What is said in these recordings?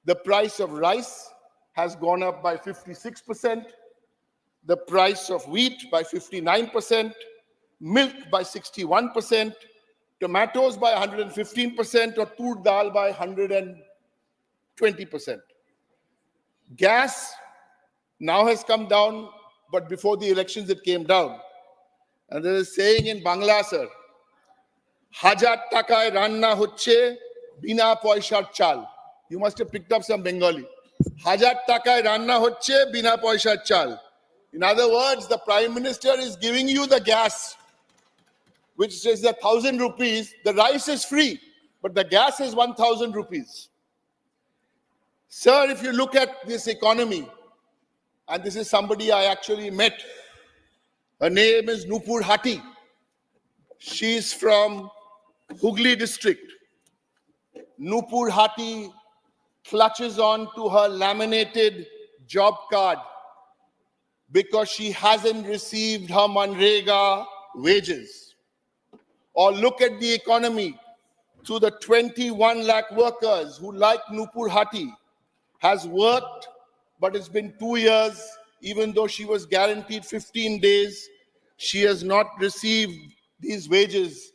The price of rice has gone up by 56%, the price of wheat by 59%, milk by 61%, tomatoes by 115%, or tur dal by 120%. Gas now has come down, but before the elections it came down. And there is a saying in Bangla, sir, Hajar takai ranna hocche bina poishar chal. You must have picked up some Bengali. Hajar takai ranna hocche bina poishar chal. In other words, the Prime Minister is giving you the gas, which is 1,000 rupees. The rice is free, but the gas is 1,000 rupees. Sir, if you look at this economy, and this is somebody I actually met, her name is Nupur Hati. She's from Hooghly district. Nupur Hati clutches on to her laminated job card because she hasn't received her Manrega wages. Or look at the economy. To the 21 lakh workers who, like Nupur Hati, has worked, but it's been 2 years, even though she was guaranteed 15 days, she has not received these wages,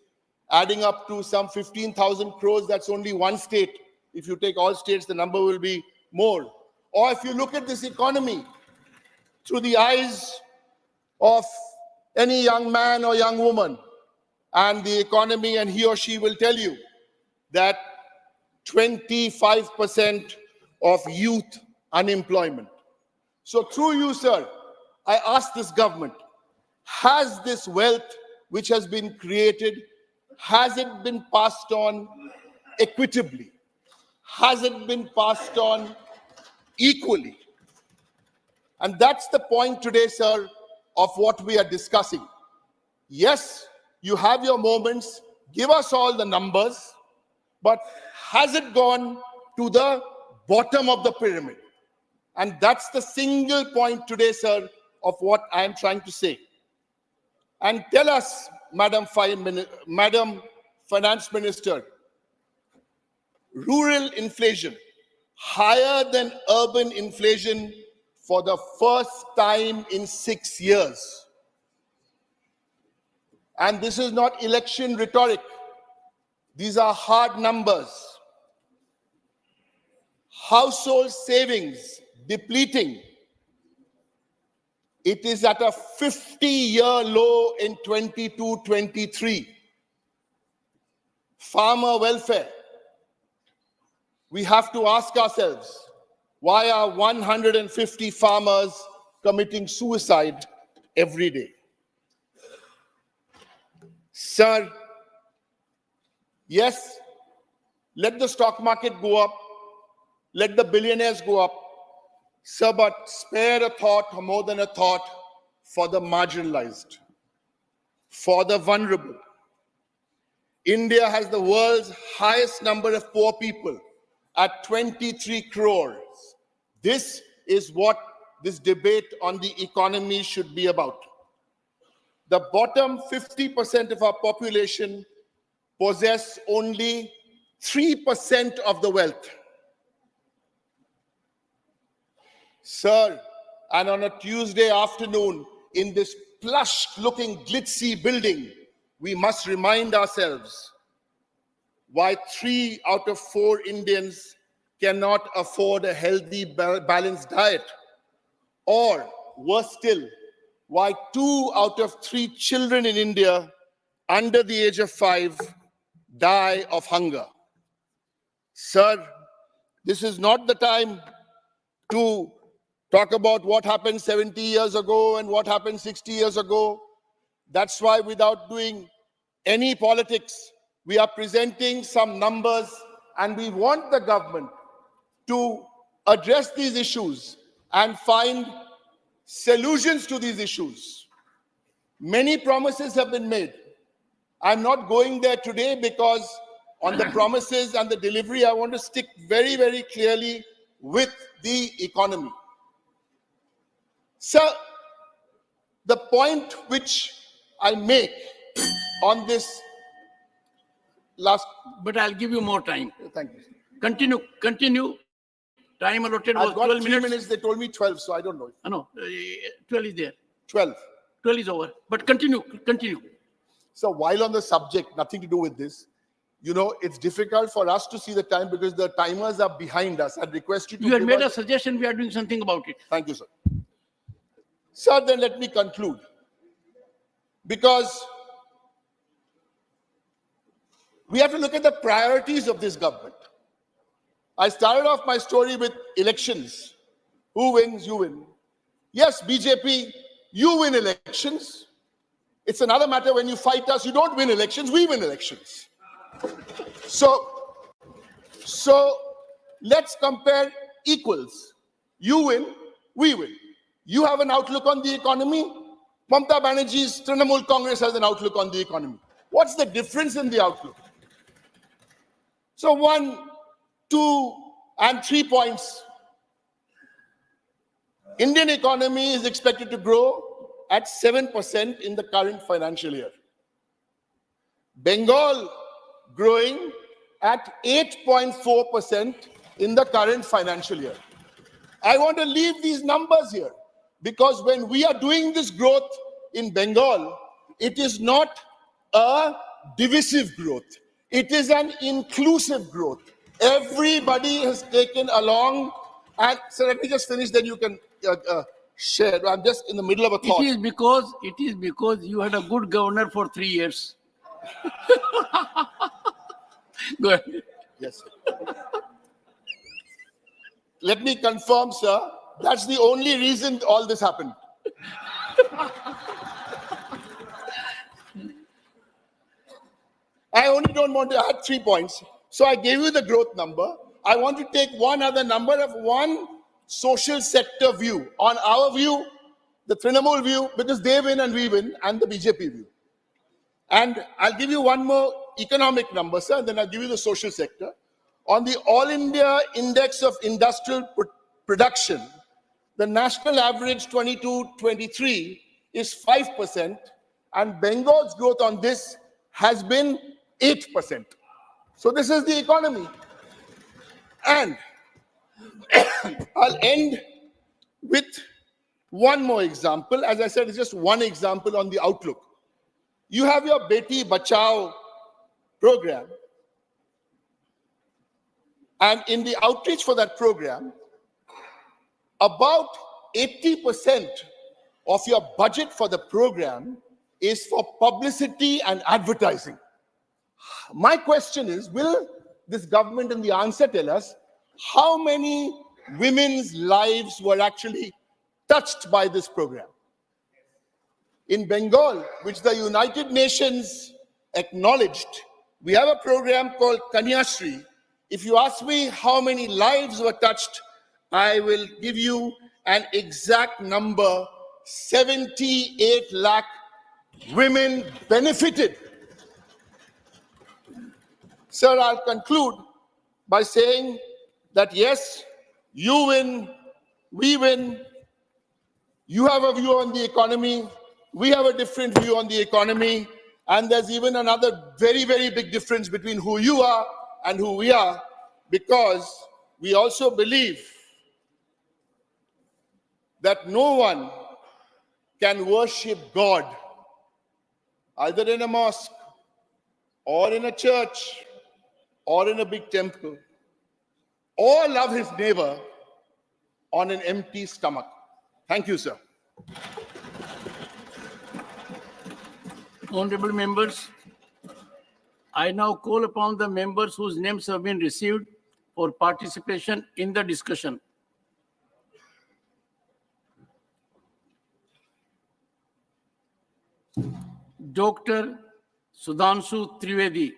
adding up to some 15,000 crores. That's only one state. If you take all states, the number will be more. Or if you look at this economy through the eyes of any young man or young woman and the economy, and he or she will tell you that 25% of youth unemployment. So through you, sir, I ask this government, has this wealth which has been created, has it been passed on equitably? Has it been passed on equally? And that's the point today, sir, of what we are discussing. Yes, you have your moments, give us all the numbers, but has it gone to the bottom of the pyramid? And that's the single point today, sir, of what I am trying to say. And tell us, Madam Finance Minister, rural inflation higher than urban inflation for the first time in 6 years. And this is not election rhetoric. These are hard numbers. Household savings depleting. It is at a 50-year low in 22-23. Farmer welfare. We have to ask ourselves, why are 150 farmers committing suicide every day? Sir, yes, let the stock market go up, let the billionaires go up, sir, but spare a thought, or more than a thought, for the marginalized, for the vulnerable. India has the world's highest number of poor people at 23 crores. This is what this debate on the economy should be about. The bottom 50% of our population possess only 3% of the wealth. Sir, and on a Tuesday afternoon in this plush-looking glitzy building, we must remind ourselves why 3 out of 4 Indians cannot afford a healthy, balanced diet. Or, worse still, why 2 out of 3 children in India under the age of 5 die of hunger. Sir, this is not the time to talk about what happened 70 years ago and what happened 60 years ago. That's why, without doing any politics, we are presenting some numbers, and we want the government to address these issues and find solutions to these issues. Many promises have been made. I'm not going there today because on the promises and the delivery, I want to stick very, very clearly with the economy. Sir, the point which I make on this last... But I'll give you more time. Thank you. Continue time allotted was I've got 12 3 minutes. minutes. They told me 12, so I don't know. No, 12 is there. 12. 12 is over. But continue. So while on the subject, nothing to do with this, you know, it's difficult for us to see the time because the timers are behind us. I'd request you to You had give made a us... suggestion. We are doing something about it. Thank you, sir. Sir, then let me conclude. Because we have to look at the priorities of this government. I started off my story with elections. Who wins? You win. Yes, BJP, you win elections. It's another matter when you fight us, you don't win elections, we win elections. So let's compare equals. You win, we win. You have an outlook on the economy. Mamata Banerjee's Trinamool Congress has an outlook on the economy. What's the difference in the outlook? So 1, 2, and 3 points. Indian economy is expected to grow at 7% in the current financial year. Bengal growing at 8.4% in the current financial year. I want to leave these numbers here because when we are doing this growth in Bengal, it is not a divisive growth. It is an inclusive growth. Everybody has taken along. And so let me just finish, then you can share. I'm just in the middle of a thought. It is because you had a good governor for 3 years. Go ahead. Yes, sir. Let me confirm, sir, that's the only reason all this happened. I only don't want to add 3 points. So I gave you the growth number. I want to take one other number of one social sector view. On our view, the Trinamool view, because they win and we win, and the BJP view. And I'll give you one more economic number, sir, and then I'll give you the social sector. On the All India Index of Industrial Production, the national average 22-23 is 5%, and Bengal's growth on this has been 8%. So this is the economy. And I'll end with one more example. As I said, it's just one example on the outlook. You have your Beti Bachao program. And in the outreach for that program, about 80% of your budget for the program is for publicity and advertising. My question is, will this government and the answer tell us how many women's lives were actually touched by this program? In Bengal, which the United Nations acknowledged, we have a program called Kanyashree. If you ask me how many lives were touched, I will give you an exact number. 78 lakh women benefited. Sir, I'll conclude by saying that yes, you win, we win. You have a view on the economy. We have a different view on the economy. And there's even another very, very big difference between who you are and who we are, because we also believe that no one can worship God either in a mosque or in a church or in a big temple, or love his neighbor on an empty stomach. Thank you, sir. Honorable members, I now call upon the members whose names have been received for participation in the discussion. Dr. Sudhanshu Trivedi.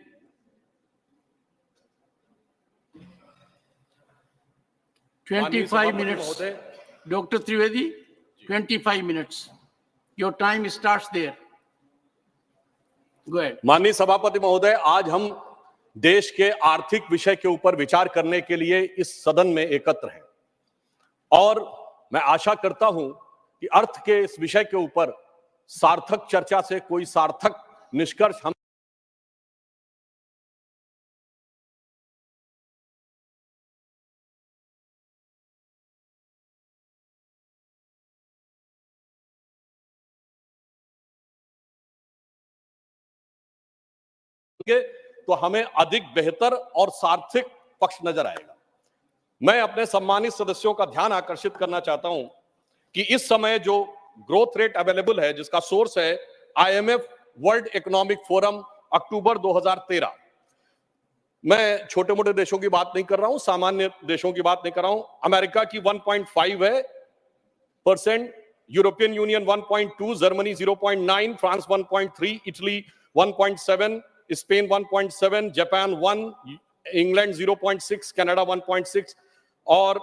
minutes. Dr. Trivedi, 25 minutes. Your time starts there. Go ahead. माननीय सभापति महोदय, आज हम देश के आर्थिक विषय के ऊपर विचार करने के लिए इस सदन में एकत्र हैं और मैं आशा करता हूं कि अर्थ के इस विषय के ऊपर सार्थक चर्चा से कोई सार्थक निष्कर्ष हम तो हमें अधिक बेहतर और सार्थक पक्ष नजर आएगा। मैं अपने सम्मानित सदस्यों का ध्यान आकर्षित करना चाहता हूं कि इस समय जो ग्रोथ रेट अवेलेबल है, जिसका सोर्स है आईएमएफ वर्ल्ड इकोनॉमिक फोरम अक्टूबर 2013। मैं छोटे मोटे देशों की बात नहीं कर रहा हूं, सामान्य देशों की बात नहीं कर रहा हूं। अमेरिका की 1.5 है %, European union 1.2, Germany 0.9, France 1.3, Italy 1.7, Spain 1.7, Japan 1, England 0.6, Canada 1.6 और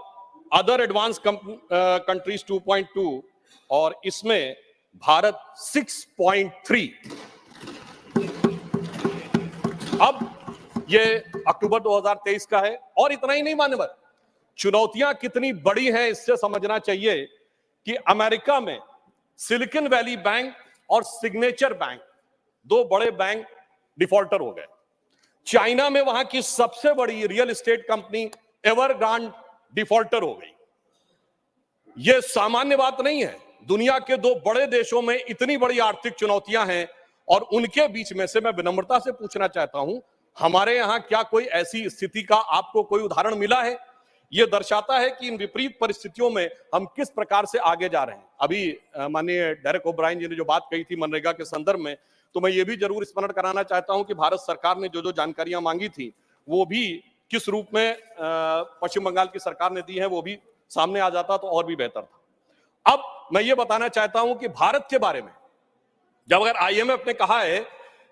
अदर एडवांस कंट्रीज 2.2 और इसमें भारत 6.3। अब ये अक्टूबर 2023 का है और इतना ही नहीं मान्यवर, चुनौतियां कितनी बड़ी हैं इससे समझना चाहिए कि अमेरिका में सिलिकॉन वैली बैंक और सिग्नेचर बैंक, दो बड़े बैंक डिफॉल्टर हो गए। चाइना में वहां की सबसे बड़ी रियल एस्टेट कंपनी एवरग्रांड डिफॉल्टर हो गई। यह सामान्य बात नहीं है। दुनिया के दो बड़े देशों में इतनी बड़ी आर्थिक चुनौतियां हैं और उनके बीच में से मैं विनम्रता से पूछना चाहता हूं, हमारे यहां क्या कोई ऐसी स्थिति का आपको कोई उदाहरण मिला है? यह दर्शाता है कि इन विपरीत परिस्थितियों में हम किस प्रकार से आगे जा रहे हैं। अभी माननीय डेरेक ओब्रायन जी ने जो बात कही थी मनरेगा के संदर्भ में, तो मैं ये भी जरूर स्मरण कराना चाहता हूं कि भारत सरकार ने जो जो जानकारियां मांगी थी वो भी किस रूप में पश्चिम बंगाल की सरकार ने दी है, वो भी सामने आ जाता तो और भी बेहतर था। अब मैं ये बताना चाहता हूं कि भारत के बारे में जब अगर आईएमएफ ने कहा है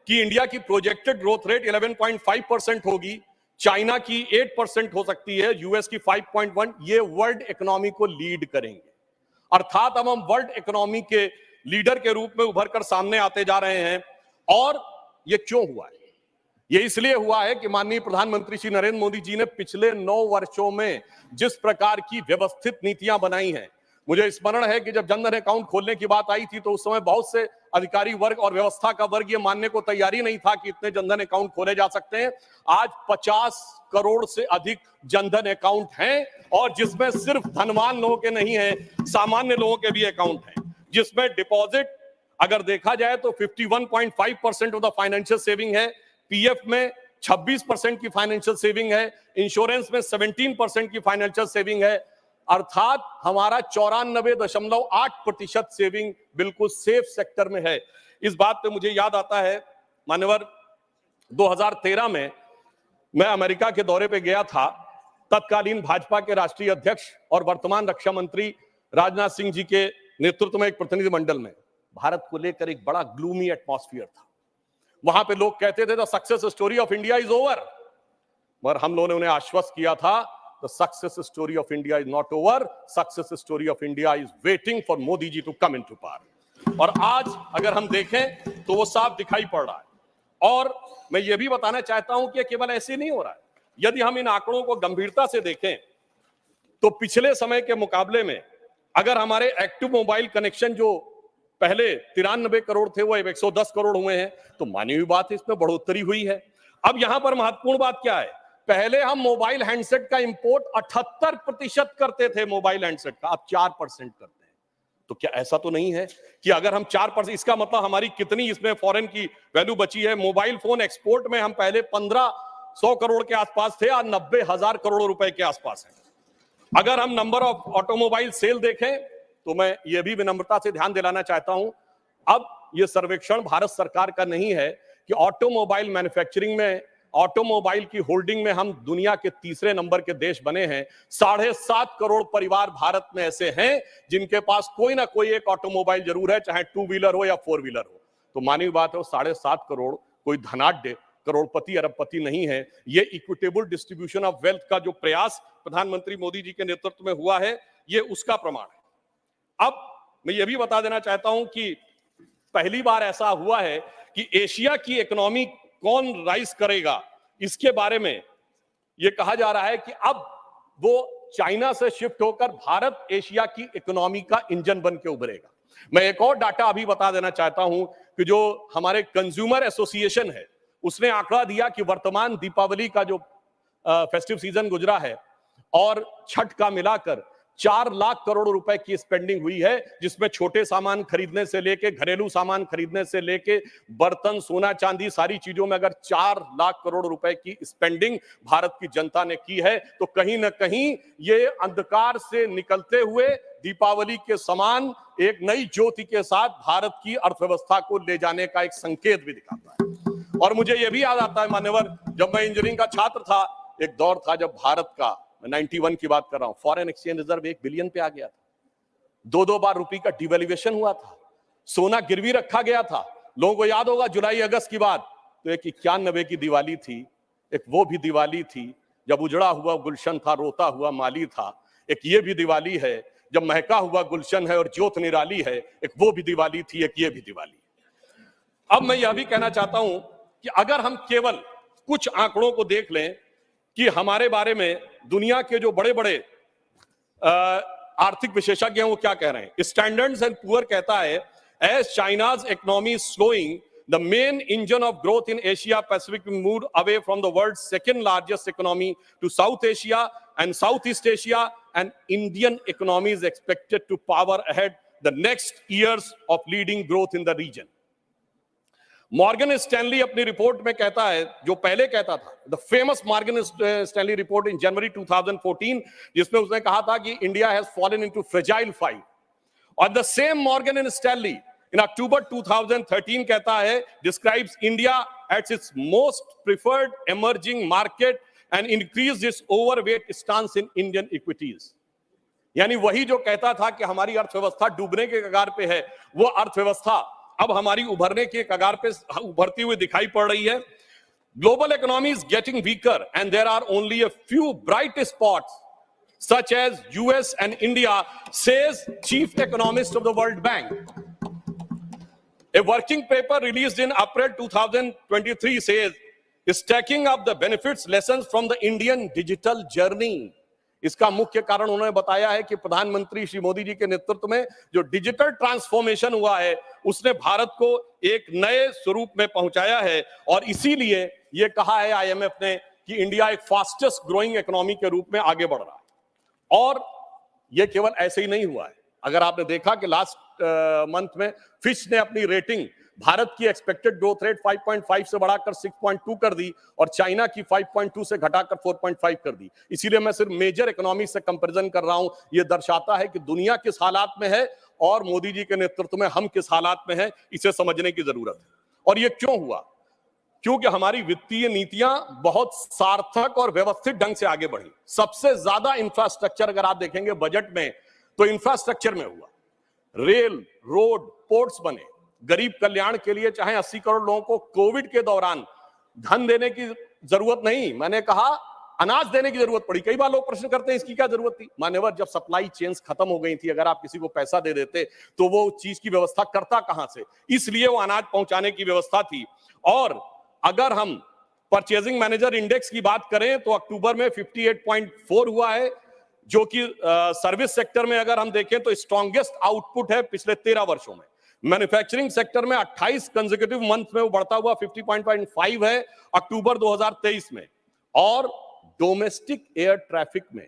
कि इंडिया की प्रोजेक्टेड ग्रोथ रेट 11.5% होगी, चाइना की 8% हो सकती है, यूएस की 5.1, ये वर्ल्ड इकोनॉमी को लीड करेंगे। अर्थात अब हम वर्ल्ड इकोनॉमी के लीडर के रूप में उभर कर सामने आते जा रहे हैं। और ये क्यों हुआ है? ये इसलिए हुआ है कि माननीय प्रधानमंत्री श्री नरेंद्र मोदी जी ने पिछले 9 वर्षों में जिस प्रकार की व्यवस्थित नीतियां बनाई हैं। मुझे स्मरण है कि जब जनधन अकाउंट खोलने की बात आई थी तो उस समय बहुत से अधिकारी वर्ग और व्यवस्था का वर्ग ये मानने को तैयार ही नहीं था कि इतने जनधन अकाउंट खोले जा सकते हैं। आज 50 करोड़ से अधिक जनधन अकाउंट हैं और जिसमें सिर्फ धनवान लोगों के नहीं है, सामान्य लोगों के भी अकाउंट हैं, जिसमें डिपॉजिट अगर देखा जाए तो 51.5% ऑफ द फाइनेंशियल सेविंग है, पीएफ में 26% की फाइनेंशियल सेविंग है, इंश्योरेंस में 17% की फाइनेंशियल सेविंग है। अर्थात हमारा 94.8% सेविंग बिल्कुल सेफ सेक्टर में है। इस बात पे मुझे याद आता है मान्यवर 2013 में मैं अमेरिका के दौरे पे गया था। तत्कालीन भाजपा के राष्ट्रीय अध्यक्ष और वर्तमान रक्षा मंत्री राजनाथ सिंह जी के नेतृत्व में एक प्रतिनिधिमंडल में भारत को लेकर एक बड़ा ग्लूमी एटमॉस्फेयर था। वहां पे लोग कहते थे the success story of India is over, मगर हम लोगों ने उन्हें आश्वस्त किया था the success story of India is not over, success story of India is waiting for Modi ji to come into power. और आज अगर हम देखें तो वो साफ दिखाई पड़ रहा है। और मैं ये भी बताना चाहता हूं कि केवल ऐसे नहीं हो रहा है। यदि हम इन आंकड़ों को गंभीरता से देखें तो पिछले समय के मुकाबले में अगर हमारे एक्टिव मोबाइल कनेक्शन जो पहले 93 करोड़ थे वो 110 करोड़ हुए हैं, तो मानी हुई बात है, इसमें बढ़ोतरी हुई है। अब यहां पर महत्वपूर्ण बात क्या है? पहले हम मोबाइल हैंडसेट का इंपोर्ट 78% करते थे, मोबाइल हैंडसेट का, अब 4% करते हैं। तो क्या ऐसा तो नहीं है कि अगर हम 4%, इसका मतलब हमारी कितनी इसमें फॉरेन की वैल्यू बची है? मोबाइल फोन एक्सपोर्ट में हम पहले 1500 करोड़ के आसपास थे, आज 90,000 करोड़ रुपए के आसपास है। अगर हम नंबर ऑफ ऑटोमोबाइल सेल देखें तो मैं ये भी विनम्रता से ध्यान दिलाना चाहता हूं, अब ये सर्वेक्षण भारत सरकार का नहीं है कि ऑटोमोबाइल मैन्युफैक्चरिंग में, ऑटोमोबाइल की होल्डिंग में हम दुनिया के तीसरे नंबर के देश बने हैं। 7.5 करोड़ परिवार भारत में ऐसे हैं जिनके पास कोई ना कोई एक ऑटोमोबाइल जरूर है, चाहे 2 व्हीलर हो या 4 व्हीलर हो। तो मानी बात है, 7.5 करोड़ कोई धनाढ्य करोड़पति अरबपति नहीं है। ये इक्विटेबल डिस्ट्रीब्यूशन ऑफ वेल्थ का जो प्रयास प्रधानमंत्री मोदी जी के नेतृत्व में हुआ है, ये उसका प्रमाण है। अब मैं ये भी बता देना चाहता हूं कि पहली बार ऐसा हुआ है कि एशिया की इकोनॉमी कौन राइज करेगा, इसके बारे में यह कहा जा रहा है कि अब वो चाइना से शिफ्ट होकर भारत एशिया की इकोनॉमी का इंजन बन के उभरेगा। मैं एक और डाटा अभी बता देना चाहता हूं कि जो हमारे कंज्यूमर एसोसिएशन है उसने आंकड़ा दिया कि वर्तमान दीपावली का जो फेस्टिव सीजन गुजरा है और छठ का मिलाकर 4 लाख करोड़ रुपए की स्पेंडिंग हुई है, जिसमें छोटे सामान खरीदने से लेके, घरेलू सामान खरीदने से लेके, बर्तन, सोना चांदी, सारी चीजों में अगर 4 लाख करोड़ रुपए की स्पेंडिंग भारत की जनता ने की है, तो कहीं ना कहीं ये अंधकार से निकलते हुए दीपावली के समान एक नई ज्योति के साथ भारत की अर्थव्यवस्था को ले जाने का एक संकेत भी दिखाता है। और मुझे यह भी याद आता है मान्यवर, जब मैं इंजीनियरिंग का छात्र था, एक दौर था जब भारत का, 91 की बात कर रहा हूं, फॉरेन एक्सचेंज रिजर्व 1 बिलियन पे आ गया था। 2-2 बार रुपये का डिवैल्यूएशन हुआ था, सोना गिरवी रखा गया था। लोगों को याद होगा जुलाई अगस्त की बात, तो एक 91 की दिवाली थी, एक वो भी दिवाली थी जब उजड़ा हुआ गुलशन था, रोता हुआ माली था। एक ये भी दिवाली है जब महका हुआ गुलशन है और ज्योत निराली है, एक वो भी दिवाली थी, एक ये भी दिवाली। अब मैं यह भी कहना चाहता हूं कि अगर हम केवल कुछ आंकड़ों को देख लें कि हमारे बारे में दुनिया के जो बड़े बड़े आर्थिक विशेषज्ञ हैं वो क्या कह रहे हैं। स्टैंडर्ड्स एंड पुअर कहता है, as China's economy slowing, the main engine of growth in Asia Pacific moved away from the world's second largest economy to South Asia and Southeast Asia, and Indian economy is expected to power ahead the next years of leading growth in the region. Morgan Stanley अपनी report में कहता है, जो पहले कहता था, the famous Morgan Stanley report in January 2014, जिसमें उसने कहा था कि India has fallen into fragile 5, और the same Morgan and Stanley in October 2013 कहता है, describes India at its most preferred emerging market and increase its overweight stance in Indian equities. यानी वही जो कहता था कि हमारी अर्थव्यवस्था डूबने के कगार पे है, वो अर्थव्यवस्था अब हमारी उभरने के कगार पे उभरती हुई दिखाई पड़ रही है। Global economy is getting weaker and there are only a few bright spots such as US and India, says chief economist of the World Bank. A working paper released in April 2023 says, stacking up the benefits lessons from the Indian digital journey. इसका मुख्य कारण उन्होंने बताया है कि प्रधानमंत्री श्री मोदी जी के नेतृत्व में जो डिजिटल ट्रांसफॉर्मेशन हुआ है, उसने भारत को एक नए स्वरूप में पहुंचाया है, और इसीलिए यह कहा है आईएमएफ ने कि इंडिया एक फास्टेस्ट ग्रोइंग इकोनॉमी के रूप में आगे बढ़ रहा है। और यह केवल ऐसे ही नहीं हुआ है। अगर आपने देखा कि लास्ट मंथ में फिच ने अपनी रेटिंग भारत की एक्सपेक्टेड ग्रोथ रेट 5.5 से बढ़ाकर 6.2 कर दी, और चाइना की 5.2 से घटाकर 4.5 कर दी। इसीलिए मैं सिर्फ मेजर इकोनॉमी से कंपैरिजन कर रहा हूं। यह दर्शाता है कि दुनिया किस हालात में है और मोदी जी के नेतृत्व में हम किस हालात में हैं, इसे समझने की जरूरत है। और यह क्यों हुआ? क्योंकि हमारी वित्तीय नीतियां बहुत सार्थक और व्यवस्थित ढंग से आगे बढ़ी। सबसे ज्यादा इंफ्रास्ट्रक्चर अगर आप देखेंगे बजट में, तो इंफ्रास्ट्रक्चर में हुआ। रेल, रोड, पोर्ट्स बने। गरीब कल्याण के लिए चाहे 80 करोड़ लोगों को कोविड के दौरान धन देने की जरूरत नहीं, मैंने कहा अनाज देने की जरूरत पड़ी। कई बार लोग प्रश्न करते हैं इसकी क्या जरूरत थी। मान्यवर, जब सप्लाई चेन्स खत्म हो गई थी, अगर आप किसी को पैसा दे देते तो वो चीज की व्यवस्था करता कहां से, इसलिए वो अनाज पहुंचाने की व्यवस्था थी। और अगर हम परचेजिंग मैनेजर इंडेक्स की बात करें तो अक्टूबर में 58.4 हुआ है, जो कि सर्विस सेक्टर में अगर हम देखें तो स्ट्रॉन्गेस्ट आउटपुट है पिछले 13 वर्षों में। मैन्युफैक्चरिंग सेक्टर में 28 कंसेक्यूटिव मंथ में वो बढ़ता हुआ 50.5 है अक्टूबर 2023 में। और डोमेस्टिक एयर ट्रैफिक में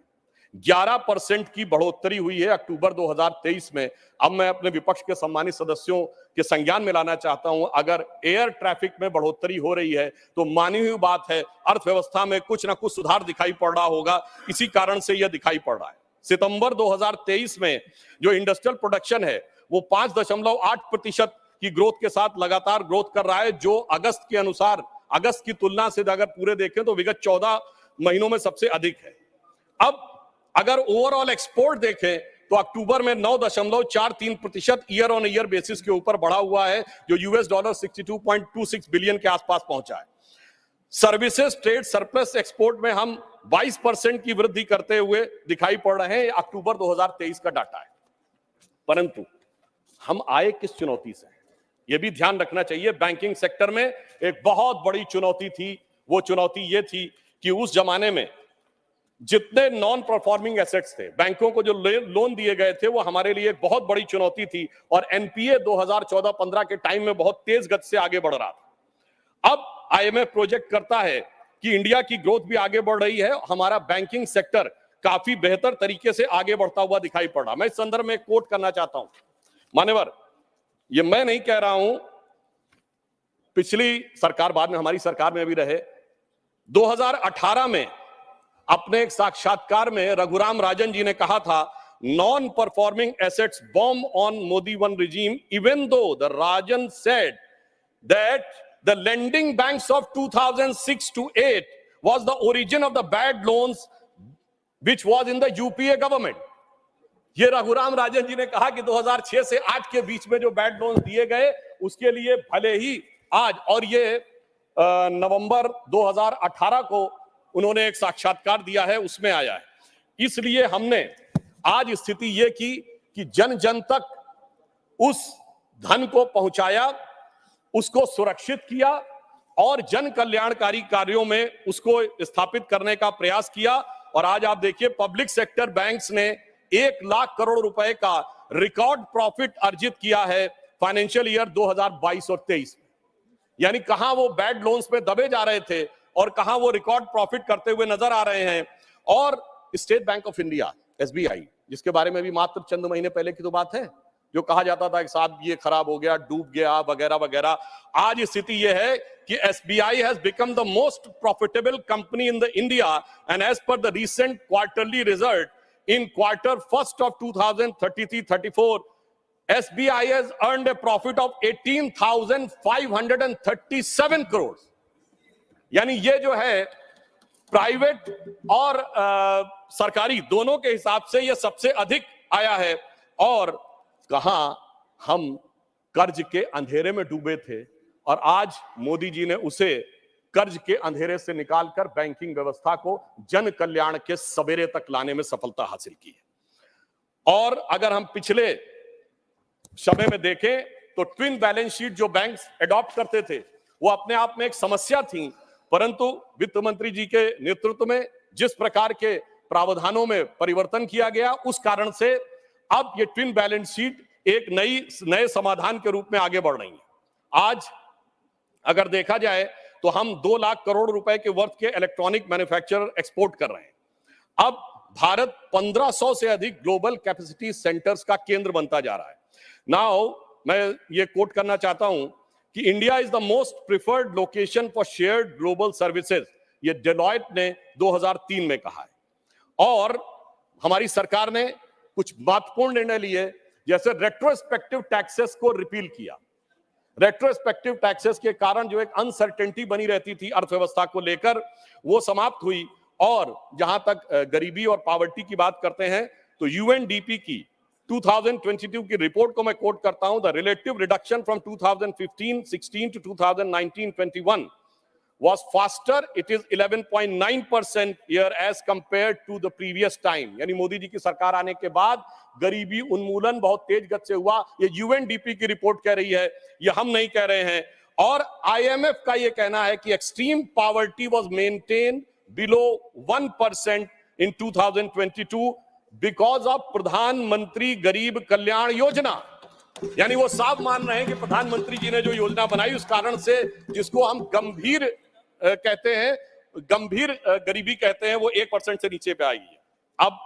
11% की बढ़ोतरी हुई है अक्टूबर 2023 में। अब मैं अपने विपक्ष के सम्मानित सदस्यों के संज्ञान में लाना चाहता हूं, अगर एयर ट्रैफिक में बढ़ोतरी हो रही है तो मानी हुई बात है अर्थव्यवस्था में कुछ ना कुछ सुधार दिखाई पड़ रहा होगा। इसी कारण से यह दिखाई पड़ रहा है। सितंबर 2023 में जो इंडस्ट्रियल प्रोडक्शन है वो 5.8% की ग्रोथ के साथ लगातार ग्रोथ कर रहा है, जो अगस्त के अनुसार, अगस्त की तुलना से अगर पूरे देखें तो विगत 14 महीनों में सबसे अधिक है। अब अगर ओवरऑल एक्सपोर्ट देखें तो अक्टूबर में 9.43% ईयर ऑन ईयर बेसिस के ऊपर बढ़ा हुआ है, जो $62.26 बिलियन के आसपास पहुंचा है। सर्विसेज ट्रेड सरप्लस एक्सपोर्ट में हम 22% की वृद्धि करते हुए दिखाई पड़ रहे हैं। अक्टूबर 2023 का डाटा है। परंतु हम आए किस चुनौती से, यह भी ध्यान रखना चाहिए। बैंकिंग सेक्टर में एक बहुत बड़ी चुनौती थी। वो चुनौती यह थी कि उस जमाने में जितने नॉन परफॉर्मिंग एसेट्स थे, बैंकों को जो लोन दिए गए थे, वो हमारे लिए एक बहुत बड़ी चुनौती थी। और एनपीए 2014-15 के टाइम में बहुत तेज गति से आगे बढ़ रहा था। अब आईएमएफ प्रोजेक्ट करता है कि इंडिया की ग्रोथ भी आगे बढ़ रही है, हमारा बैंकिंग सेक्टर काफी बेहतर तरीके से आगे बढ़ता हुआ दिखाई पड़ा। मैं इस संदर्भ में कोट करना चाहता हूं। मान्यवर, ये मैं नहीं कह रहा हूं, पिछली सरकार, बाद में हमारी सरकार में भी रहे, 2018 में अपने एक साक्षात्कार में रघुराम राजन जी ने कहा था, non performing assets bomb on Modi one regime, even though the Rajan said that the lending banks of 2006 to 8 was the origin of the bad loans which was in the UPA government. ये रघुराम राजन जी ने कहा कि 2006 से 8 के बीच में जो bad loans दिए गए उसके लिए भले ही आज, और ये नवंबर 2018 को उन्होंने एक साक्षात्कार दिया है, उसमें आया है। इसलिए हमने आज स्थिति ये की कि जन जन तक उस धन को पहुंचाया, उसको सुरक्षित किया और जन कल्याणकारी कार्यों में उसको स्थापित करने का प्रयास किया। और आज आप देखिए, पब्लिक सेक्टर बैंक्स ने 1 लाख करोड़ रुपए का रिकॉर्ड प्रॉफिट अर्जित किया है फाइनेंशियल ईयर 2022 और 23 में। यानी कहां वो बैड लोन्स में दबे जा रहे थे और कहां वो रिकॉर्ड प्रॉफिट करते हुए नजर आ रहे हैं। और state bank of India, SBI, जिसके बारे में भी मात्र चंद महीने पहले की तो बात है, जो कहा जाता था कि साहब ये खराब हो गया, डूब गया, वगैरह वगैरह, आज स्थिति यह है कि SBI has become the most profitable company in the India and as per the recent quarterly result in quarter first of 2033-34, SBI has earned a profit of 18,537 crores. यानी ये जो है प्राइवेट और सरकारी दोनों के हिसाब से ये सबसे अधिक आया है। और कहां हम कर्ज के अंधेरे में डूबे थे और आज मोदी जी ने उसे कर्ज के अंधेरे से निकालकर बैंकिंग व्यवस्था को जन कल्याण के सवेरे तक लाने में सफलता हासिल की है। और अगर हम पिछले समय में देखें तो ट्विन बैलेंस शीट जो बैंक्स एडॉप्ट करते थे वो अपने आप में एक समस्या थी, परंतु वित्त मंत्री जी के नेतृत्व में जिस प्रकार के प्रावधानों में परिवर्तन किया गया, उस कारण से अब ये ट्विन बैलेंस शीट एक नए समाधान के रूप में आगे बढ़ रही है। आज अगर देखा जाए तो हम 2 लाख करोड़ रुपए के वर्थ के इलेक्ट्रॉनिक मैन्युफैक्चरर एक्सपोर्ट कर रहे हैं। अब भारत 1500 से अधिक ग्लोबल कैपेसिटी सेंटर्स का केंद्र बनता जा रहा है। नाउ मैं ये कोट करना चाहता हूं कि India is the most preferred location for shared global services, ये डेलॉयट ने 2003 में कहा है। और हमारी सरकार ने कुछ महत्वपूर्ण निर्णय लिए, जैसे रेट्रोस्पेक्टिव टैक्सेस को रिपील किया। रेट्रोस्पेक्टिव टैक्सेस के कारण जो एक अनसर्टेनिटी बनी रहती थी अर्थव्यवस्था को लेकर, वो समाप्त हुई। और जहां तक गरीबी और पॉवर्टी की बात करते हैं तो यूएनडीपी की 2022 की रिपोर्ट को मैं कोट करता हूं, the relative reduction from 2015-16 to 2019-21 was faster, it is 11.9% year as compared to the previous time। यानी मोदी जी की सरकार आने के बाद गरीबी उन्मूलन बहुत तेज गति से हुआ। ये यूएनडीपी की रिपोर्ट कह रही है, ये हम नहीं कह रहे हैं। और आईएमएफ का ये कहना है कि extreme poverty was maintain below 1% in 2022 because of प्रधानमंत्री गरीब कल्याण योजना। यानी वो साफ मान रहे हैं कि प्रधानमंत्री जी ने जो योजना बनाई उस कारण से, जिसको हम गंभीर कहते हैं, गंभीर गरीबी कहते हैं, वो 1% से नीचे पे आई है। अब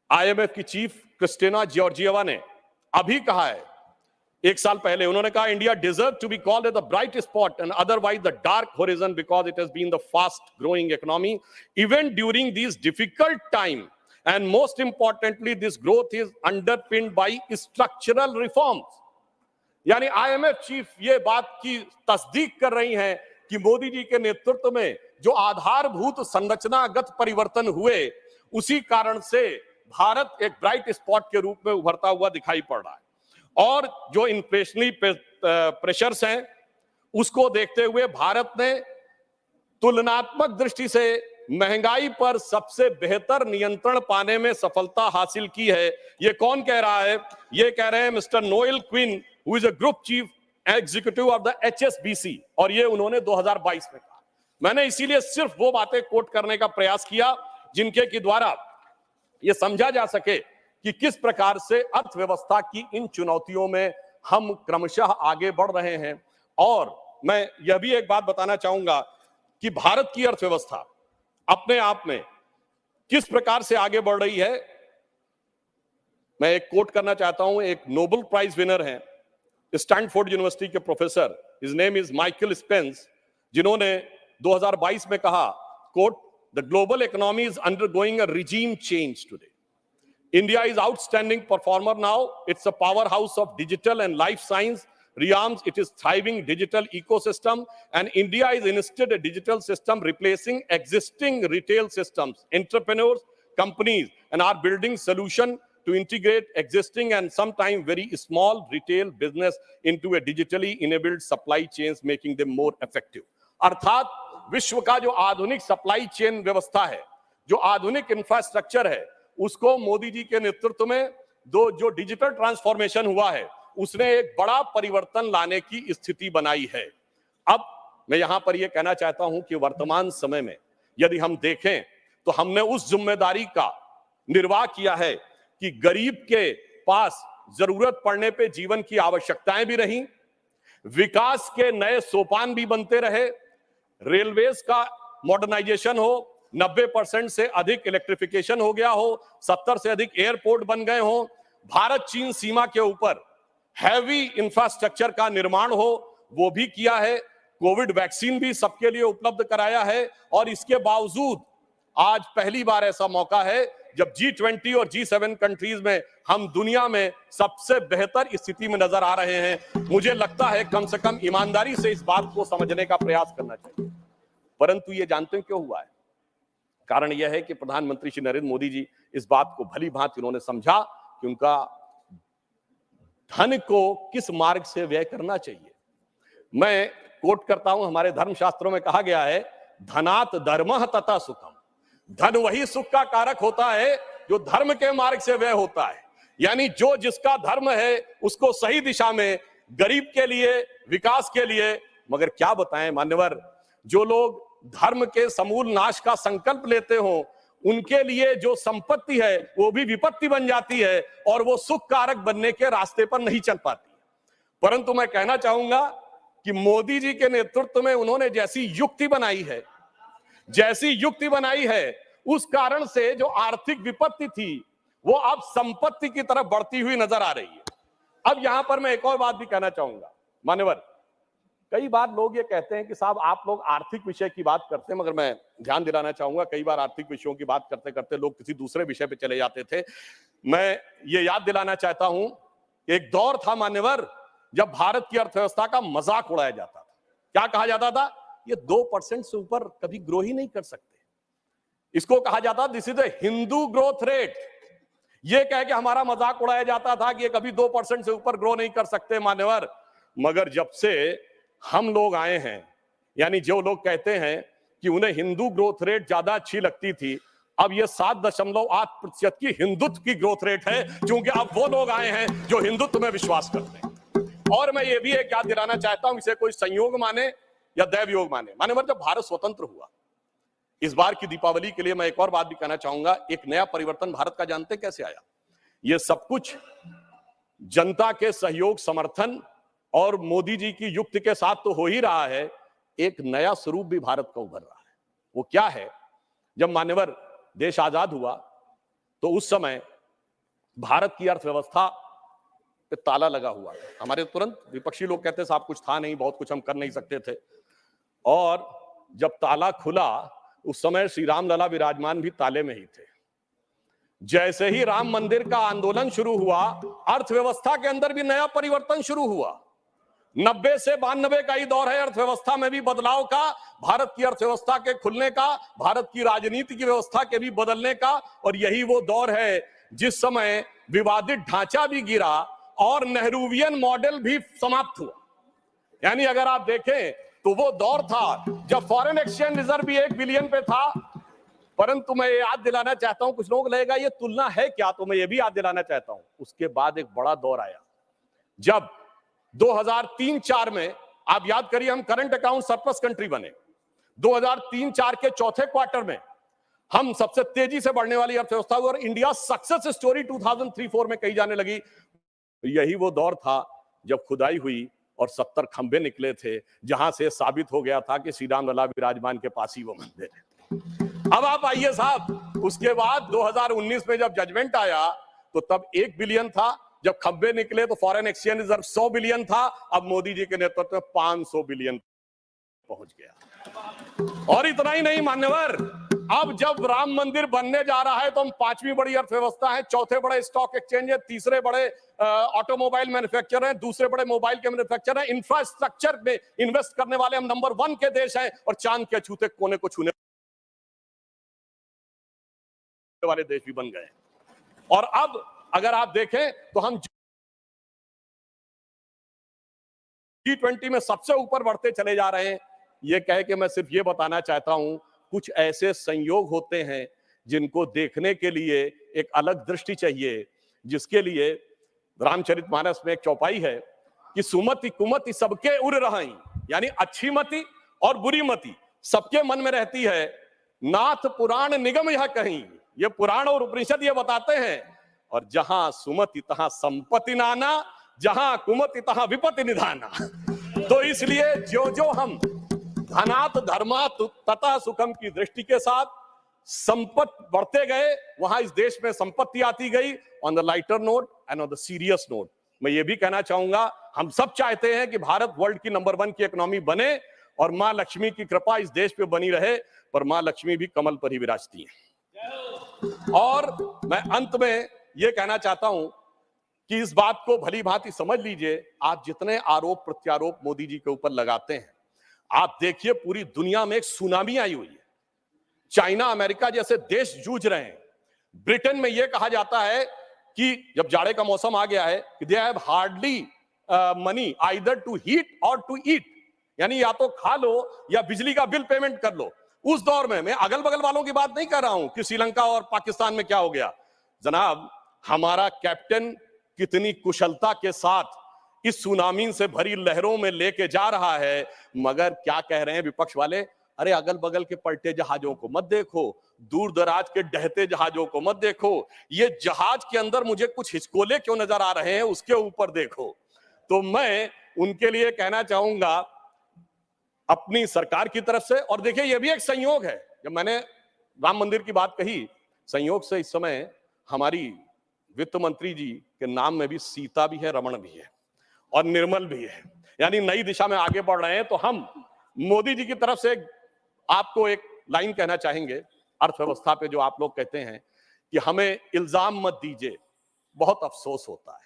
आईएमएफ की चीफ क्रिस्टिना जॉर्जिएवा ने अभी कहा है, 1 साल पहले उन्होंने कहा, India deserve to be called the bright spot and otherwise the dark horizon because it has been the fast growing economy even during this difficult time and most importantly this growth is underpinned by structural reforms। यानी IMF chief ये बात की तस्दीक कर रही हैं कि मोदी जी के नेतृत्व में जो आधारभूत संरचनागत परिवर्तन हुए, उसी कारण से भारत एक ब्राइट स्पॉट के रूप में उभरता हुआ दिखाई पड़ रहा है। और जो इन्फ्लेशनरी प्रेशर्स हैं उसको देखते हुए भारत ने तुलनात्मक दृष्टि से महंगाई पर सबसे बेहतर नियंत्रण पाने में सफलता हासिल की है। ये कौन कह रहा है? ये कह रहे हैं mister Noel Quinn, who is a group chief executive of the HSBC, और ये उन्होंने 2022 में कहा। मैंने इसीलिए सिर्फ वो बातें कोट करने का प्रयास किया जिनके के द्वारा ये समझा जा सके कि किस प्रकार से अर्थव्यवस्था की इन चुनौतियों में हम क्रमशः आगे बढ़ रहे हैं। और मैं यह भी एक बात बताना चाहूंगा कि भारत की अर्थव्यवस्था अपने आप में किस प्रकार से आगे बढ़ रही है। मैं एक कोट करना चाहता हूं, एक नोबेल प्राइज विनर हैं, स्टैनफोर्ड यूनिवर्सिटी के professor, his name is Michael Spence, जिन्होंने 2022 में कहा, quote, the global economy is undergoing a regime change today. India is outstanding performer now. It's a powerhouse of digital and life science realms. It is thriving digital ecosystem, and India is instead a digital system replacing existing retail systems. Entrepreneurs, companies, and are building solution to integrate existing and sometimes very small retail business into a digitally enabled supply chains, making them more effective. अर्थात विश्व का जो आधुनिक supply chain व्यवस्था है, जो आधुनिक infrastructure है, उसको मोदी जी के नेतृत्व में जो डिजिटल ट्रांसफॉर्मेशन हुआ है, उसने एक बड़ा परिवर्तन लाने की स्थिति बनाई है. अब मैं यहां पर यह कहना चाहता हूं कि वर्तमान समय में यदि हम देखें तो हमने उस जिम्मेदारी का निर्वाह किया है कि गरीब के पास जरूरत पड़ने पे जीवन की आवश्यकताएं भी रहीं, विकास के नए सोपान भी बनते रहे, रेलवेज का मॉडर्नाइजेशन हो, 90% से अधिक इलेक्ट्रिफिकेशन हो गया हो, 70 से अधिक एयरपोर्ट बन गए हो, भारत चीन सीमा के ऊपर हैवी इंफ्रास्ट्रक्चर का निर्माण हो, वो भी किया है, कोविड वैक्सीन भी सबके लिए उपलब्ध कराया है. और इसके बावजूद आज पहली बार ऐसा मौका है जब G20 और G7 कंट्रीज में हम दुनिया में सबसे बेहतर स्थिति में नजर आ रहे हैं. मुझे लगता है कम से कम ईमानदारी से इस बात को समझने का प्रयास करना चाहिए. परंतु ये जानते हैं क्यों हुआ है? कारण यह है कि प्रधानमंत्री श्री नरेंद्र मोदी जी इस बात को भली भांति उन्होंने समझा कि उनका धन को किस मार्ग से व्यय करना चाहिए. मैं कोट करता हूं, हमारे धर्मशास्त्रों में कहा गया है, धनात् धर्मः तथा सुखम. धन वही सुख का कारक होता है जो धर्म के मार्ग से व्यय होता है. यानी जो जिसका धर्म है उसको सही दिशा में, गरीब के लिए, विकास के लिए. मगर क्या बताएं मान्यवर, जो लोग धर्म के समूल नाश का संकल्प लेते हो, उनके लिए जो संपत्ति है वो भी विपत्ति बन जाती है और वो सुख कारक बनने के रास्ते पर नहीं चल पाती. परंतु मैं कहना चाहूंगा कि मोदी जी के नेतृत्व में उन्होंने जैसी युक्ति बनाई है, उस कारण से जो आर्थिक विपत्ति थी वो अब संपत्ति की तरफ बढ़ती हुई नजर आ रही है. अब यहां पर मैं एक और बात भी कहना चाहूंगा मान्यवर, कई बार लोग ये कहते हैं कि साहब आप लोग आर्थिक विषय की बात करते हैं, मगर मैं ध्यान दिलाना चाहूंगा कई बार आर्थिक विषयों की बात करते करते लोग किसी दूसरे विषय पे चले जाते थे. मैं ये याद दिलाना चाहता हूं, एक दौर था मान्यवर जब भारत की अर्थव्यवस्था का मजाक उड़ाया जाता था. क्या कहा जाता था? ये 2% से ऊपर कभी ग्रो ही नहीं कर सकते. इसको कहा जाता, this is the Hindu growth rate. ये कह के हमारा मजाक उड़ाया जाता था कि ये कभी 2% से ऊपर ग्रो नहीं कर सकते मान्यवर. मगर जब से हम लोग आए हैं, यानी जो लोग कहते हैं कि उन्हें हिंदू ग्रोथ रेट ज्यादा अच्छी लगती थी, अब ये 7.8% की हिंदुत्व की ग्रोथ रेट है, क्योंकि अब वो लोग आए हैं जो हिंदुत्व में विश्वास करते हैं. और मैं ये भी एक याद दिलाना चाहता हूं, इसे कोई संयोग माने या दैव योग माने, मान्यवर जब भारत स्वतंत्र हुआ, इस बार की दीपावली के लिए मैं एक और बात भी कहना चाहूंगा, एक नया परिवर्तन भारत का जानते कैसे आया? ये सब कुछ जनता के सहयोग, समर्थन और मोदी जी की युक्ति के साथ तो हो ही रहा है. एक नया स्वरूप भी भारत का उभर रहा है. वो क्या है? जब मान्यवर देश आजाद हुआ तो उस समय भारत की अर्थव्यवस्था पे ताला लगा हुआ था. हमारे तुरंत विपक्षी लोग कहते साहब कुछ था नहीं, बहुत कुछ हम कर नहीं सकते थे. और जब ताला खुला उस समय श्री राम लला विराजमान भी ताले में ही थे. जैसे ही राम मंदिर का आंदोलन शुरू हुआ, अर्थव्यवस्था के अंदर भी नया परिवर्तन शुरू हुआ. 90 से 92 का ही दौर है अर्थव्यवस्था में भी बदलाव का, भारत की अर्थव्यवस्था के खुलने का, भारत की राजनीति की व्यवस्था के भी बदलने का. और यही वो दौर है जिस समय विवादित ढांचा भी गिरा और नेहरूवियन मॉडल भी समाप्त हुआ. यानी अगर आप देखें तो वो दौर था जब फॉरेन एक्सचेंज रिजर्व भी 1 बिलियन पे था. परंतु मैं ये याद दिलाना चाहता हूं, कुछ लोग लगेगा ये तुलना है क्या, तो मैं ये भी याद दिलाना चाहता हूं, उसके बाद एक बड़ा दौर आया जब 2003-4 में, आप याद करिए, हम करंट अकाउंट सरप्लस कंट्री बने. 2003-4 के चौथे क्वार्टर में हम सबसे तेजी से बढ़ने वाली अर्थव्यवस्था हुई और इंडिया सक्सेस स्टोरी 2003-4 में कही जाने लगी. यही वो दौर था जब खुदाई हुई और 70 खंभे निकले थे, जहां से साबित हो गया था कि श्री राम लला विराजमान के पास ही वो मंदिर है. अब आप आइए साहब, उसके बाद 2019 में जब जजमेंट आया तो तब 1 बिलियन था, जब खब्बे निकले तो फॉरेन एक्सचेंज रिजर्व 100 बिलियन था, अब मोदी जी के नेतृत्व में 500 बिलियन पहुंच गया। और इतना ही नहीं मान्यवर, अब जब राम मंदिर बनने जा रहा है तो हम 5वीं बड़ी अर्थव्यवस्था है, चौथे बड़े स्टॉक एक्सचेंज है, तीसरे बड़े ऑटोमोबाइल मैन्युफैक्चरर हैं, दूसरे बड़े मोबाइल के मैन्युफैक्चरर हैं, इंफ्रास्ट्रक्चर में इन्वेस्ट करने वाले हम नंबर 1 के देश हैं, और चांद के छूते कोने को छूने वाले देश भी बन गए। और अब अगर आप देखें तो हम G20 में सबसे ऊपर बढ़ते चले जा रहे हैं। ये कह के मैं सिर्फ ये बताना चाहता हूं, कुछ ऐसे संयोग होते हैं जिनको देखने के लिए एक अलग दृष्टि चाहिए, जिसके लिए रामचरितमानस में एक चौपाई है कि सुमति कुमति सबके उर रहाई, यानी अच्छी मति और बुरी मति सबके मन में रहती है। नाथ पुराण निगम यह कहीं, ये पुराण और उपनिषद ये बताते हैं, और जहां सुमति तहां संपत्ति नाना, जहां कुमति तहां विपत्ति निधाना। तो इसलिए जो जो हम धनात धर्मात तथा सुखम की दृष्टि के साथ संपत्ति बढ़ते गए, वहां इस देश में संपत्ति आती गई। On the lighter note and on the serious note मैं ये भी कहना चाहूंगा, हम सब चाहते हैं कि भारत वर्ल्ड की नंबर 1 की इकोनॉमी बने और मां लक्ष्मी की कृपा इस देश पे बनी रहे, पर मां लक्ष्मी भी कमल पर ही विराजती है। और मैं अंत में यह कहना चाहता हूं कि इस बात को भली भांति समझ लीजिए, आप जितने आरोप प्रत्यारोप मोदी जी के ऊपर लगाते हैं, आप देखिए पूरी दुनिया में एक सुनामी आई हुई है। चाइना अमेरिका जैसे देश जूझ रहे हैं। ब्रिटेन में यह कहा जाता है कि जब जाड़े का मौसम आ गया है कि they have hardly money either to heat और टू ईट, यानी या तो खा लो या बिजली का बिल पेमेंट कर लो। उस दौर में मैं अगल बगल वालों की बात नहीं कर रहा हूं कि श्रीलंका और पाकिस्तान में क्या हो गया। जनाब, हमारा कैप्टन कितनी कुशलता के साथ इस सुनामी से भरी लहरों में लेके जा रहा है, मगर क्या कह रहे हैं विपक्ष वाले, अरे अगल बगल के पलटे जहाजों को मत देखो, दूर दराज के डहते जहाजों को मत देखो, ये जहाज के अंदर मुझे कुछ हिचकोले क्यों नजर आ रहे हैं उसके ऊपर देखो। तो मैं उनके लिए कहना चाहूंगा अपनी सरकार की तरफ से, और देखिए ये भी एक संयोग है, जब मैंने राम मंदिर की बात कही, संयोग से इस समय हमारी वित्त मंत्री जी के नाम में भी सीता भी है, रमण भी है और निर्मल भी है, यानी नई दिशा में आगे बढ़ रहे हैं। तो हम मोदी जी की तरफ से आपको एक लाइन कहना चाहेंगे अर्थव्यवस्था पे, जो आप लोग कहते हैं कि हमें इल्जाम मत दीजिए, बहुत अफसोस होता है,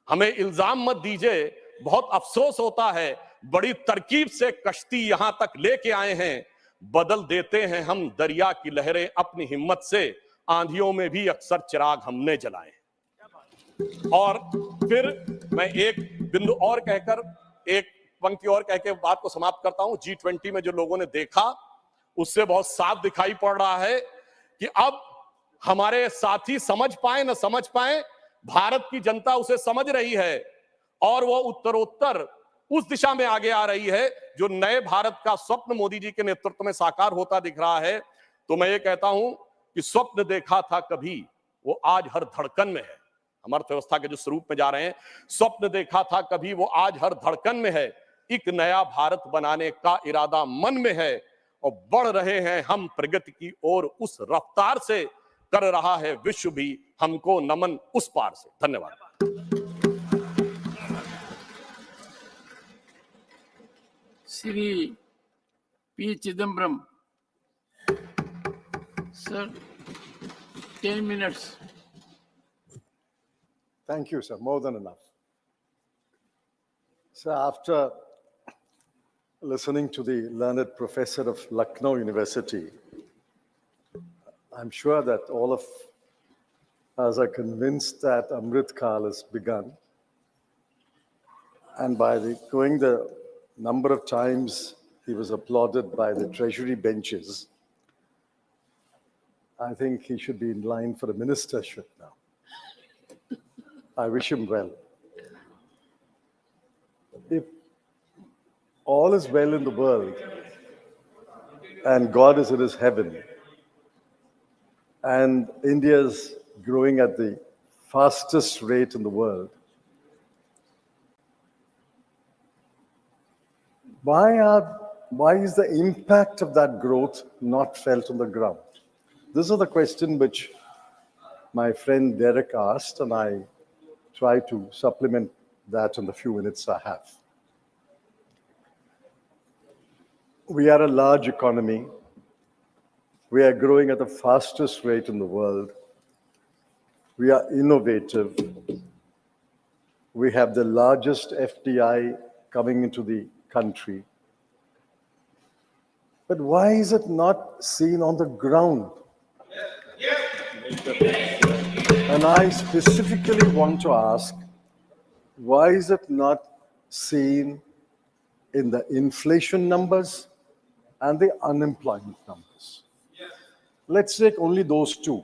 हमें इल्जाम मत दीजिए, बहुत अफसोस होता है, बड़ी तरकीब से कश्ती यहां तक लेके आए हैं, बदल देते हैं हम दरिया की लहरें अपनी हिम्मत से, आंधियों में भी अक्सर चिराग हमने जलाए। और फिर मैं एक बिंदु और कहकर, एक पंक्ति और कह के बात को समाप्त करता हूं। G20 में जो लोगों ने देखा उससे बहुत साफ दिखाई पड़ रहा है कि अब हमारे साथी समझ पाए न समझ पाए, भारत की जनता उसे समझ रही है और वो उत्तरोत्तर उस दिशा में आगे आ रही है जो नए भारत का स्वप्न मोदी जी के नेतृत्व में साकार होता दिख रहा है। तो मैं ये कहता हूं कि स्वप्न देखा था कभी, वो आज हर धड़कन में है। हम अर्थव्यवस्था के जो स्वरूप में जा रहे हैं, स्वप्न देखा था कभी, वो आज हर धड़कन में है। एक नया भारत बनाने का इरादा मन में है और बढ़ रहे हैं हम प्रगति की ओर, उस रफ्तार से कर रहा है विश्व भी हमको नमन उस पार से। धन्यवाद। Shri P. Chidambaram. Sir, 10 minutes. Thank you, sir. More than enough. So after listening to the learned professor of Lucknow University, I'm sure that all of us are convinced that Amrit Kal has begun. And by going the number of times he was applauded by the treasury benches, I think he should be in line for a ministership now. I wish him well. If all is well in the world and God is in his heaven and India is growing at the fastest rate in the world, why is the impact of that growth not felt on the ground? This is the question which my friend Derek asked, and I try to supplement that in the few minutes I have. We are a large economy. We are growing at the fastest rate in the world. We are innovative. We have the largest FDI coming into the country. But why is it not seen on the ground? And I specifically want to ask, why is it not seen in the inflation numbers and the unemployment numbers? Let's take only those two.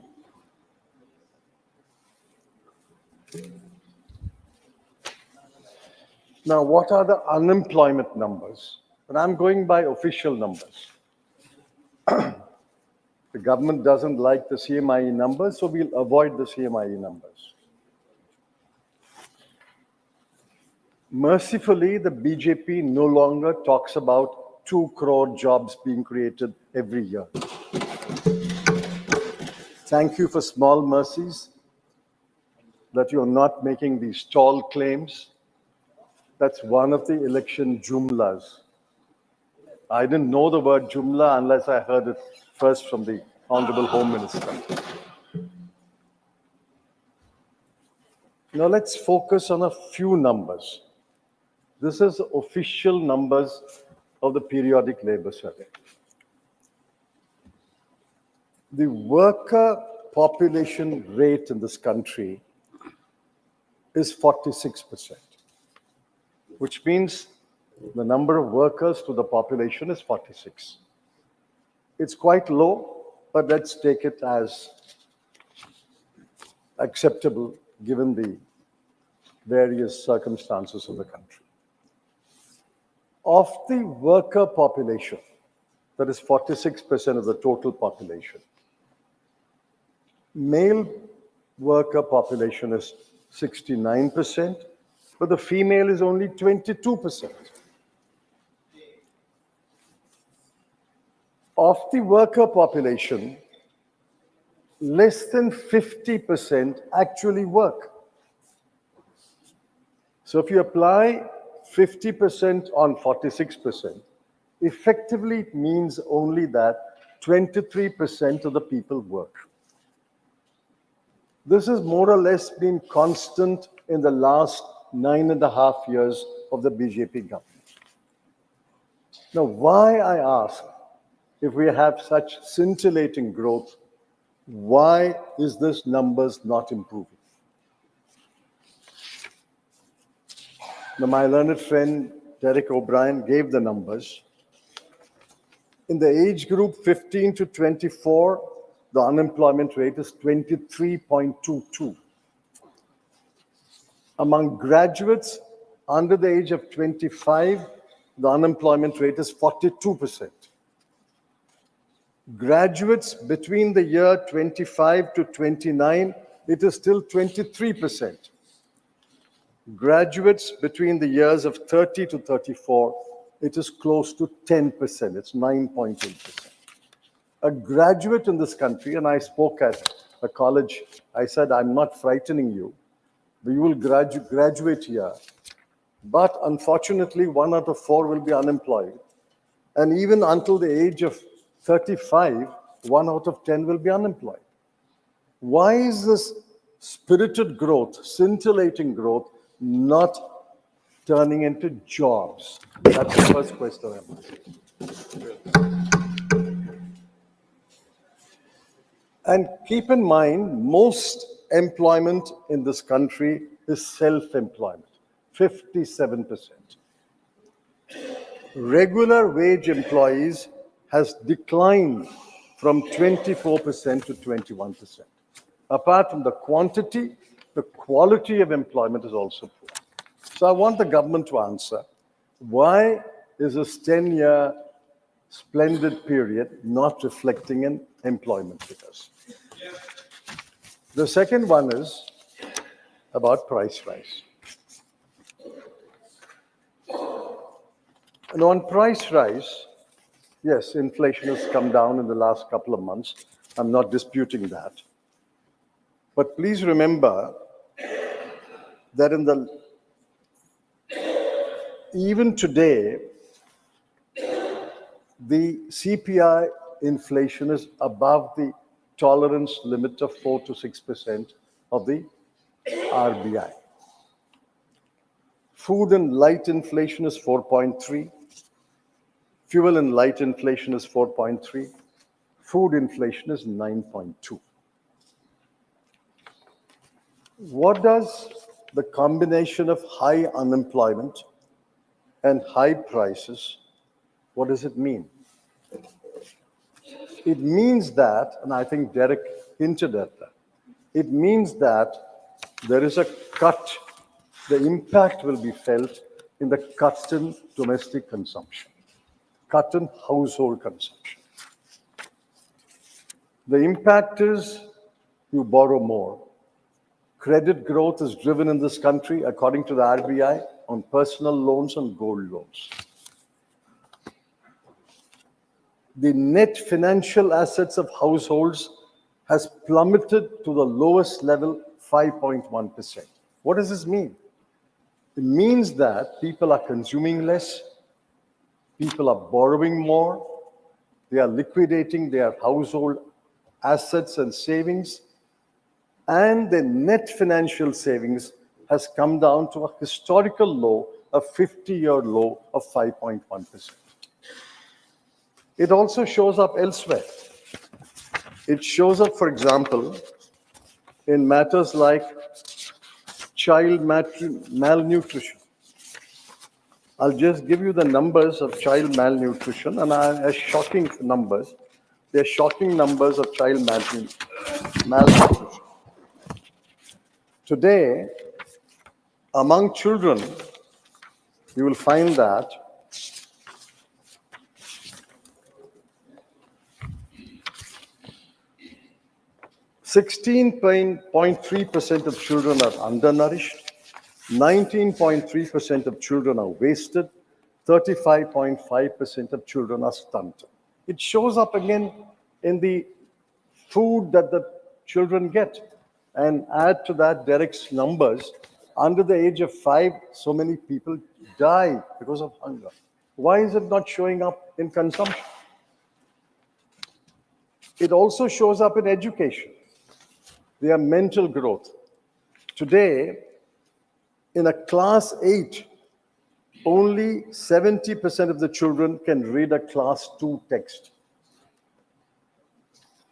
Now, what are the unemployment numbers? And I'm going by official numbers. The government doesn't like the CMIE numbers, so we'll avoid the CMIE numbers. Mercifully, the BJP no longer talks about 2 crore jobs being created every year. Thank you for small mercies that you're not making these tall claims. That's one of the election jumlas. I didn't know the word jumla unless I heard it first from the Honorable Home Minister. Now let's focus on a few numbers. This is official numbers of the Periodic Labor Survey. The worker population rate in this country is 46%, which means the number of workers to the population is 46. It's quite low, but let's take it as acceptable given the various circumstances of the country. Of the worker population, that is 46% of the total population, male worker population is 69%, but the female is only 22%. Of the worker population, less than 50% actually work. So if you apply 50% on 46%, effectively it means only that 23% of the people work. This has more or less been constant in the last 9.5 years of the BJP government. Now, why, I ask, if we have such scintillating growth, why is this numbers not improving? Now, my learned friend Derek O'Brien gave the numbers. In the age group 15 to 24, the unemployment rate is 23.22. Among graduates under the age of 25, the unemployment rate is 42%. Graduates between the year 25 to 29, it is still 23%. Graduates between the years of 30 to 34, it is close to 10%. It's 9.8%. A graduate in this country, and I spoke at a college, I said, I'm not frightening you. You will graduate here. But unfortunately, 1 out of 4 will be unemployed. And even until the age of 35, 1 out of 10 will be unemployed. Why is this spirited growth, scintillating growth, not turning into jobs? That's the first question I'm asking. And keep in mind, most employment in this country is self-employment, 57%. Regular wage employees has declined from 24% to 21%. Apart from the quantity, the quality of employment is also poor. So I want the government to answer, why is this 10-year splendid period not reflecting in employment figures? The second one is about price rise. And on price rise, yes, inflation has come down in the last couple of months, I'm not disputing that. But please remember that even today, the CPI inflation is above the tolerance limit of 4 to 6% of the RBI. Food and light inflation is 4.3. Fuel and light inflation is 4.3. Food inflation is 9.2. What does the combination of high unemployment and high prices, what does it mean? It means that, and I think Derek hinted at that, it means that there is a cut, the impact will be felt in the cut in domestic consumption, cut in household consumption. The impact is you borrow more. Credit growth is driven in this country, according to the RBI, on personal loans and gold loans. The net financial assets of households has plummeted to the lowest level, 5.1%. What does this mean? It means that people are consuming less, people are borrowing more, they are liquidating their household assets and savings, and the net financial savings has come down to a historical low, a 50-year low of 5.1%. It also shows up elsewhere. It shows up, for example, in matters like child malnutrition. I'll just give you the numbers of child malnutrition, and are shocking numbers. They're shocking numbers of child malnutrition. Today, among children, you will find that 16.3% of children are undernourished, 19.3% of children are wasted, 35.5% of children are stunted. It shows up again in the food that the children get. And add to that Derek's numbers, under the age of 5, so many people die because of hunger. Why is it not showing up in consumption? It also shows up in education. Their mental growth. Today, in a class 8, only 70% of the children can read a class 2 text.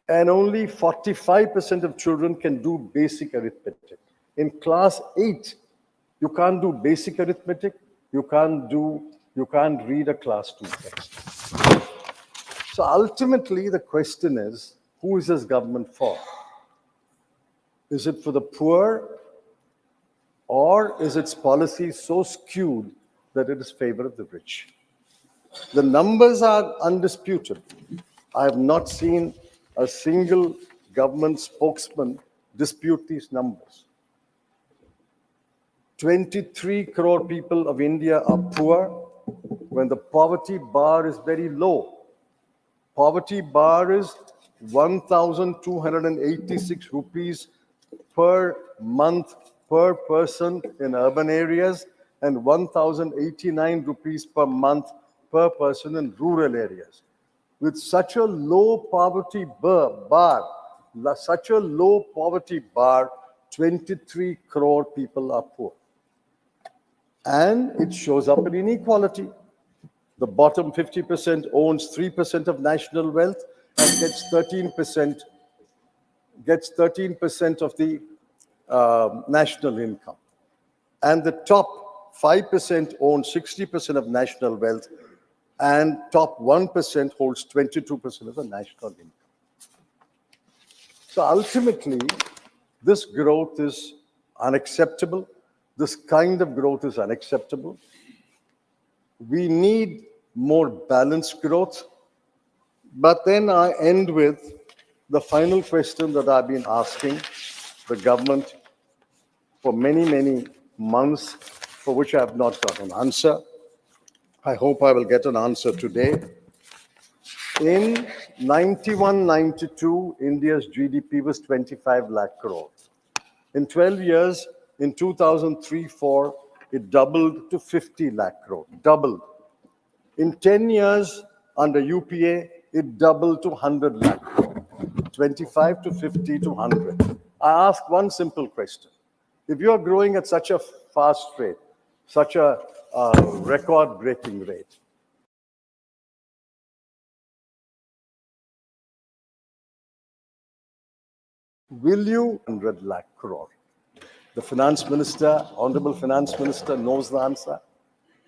And only 45% of children can do basic arithmetic. In class 8, you can't do basic arithmetic, you can't read a class 2 text. So ultimately, the question is, who is this government for? Is it for the poor, or is its policy so skewed that it is favor of the rich? The numbers are undisputed. I have not seen a single government spokesman dispute these numbers. 23 crore people of India are poor when the poverty bar is very low. Poverty bar is 1,286 rupees per month per person in urban areas and 1,089 rupees per month per person in rural areas. With such a low poverty bar, 23 crore people are poor. And it shows up in inequality. The bottom 50% owns 3% of national wealth and gets 13% of the national income. And the top 5% owns 60% of national wealth, and top 1% holds 22% of the national income. So ultimately, this growth is unacceptable. This kind of growth is unacceptable. We need more balanced growth. But then I end with the final question that I've been asking the government for many, many months, for which I have not got an answer. I hope I will get an answer today. In 91-92, India's GDP was 25 lakh crore. In 12 years, in 2003-4, it doubled to 50 lakh crore, doubled. In 10 years, under UPA, it doubled to 100 lakh crore, 25 to 50 to 100. I ask one simple question. If you are growing at such a fast rate, such a record-breaking rate, will you 100 lakh crore? The finance minister, honorable finance minister knows the answer.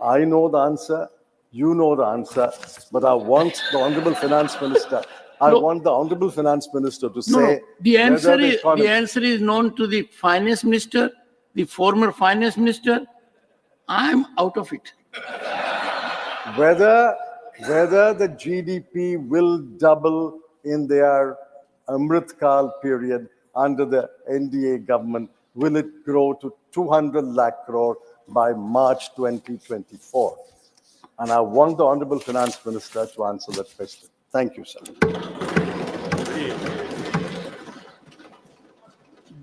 I know the answer. You know the answer. But I want the honorable finance minister, No. want the honorable finance minister to No, say the answer whether is economy- the answer is known to the finance minister, the former finance minister. I'm out of it. whether the GDP will double in their Amrit Kal period under the NDA government. Will it grow to 200 lakh crore by March 2024? And I want the Honorable Finance Minister to answer that question. Thank you, sir.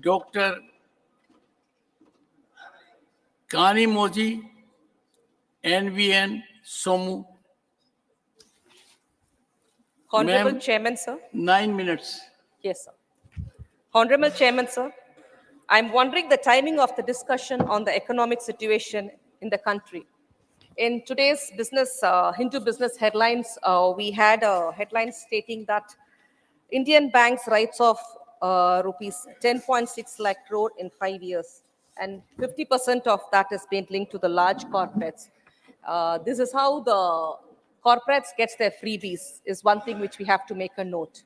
Dr. Kanimoji NVN Somu. Honorable Ma'am, Chairman, sir. 9 minutes. Yes, sir. Honorable Chairman, sir. I'm wondering the timing of the discussion on the economic situation in the country. In today's Hindu business headlines, we had a headline stating that Indian banks writes off rupees 10.6 lakh crore in 5 years, and 50% of that is being linked to the large corporates. This is how the corporates gets their freebies, is one thing which we have to make a note.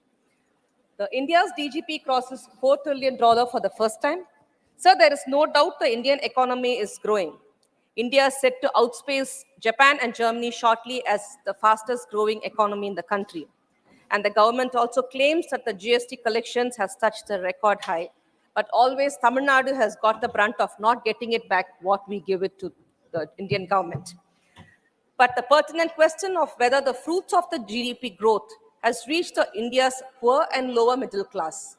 The India's DGP crosses $4 trillion for the first time. Sir, there is no doubt the Indian economy is growing. India is set to outspace Japan and Germany shortly as the fastest growing economy in the country. And the government also claims that the GST collections has touched a record high. But always Tamil Nadu has got the brunt of not getting it back what we give it to the Indian government. But the pertinent question of whether the fruits of the GDP growth has reached India's poor and lower middle class.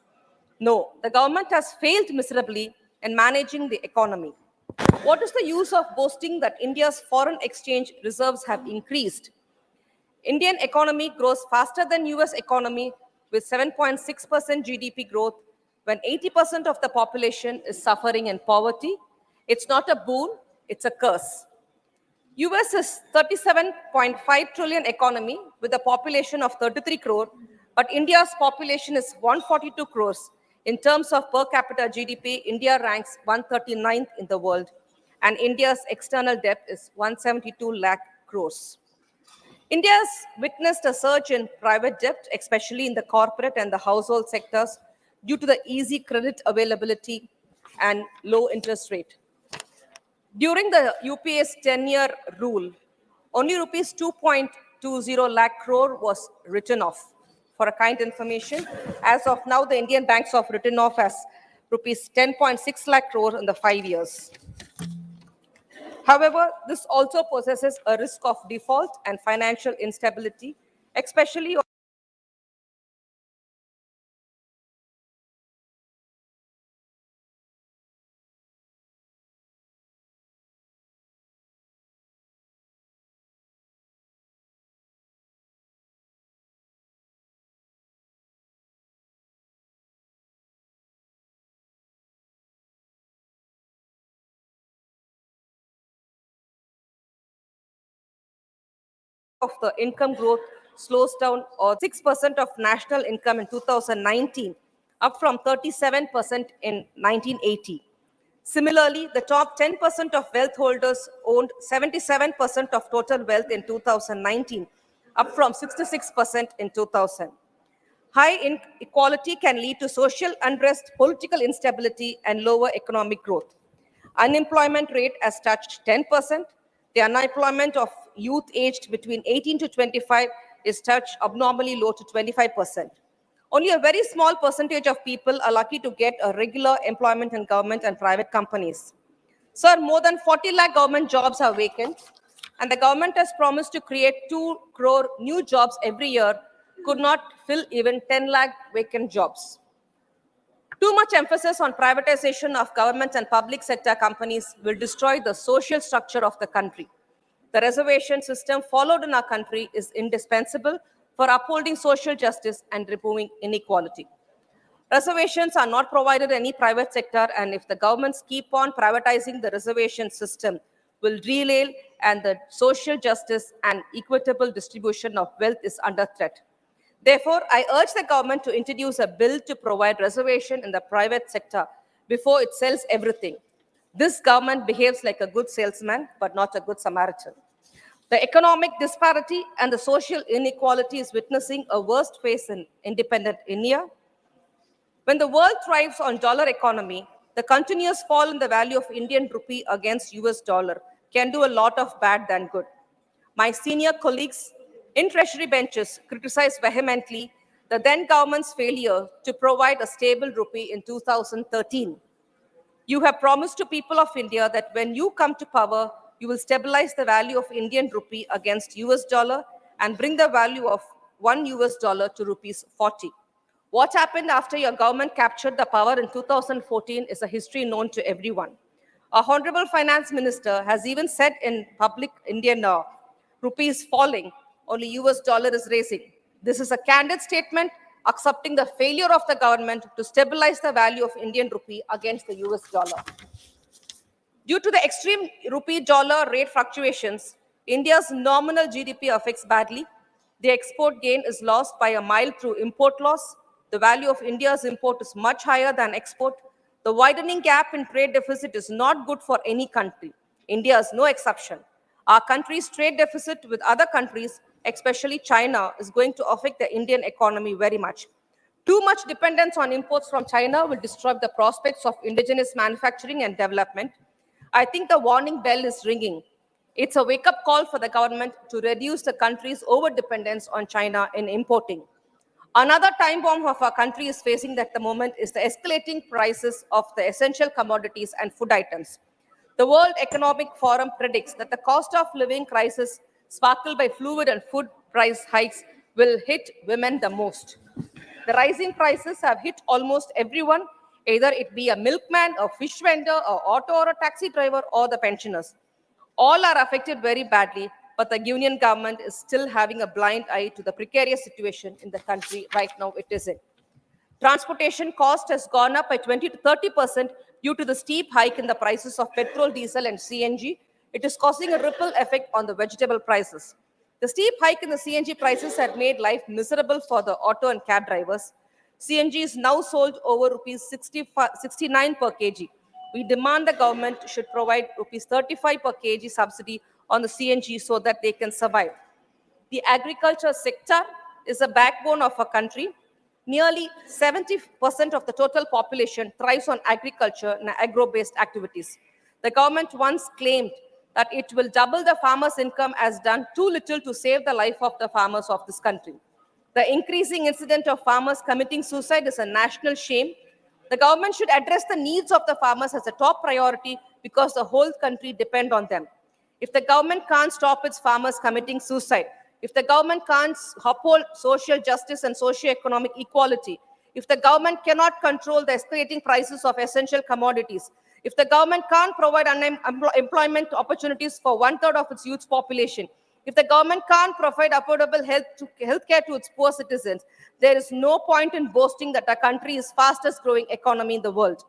No, the government has failed miserably in managing the economy. What is the use of boasting that India's foreign exchange reserves have increased? Indian economy grows faster than US economy with 7.6% GDP growth when 80% of the population is suffering in poverty. It's not a boon, it's a curse. US is 37.5 trillion economy with a population of 33 crore, but India's population is 142 crores. In terms of per capita GDP, India ranks 139th in the world, and India's external debt is 172 lakh crores. India has witnessed a surge in private debt, especially in the corporate and the household sectors, due to the easy credit availability and low interest rate. During the UPA's 10-year rule, only rupees 2.20 lakh crore was written off. For a kind information, as of now, the Indian banks have written off as rupees 10.6 lakh crore in the 5 years. However, this also possesses a risk of default and financial instability, especially of the income growth slows down, or 6% of national income in 2019, up from 37% in 1980. Similarly, the top 10% of wealth holders owned 77% of total wealth in 2019, up from 66% in 2000. High inequality can lead to social unrest, political instability, and lower economic growth. Unemployment rate has touched 10%. The unemployment of youth aged between 18 to 25 is touched abnormally low to 25%. Only a very small percentage of people are lucky to get a regular employment in government and private companies. Sir, more than 40 lakh government jobs are vacant, and the government has promised to create 2 crore new jobs every year could not fill even 10 lakh vacant jobs. Too much emphasis on privatization of government and public sector companies will destroy the social structure of the country. The reservation system followed in our country is indispensable for upholding social justice and removing inequality. Reservations are not provided in any private sector, and if the governments keep on privatizing the reservation system, will derail and the social justice and equitable distribution of wealth is under threat. Therefore, I urge the government to introduce a bill to provide reservation in the private sector before it sells everything. This government behaves like a good salesman, but not a good Samaritan. The economic disparity and the social inequality is witnessing a worst phase in independent India. When the world thrives on dollar economy, the continuous fall in the value of Indian rupee against US dollar can do a lot of bad than good. My senior colleagues in treasury benches criticized vehemently the then government's failure to provide a stable rupee in 2013. You have promised to people of India that when you come to power, you will stabilize the value of Indian rupee against US dollar and bring the value of $1 to rupees 40. What happened after your government captured the power in 2014 is a history known to everyone. Our Honorable Finance Minister has even said in public Indian rupee is falling, only US dollar is raising. This is a candid statement accepting the failure of the government to stabilize the value of Indian rupee against the US dollar. Due to the extreme rupee-dollar rate fluctuations, India's nominal GDP affects badly. The export gain is lost by a mile through import loss. The value of India's import is much higher than export. The widening gap in trade deficit is not good for any country. India is no exception. Our country's trade deficit with other countries, especially China, is going to affect the Indian economy very much. Too much dependence on imports from China will destroy the prospects of indigenous manufacturing and development. I think the warning bell is ringing. It's a wake-up call for the government to reduce the country's over-dependence on China in importing. Another time bomb of our country is facing at the moment is the escalating prices of the essential commodities and food items. The World Economic Forum predicts that the cost of living crisis sparkled by fluid and food price hikes will hit women the most. The rising prices have hit almost everyone, either it be a milkman, a fish vendor, a auto or a taxi driver, or the pensioners. All are affected very badly, but the union government is still having a blind eye to the precarious situation in the country right now it is in. Transportation cost has gone up by 20 to 30% due to the steep hike in the prices of petrol, diesel, and CNG. It is causing a ripple effect on the vegetable prices. The steep hike in the CNG prices had made life miserable for the auto and cab drivers. CNG is now sold over rupees 69 per kg. We demand the government should provide rupees 35 per kg subsidy on the CNG so that they can survive. The agriculture sector is the backbone of our country. Nearly 70% of the total population thrives on agriculture and agro-based activities. The government once claimed that it will double the farmers' income has done too little to save the life of the farmers of this country. The increasing incident of farmers committing suicide is a national shame. The government should address the needs of the farmers as a top priority because the whole country depends on them. If the government can't stop its farmers committing suicide, if the government can't uphold social justice and socio-economic equality, if the government cannot control the escalating prices of essential commodities, if the government can't provide employment opportunities for 1/3 of its youth population, if the government can't provide affordable healthcare to its poor citizens, there is no point in boasting that our country is fastest growing economy in the world.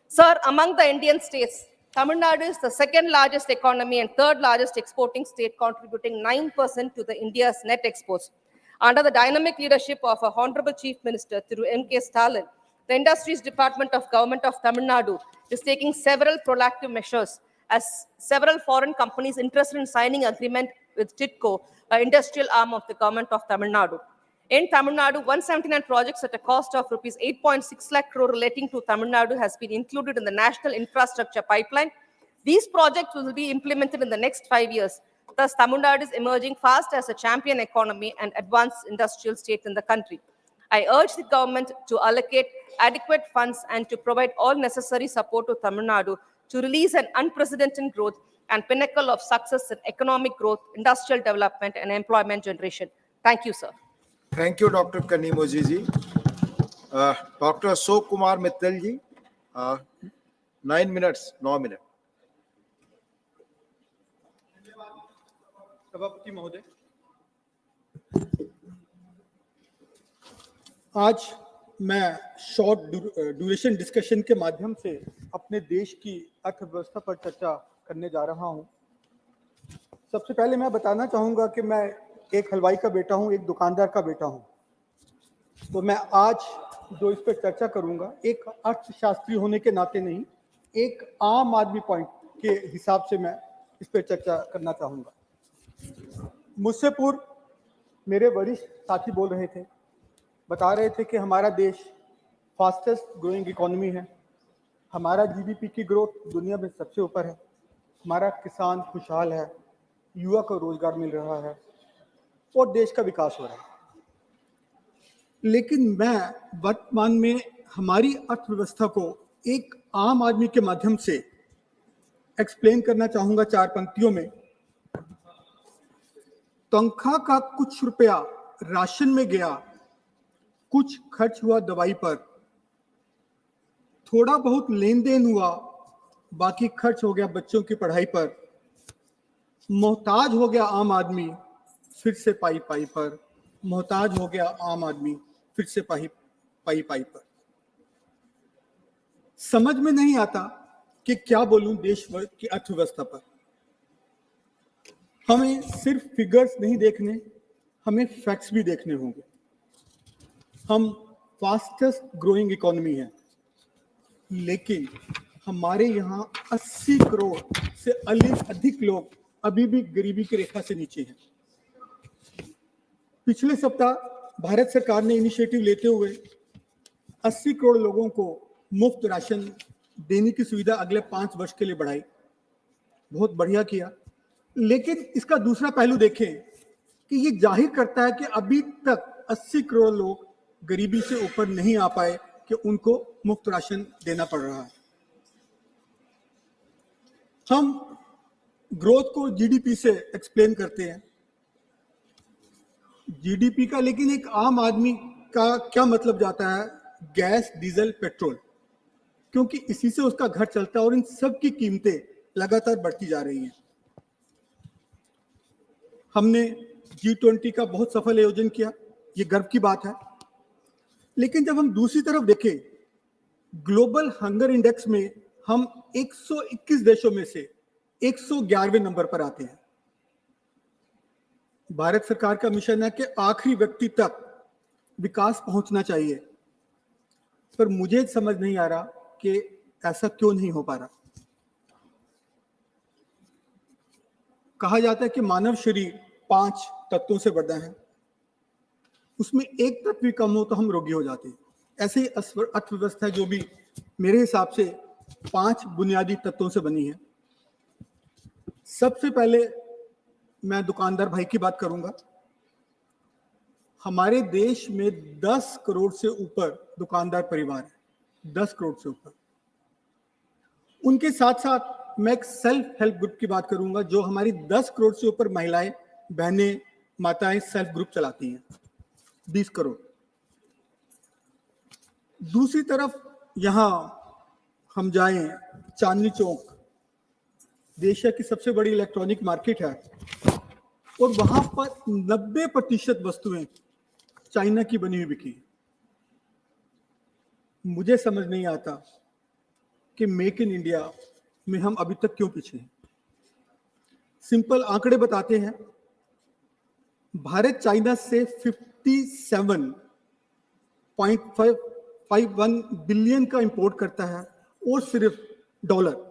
Sir, among the Indian states, Tamil Nadu is the second largest economy and third largest exporting state, contributing 9% to the India's net exports. Under the dynamic leadership of our Honorable Chief Minister, through M.K. Stalin, the Industries Department of Government of Tamil Nadu is taking several proactive measures as several foreign companies interested in signing agreement with TIDCO, an industrial arm of the government of Tamil Nadu. In Tamil Nadu, 179 projects at a cost of rupees 8.6 lakh crore relating to Tamil Nadu has been included in the national infrastructure pipeline. These projects will be implemented in the next 5 years. Thus, Tamil Nadu is emerging fast as a champion economy and advanced industrial state in the country. I urge the government to allocate adequate funds and to provide all necessary support to Tamil Nadu to release an unprecedented growth and pinnacle of success in economic growth, industrial development, and employment generation. Thank you, sir. Thank you, Dr. Kanimoji ji. Dr. Ashok Kumar Mittal ji, 9 minutes, 9 minutes. सभापति महोदय, आज मैं short duration discussion के माध्यम से अपने देश की अर्थव्यवस्था पर चर्चा करने जा रहा हूं। सबसे पहले मैं बताना चाहूंगा कि मैं एक हलवाई का बेटा हूं, एक दुकानदार का बेटा हूं। तो मैं आज जो इस पर चर्चा करूंगा, एक अर्थशास्त्री होने के नाते नहीं, एक आम आदमी पॉइंट के हिसाब से मैं इस पर चर्चा करना चाहूंगा। मुझसे पूर्व मेरे वरिष्ठ साथी बोल रहे थे, बता रहे थे कि हमारा देश फास्टेस्ट ग्रोइंग इकोनॉमी है, हमारा जीडीपी की ग्रोथ दुनिया में सबसे ऊपर है, हमारा किसान खुशहाल है, युवा को रोजगार मिल रहा है और देश का विकास हो रहा है। लेकिन मैं वर्तमान में हमारी अर्थव्यवस्था को एक आम आदमी के माध्यम से एक्सप्लेन करना चाहूंगा 4 पंक्तियों में। तनख्वाह का कुछ रुपया राशन में गया, कुछ खर्च हुआ दवाई पर, थोड़ा बहुत लेन देन हुआ, बाकी खर्च हो गया बच्चों की पढ़ाई पर, मोहताज हो गया आम आदमी फिर से पाई पाई पर, मोहताज हो गया आम आदमी फिर से पाई पाई पर। समझ में नहीं आता कि क्या बोलूं देश की अर्थव्यवस्था पर। हमें सिर्फ फिगर्स नहीं देखने, हमें फैक्ट्स भी देखने होंगे। हम फास्टेस्ट ग्रोइंग इकोनॉमी है, लेकिन हमारे यहाँ 80 करोड़ से अधिक लोग अभी भी गरीबी की रेखा से नीचे हैं। पिछले सप्ताह भारत सरकार ने इनिशिएटिव लेते हुए 80 करोड़ लोगों को मुफ्त राशन देने की सुविधा अगले 5 वर्ष के लिए बढ़ाई। बहुत बढ़िया किया, लेकिन इसका दूसरा पहलू देखें कि ये जाहिर करता है कि अभी तक 80 करोड़ लोग गरीबी से ऊपर नहीं आ पाए कि उनको मुफ्त राशन देना पड़ रहा है। हम ग्रोथ को जीडीपी से एक्सप्लेन करते हैं, जीडीपी का, लेकिन एक आम आदमी का क्या मतलब जाता है? गैस, डीजल, पेट्रोल, क्योंकि इसी से उसका घर चलता है और इन सब की कीमतें लगातार बढ़ती जा रही हैं। हमने G20 का बहुत सफल आयोजन किया, ये गर्व की बात है। लेकिन जब हम दूसरी तरफ देखें, ग्लोबल हंगर इंडेक्स में हम 121 देशों में से 111वें नंबर पर आते हैं। भारत सरकार का मिशन है कि आखिरी व्यक्ति तक विकास पहुंचना चाहिए, पर मुझे समझ नहीं आ रहा कि ऐसा क्यों नहीं हो पा रहा। कहा जाता है कि मानव शरीर 5 तत्वों से बना है, उसमें एक तत्व भी कम हो तो हम रोगी हो जाते हैं। ऐसे ही अर्थव्यवस्था जो भी मेरे हिसाब से 5 बुनियादी तत्वों से बनी है। सबसे पहले मैं दुकानदार भाई की बात करूंगा। हमारे देश में 10 करोड़ से ऊपर दुकानदार परिवार है, 10 करोड़ से ऊपर। उनके साथ साथ मैं एक सेल्फ हेल्प ग्रुप की बात करूंगा, जो हमारी 10 करोड़ से ऊपर महिलाएं, बहनें, माताएं सेल्फ ग्रुप चलाती हैं, 20 करोड़। दूसरी तरफ यहां हम जाएं, चांदनी चौक एशिया की सबसे बड़ी इलेक्ट्रॉनिक मार्केट है और वहां पर 90% वस्तुएं चाइना की बनी हुई बिकी। मुझे समझ नहीं आता कि मेक इन इंडिया में हम अभी तक क्यों पीछे हैं। सिंपल आंकड़े बताते हैं, भारत चाइना से 57.51 बिलियन का इंपोर्ट करता है और सिर्फ डॉलर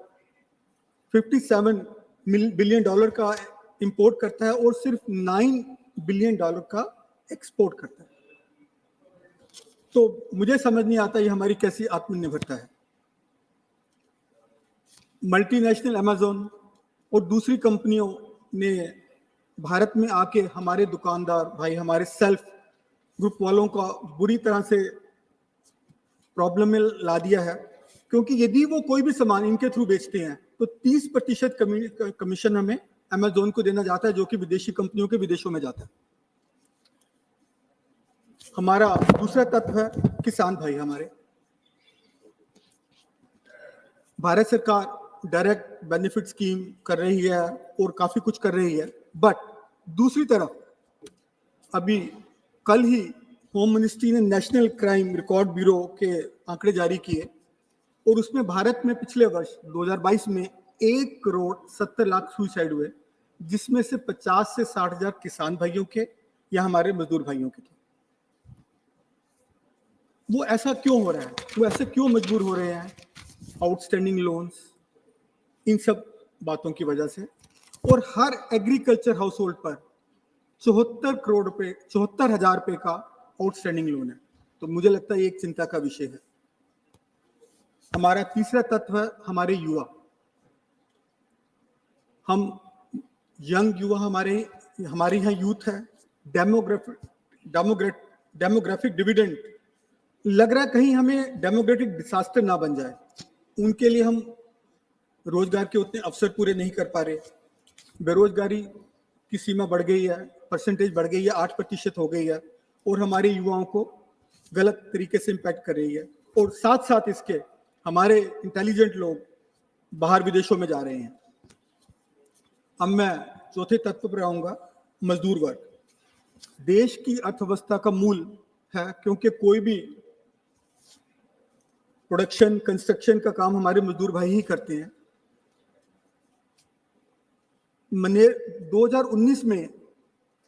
57 बिलियन डॉलर का इंपोर्ट करता है और सिर्फ 9 बिलियन डॉलर का एक्सपोर्ट करता है। तो मुझे समझ नहीं आता ये हमारी कैसी आत्मनिर्भरता है। मल्टीनेशनल अमेज़न और दूसरी कंपनियों ने भारत में आके हमारे दुकानदार भाई, हमारे सेल्फ ग्रुप वालों का बुरी तरह से प्रॉब्लम में ला दिया है, क्योंकि यदि वो कोई भी सामान इनके थ्रू बेचते हैं तो 30% कमीशन हमें अमेज़न को देना जाता है, जो कि विदेशी कंपनियों के विदेशों में जाता है। हमारा दूसरा तत्व है किसान भाई हमारे। भारत सरकार डायरेक्ट बेनिफिट स्कीम कर रही है और काफी कुछ कर रही है, बट दूसरी तरफ अभी कल ही होम मिनिस्ट्री ने नेशनल क्राइम रिकॉर्ड ब्यूरो के आंकड़े जारी किए और उसमें भारत में पिछले वर्ष 2022 में 1,70,00,000 सुसाइड हुए, जिसमें से 50 से 60,000 किसान भाइयों के या हमारे मजदूर भाइयों के थे। वो ऐसा क्यों हो रहा है? वो ऐसे क्यों मजबूर हो रहे हैं? आउटस्टैंडिंग लोन्स, इन सब बातों की वजह से। और हर एग्रीकल्चर हाउस होल्ड पर 74,00,000 रुपए का आउटस्टैंडिंग लोन है। तो मुझे लगता है ये एक चिंता का विषय है। हमारा तीसरा तत्व है हमारे युवा। हम यंग युवा, हमारे यहाँ यूथ है। डेमोग्राफिक डिविडेंड लग रहा है कहीं हमें डेमोग्राफिक डिसास्टर ना बन जाए। उनके लिए हम रोजगार के उतने अवसर पूरे नहीं कर पा रहे। बेरोजगारी की सीमा बढ़ गई है, परसेंटेज बढ़ गई है, 8% हो गई है और हमारे युवाओं को गलत तरीके से इम्पैक्ट कर रही है। और साथ साथ इसके हमारे इंटेलिजेंट लोग बाहर विदेशों में जा रहे हैं। अब मैं चौथे तत्व पर आऊंगा, मजदूर वर्ग। देश की अर्थव्यवस्था का मूल है, क्योंकि कोई भी प्रोडक्शन, कंस्ट्रक्शन का काम हमारे मजदूर भाई ही करते हैं। 2019 में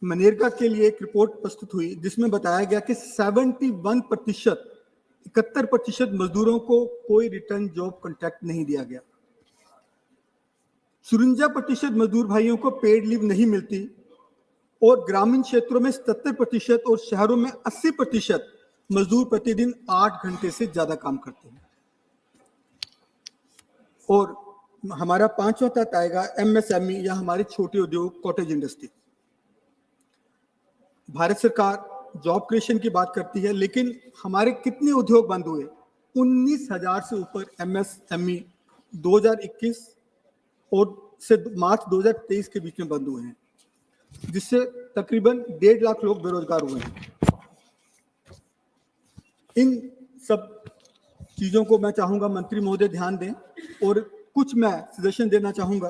मनरेगा के लिए एक रिपोर्ट प्रस्तुत हुई जिसमें बताया गया कि 71% मजदूरों को कोई रिटर्न जॉब कॉन्ट्रैक्ट नहीं दिया गया। 54% मजदूर भाइयों को पेड लीव नहीं मिलती और ग्रामीण क्षेत्रों में 77% और शहरों में 80% मजदूर प्रतिदिन 8 घंटे से ज्यादा काम करते हैं। और हमारा पांचवा तत्व आएगा एमएसएमई या हमारे छोटे उद्योग, कॉटेज इंडस्ट्री। भारत सरकार जॉब क्रिएशन की बात करती है, लेकिन हमारे कितने उद्योग बंद हुए? 19,000 से ऊपर एमएसएमई 2021 और से मार्च 2023 के बीच में बंद हुए हैं, जिससे तकरीबन 1.5 लाख लोग बेरोजगार हुए हैं। इन सब चीजों को मैं चाहूंगा मंत्री महोदय ध्यान दें। और कुछ मैं सजेशन देना चाहूंगा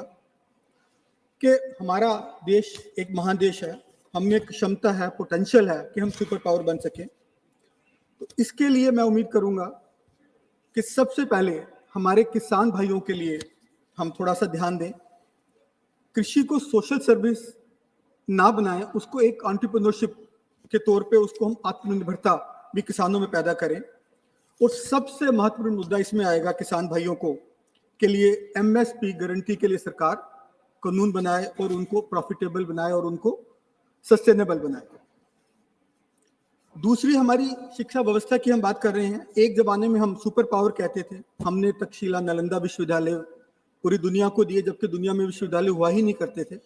कि हमारा देश एक महादेश है, हम में क्षमता है, पोटेंशियल है कि हम सुपर पावर बन सके। तो इसके लिए मैं उम्मीद करूंगा कि सबसे पहले हमारे किसान भाइयों के लिए हम थोड़ा सा ध्यान दें। कृषि को सोशल सर्विस ना बनाएं, उसको एक एंटरप्रेन्योरशिप के तौर पे उसको हम आत्मनिर्भरता भी किसानों में पैदा करें। और सबसे महत्वपूर्ण मुद्दा इसमें आएगा किसान भाइयों को के लिए एमएसपी गारंटी के लिए सरकार कानून बनाए और उनको प्रॉफिटेबल बनाए और उनको सस्टेनेबल बनाए। दूसरी हमारी शिक्षा व्यवस्था की हम बात कर रहे हैं। एक जमाने में हम सुपर पावर कहते थे, हमने तक्षशिला, नालंदा विश्वविद्यालय पूरी दुनिया को दिए, जबकि दुनिया में विश्वविद्यालय हुआ ही नहीं करते थे।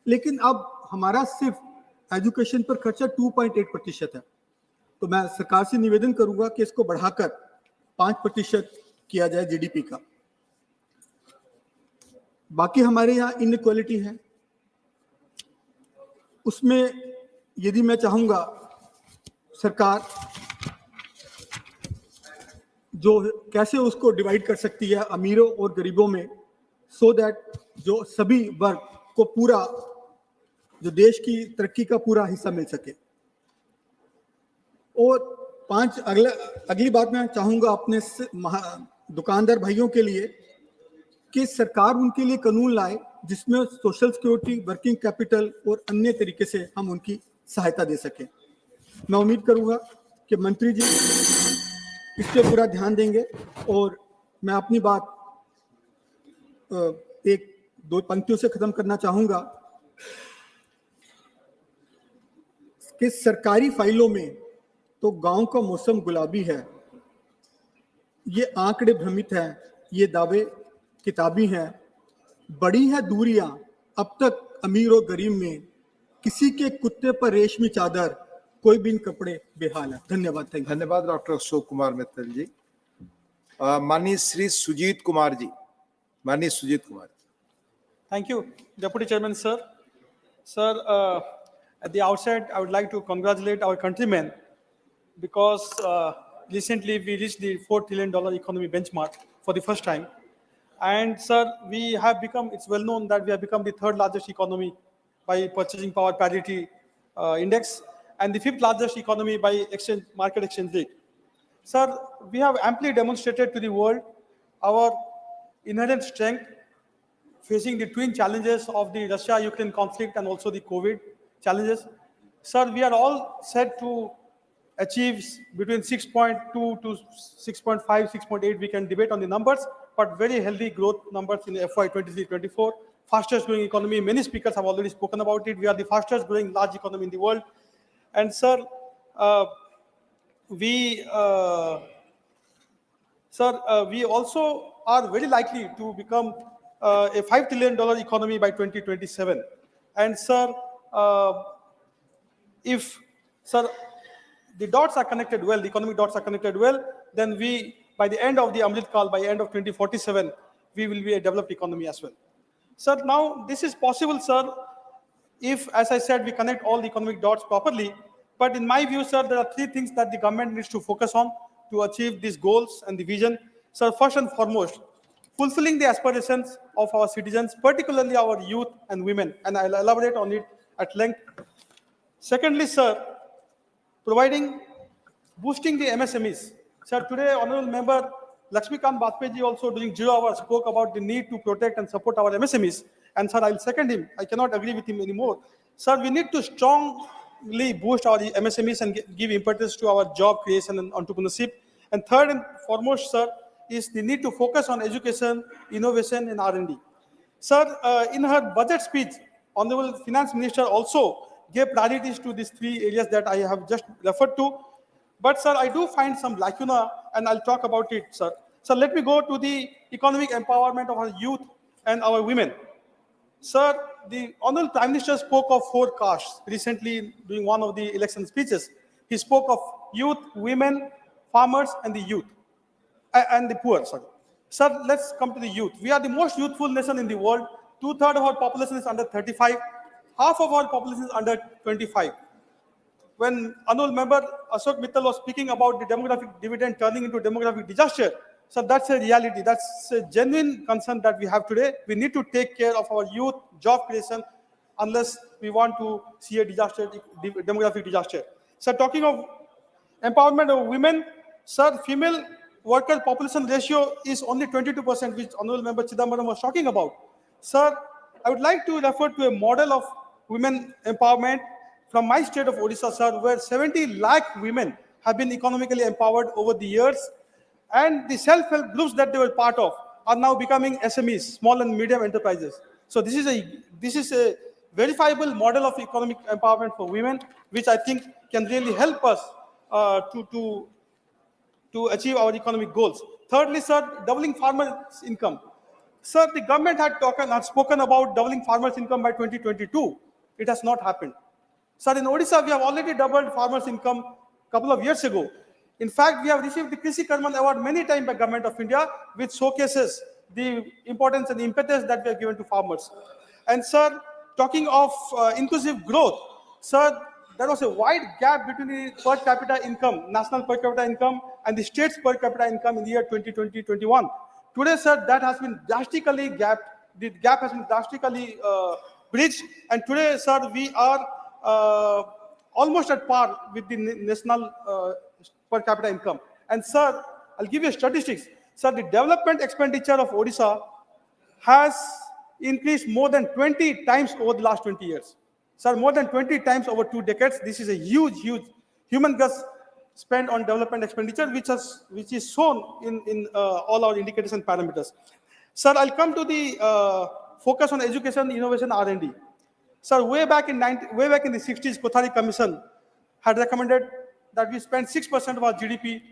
लेकिन अब हमारा सिर्फ एजुकेशन पर खर्चा 2.8% है। तो मैं सरकार से निवेदन करूंगा कि इसको बढ़ाकर 5% किया जाए जीडीपी का। बाकी हमारे यहाँ इनइक्वालिटी है, उसमें यदि मैं चाहूंगा सरकार जो कैसे उसको डिवाइड कर सकती है अमीरों और गरीबों में, सो दैट जो सभी वर्ग को पूरा जो देश की तरक्की का पूरा हिस्सा मिल सके। और अगली बात मैं चाहूंगा अपने दुकानदार भाइयों के लिए कि सरकार उनके लिए कानून लाए जिसमें सोशल सिक्योरिटी, वर्किंग कैपिटल और अन्य तरीके से हम उनकी सहायता दे सकें। मैं उम्मीद करूंगा कि मंत्री जी इस पे पूरा ध्यान देंगे। और मैं अपनी बात एक दो पंक्तियों से खत्म करना चाहूंगा कि सरकारी फाइलों में तो गांव का मौसम गुलाबी है, ये आंकड़े भ्रमित हैं, ये दावे किताबी हैं, बड़ी है दूरियां अब तक अमीर और गरीब में, किसी के कुत्ते पर रेशमी चादर, कोई बिन कपड़े बेहाल है। धन्यवाद। धन्यवाद डॉक्टर अशोक कुमार मित्तल जी। माननीय श्री सुजीत कुमार जी, माननीय Sujit Kumar. Thank you, Deputy Chairman, sir. Sir, at the outset, I would like to congratulate our countrymen because recently we reached the $4 trillion economy benchmark for the first time. And sir, we have become, it's well known that we have become the third largest economy by purchasing power parity index and the fifth largest economy by market exchange rate. Sir, we have amply demonstrated to the world our inherent strength facing the twin challenges of the Russia-Ukraine conflict and also the COVID challenges. Sir, we are all set to achieve between 6.2 to 6.5, 6.8. We can debate on the numbers, but very healthy growth numbers in FY 23-24. Fastest growing economy. Many speakers have already spoken about it. We are the fastest growing large economy in the world. And sir, we also are very likely to become a $5 trillion economy by 2027. And sir, if the dots are connected well, the economic dots are connected well, then we, by the end of the Amrit Kal, by the end of 2047, we will be a developed economy as well. Sir, now this is possible, sir, if, as I said, we connect all the economic dots properly. But in my view, sir, there are three things that the government needs to focus on to achieve these goals and the vision. Sir, first and foremost, fulfilling the aspirations of our citizens, particularly our youth and women, and I'll elaborate on it at length. Secondly, sir, boosting the MSMEs. Sir, today, Honorable Member Lakshmikant Bajpeji also during 0 hour spoke about the need to protect and support our MSMEs. And sir, I'll second him. I cannot agree with him anymore. Sir, we need to strongly boost our MSMEs and give impetus to our job creation and entrepreneurship. And third and foremost, sir, is the need to focus on education, innovation, and R&D. Sir, in her budget speech, Honorable Finance Minister also gave priorities to these three areas that I have just referred to. But sir, I do find some lacuna, and I'll talk about it, sir. So let me go to the economic empowerment of our youth and our women. Sir, the Honorable Prime Minister spoke of 4 castes recently during one of the election speeches. He spoke of youth, women, farmers, and the youth, and the poor, sorry. Sir, let's come to the youth. We are the most youthful nation in the world. 2/3 of our population is under 35. Half of our population is under 25. When Honorable Member Ashok Mittal was speaking about the demographic dividend turning into demographic disaster, so that's a reality. That's a genuine concern that we have today. We need to take care of our youth, job creation, unless we want to see a disaster, demographic disaster. So talking of empowerment of women, sir, female worker population ratio is only 22%, which Honorable Member Chidambaram was talking about. Sir, I would like to refer to a model of women empowerment from my state of Odisha, sir, where 70 lakh women have been economically empowered over the years, and the self-help groups that they were part of are now becoming SMEs, small and medium enterprises. So this is a verifiable model of economic empowerment for women, which I think can really help us to achieve our economic goals. Thirdly, sir, doubling farmers' income. Sir, the government had spoken about doubling farmers' income by 2022. It has not happened. Sir, in Odisha, we have already doubled farmers' income a couple of years ago. In fact, we have received the Krishi Karman Award many times by Government of India, which showcases the importance and the impetus that we have given to farmers. And sir, talking of inclusive growth, sir, there was a wide gap between the per capita income, national per capita income, and the state's per capita income in the year 2020-21. Today, sir, that has been drastically gapped. The gap has been drastically bridged. And today, sir, we are almost at par with the national per capita income. And sir, I'll give you statistics. Sir, the development expenditure of Odisha has increased more than 20 times over the last 20 years. Sir, more than 20 times over 2 decades. This is a huge humongous spend on development expenditure, which is shown in all our indicators and parameters. Sir, I'll come to the focus on education, innovation, R&D. Sir, way back in the 60s, Kothari Commission had recommended that we spend 6% of our GDP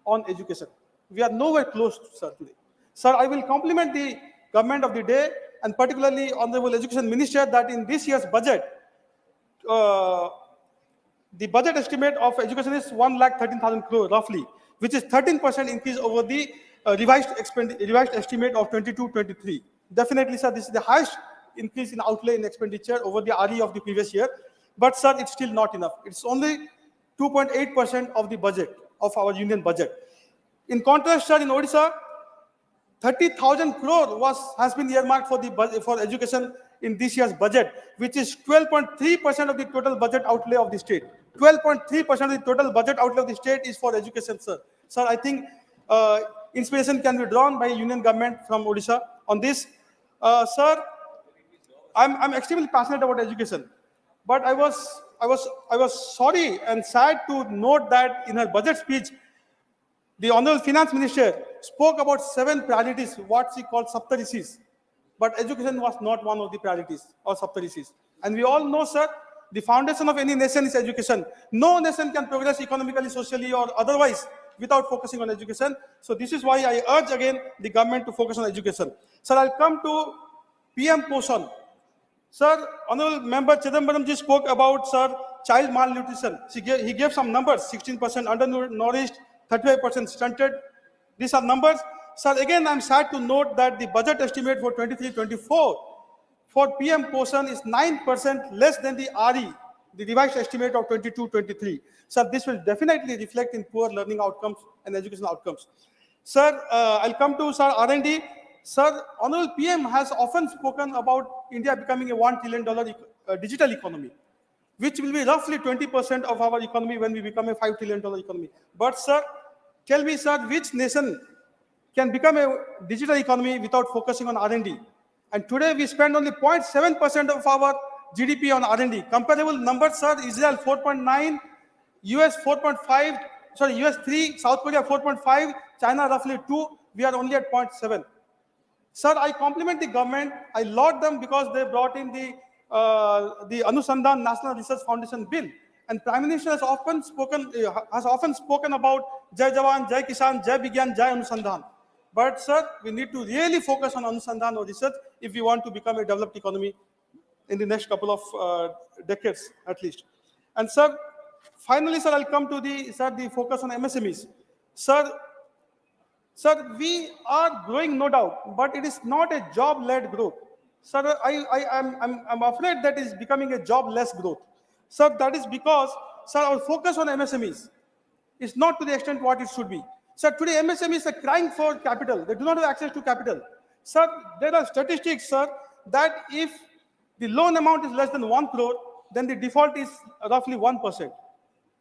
on education. We are nowhere close, sir, today. Sir, I will compliment the government of the day, and particularly Honorable Education Minister, that in this year's budget, the budget estimate of education is 1,13,000 crore roughly, which is 13% increase over the revised estimate of 22-23. Definitely, sir, this is the highest increase in outlay in expenditure over the RE of the previous year. But sir, it's still not enough. It's only 2.8% of the budget, of our union budget. In contrast, sir, in Odisha, 30,000 crore has been earmarked for the budget, for education in this year's budget, which is 12.3% of the total budget outlay of the state. 12.3% of the total budget outlay of the state is for education, sir. Sir, I think inspiration can be drawn by union government from Odisha on this. Sir, I'm extremely passionate about education, but I was sorry and sad to note that in her budget speech, the Honorable Finance Minister spoke about 7 priorities, what she called Saptarishis. But education was not one of the priorities or Saptarishis. And we all know, sir, the foundation of any nation is education. No nation can progress economically, socially, or otherwise without focusing on education. So this is why I urge again the government to focus on education. Sir, I'll come to PM Poshan. Sir, Honorable Member Chidambaram ji spoke about, sir, child malnutrition. He gave some numbers: 16% undernourished, 35% stunted. These are numbers. Sir, again, I'm sad to note that the budget estimate for 23-24 for PM Poshan is 9% less than the RE, the revised estimate of 22-23. Sir, this will definitely reflect in poor learning outcomes and educational outcomes. Sir, I'll come to, sir, R&D. Sir, Honorable PM has often spoken about India becoming a $1 trillion digital economy, which will be roughly 20% of our economy when we become a $5 trillion economy. But, sir, tell me, sir, which nation can become a digital economy without focusing on R&D? And today we spend only 0.7% of our GDP on R&D. Comparable numbers, sir: Israel 4.9, US 4.5, sorry, US 3, South Korea 4.5, China roughly 2. We are only at 0.7. Sir, I compliment the government. I laud them because they brought in the Anusandhan National Research Foundation bill. And Prime Minister has often spoken about Jai Jawan, Jai Kisan, Jai Vigyan, Jai Anusandhan. But, sir, we need to really focus on Anusandhan or research if we want to become a developed economy in the next couple of decades, at least. And, sir, finally, sir, I'll come to the focus on MSMEs. Sir, we are growing, no doubt, but it is not a job-led growth. Sir, I'm afraid that is becoming a job-less growth. Sir, that is because, sir, our focus on MSMEs is not to the extent what it should be. Sir, today MSMEs are crying for capital. They do not have access to capital. Sir, there are statistics, sir, that if the loan amount is less than 1 crore, then the default is roughly 1%.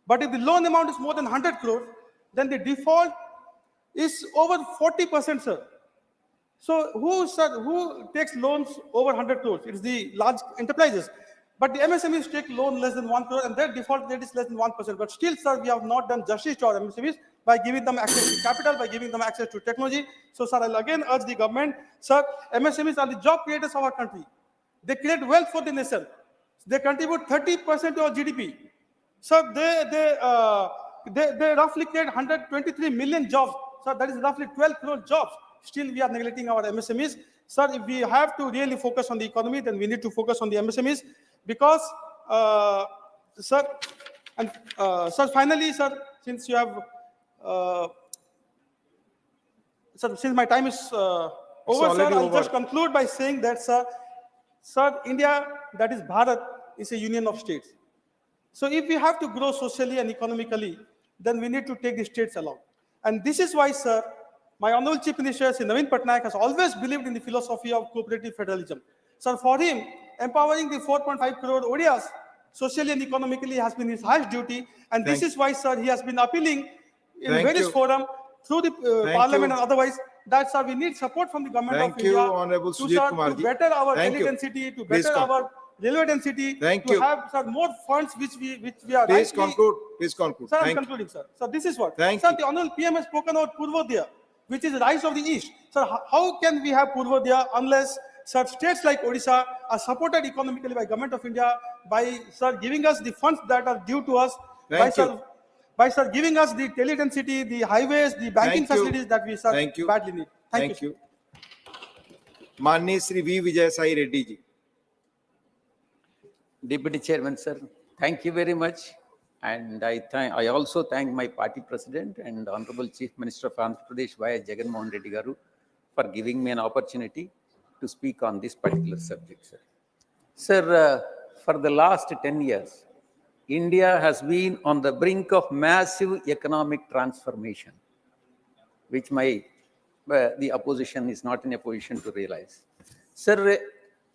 But if the loan amount is more than 100 crore, then the default is over 40%, sir. So who takes loans over 100 crores? It is the large enterprises. But the MSMEs take loan less than 1 crore and their default rate is less than 1%. But still, sir, we have not done justice to our MSMEs by giving them access to capital, by giving them access to technology. So, sir, I'll again urge the government, sir, MSMEs are the job creators of our country. They create wealth for the nation. They contribute 30% to our GDP. Sir, they roughly create 123 million jobs. Sir, that is roughly 12 crore jobs. Still, we are neglecting our MSMEs. Sir, if we have to really focus on the economy, then we need to focus on the MSMEs because, sir, and sir, finally, sir, since you have, sir, since my time is over, sir, I'll just conclude by saying that, sir, India, that is Bharat, is a union of states. So if we have to grow socially and economically, then we need to take the states along. And this is why, sir, my Honorable Chief Minister, Sri Naveen Patnaik, has always believed in the philosophy of cooperative federalism. Sir, for him, empowering the 4.5 crore Odias socially and economically has been his highest duty. And this is why, sir, he has been appealing in various forums through the parliament and otherwise that, sir, we need support from the government of India Honorable Sujit Kumar to better our daily density, to better our railway density, to have, sir, more funds which we are Please conclude. Please conclude. Sir, I'm concluding, sir. So this is what. Thank sir, you. the Honorable PM has spoken about Purvodaya, which is the rise of the East. Sir, how can we have Purvodaya unless, sir, states like Odisha are supported economically by Government of India by, sir, giving us the funds that are due to us, by, sir, giving us the tele-density, the highways, the banking facilities that we, sir, badly need. Thank you. Manni Sri V. Vijay Sai Reddy ji. Deputy Chairman, sir, thank you very much. And I also thank my party president and Honorable Chief Minister of Andhra Pradesh, Y.S. Jagan Mohan Reddy Garu, for giving me an opportunity to speak on this particular subject, sir. Sir, for the last 10 years, India has been on the brink of massive economic transformation, which the opposition is not in a position to realize. Sir,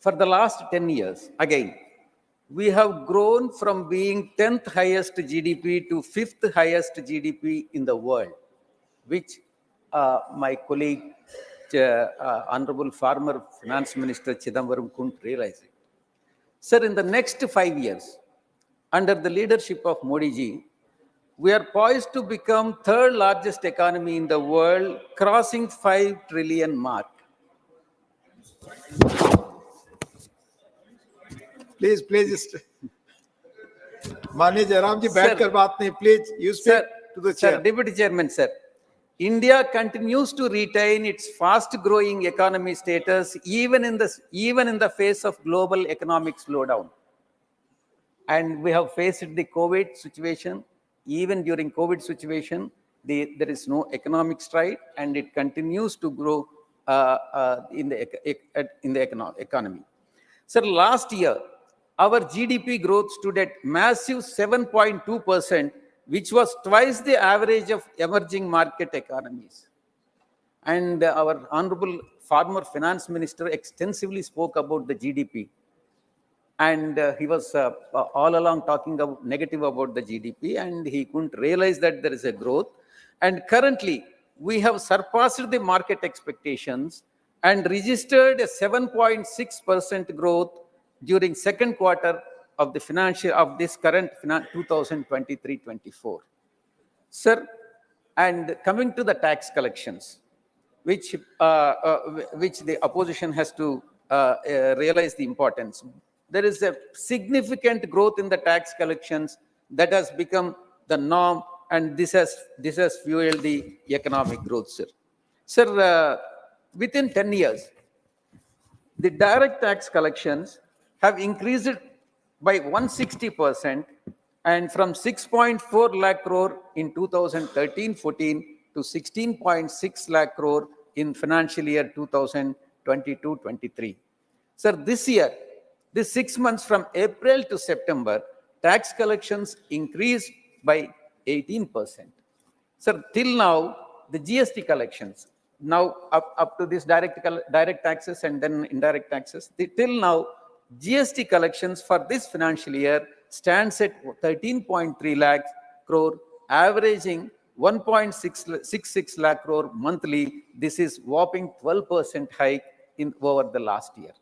for the last 10 years, again, we have grown from being 10th highest GDP to 5th highest GDP in the world, which my colleague, Honorable former Finance Minister Chidambaram couldn't realize it. Sir, in the next 5 years, under the leadership of Modi ji, we are poised to become third largest economy in the world, crossing 5 trillion mark. Please, माननीय जयराम जी बैठकर बात नहीं, please, you speak to the chair. Sir, Deputy Chairman, sir, India continues to retain its fast-growing economy status even in the face of global economic slowdown. And we have faced the COVID situation. Even during COVID situation, there is no economic stride, and it continues to grow in the economy. Sir, last year, our GDP growth stood at massive 7.2%, which was twice the average of emerging market economies. And our Honorable former Finance Minister extensively spoke about the GDP. And he was all along talking negative about the GDP, and he couldn't realize that there is a growth. And currently, we have surpassed the market expectations and registered a 7.6% growth during second quarter of this current 2023-24. Sir, and coming to the tax collections, which the opposition has to realize the importance. There is a significant growth in the tax collections that has become the norm, and this has fueled the economic growth, sir. Sir, within 10 years, the direct tax collections have increased by 160%, and from 6.4 lakh crore in 2013-14 to 16.6 lakh crore in financial year 2022-23. Sir, this year, this 6 months from April to September, tax collections increased by 18%. Sir, till now, the GST collections, now up to this direct taxes and then indirect taxes, till now, GST collections for this financial year stands at 13.3 lakh crore, averaging 1.66 lakh crore monthly. This is whopping 12% hike over the last year.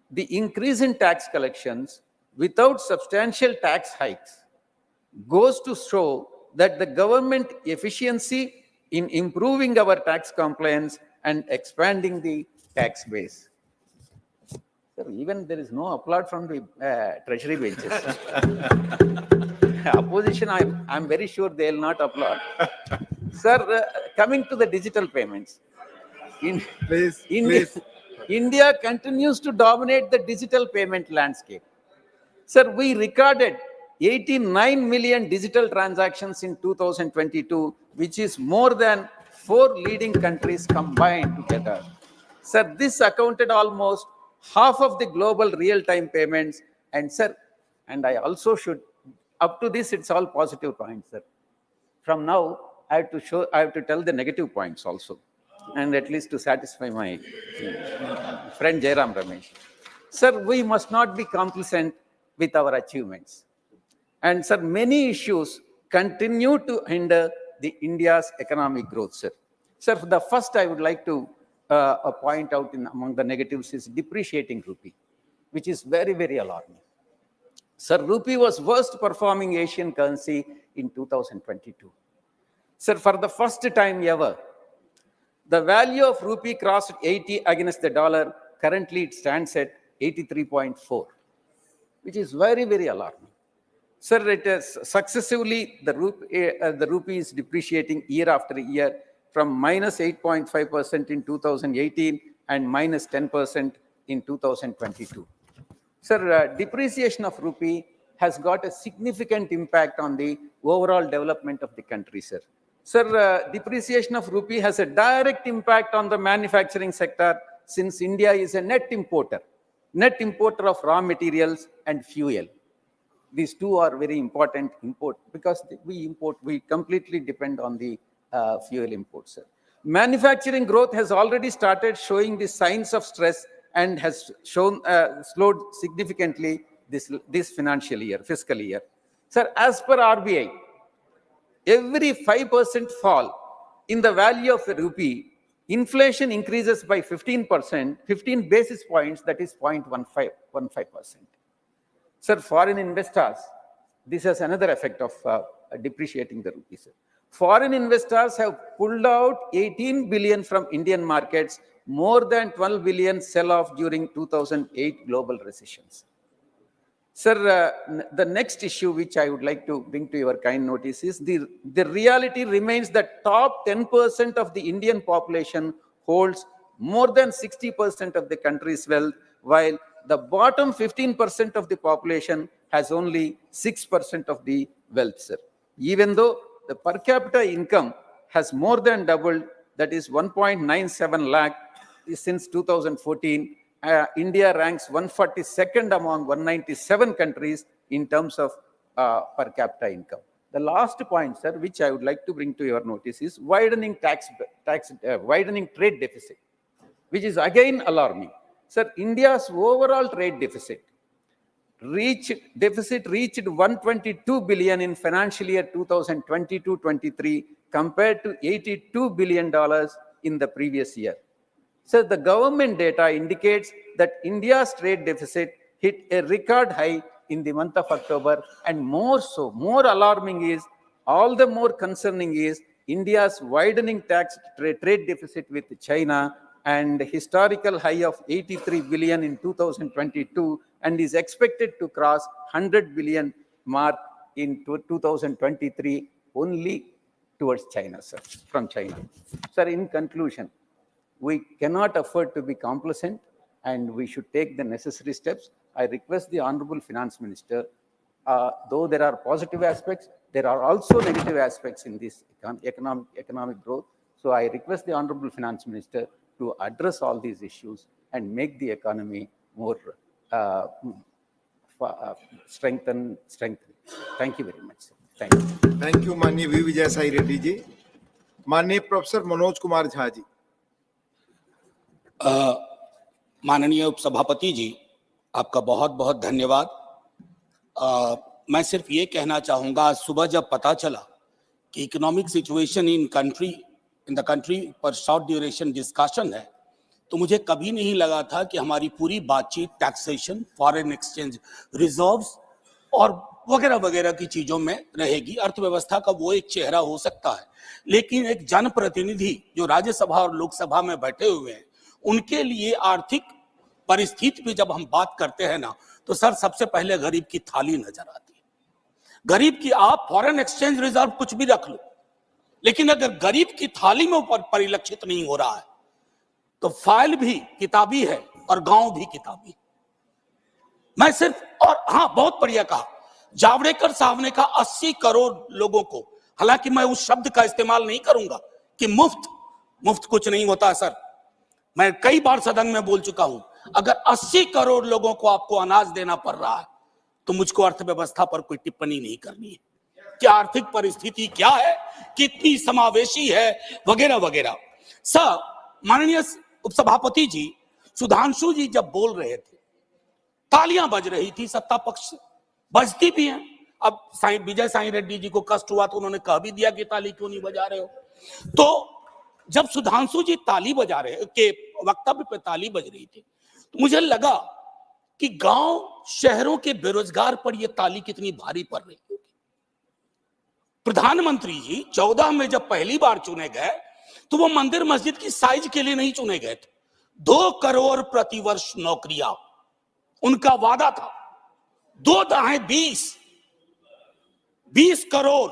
The increase in tax collections without substantial tax hikes goes to show that the government efficiency in improving our tax compliance and expanding the tax base. Sir, even there is no applaud from the treasury benches. Opposition, I'm very sure they will not applaud. Sir, coming to the digital payments. Please. India continues to dominate the digital payment landscape. Sir, we recorded 89 million digital transactions in 2022, which is more than 4 leading countries combined together. Sir, this accounted almost half of the global real-time payments. And sir, and I also should, up to this, it's all positive points, sir. From now, I have to tell the negative points also, and at least to satisfy my friend Jairam Ramesh. Sir, we must not be complacent with our achievements. And sir, many issues continue to hinder the India's economic growth, sir. Sir, the first I would like to point out among the negatives is depreciating rupee, which is very, very alarming. Sir, rupee was worst performing Asian currency in 2022. Sir, for the first time ever, the value of rupee crossed 80 against the dollar. Currently, it stands at 83.4, which is very, very alarming. Sir, it is successively, the rupee is depreciating year after year, from minus 8.5% in 2018 and minus 10% in 2022. Sir, depreciation of rupee has got a significant impact on the overall development of the country, sir. Sir, depreciation of rupee has a direct impact on the manufacturing sector, since India is a net importer of raw materials and fuel. these two are very important import because we completely depend on the fuel imports. Sir. Manufacturing growth has already started showing the signs of stress and has shown slowed significantly this fiscal year. Sir, as per RBI, every 5% fall in the value of a rupee, inflation increases by 15%, 15 basis points, that is 0.15%. Sir, foreign investors, this has another effect of depreciating the rupee. Sir. Foreign investors have pulled out 18 billion from Indian markets, more than 12 billion sell-off during 2008 global recessions. Sir, the next issue which I would like to bring to your kind notice is the reality remains that top 10% of the Indian population holds more than 60% of the country's wealth, while the bottom 15% of the population has only 6% of the wealth, sir. Even though the per capita income has more than doubled, that is 1.97 lakh since 2014, India ranks 142nd among 197 countries in terms of per capita income. The last point, sir, which I would like to bring to your notice is widening widening trade deficit, which is again alarming. Sir, India's overall trade deficit reached 122 billion in financial year 2022-23 compared to $82 billion in the previous year. So the government data indicates that India's trade deficit hit a record high in the month of October, and more alarming is, all the more concerning is India's widening trade deficit with China and historical high of 83 billion in 2022 and is expected to cross 100 billion mark in 2023 only towards China, sir, from China. Sir, in conclusion, we cannot afford to be complacent and we should take the necessary steps. I request the Honorable Finance Minister, though there are positive aspects, there are also negative aspects in this economic growth. So I request the Honorable Finance Minister to address all these issues and make the economy more strengthened. Thank you very much, sir. Thank you. Thank you, माननीय we Vijay Sai Reddy ji. माननीय professor Manoj Kumar Jha ji. माननीय उपसभापति जी, आपका बहुत बहुत धन्यवाद. मैं सिर्फ ये कहना चाहूंगा, आज सुबह जब पता चला कि economic situation in the country पर शॉर्ट ड्यूरेशन डिस्कशन है, तो मुझे कभी नहीं लगा था कि हमारी पूरी बातचीत टैक्सेशन, फॉरेन एक्सचेंज रिजर्व्स और वगैरह वगैरह की चीजों में रहेगी. अर्थव्यवस्था का वो एक चेहरा हो सकता है, लेकिन एक जनप्रतिनिधि जो राज्यसभा और लोकसभा में बैठे हुए हैं, उनके लिए आर्थिक परिस्थिति पे जब हम बात करते हैं ना, तो सर सबसे पहले गरीब की थाली नजर आती है. गरीब की, आप फॉरेन एक्सचेंज रिजर्व कुछ भी रख लो, लेकिन अगर गरीब की थाली में ऊपर परिलक्षित नहीं हो रहा है, तो फाइल भी किताबी है और गांव भी किताबी. मैं सिर्फ, और हाँ, बहुत बढ़िया कहा जावड़ेकर साहब ने कहा 80 करोड़ लोगों को, हालांकि मैं उस शब्द का इस्तेमाल नहीं करूंगा कि मुफ्त कुछ नहीं होता है सर. मैं कई बार सदन में बोल चुका हूं, अगर 80 करोड़ लोगों को आपको अनाज देना पड़ रहा है, तो मुझको अर्थव्यवस्था पर कोई टिप्पणी नहीं करनी है कि आर्थिक परिस्थिति क्या है, कितनी समावेशी है, वगैरह वगैरह. सर, माननीय उपसभापति जी, सुधांशु जी जब बोल रहे थे, तालियां बज रही थी सत्ता पक्ष से, बजती भी हैं. अब विजय साई रेड्डी जी को कष्ट हुआ तो उन्होंने कह भी दिया कि ताली क्यों नहीं बजा रहे हो. तो जब सुधांशु जी ताली बजा रहे के वक्तव्य पे ताली बज रही थी, तो मुझे लगा कि गांव शहरों के बेरोजगार पर यह ताली कितनी भारी पड़ रही होगी. प्रधानमंत्री जी 14 में जब पहली बार चुने गए, तो वो मंदिर मस्जिद की साइज के लिए नहीं चुने गए थे. 2 करोड़ प्रतिवर्ष नौकरियां उनका वादा था. 2 दहाई 20 करोड़.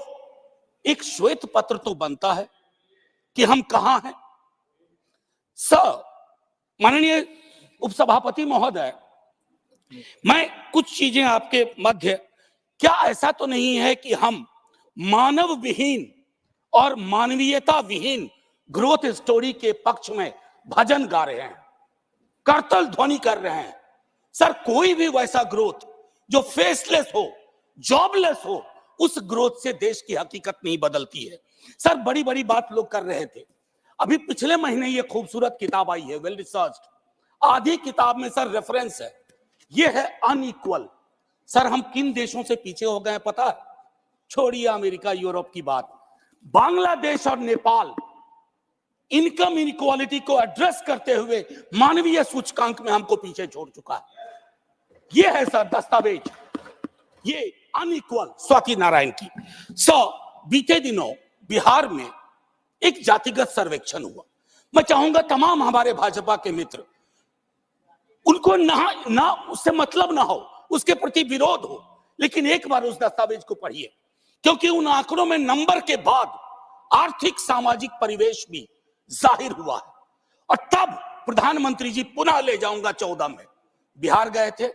एक श्वेत पत्र तो बनता है कि हम कहां हैं. सर, माननीय उपसभापति महोदय, मैं कुछ चीजें आपके मध्य, क्या ऐसा तो नहीं है कि हम मानव विहीन और मानवीयता विहीन ग्रोथ स्टोरी के पक्ष में भजन गा रहे हैं, करतल ध्वनि कर रहे हैं. सर, कोई भी वैसा ग्रोथ जो फेसलेस हो, जॉबलेस हो, उस ग्रोथ से देश की हकीकत नहीं बदलती है। सर बड़ी बड़ी बात लोग कर रहे थे, अभी पिछले महीने ये खूबसूरत किताब आई है, वेल रिसर्च्ड, आधी किताब में सर रेफरेंस है, ये है अनइक्वल। सर हम किन देशों से पीछे हो गए पता है? छोड़िए अमेरिका यूरोप की बात, बांग्लादेश और नेपाल इनकम इनइक्वालिटी को एड्रेस करते हुए मानवीय सूचकांक में हमको पीछे छोड़ चुका है। ये है सर दस्तावेज, ये अनइक्वल स्वाति नारायण की। बीते दिनों बिहार में एक जातिगत सर्वेक्षण हुआ। मैं चाहूंगा तमाम हमारे भाजपा के मित्र, उनको ना उससे मतलब ना हो, उसके प्रति विरोध हो, लेकिन एक बार उस दस्तावेज को पढ़िए, क्योंकि उन आंकड़ों में नंबर के बाद आर्थिक सामाजिक परिवेश भी जाहिर हुआ है। और तब प्रधानमंत्री जी पुनः ले जाऊंगा 14 में बिहार गए थे,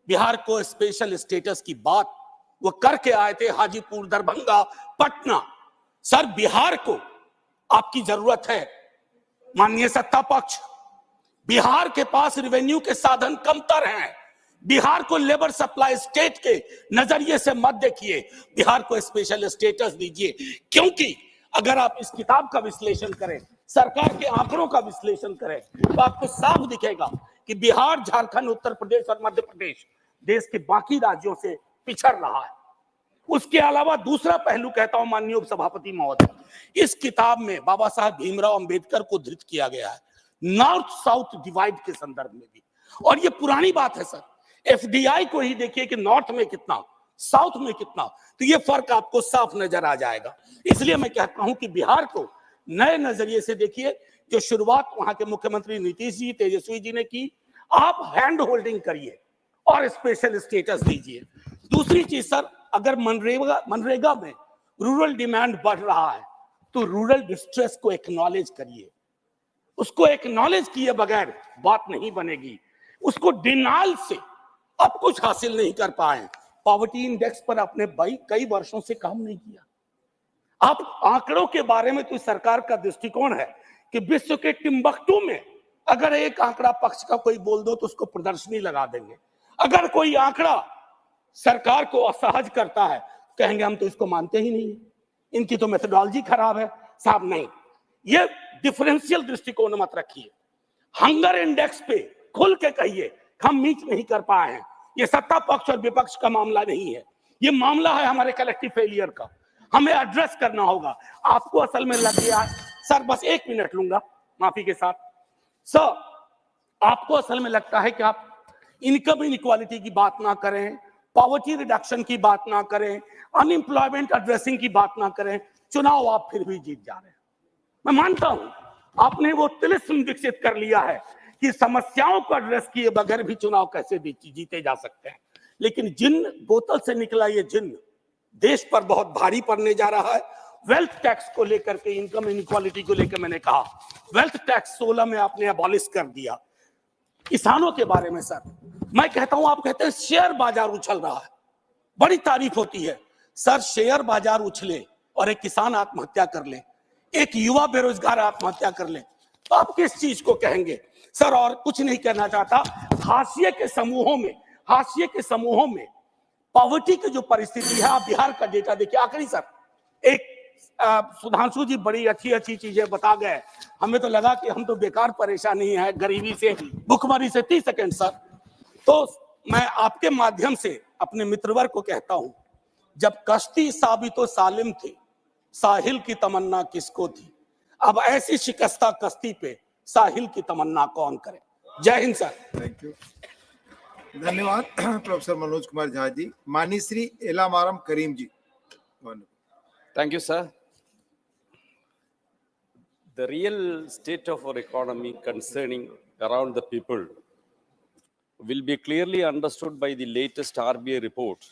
बिहार को स्पेशल स्टेटस की बात वो करके आए थे, हाजीपुर, दरभंगा, पटना। सर बिहार को आपकी जरूरत है माननीय सत्ता पक्ष, बिहार के पास रेवेन्यू के साधन कमतर हैं, बिहार को लेबर सप्लाई स्टेट के नजरिए से मत देखिए, बिहार को स्पेशल स्टेटस दीजिए। क्योंकि अगर आप इस किताब का विश्लेषण करें, सरकार के आंकड़ों का विश्लेषण करें, तो आपको साफ दिखेगा कि बिहार, झारखंड, उत्तर प्रदेश और मध्य प्रदेश देश के बाकी राज्यों से पिछड़ रहा है। उसके अलावा दूसरा पहलू कहता हूं माननीय उपसभापति महोदय, इस किताब में बाबा साहब भीमराव अंबेडकर को धृत किया गया है, नॉर्थ साउथ डिवाइड के संदर्भ में भी। और ये पुरानी बात है सर, एफडीआई को ही देखिए कि नॉर्थ में कितना, साउथ में कितना, तो ये फर्क आपको साफ नजर आ जाएगा। इसलिए मैं कहता हूं कि बिहार को नए नजरिए से देखिए। जो शुरुआत वहां के मुख्यमंत्री नीतीश जी, तेजस्वी जी ने की, आप हैंड होल्डिंग करिए और स्पेशल स्टेटस दीजिए। दूसरी चीज सर, अगर मनरेगा में रूरल डिमांड बढ़ रहा है तो रूरल डिस्ट्रेस को एक्नॉलेज करिए, उसको एक्नॉलेज किए बगैर बात नहीं बनेगी। उसको डिनाल से अब कुछ हासिल नहीं कर पाए, पॉवर्टी इंडेक्स पर आपने कई वर्षों से काम नहीं किया। आप आंकड़ों के बारे में तो सरकार का दृष्टिकोण है कि विश्व के टिम्बकटू में अगर एक आंकड़ा पक्ष का कोई बोल दो तो उसको प्रदर्शनी लगा देंगे, अगर कोई आंकड़ा सरकार को असहज करता है कहेंगे हम तो इसको मानते ही नहीं, इनकी तो मेथोडोलॉजी खराब है। साहब नहीं, ये डिफरेंशियल दृष्टिकोण मत रखिए। हंगर इंडेक्स पे खुल के कहिए हम मीट नहीं कर पाए हैं, ये सत्ता पक्ष और विपक्ष का मामला नहीं है, ये मामला है हमारे कलेक्टिव फेलियर का, हमें एड्रेस करना होगा। आपको असल में लग गया सर, बस 1 मिनट लूंगा माफी के साथ सर, आपको असल में लगता है कि आप इनकम इनइक्वालिटी की बात ना करें, पॉवर्टी रिडक्शन की बात ना करें, अनएम्प्लॉयमेंट एड्रेसिंग की बात ना करें, चुनाव आप फिर भी जीत जा रहे हैं। मैं मानता हूं आपने वो तिलिस्म विकसित कर लिया है कि समस्याओं को एड्रेस किए बगैर भी चुनाव कैसे जीते जा सकते हैं, लेकिन जिन बोतल से निकला ये जिन देश पर बहुत भारी पड़ने जा रहा है। वेल्थ टैक्स को लेकर के, इनकम इनइक्वालिटी को लेकर मैंने कहा वेल्थ टैक्स 16 में आपने अबॉलिश कर दिया। किसानों के बारे में सर मैं कहता हूं, आप कहते हैं शेयर बाजार उछल रहा है, बड़ी तारीफ होती है सर, शेयर बाजार उछले और एक किसान आत्महत्या कर ले, एक युवा बेरोजगार आत्महत्या कर ले, तो आप किस चीज को कहेंगे सर? और कुछ नहीं कहना चाहता, हाशिए के समूहों में पॉवर्टी की जो परिस्थिति है, आप बिहार का डेटा देखिए। आखिरी सर, एक सुधांशु जी बड़ी अच्छी चीजें बता गए, हमें तो लगा कि हम तो बेकार परेशानी है गरीबी से, भुखमरी से। 30 सेकंड सर, तो मैं आपके माध्यम से अपने मित्रवर को कहता हूं, जब कश्ती साबितो सालिम थी, साहिल की तमन्ना किसको थी? अब ऐसी शिकस्ता कश्ती पे साहिल की तमन्ना कौन करे? जय हिंद सर। थैंक यू, धन्यवाद प्रोफेसर मनोज कुमार झा जी। माननीय श्री एलामारम करीम जी। Thank you, sir. The real state of our economy concerning around the people will be clearly understood by the latest RBI report,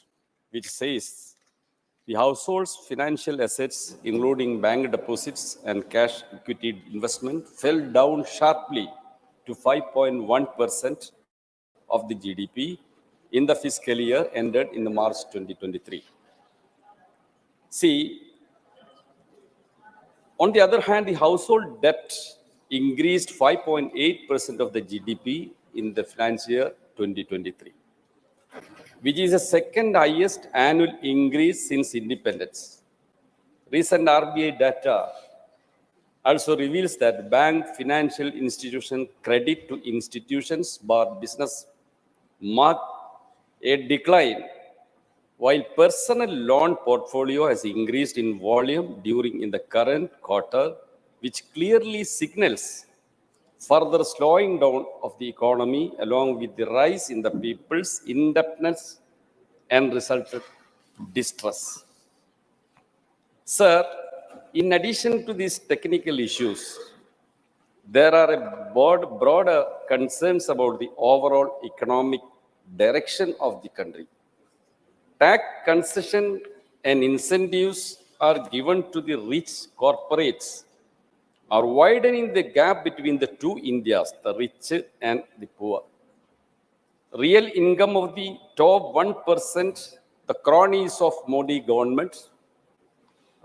which says the household's financial assets, including bank deposits and cash equity investment, fell down sharply to 5.1% of the GDP in the fiscal year ended in March 2023. See, on the other hand, the household debt increased 5.8% of the GDP in the financial year 2023. which is the second highest annual increase since independence. Recent RBI data also reveals that bank, financial institution, credit to institutions, bar business marked a decline, while personal loan portfolio has increased in volume in the current quarter, which clearly signals further slowing down of the economy along with the rise in the people's indebtedness and resulted distress. Sir, in addition to these technical issues, there are broader concerns about the overall economic direction of the country. Tax concession and incentives are given to the rich corporates, are widening the gap between the two Indias, the rich and the poor. Real income of the top 1%, the cronies of Modi government,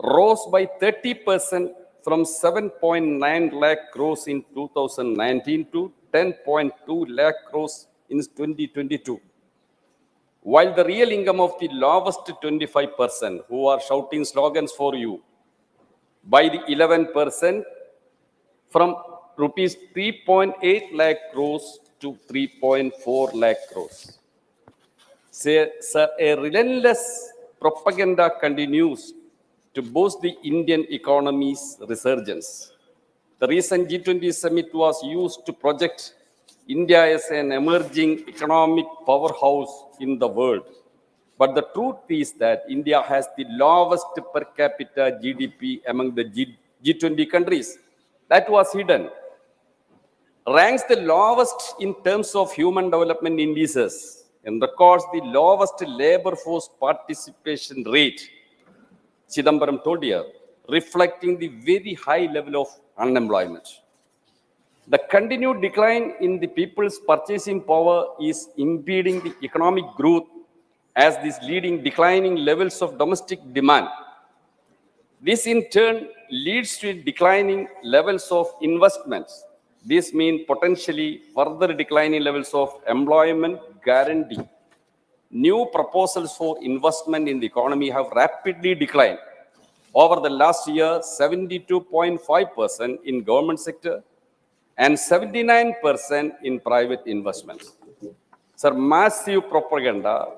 rose by 30% from 7.9 lakh crores in 2019 to 10.2 lakh crores in 2022. While the real income of the lowest 25%, who are shouting slogans for you, by the 11% from rupees 3.8 lakh crores to 3.4 lakh crores. Sir, a relentless propaganda continues to boost the Indian economy's resurgence. The recent G20 summit was used to project India as an emerging economic powerhouse in the world. But the truth is that India has the lowest per capita GDP among the G20 countries. That was hidden. Ranks the lowest in terms of human development indices and records the lowest labor force participation rate, Chidambaram told you, reflecting the very high level of unemployment. The continued decline in the people's purchasing power is impeding the economic growth as this leading declining levels of domestic demand. This in turn leads to declining levels of investments. This means potentially further declining levels of employment guarantee. New proposals for investment in the economy have rapidly declined. Over the last year, 72.5% in government sector and 79% in private investments. Sir, massive propaganda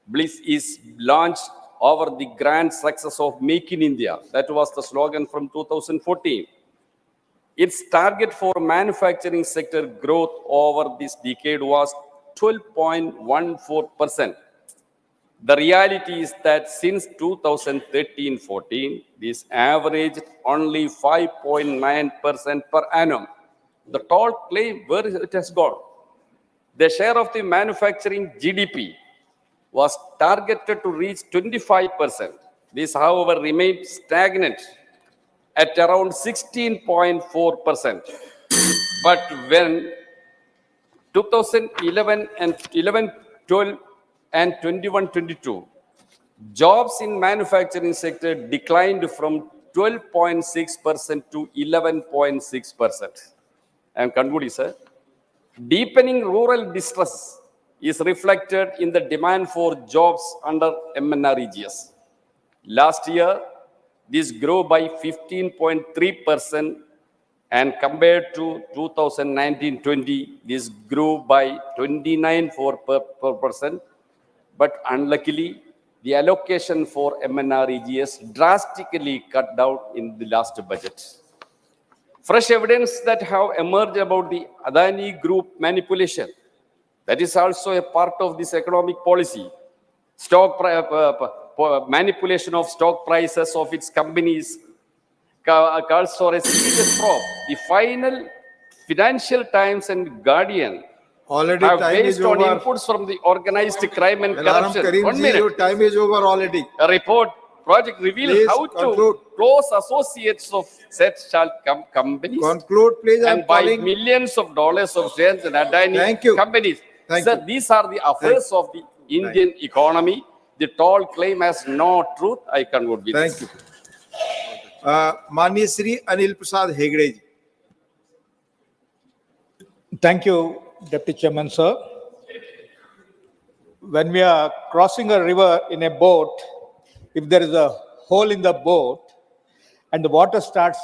bliss is launched over the grand success of Make in India. That was the slogan from 2014. Its target for manufacturing sector growth over this decade was 12.14%. The reality is that since 2013-14, this averaged only 5.9% per annum. The tall claim where it has gone. The share of the manufacturing GDP was targeted to reach 25%. This, however, remained stagnant at around 16.4%. But when 2011 and 11-12 and 21-22, jobs in manufacturing sector declined from 12.6% to 11.6%. I am concluding, sir. Deepening rural distress is reflected in the demand for jobs under MNREGS. Last year, this grew by 15.3%, and compared to 2019-20, this grew by 29.4%. But unluckily, the allocation for MNREGS drastically cut down in the last budget. Fresh evidence that have emerged about the Adani Group manipulation. That is also a part of this economic policy. Manipulation of stock prices of its companies calls for a serious probe. The final Financial Times and Guardian already have time based is on over. inputs from the organized crime and Alarm corruption. Karim 1 ji, minute. your time is over already. A report project reveals Please how conclude. to close associates of such companies Conclude, please. and buy millions of dollars of shares in Adani companies. Thank Sir, you. these are the affairs of the Indian economy. The tall claim has no truth. I conclude with Thank this. you. माननीय श्री अनिल प्रसाद हेगड़े जी. Thank you, Deputy Chairman, sir. when we are crossing a river in a boat, if there is a hole in the boat and the water starts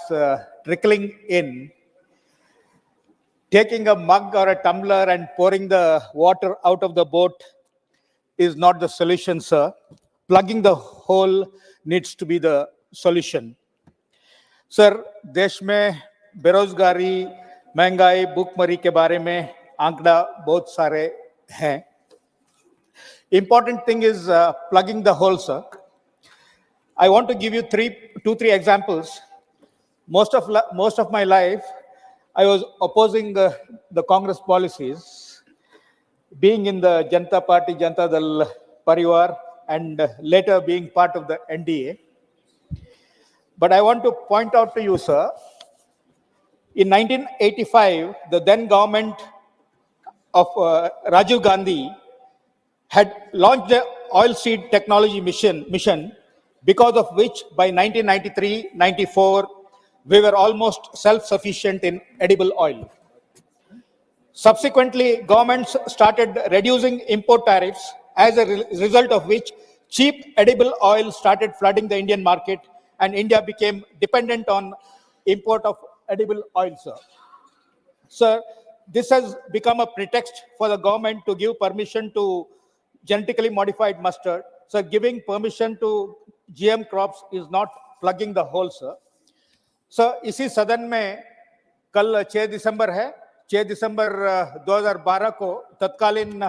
trickling in, taking a mug or a tumbler and pouring the water out of the boat is not the solution, sir. Plugging the hole needs to be the solution. Sir, देश में बेरोजगारी, महंगाई, भूखमरी के बारे में आंकड़ा बहुत सारे हैं. Important thing is plugging the hole, sir. I want to give you two, three examples. Most of my life, I was opposing the Congress policies, being in the Janata Party, Janata Dal Parivar, and later being part of the NDA. But I want to point out to you, sir, in 1985, the then government of Rajiv Gandhi had launched the oil seed technology mission, because of which by 1993-94, we were almost self-sufficient in edible oil. Subsequently, governments started reducing import tariffs, as a result of which cheap edible oil started flooding the Indian market, and India became dependent on import of edible oil, sir. Sir, this has become a pretext for the government to give permission to genetically modified mustard. Sir, giving permission to GM crops is not plugging the hole, sir. Sir, इसी सदन में कल 6 दिसंबर है. 6 दिसंबर 2012 को तत्कालीन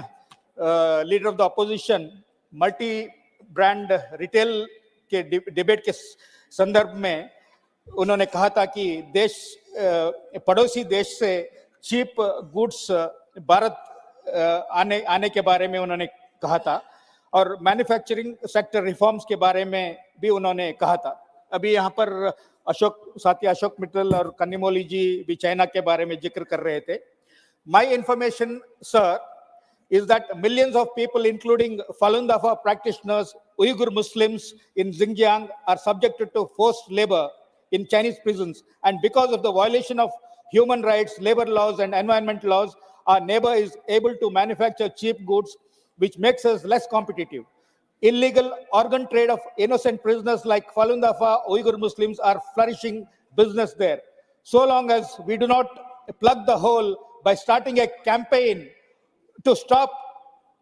leader of the opposition multi brand retail के debate के संदर्भ में उन्होंने कहा था कि पड़ोसी देश से चीप गुड्स भारत आने के बारे में उन्होंने कहा था, और मैन्युफैक्चरिंग सेक्टर रिफॉर्म्स के बारे में भी उन्होंने कहा था. अभी यहाँ पर साथी अशोक मित्तल और कन्निमोली जी भी चाइना के बारे में जिक्र कर रहे थे. My information, sir, is that millions of people, including Falun Dafa practitioners, Uyghur Muslims in Xinjiang, are subjected to forced labor in Chinese prisons. And because of the violation of human rights, labor laws, and environment laws, our neighbor is able to manufacture cheap goods, which makes us less competitive. Illegal organ trade of innocent prisoners like Falun Dafa, Uyghur Muslims are flourishing business there. So long as we do not plug the hole by starting a campaign to stop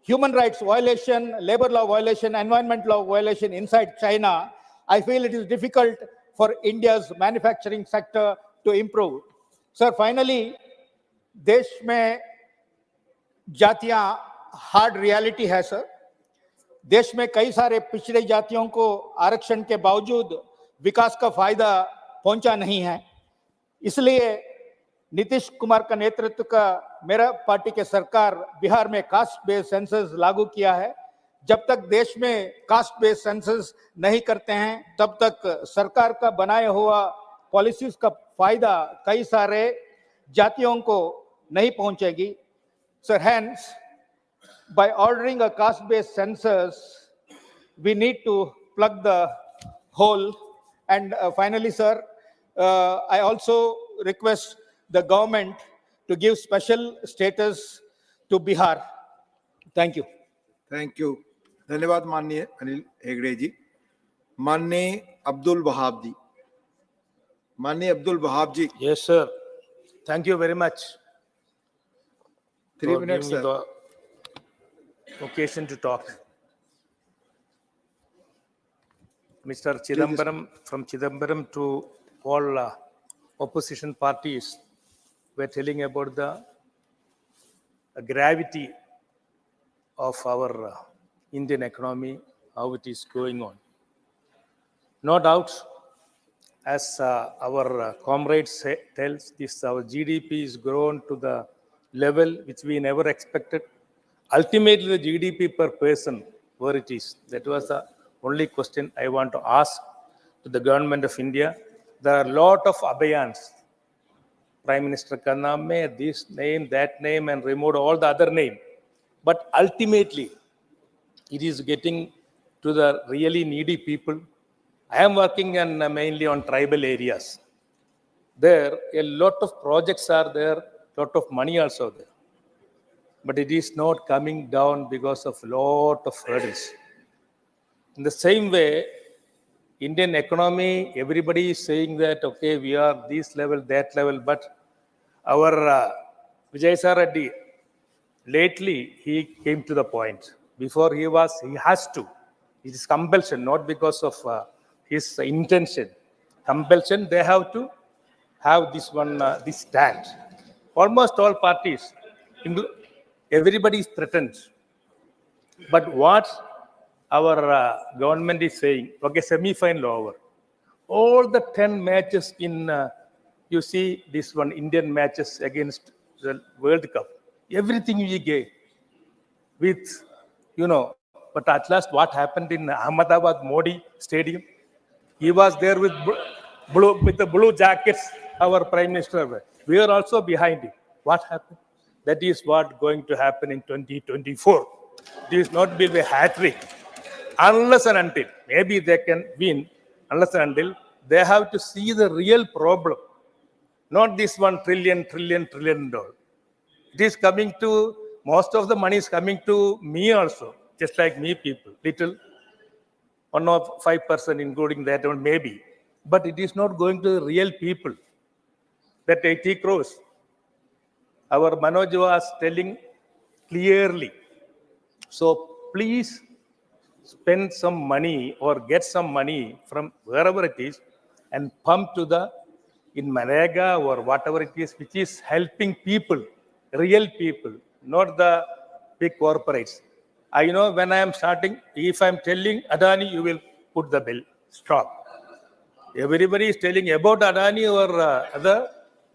human rights violation, labor law violation, environment law violation inside China, I feel it is difficult for India's manufacturing sector to improve. Sir, finally, देश में जातियां hard reality है sir. देश में कई सारे पिछड़ी जातियों को आरक्षण के बावजूद विकास का फायदा पहुंचा नहीं है. इसलिए नीतीश कुमार का नेतृत्व का मेरा पार्टी के सरकार बिहार में कास्ट बेस्ड सेंसस लागू किया है. जब तक देश में कास्ट बेस्ड सेंसस नहीं करते हैं, तब तक सरकार का बनाया हुआ पॉलिसीज का फायदा कई सारे जातियों को नहीं पहुंचेगी. Sir, hence, by ordering a caste-based census, we need to plug the hole. And finally, sir, I also request the government to give special status to Bihar. Thank you. Thank you. धन्यवाद माननीय अनिल हेगड़े जी. माननीय अब्दुल वहाब जी. माननीय अब्दुल वहाब जी. Yes, sir. Thank you very much. 3 minutes, sir. The occasion to talk. Mr. Chidambaram, from Chidambaram to all opposition parties, were telling about the gravity of our Indian economy, how it is going on. No doubt, as our comrades tells, this our GDP is grown to the level which we never expected. Ultimately, the GDP per person, where it is, that was the only question I want to ask to the government of India. There are a lot of abhayans. Prime Minister ka naam mein, this name, that name, and removed all the other name. But ultimately, it is getting to the really needy people. I am working mainly on tribal areas. There, a lot of projects are there, lot of money also there. but it is not coming down because of lot of hurdles. In the same way, Indian economy, everybody is saying that, okay, we are this level, that level, but our Vijay Sir Reddy, lately he came to the point. Before he has to. It is compulsion, not because of his intention. Compulsion, they have to have this one, this stand. Almost all parties, everybody is threatened. But what our government is saying, okay, semi-final over. All the 10 matches in, you see this one, Indian matches against the World Cup, everything we gave with, but at last what happened in Ahmedabad Modi Stadium? He was there with the blue jackets, our Prime Minister. We are also behind him. What happened? That is what going to happen in 2024. This not be a hat-trick. Unless and until, maybe they can win, unless and until, they have to see the real problem. Not this $1 trillion. It is coming to, most of the money is coming to me also, just like me people, little, 1 or 5%, including that one maybe. But it is not going to the real people. That 80 crores. Our Manoj was telling clearly. So please spend some money or get some money from wherever it is and pump to the, in Manrega or whatever it is, which is helping people, real people, not the big corporates. I know when I am starting, if I am telling Adani, you will put the bill. Stop. Everybody is telling about Adani or other,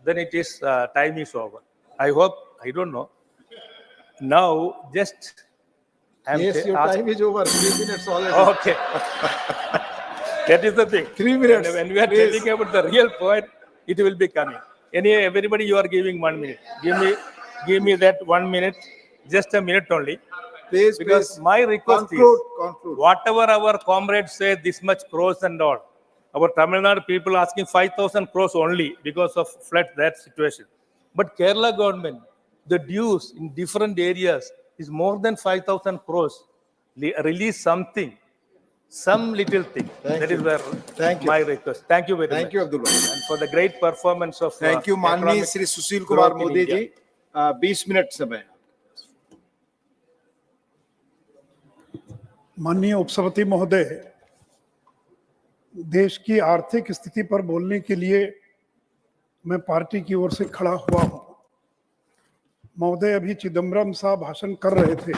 then it is, time is over. I hope, I don't know. Now, just... Yes, your time is over. 3 minutes already. Okay. That is the thing. 3 minutes. When we are telling about the real point, it will be coming. Anyway, everybody, you are giving 1 minute. Give me that 1 minute, just a minute only. Please, because my request is, whatever our comrades say, this much crores and all, our Tamil Nadu people asking 5,000 crores only because of flood, that situation. But Kerala government, the dues in different areas is more than 5,000 crores. Release something, some little thing. That is where my request. Thank you very much. Thank you, Abdul Wahab. And for the great performance of Thank you, माननीय Shri Sushil Kumar Modi ji. 20 minute समय. माननीय उपसभापति महोदय, देश की आर्थिक स्थिति पर बोलने के लिए मैं पार्टी की ओर से खड़ा हुआ हूं। महोदय, अभी चिदम्बरम साहब भाषण कर रहे थे,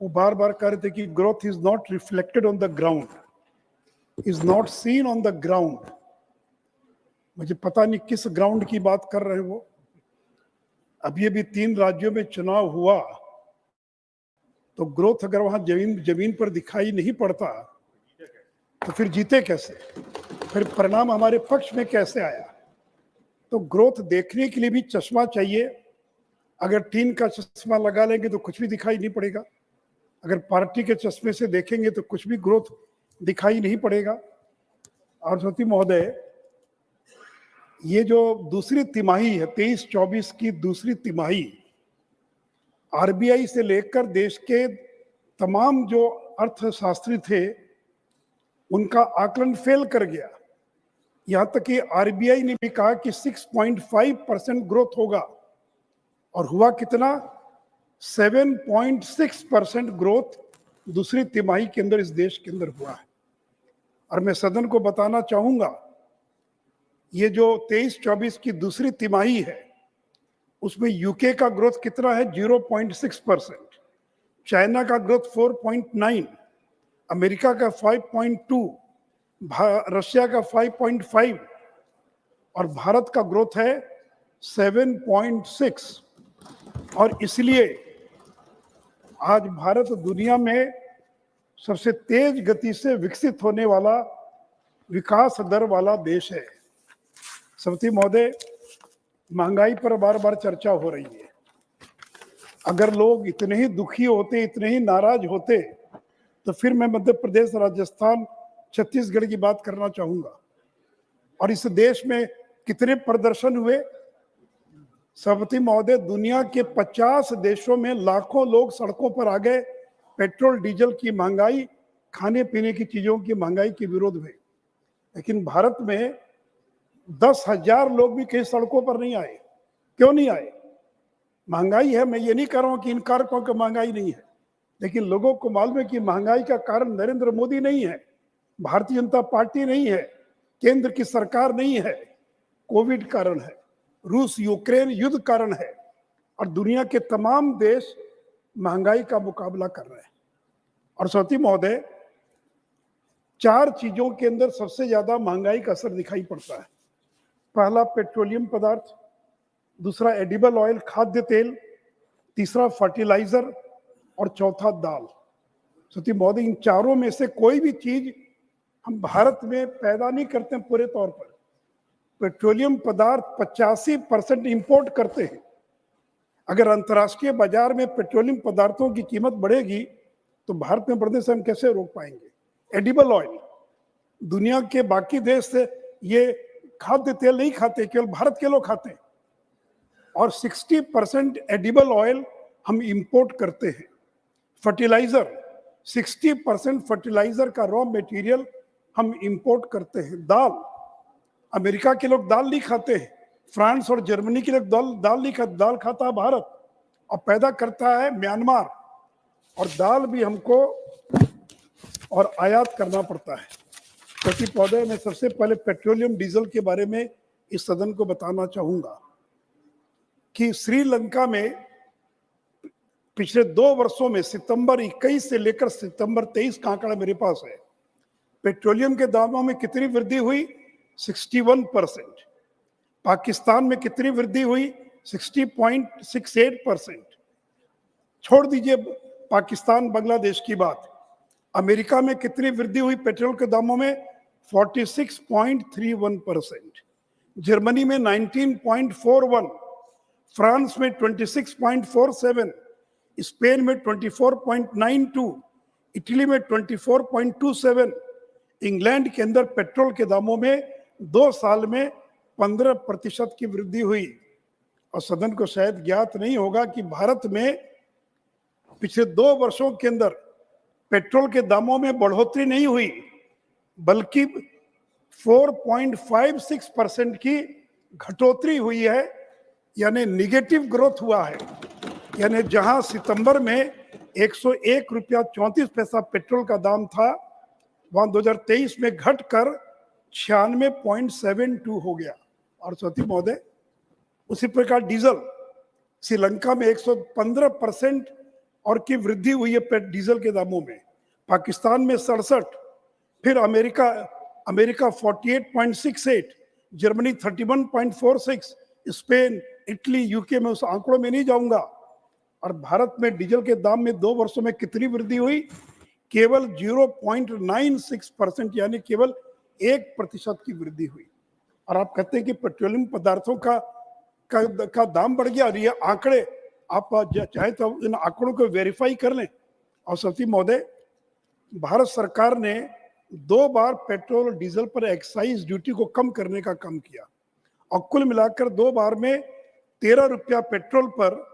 वो बार बार कह रहे थे कि growth is not reflected on the ground, is not seen on the ground. मुझे पता नहीं किस ग्राउंड की बात कर रहे वो। अभी 3 राज्यों में चुनाव हुआ तो ग्रोथ अगर वहां जमीन पर दिखाई नहीं पड़ता तो फिर जीते कैसे, फिर परिणाम हमारे पक्ष में कैसे आया? तो ग्रोथ देखने के लिए भी चश्मा चाहिए। अगर टीम का चश्मा लगा लेंगे तो कुछ भी दिखाई नहीं पड़ेगा, अगर पार्टी के चश्मे से देखेंगे तो कुछ भी ग्रोथ दिखाई नहीं पड़ेगा। और ज्योति महोदय, ये जो दूसरी तिमाही है, 23-24 की दूसरी तिमाही, आरबीआई से लेकर देश के तमाम जो अर्थशास्त्री थे उनका आकलन फेल कर गया। यहां तक कि आरबीआई ने भी कहा कि 6.5% ग्रोथ होगा और हुआ कितना? 7.6% ग्रोथ दूसरी तिमाही के अंदर इस देश के अंदर हुआ है। और मैं सदन को बताना चाहूंगा, ये जो 23-24 की दूसरी तिमाही है उसमें यूके का ग्रोथ कितना है? 0.6%, चाइना का ग्रोथ 4.9, अमेरिका का 5.2, रशिया का 5.5 और भारत का ग्रोथ है 7.6। और इसलिए आज भारत दुनिया में सबसे तेज गति से विकसित होने वाला, विकास दर वाला देश है। सभापति महोदय, महंगाई पर बार बार चर्चा हो रही है। अगर लोग इतने ही दुखी होते, इतने ही नाराज होते, तो फिर मैं मध्य प्रदेश, राजस्थान, छत्तीसगढ़ की बात करना चाहूंगा। और इस देश में कितने प्रदर्शन हुए? सभापति महोदय, दुनिया के 50 देशों में लाखों लोग सड़कों पर आ गए पेट्रोल डीजल की महंगाई, खाने पीने की चीजों की महंगाई के विरोध में। लेकिन भारत में 10,000 लोग भी कहीं सड़कों पर नहीं आए। क्यों नहीं आए? महंगाई है। मैं ये नहीं कह रहा हूं कि इन कारकों की महंगाई नहीं है, लेकिन लोगों को मालूम है कि महंगाई का कारण नरेंद्र मोदी नहीं है, भारतीय जनता पार्टी नहीं है, केंद्र की सरकार नहीं है, कोविड कारण है, रूस यूक्रेन युद्ध कारण है, और दुनिया के तमाम देश महंगाई का मुकाबला कर रहे हैं। और सभापति महोदय, 4 चीजों के अंदर सबसे ज्यादा महंगाई का असर दिखाई पड़ता है। पहला पेट्रोलियम पदार्थ, दूसरा एडिबल ऑयल खाद्य तेल, तीसरा फर्टिलाइजर और चौथा दाल। सभापति महोदय, इन चारों में से कोई भी चीज हम भारत में पैदा नहीं करते हैं पूरे तौर पर। पेट्रोलियम पदार्थ 85% इंपोर्ट करते हैं। अगर अंतर्राष्ट्रीय बाजार में पेट्रोलियम पदार्थों की कीमत बढ़ेगी तो भारत में बढ़ने से हम कैसे रोक पाएंगे? एडिबल ऑयल, दुनिया के बाकी देश से ये खाद्य तेल नहीं खाते, केवल भारत के लोग खाते हैं, और 60% एडिबल ऑयल हम इंपोर्ट करते हैं। फर्टिलाइजर, 60% फर्टिलाइजर का रॉ मटेरियल हम इंपोर्ट करते हैं। दाल, अमेरिका के लोग दाल नहीं खाते हैं, फ्रांस और जर्मनी के लोग दाल नहीं खाते, दाल खाता है भारत, और पैदा करता है म्यांमार, और दाल भी हमको और आयात करना पड़ता है। क्योंकि पौधे में सबसे पहले पेट्रोलियम डीजल के बारे में इस सदन को बताना चाहूंगा कि श्रीलंका में पिछले 2 वर्षों में सितंबर 21 से लेकर सितंबर 23 का आंकड़ा मेरे पास है, पेट्रोलियम के दामों में कितनी वृद्धि हुई? 61%। पाकिस्तान में कितनी वृद्धि हुई? 60.68%। छोड़ दीजिए पाकिस्तान बांग्लादेश की बात, अमेरिका में कितनी वृद्धि हुई पेट्रोल के दामों में? 46.31%। जर्मनी में 19.41, फ्रांस में 26.47, स्पेन में 24.92, इटली में 24.27। इंग्लैंड के अंदर पेट्रोल के दामों में 2 साल में 15% की वृद्धि हुई। और सदन को शायद ज्ञात नहीं होगा कि भारत में पिछले 2 वर्षों के अंदर पेट्रोल के दामों में बढ़ोतरी नहीं हुई, बल्कि 4.56% की घटोतरी हुई है, यानी निगेटिव ग्रोथ हुआ है। यानी जहां सितंबर में 101 रुपया 34 पैसा पेट्रोल का दाम था, वहां 2023 में घटकर 96.72 हो गया। और सती महोदय, उसी प्रकार डीजल, श्रीलंका में 115% और की वृद्धि हुई है डीजल के दामों में, पाकिस्तान में 67, फिर America 48.68, Germany 31.46, Spain, Italy, UK में उस आंकड़ों में नहीं जाऊंगा। और भारत में डीजल के दाम में 2 वर्षों में कितनी वृद्धि हुई? केवल 0.96%, यानी केवल 1% की वृद्धि हुई। और आप कहते हैं कि पेट्रोलियम पदार्थों का दाम बढ़ गया। और ये आंकड़े आप चाहे तो इन आंकड़ों को वेरीफाई कर लें। और सती महोदय, भारत सरकार ने 2 बार पेट्रोल और डीजल पर एक्साइज ड्यूटी को कम करने का काम किया, और कुल मिलाकर 2 बार में 13 रुपया पेट्रोल पर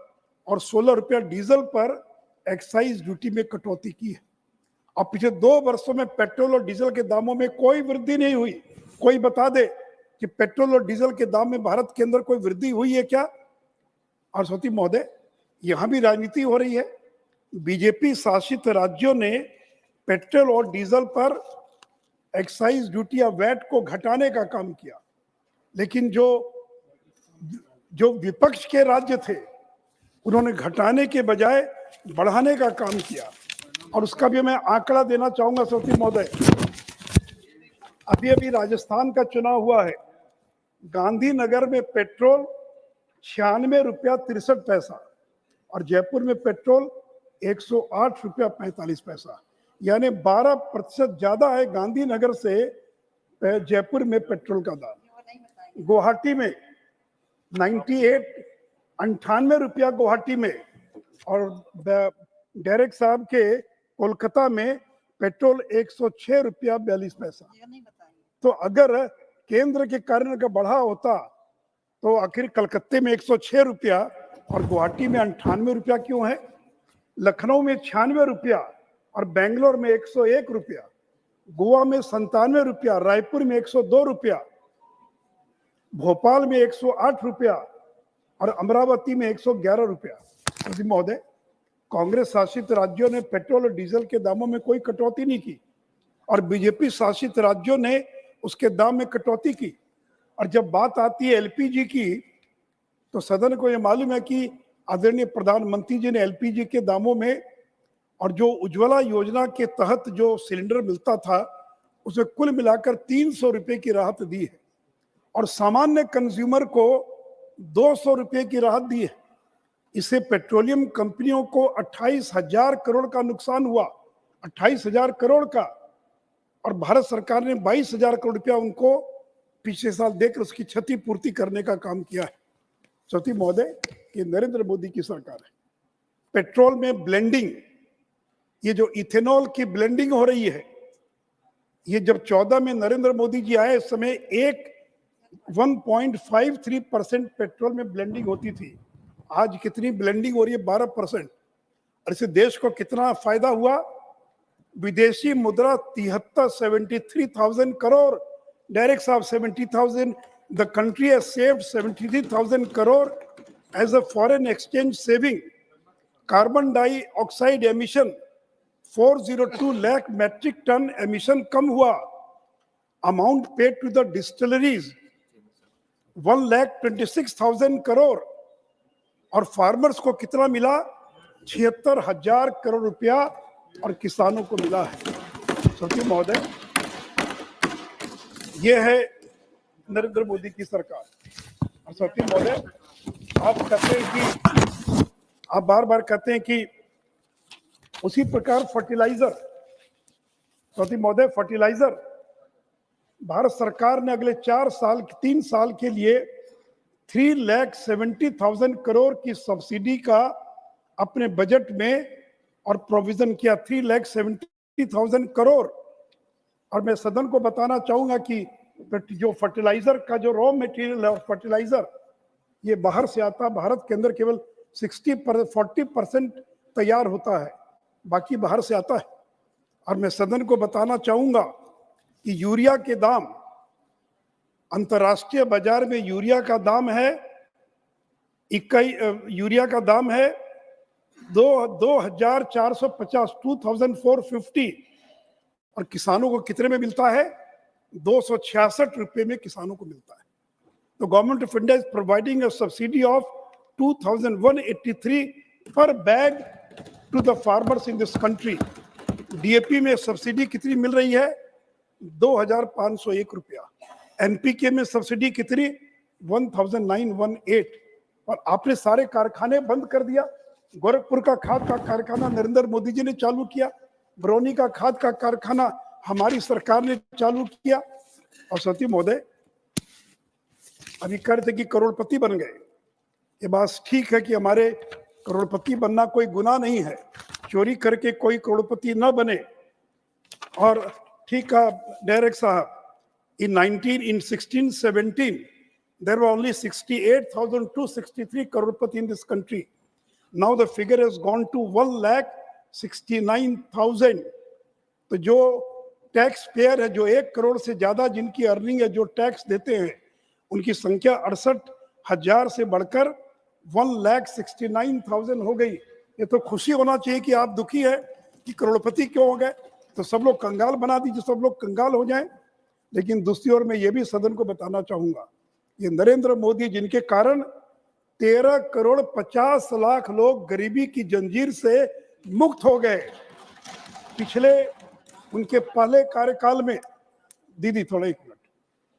और 16 रुपया डीजल पर एक्साइज ड्यूटी में कटौती की है। और पिछले 2 वर्षों में पेट्रोल और डीजल के दामों में कोई वृद्धि नहीं हुई। कोई बता दे कि पेट्रोल और डीजल के दाम में भारत के अंदर कोई वृद्धि हुई है क्या? और सती महोदय, यहां भी राजनीति हो रही है। बीजेपी शासित राज्यों ने पेट्रोल और डीजल पर एक्साइज ड्यूटी या वैट को घटाने का काम किया, लेकिन जो विपक्ष के राज्य थे उन्होंने घटाने के बजाय बढ़ाने का काम किया। और उसका भी मैं आंकड़ा देना चाहूंगा सती महोदय। अभी राजस्थान का चुनाव हुआ है, गांधीनगर में पेट्रोल 96 रुपया 63 पैसा, और जयपुर में पेट्रोल 108 रुपया 45 पैसा, यानी 12% ज्यादा है गांधीनगर से जयपुर में पेट्रोल का दाम। गुवाहाटी में 98 रुपया गुवाहाटी में, और डायरेक्ट साहब के कोलकाता में पेट्रोल 106 रुपया 42 पैसा। तो अगर केंद्र के कारण का बढ़ा होता तो आखिर कलकत्ते में 106 रुपया और गुवाहाटी में 98 रुपया क्यों है? लखनऊ में 96 रुपया और बेंगलोर में 101 रुपया, गोवा में 97 रुपया, रायपुर में 102 रुपया, भोपाल में 108 रुपया और अमरावती में 111 रुपया। मोदी महोदय, कांग्रेस शासित राज्यों ने पेट्रोल और डीजल के दामों में कोई कटौती नहीं की और बीजेपी शासित राज्यों ने उसके दाम में कटौती की। और जब बात आती है एलपीजी की, तो सदन को यह मालूम है कि आदरणीय प्रधानमंत्री जी ने एलपीजी के दामों में और जो उज्ज्वला योजना के तहत जो सिलेंडर मिलता था उसे कुल मिलाकर 300 रुपये की राहत दी है और सामान्य कंज्यूमर को 200 रुपये की राहत दी है। इससे पेट्रोलियम कंपनियों को 28,000 करोड़ का नुकसान हुआ, 28,000 करोड़ का, और भारत सरकार ने 22,000 करोड़ रुपया उनको पिछले साल देकर उसकी क्षतिपूर्ति करने का काम किया है। सती महोदय, ये नरेंद्र मोदी की सरकार है। पेट्रोल में ब्लेंडिंग, ये जो इथेनॉल की ब्लेंडिंग हो रही है, ये जब 14 में नरेंद्र मोदी जी आए इस समय 1.53% पेट्रोल में ब्लेंडिंग होती थी। आज कितनी ब्लेंडिंग हो रही है? 12%। और इससे देश को कितना फायदा हुआ? विदेशी मुद्रा 73,000 करोड़, डायरेक्ट साहब 70,000, the country has saved 73,000 crore as a foreign exchange saving. Carbon dioxide emission 402 lakh metric ton emission कम हुआ। Amount paid to the distilleries 1,26,000 crore और फार्मर्स को कितना मिला? 76,000 करोड़ रुपया और किसानों को मिला है। सचिव महोदय, ये है नरेंद्र मोदी की सरकार। और सचिव महोदय, आप कहते हैं कि आप बार बार कहते हैं कि उसी प्रकार फर्टिलाइजर, सचिव महोदय, फर्टिलाइजर भारत सरकार ने अगले 3 साल के लिए 3,70,000 करोड़ की सब्सिडी का अपने बजट में और प्रोविजन किया, 3,70,000 करोड़। और मैं सदन को बताना चाहूंगा कि जो फर्टिलाइजर का जो रॉ मटेरियल है फर्टिलाइजर, ये बाहर से आता है। भारत के अंदर केवल 40% तैयार होता है, बाकी बाहर से आता है। और मैं सदन को बताना चाहूंगा कि यूरिया के दाम, अंतर्राष्ट्रीय बाजार में यूरिया का दाम है 2,450 और किसानों को कितने में मिलता है? 266 रुपये में किसानों को मिलता है। तो government of India is providing a subsidy of 2,183 per bag to the farmers in this country. DAP में सब्सिडी कितनी मिल रही है? 2,501 रुपया। एनपीके में सब्सिडी कितनी? 1,918। और आपने सारे कारखाने बंद कर दिया। गोरखपुर का खाद का कारखाना नरेंद्र मोदी जी ने चालू किया, बरौनी का खाद का कारखाना हमारी सरकार ने चालू किया। और सती महोदय, अभी कह रहे थे कि करोड़पति बन गए। ये बात ठीक है कि हमारे करोड़पति बनना कोई गुनाह नहीं है, चोरी करके कोई करोड़पति न बने। और ठीक है डायरेक्ट साहब, in 1617 there were only 68,263 crorepati in this country. Now the figure has gone to 1,69,000. तो जो टैक्स पेयर है, जो 1 करोड़ से ज्यादा जिनकी अर्निंग है, जो टैक्स देते हैं, उनकी संख्या 68,000 से बढ़कर 1,69,000 हो गई। ये तो खुशी होना चाहिए कि आप दुखी है कि करोड़पति क्यों हो गए। तो सब लोग कंगाल बना दीजिए, सब लोग कंगाल हो जाएं। लेकिन दूसरी ओर मैं ये भी सदन को बताना चाहूंगा, ये नरेंद्र मोदी जिनके कारण 13,50,00,000 लोग गरीबी की जंजीर से मुक्त हो गए। पिछले उनके पहले कार्यकाल में, दीदी थोड़ा 1 मिनट,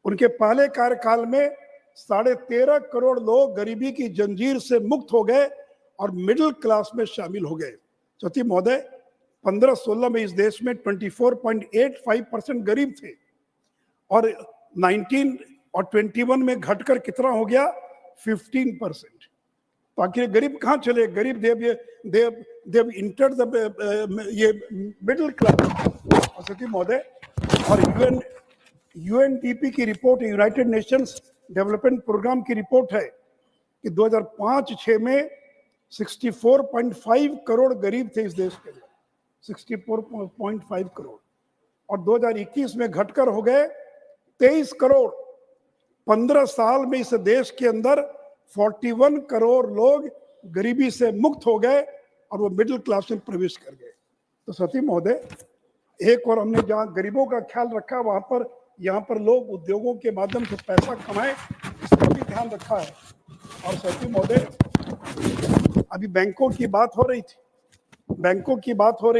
उनके पहले कार्यकाल में 13.5 करोड़ लोग गरीबी की जंजीर से मुक्त हो गए और मिडिल क्लास में शामिल हो गए। सती महोदय, 15-16 में इस देश में 24.85% गरीब थे और 19 और 21 में घटकर कितना हो गया? 15%। तो आखिर गरीब कहाँ चले? गरीब देव इंटर्ड ये मिडिल क्लास। सती महोदय, और यूएनडीपी की report, United Nations Development Programme की रिपोर्ट है कि 2005-6 में 64.5 करोड़ गरीब थे इस देश के अंदर, 64.5 करोड़, और 2021 में घटकर हो गए 23 करोड़। 15 साल में इस देश के अंदर 41 करोड़ लोग गरीबी से मुक्त हो गए और वो मिडिल क्लास में प्रवेश कर गए। तो सती महोदय, एक और हमने जहाँ गरीबों का ख्याल रखा, वहां पर यहाँ पर लोग उद्योगों के माध्यम से पैसा कमाएं, इसका भी ध्यान रखा है। और सती महोदय, अभी बैंकों की बात हो रही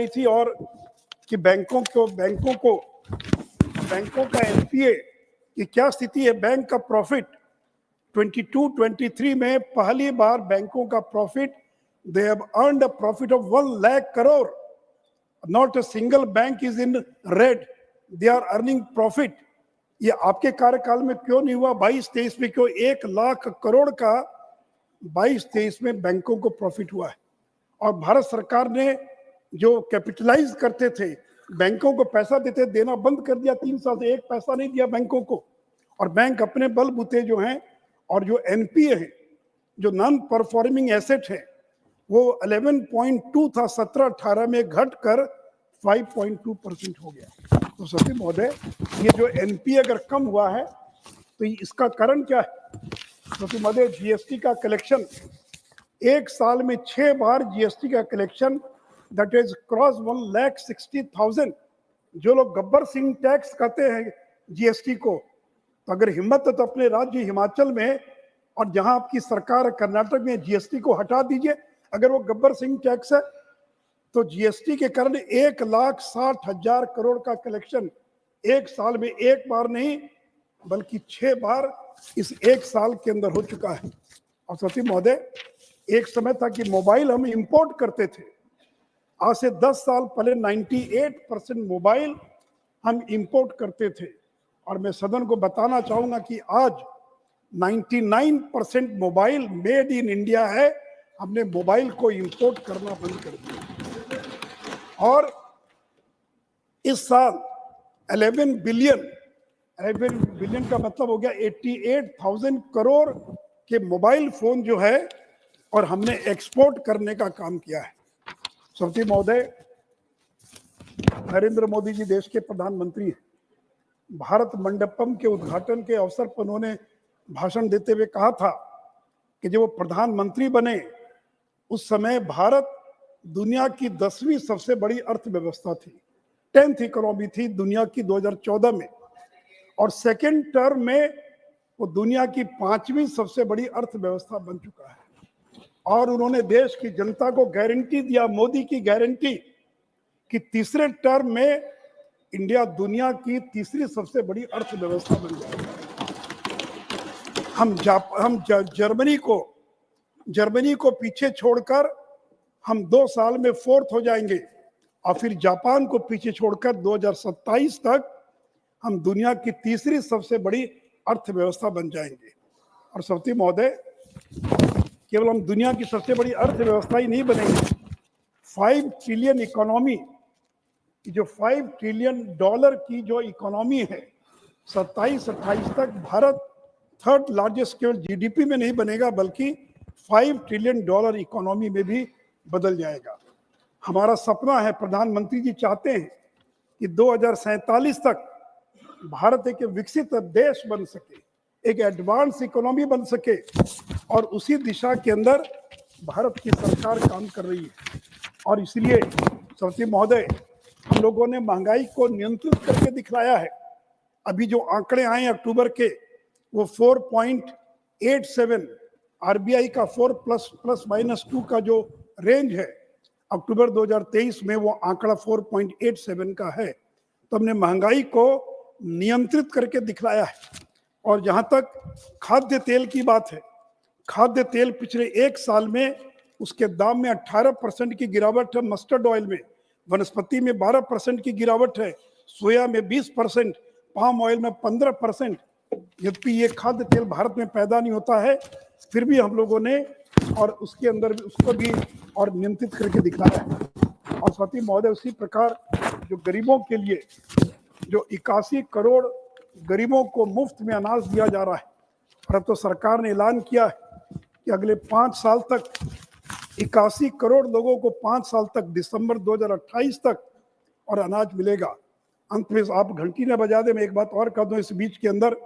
थी, और कि बैंकों का एनपीए की क्या स्थिति है। बैंक का प्रॉफिट 22-23 में पहली बार बैंकों का profit, they have earned a profit of 1 lakh crore. Not a single bank is in red, they are earning profit. ये आपके कार्यकाल में क्यों नहीं हुआ? 22-23 में क्यों 1 लाख करोड़ का 22-23 में बैंकों को प्रॉफिट हुआ है? और भारत सरकार ने जो कैपिटलाइज करते थे, बैंकों को पैसा देना बंद कर दिया। 3 साल से एक पैसा नहीं दिया बैंकों को, और बैंक अपने बलबूते जो हैं, और जो एनपीए है, जो नॉन परफॉर्मिंग एसेट है, वो 11.2 था 17-18 में, घटकर 5.2% हो गया। तो सती महोदय, ये जो एनपीए अगर कम हुआ है तो इसका कारण क्या है? सती महोदय, जीएसटी का कलेक्शन, एक साल में 6 बार जीएसटी का कलेक्शन, दैट इज क्रॉस 1,60,000। जो लोग गब्बर सिंह टैक्स कहते हैं जीएसटी को, तो अगर हिम्मत है तो अपने राज्य हिमाचल में और जहां आपकी सरकार कर्नाटक में जीएसटी को हटा दीजिए। अगर वो गब्बर सिंह टैक्स है तो जीएसटी के कारण 1,60,000 करोड़ का कलेक्शन एक साल में, एक बार नहीं बल्कि 6 बार इस एक साल के अंदर हो चुका है। और सती महोदय, एक समय था कि मोबाइल हम इंपोर्ट करते थे। आज से 10 साल पहले 98% मोबाइल हम इंपोर्ट करते थे, और मैं सदन को बताना चाहूंगा कि आज 99% मोबाइल मेड इन इंडिया है। हमने मोबाइल को इंपोर्ट करना बंद कर दिया। और इस साल 11 बिलियन का मतलब हो गया 88,000 करोड़ के मोबाइल फोन जो है, और हमने एक्सपोर्ट करने का काम किया है। सती महोदय, नरेंद्र मोदी जी देश के प्रधानमंत्री हैं। भारत मंडपम के उद्घाटन के अवसर पर उन्होंने भाषण देते हुए कहा था कि जब वो प्रधानमंत्री बने उस समय भारत दुनिया की 10वीं सबसे बड़ी अर्थव्यवस्था थी, 10th इकोनॉमी थी दुनिया की 2014 में, और सेकेंड टर्म में वो दुनिया की 5वीं सबसे बड़ी अर्थव्यवस्था बन चुका है। और उन्होंने देश की जनता को गारंटी दिया, मोदी की गारंटी, कि तीसरे टर्म में इंडिया दुनिया की तीसरी सबसे बड़ी अर्थव्यवस्था बन जाएगी। हम जर्मनी को पीछे छोड़कर हम 2 साल में 4th हो जाएंगे, और फिर जापान को पीछे छोड़कर 2027 तक हम दुनिया की तीसरी सबसे बड़ी अर्थव्यवस्था बन जाएंगे। और सती महोदय, केवल हम दुनिया की सबसे बड़ी अर्थव्यवस्था ही नहीं बनेंगे, 5 ट्रिलियन इकोनॉमी, जो $5 ट्रिलियन की जो इकोनॉमी है, 27-28 तक भारत 3rd लार्जेस्ट केवल जीडीपी में नहीं बनेगा बल्कि $5 ट्रिलियन इकोनॉमी में भी बदल जाएगा। हमारा सपना है, प्रधानमंत्री जी चाहते हैं कि 2047 तक भारत एक विकसित देश बन सके, एक एडवांस इकोनॉमी बन सके, और उसी दिशा के अंदर भारत की सरकार काम कर रही है। और इसलिए सती महोदय, हम लोगों ने महंगाई को नियंत्रित करके दिखलाया है। अभी जो आंकड़े आए अक्टूबर के, वो 4.87, आरबीआई का 4 +2 का जो रेंज है, अक्टूबर 2023 में वो आंकड़ा 4.87 का है। तो हमने महंगाई को नियंत्रित करके दिखलाया है। और जहां तक खाद्य तेल की बात है, खाद्य तेल पिछले 1 साल में उसके दाम में 18% की गिरावट है, मस्टर्ड ऑयल में, वनस्पति में 12% की गिरावट है, सोया में 20%, पाम ऑयल में 15%। यद्यपि ये खाद्य तेल भारत में पैदा नहीं होता है, फिर भी हम लोगों ने और उसके अंदर उसको भी और नियंत्रित करके दिखाया है। और साथ ही महोदय, उसी प्रकार जो गरीबों के लिए जो 81 करोड़ गरीबों को मुफ्त में अनाज दिया जा रहा है, और अब तो सरकार ने ऐलान किया है कि अगले 5 साल तक 81 करोड़ लोगों को 5 साल तक दिसंबर 2028 तक और अनाज मिलेगा। अंत में आप घंटी न बजा दे, मैं एक बात और कह दूं, इस बीच के अंदर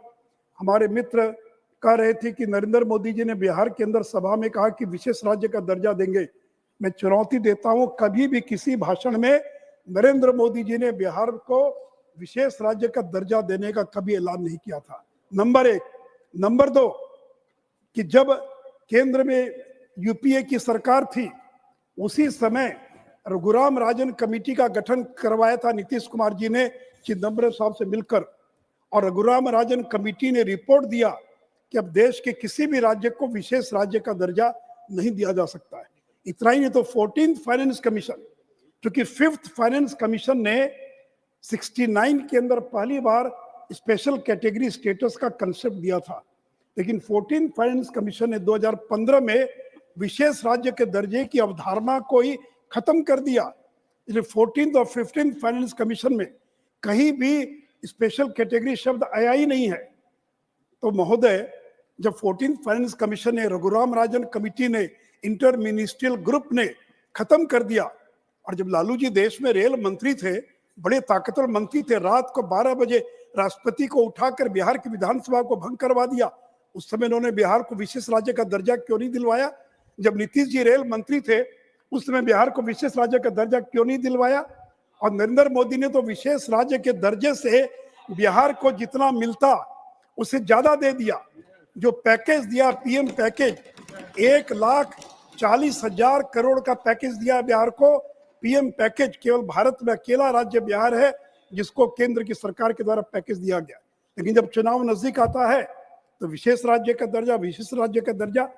हमारे मित्र कह रहे थे कि नरेंद्र मोदी जी ने बिहार के अंदर सभा में कहा कि विशेष राज्य का दर्जा देंगे। मैं चुनौती देता हूं, कभी भी किसी भाषण में नरेंद्र मोदी जी ने बिहार को विशेष राज्य का दर्जा देने का कभी ऐलान नहीं किया था। नंबर 1। नंबर 2 कि जब केंद्र में यूपीए की सरकार थी, उसी समय रघुराम राजन कमेटी का गठन करवाया था नीतीश कुमार जी ने चिदम्बरम साहब से मिलकर, और रघुराम राजन कमेटी ने रिपोर्ट दिया कि अब देश के किसी भी राज्य को विशेष राज्य का दर्जा नहीं दिया जा सकता है। इतना ही नहीं तो 14th फाइनेंस कमीशन, क्योंकि 5th फाइनेंस कमीशन ने 69 के अंदर पहली बार स्पेशल कैटेगरी स्टेटस का कंसेप्ट दिया था, लेकिन 14th फाइनेंस कमीशन ने 2015 में विशेष राज्य के दर्जे की अवधारणा को ही खत्म कर दिया। इसलिए 14th और 15th फाइनेंस कमीशन में कहीं भी स्पेशल कैटेगरी शब्द आया ही नहीं है। तो महोदय, जब 14th फाइनेंस कमीशन ने, रघुराम राजन कमेटी ने, इंटर मिनिस्ट्रियल ग्रुप ने खत्म कर दिया, और जब लालू जी देश में रेल मंत्री थे, बड़े ताकतवर मंत्री थे, रात को 12 बजे राष्ट्रपति को उठाकर बिहार की विधानसभा को भंग करवा दिया, उस समय उन्होंने बिहार को विशेष राज्य का दर्जा क्यों नहीं दिलवाया? जब नीतीश जी रेल मंत्री थे, उस समय बिहार को विशेष राज्य का दर्जा क्यों नहीं दिलवाया? और नरेंद्र मोदी ने तो विशेष राज्य के दर्जे से बिहार को जितना मिलता उससे ज्यादा दे दिया। जो पैकेज दिया, पीएम पैकेज, 1,40,000 करोड़ का पैकेज दिया बिहार को, पीएम पैकेज। केवल भारत में अकेला राज्य बिहार है जिसको केंद्र की सरकार के द्वारा पैकेज दिया गया। लेकिन जब चुनाव नजदीक आता है तो विशेष राज्य का दर्जा, विशेष राज्य का दर्जा।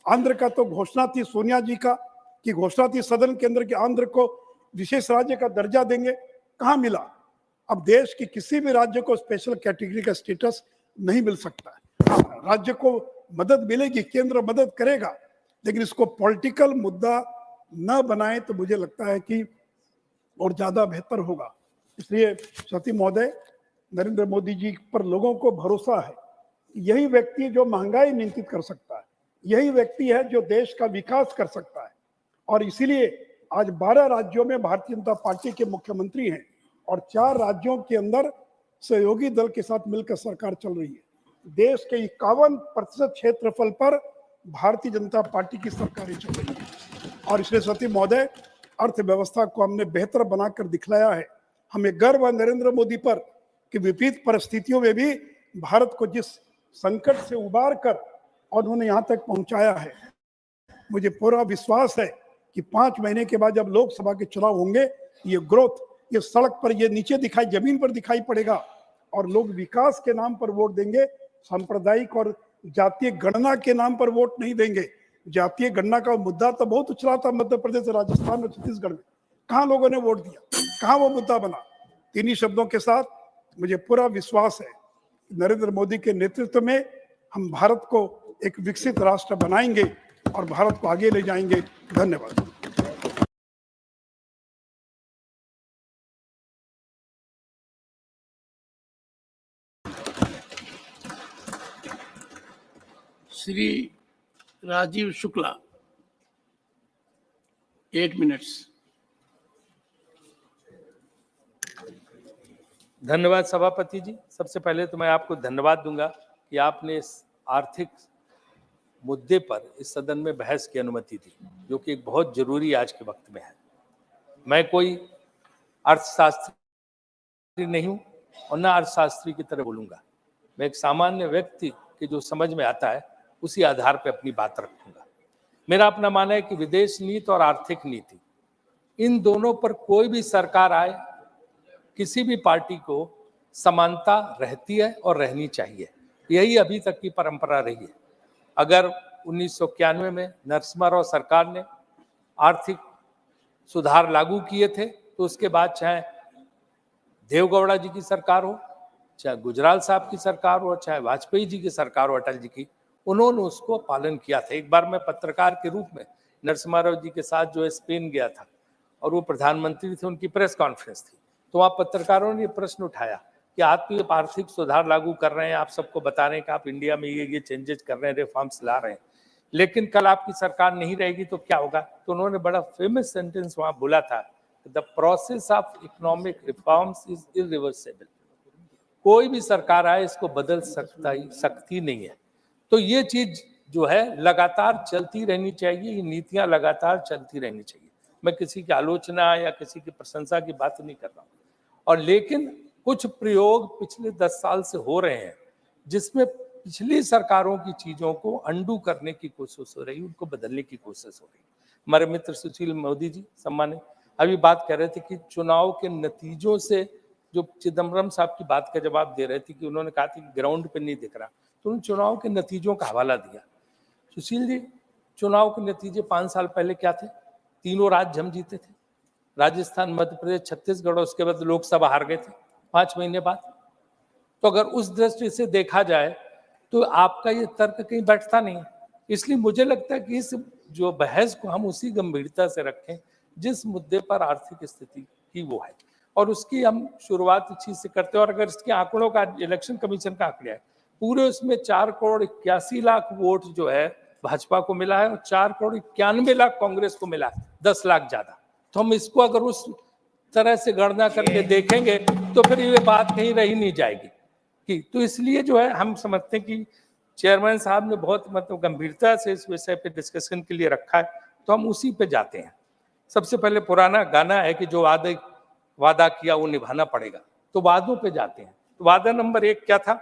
आंध्र का तो घोषणा थी सोनिया जी का, कि घोषणा थी सदन के अंदर कि आंध्र को विशेष राज्य का दर्जा देंगे, कहाँ मिला? अब देश के किसी भी राज्य को स्पेशल कैटेगरी का स्टेटस नहीं मिल सकता है। राज्य को मदद मिलेगी, केंद्र मदद करेगा, लेकिन इसको पॉलिटिकल मुद्दा न बनाए तो मुझे लगता है कि और ज्यादा बेहतर होगा। इसलिए सती महोदय, नरेंद्र मोदी जी पर लोगों को भरोसा है। यही व्यक्ति जो महंगाई नियंत्रित कर सकता है, यही व्यक्ति है जो देश का विकास कर सकता है। और इसीलिए आज 12 राज्यों में भारतीय जनता पार्टी के मुख्यमंत्री हैं और 4 राज्यों के अंदर सहयोगी दल के साथ मिलकर सरकार चल रही है। देश के 51% क्षेत्रफल पर भारतीय जनता पार्टी की सरकारें चल रही है। और इसलिए सती महोदय, अर्थव्यवस्था को हमने बेहतर बनाकर दिखलाया है। हमें गर्व है नरेंद्र मोदी पर कि विपरीत परिस्थितियों में भी भारत को जिस संकट से उबार कर और उन्होंने यहाँ तक पहुंचाया है, मुझे पूरा विश्वास है कि 5 महीने के बाद जब लोकसभा के चुनाव होंगे, ये ग्रोथ, ये सड़क पर, ये नीचे दिखाई, जमीन पर दिखाई पड़ेगा और लोग विकास के नाम पर वोट देंगे, सांप्रदायिक और जातीय गणना के नाम पर वोट नहीं देंगे। जातीय गणना का मुद्दा तो बहुत उछला था मध्य प्रदेश, राजस्थान और छत्तीसगढ़ में, कहाँ लोगों ने वोट दिया, कहाँ वो मुद्दा बना? इन्हीं शब्दों के साथ मुझे पूरा विश्वास है नरेंद्र मोदी के नेतृत्व में हम भारत को एक विकसित राष्ट्र बनाएंगे और भारत को आगे ले जाएंगे। धन्यवाद। श्री राजीव शुक्ला, 8 मिनट्स। धन्यवाद सभापति जी। सबसे पहले तो मैं आपको धन्यवाद दूंगा कि आपने इस आर्थिक मुद्दे पर इस सदन में बहस की अनुमति दी, जो कि एक बहुत जरूरी आज के वक्त में है। मैं कोई अर्थशास्त्री नहीं हूं और न अर्थशास्त्री की तरह बोलूंगा। मैं एक सामान्य व्यक्ति के जो समझ में आता है उसी आधार पर अपनी बात रखूंगा। मेरा अपना मानना है कि विदेश नीति और आर्थिक नीति, इन दोनों पर कोई भी सरकार आए, किसी भी पार्टी को समानता रहती है और रहनी चाहिए। यही अभी तक की परंपरा रही है। अगर 1991 में नरसिम्हा राव सरकार ने आर्थिक सुधार लागू किए थे, तो उसके बाद चाहे देवगौड़ा जी की सरकार हो, चाहे गुजराल साहब की सरकार हो, चाहे वाजपेयी जी की सरकार हो, अटल जी की, उन्होंने उसको पालन किया था। एक बार मैं पत्रकार के रूप में नरसिम्हा राव जी के साथ जो है स्पेन गया था और वो प्रधानमंत्री थे, उनकी प्रेस कॉन्फ्रेंस थी, तो वहाँ पत्रकारों ने ये प्रश्न उठाया कि आप तो ये आर्थिक सुधार लागू कर रहे हैं, आप सबको बता रहे हैं कि आप इंडिया में ये चेंजेस कर रहे हैं, रिफॉर्म्स ला रहे हैं, लेकिन कल आपकी सरकार नहीं रहेगी तो क्या होगा? तो उन्होंने बड़ा फेमस सेंटेंस वहां बोला था, the process of economic reforms is irreversible. कोई भी सरकार आए इसको बदल सकती नहीं है। तो ये चीज जो है लगातार चलती रहनी चाहिए, ये नीतियां लगातार चलती रहनी चाहिए। मैं किसी की आलोचना या किसी की प्रशंसा की बात नहीं कर रहा हूँ। और लेकिन कुछ प्रयोग पिछले 10 साल से हो रहे हैं जिसमें पिछली सरकारों की चीजों को अंडू करने की कोशिश हो रही है, उनको बदलने की कोशिश हो रही है। हमारे मित्र सुशील मोदी जी सम्मानित अभी बात कर रहे थे कि चुनाव के नतीजों से, जो चिदम्बरम साहब की बात का जवाब दे रहे थे कि उन्होंने कहा था कि ग्राउंड पे नहीं दिख रहा, तो उन्होंने चुनाव के नतीजों का हवाला दिया। सुशील जी, चुनाव के नतीजे 5 साल पहले क्या थे? तीनों राज्य हम जीते थे, राजस्थान, मध्य प्रदेश, छत्तीसगढ़, और उसके बाद लोकसभा हार गए थे 5 महीने बाद। तो अगर उस दृष्टि से देखा जाए तो आपका ये तर्क कहीं बैठता नहीं है। इसलिए मुझे लगता है कि इस जो बहस को हम उसी गंभीरता से रखें जिस मुद्दे पर आर्थिक स्थिति की वो है, और उसकी हम शुरुआत इस चीज से करते हैं। और अगर इसके आंकड़ों का, इलेक्शन कमीशन का आंकड़ा है, पूरे उसमें 4,81,00,000 वोट जो है भाजपा को मिला है और 4,91,00,000 कांग्रेस को मिला है, 10 लाख ज्यादा। तो हम इसको अगर उस तरह से गणना करके देखेंगे तो फिर ये बात कहीं रही नहीं जाएगी कि, तो इसलिए जो है हम समझते हैं कि चेयरमैन साहब ने बहुत मतलब गंभीरता से इस विषय पे डिस्कशन के लिए रखा है, तो हम उसी पे जाते हैं। सबसे पहले पुराना गाना है कि जो वादा किया वो निभाना पड़ेगा, तो वादों पे जाते हैं। तो वादा नंबर 1 क्या था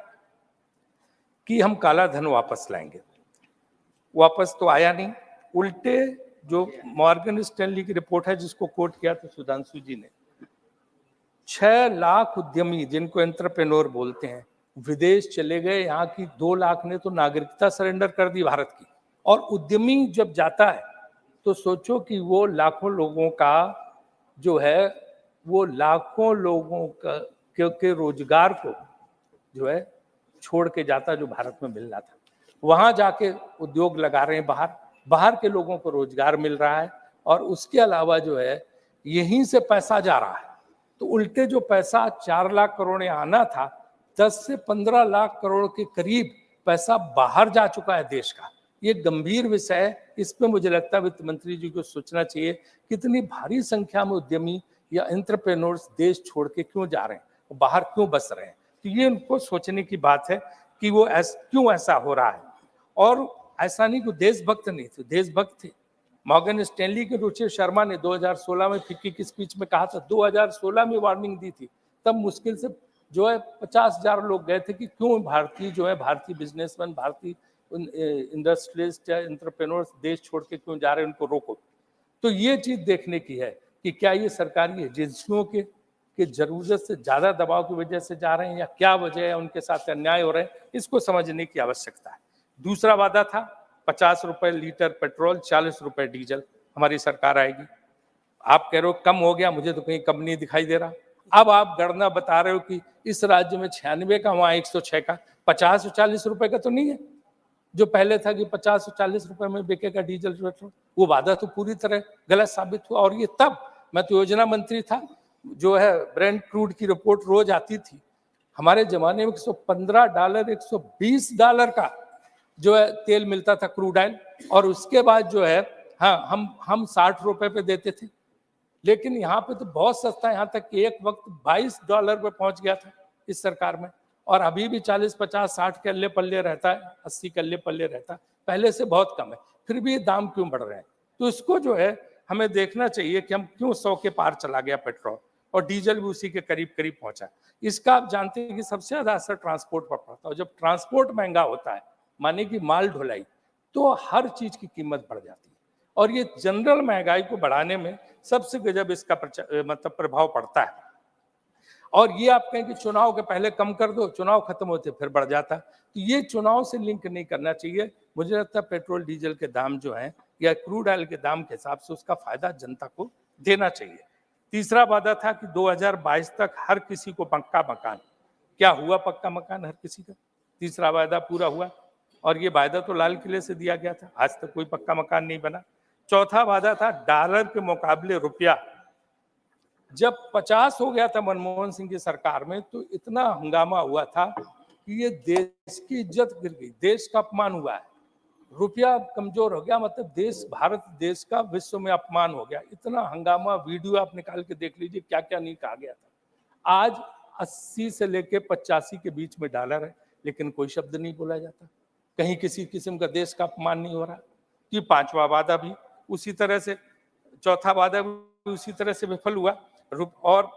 कि हम काला धन वापस लाएंगे। वापस तो आया नहीं, उल्टे जो मॉर्गन स्टैनली की रिपोर्ट है जिसको कोट किया था सुधांशु जी ने, 6 लाख उद्यमी जिनको एंटरप्रेन्योर बोलते हैं विदेश चले गए। यहाँ की 2 लाख ने तो नागरिकता सरेंडर कर दी भारत की। और उद्यमी जब जाता है तो सोचो कि वो लाखों लोगों का जो है, वो लाखों लोगों का के रोजगार को जो है छोड़ के जाता, जो भारत में मिलना था। वहां जाके उद्योग लगा रहे हैं, बाहर के लोगों को रोजगार मिल रहा है, और उसके अलावा जो है यहीं से पैसा जा रहा है। तो उल्टे जो पैसा 4 लाख करोड़ आना था, 10 से 15 लाख करोड़ के करीब पैसा बाहर जा चुका है देश का। ये गंभीर विषय है, इस पे मुझे लगता है वित्त मंत्री जी को सोचना चाहिए कितनी भारी संख्या में उद्यमी या एंटरप्रेन्योर्स देश छोड़ के क्यों जा रहे हैं, बाहर क्यों बस रहे हैं। तो ये उनको सोचने की बात है कि वो क्यों ऐसा हो रहा है। और ऐसा नहीं कि देशभक्त नहीं थे, देशभक्त थे। मॉर्गन स्टैनली के रुचि शर्मा ने 2016 में फिक्की की स्पीच में कहा था, 2016 में वार्निंग दी थी, तब मुश्किल से जो है 50,000 लोग गए थे कि क्यों भारतीय बिजनेसमैन, भारतीय इंडस्ट्रियलिस्ट या एंटरप्रेन्योर्स देश छोड़ के क्यों जा रहे हैं, उनको रोको। तो ये चीज देखने की है कि क्या ये सरकारी एजेंसियों के जरूरत से ज्यादा दबाव की वजह से जा रहे हैं, या क्या वजह है, उनके साथ अन्याय हो रहे हैं, इसको समझने की आवश्यकता है। दूसरा वादा था 50 रुपए लीटर पेट्रोल, 40 रुपए डीजल, हमारी सरकार आएगी। आप कह रहे हो कम हो गया, मुझे तो कहीं कम नहीं दिखाई दे रहा। अब आप गणना बता रहे हो कि इस राज्य में 96 का, वहां 106 का, 50 और 40 रुपए का तो नहीं है जो पहले था कि 50 और 40 रुपए में बिकेगा डीजल पेट्रोल। वो वादा तो पूरी तरह गलत साबित हुआ। और ये तब मैं तो योजना मंत्री था, जो है ब्रेंट क्रूड की रिपोर्ट रोज आती थी। हमारे जमाने में $115, $120 का जो है तेल मिलता था, क्रूड ऑयल, और उसके बाद जो है हाँ हम 60 रुपए पे देते थे। लेकिन यहाँ पे तो बहुत सस्ता है, यहाँ तक कि एक वक्त $22 पे पहुंच गया था इस सरकार में, और अभी भी 40, 50, 60 के अल्ले पल्ले रहता है, 80 के अल्ले पल्ले रहता है, पहले से बहुत कम है। फिर भी दाम क्यों बढ़ रहे हैं? तो इसको जो है हमें देखना चाहिए कि हम क्यों 100 के पार चला गया पेट्रोल, और डीजल भी उसी के करीब करीब पहुंचा। इसका आप जानते हैं कि सबसे ज्यादा असर ट्रांसपोर्ट पर पड़ता है। जब ट्रांसपोर्ट महंगा होता है, माने कि माल ढुलाई, तो हर चीज की कीमत बढ़ जाती है। और ये जनरल महंगाई को बढ़ाने में सबसे गजब इसका मतलब प्रभाव पड़ता है। और ये आप कहें कि चुनाव के पहले कम कर दो, चुनाव खत्म होते फिर बढ़ जाता है, तो ये चुनाव से लिंक नहीं करना चाहिए। मुझे लगता है पेट्रोल डीजल के दाम जो हैं या क्रूड ऑयल के दाम के हिसाब से उसका फायदा जनता को देना चाहिए। तीसरा वादा था कि 2022 तक हर किसी को पक्का मकान। क्या हुआ पक्का मकान हर किसी का? तीसरा वादा पूरा हुआ, और ये वादा तो लाल किले से दिया गया था, आज तक कोई पक्का मकान नहीं बना। चौथा वादा था डॉलर के मुकाबले रुपया जब 50 हो गया था मनमोहन सिंह की सरकार में, तो इतना हंगामा हुआ था कि ये देश की इज्जत गिर गई, देश का अपमान हुआ है, रुपया कमजोर हो गया, मतलब देश, भारत देश का विश्व में अपमान हो गया। इतना हंगामा, वीडियो आप निकाल के देख लीजिए, क्या क्या नहीं कहा गया था। आज 80 से लेके 85 के बीच में डॉलर है, लेकिन कोई शब्द नहीं बोला जाता, कहीं किसी किस्म का देश का अपमान नहीं हो रहा। कि पांचवा वादा भी उसी तरह से, चौथा वादा भी उसी तरह से विफल हुआ। और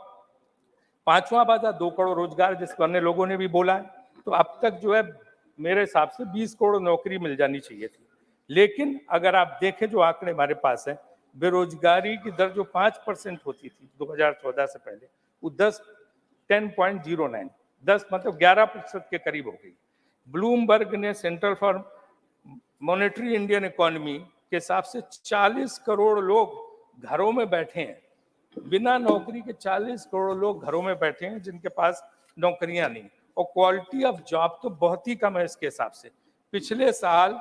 पांचवा वादा 2 करोड़ रोजगार, जिसको अन्य लोगों ने भी बोला है, तो अब तक जो है मेरे हिसाब से 20 करोड़ नौकरी मिल जानी चाहिए थी। लेकिन अगर आप देखें जो आंकड़े हमारे पास है, बेरोजगारी की दर जो 5% होती थी 2014 से पहले, वो 10.09, 10 मतलब 11% के करीब हो गई। ब्लूमबर्ग ने, central for monetary Indian economy के हिसाब से 40 करोड़ लोग घरों में बैठे हैं, बिना नौकरी के 40 करोड़ लोग घरों में बैठे हैं जिनके पास नौकरियां नहीं, और क्वालिटी ऑफ जॉब तो बहुत ही कम है इसके हिसाब से। पिछले साल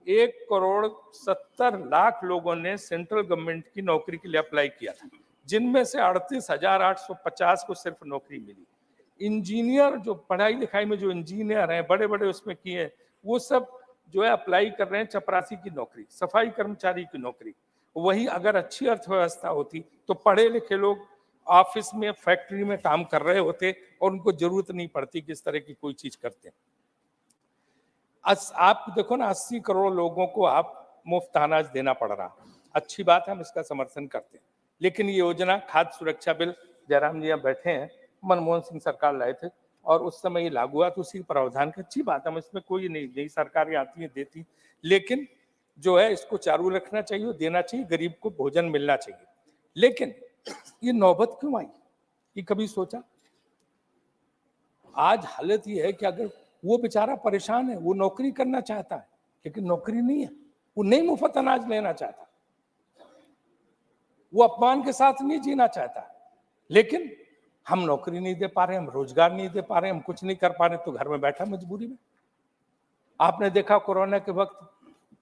1,70,00,000 लोगों ने सेंट्रल गवर्नमेंट की नौकरी के लिए अप्लाई किया था, जिनमें से 38,850 को सिर्फ नौकरी मिली। इंजीनियर, जो पढ़ाई लिखाई में जो इंजीनियर हैं, बड़े बड़े उसमें किए, वो सब जो है अप्लाई कर रहे हैं चपरासी की नौकरी, सफाई कर्मचारी की नौकरी। वही अगर अच्छी अर्थव्यवस्था होती तो पढ़े लिखे लोग ऑफिस में, फैक्ट्री में काम कर रहे होते और उनको जरूरत नहीं पड़ती कि इस तरह की कोई चीज करते। आप देखो ना, 80 करोड़ लोगों को आप मुफ्त अनाज देना पड़ रहा, अच्छी बात है, हम इसका समर्थन करते हैं। लेकिन ये योजना, खाद्य सुरक्षा बिल, जयराम जी यहाँ बैठे हैं, मनमोहन सिंह सरकार लाए थे और उस समय ये लागू हुआ, तो उसी प्रावधान की अच्छी बात है, इसमें कोई नहीं, नई सरकारें आती हैं देती, लेकिन जो है इसको चालू रखना चाहिए, देना चाहिए, गरीब को भोजन मिलना चाहिए। लेकिन ये नौबत क्यों आई, ये कभी सोचा? आज हालत ये है कि अगर वो बेचारा परेशान है, वो नौकरी करना चाहता है लेकिन नौकरी नहीं है, वो नहीं मुफ्त अनाज लेना चाहता, वो अपमान के साथ नहीं जीना चाहता, लेकिन हम नौकरी नहीं दे पा रहे, हम रोजगार नहीं दे पा रहे, हम कुछ नहीं कर पा रहे, तो घर में बैठा मजबूरी में। आपने देखा कोरोना के वक्त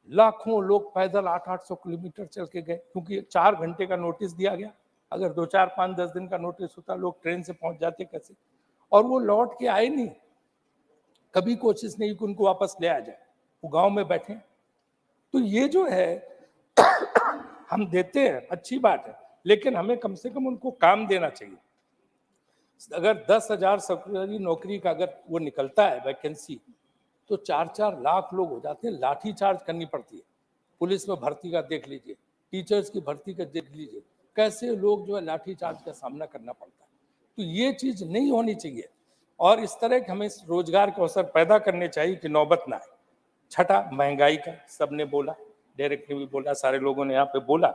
लाखों लोग पैदल 800-800 किलोमीटर चल के गए, क्योंकि 4 घंटे का नोटिस दिया गया। अगर 2, 4, 5, 10 दिन का नोटिस होता, लोग ट्रेन से पहुंच जाते कैसे, और वो लौट के आए नहीं, कभी कोशिश नहीं कि उनको वापस ले आ जाए, वो गांव में बैठे। तो ये जो है हम देते हैं, अच्छी बात है, लेकिन हमें कम से कम उनको काम देना चाहिए। अगर 10,000 सरकारी नौकरी का अगर वो निकलता है वैकेंसी, तो 4-4 लाख लोग हो जाते हैं, लाठी चार्ज करनी पड़ती है। पुलिस में भर्ती का देख लीजिए, टीचर्स की भर्ती का देख लीजिए, कैसे लोग जो है लाठी चार्ज का सामना करना पड़ता है। तो ये चीज नहीं होनी चाहिए, और इस तरह के हमें रोजगार के अवसर पैदा करने चाहिए कि नौबत ना आए। छठा, महंगाई का सबने बोला, डायरेक्ट ने भी बोला, सारे लोगों ने यहाँ पे बोला,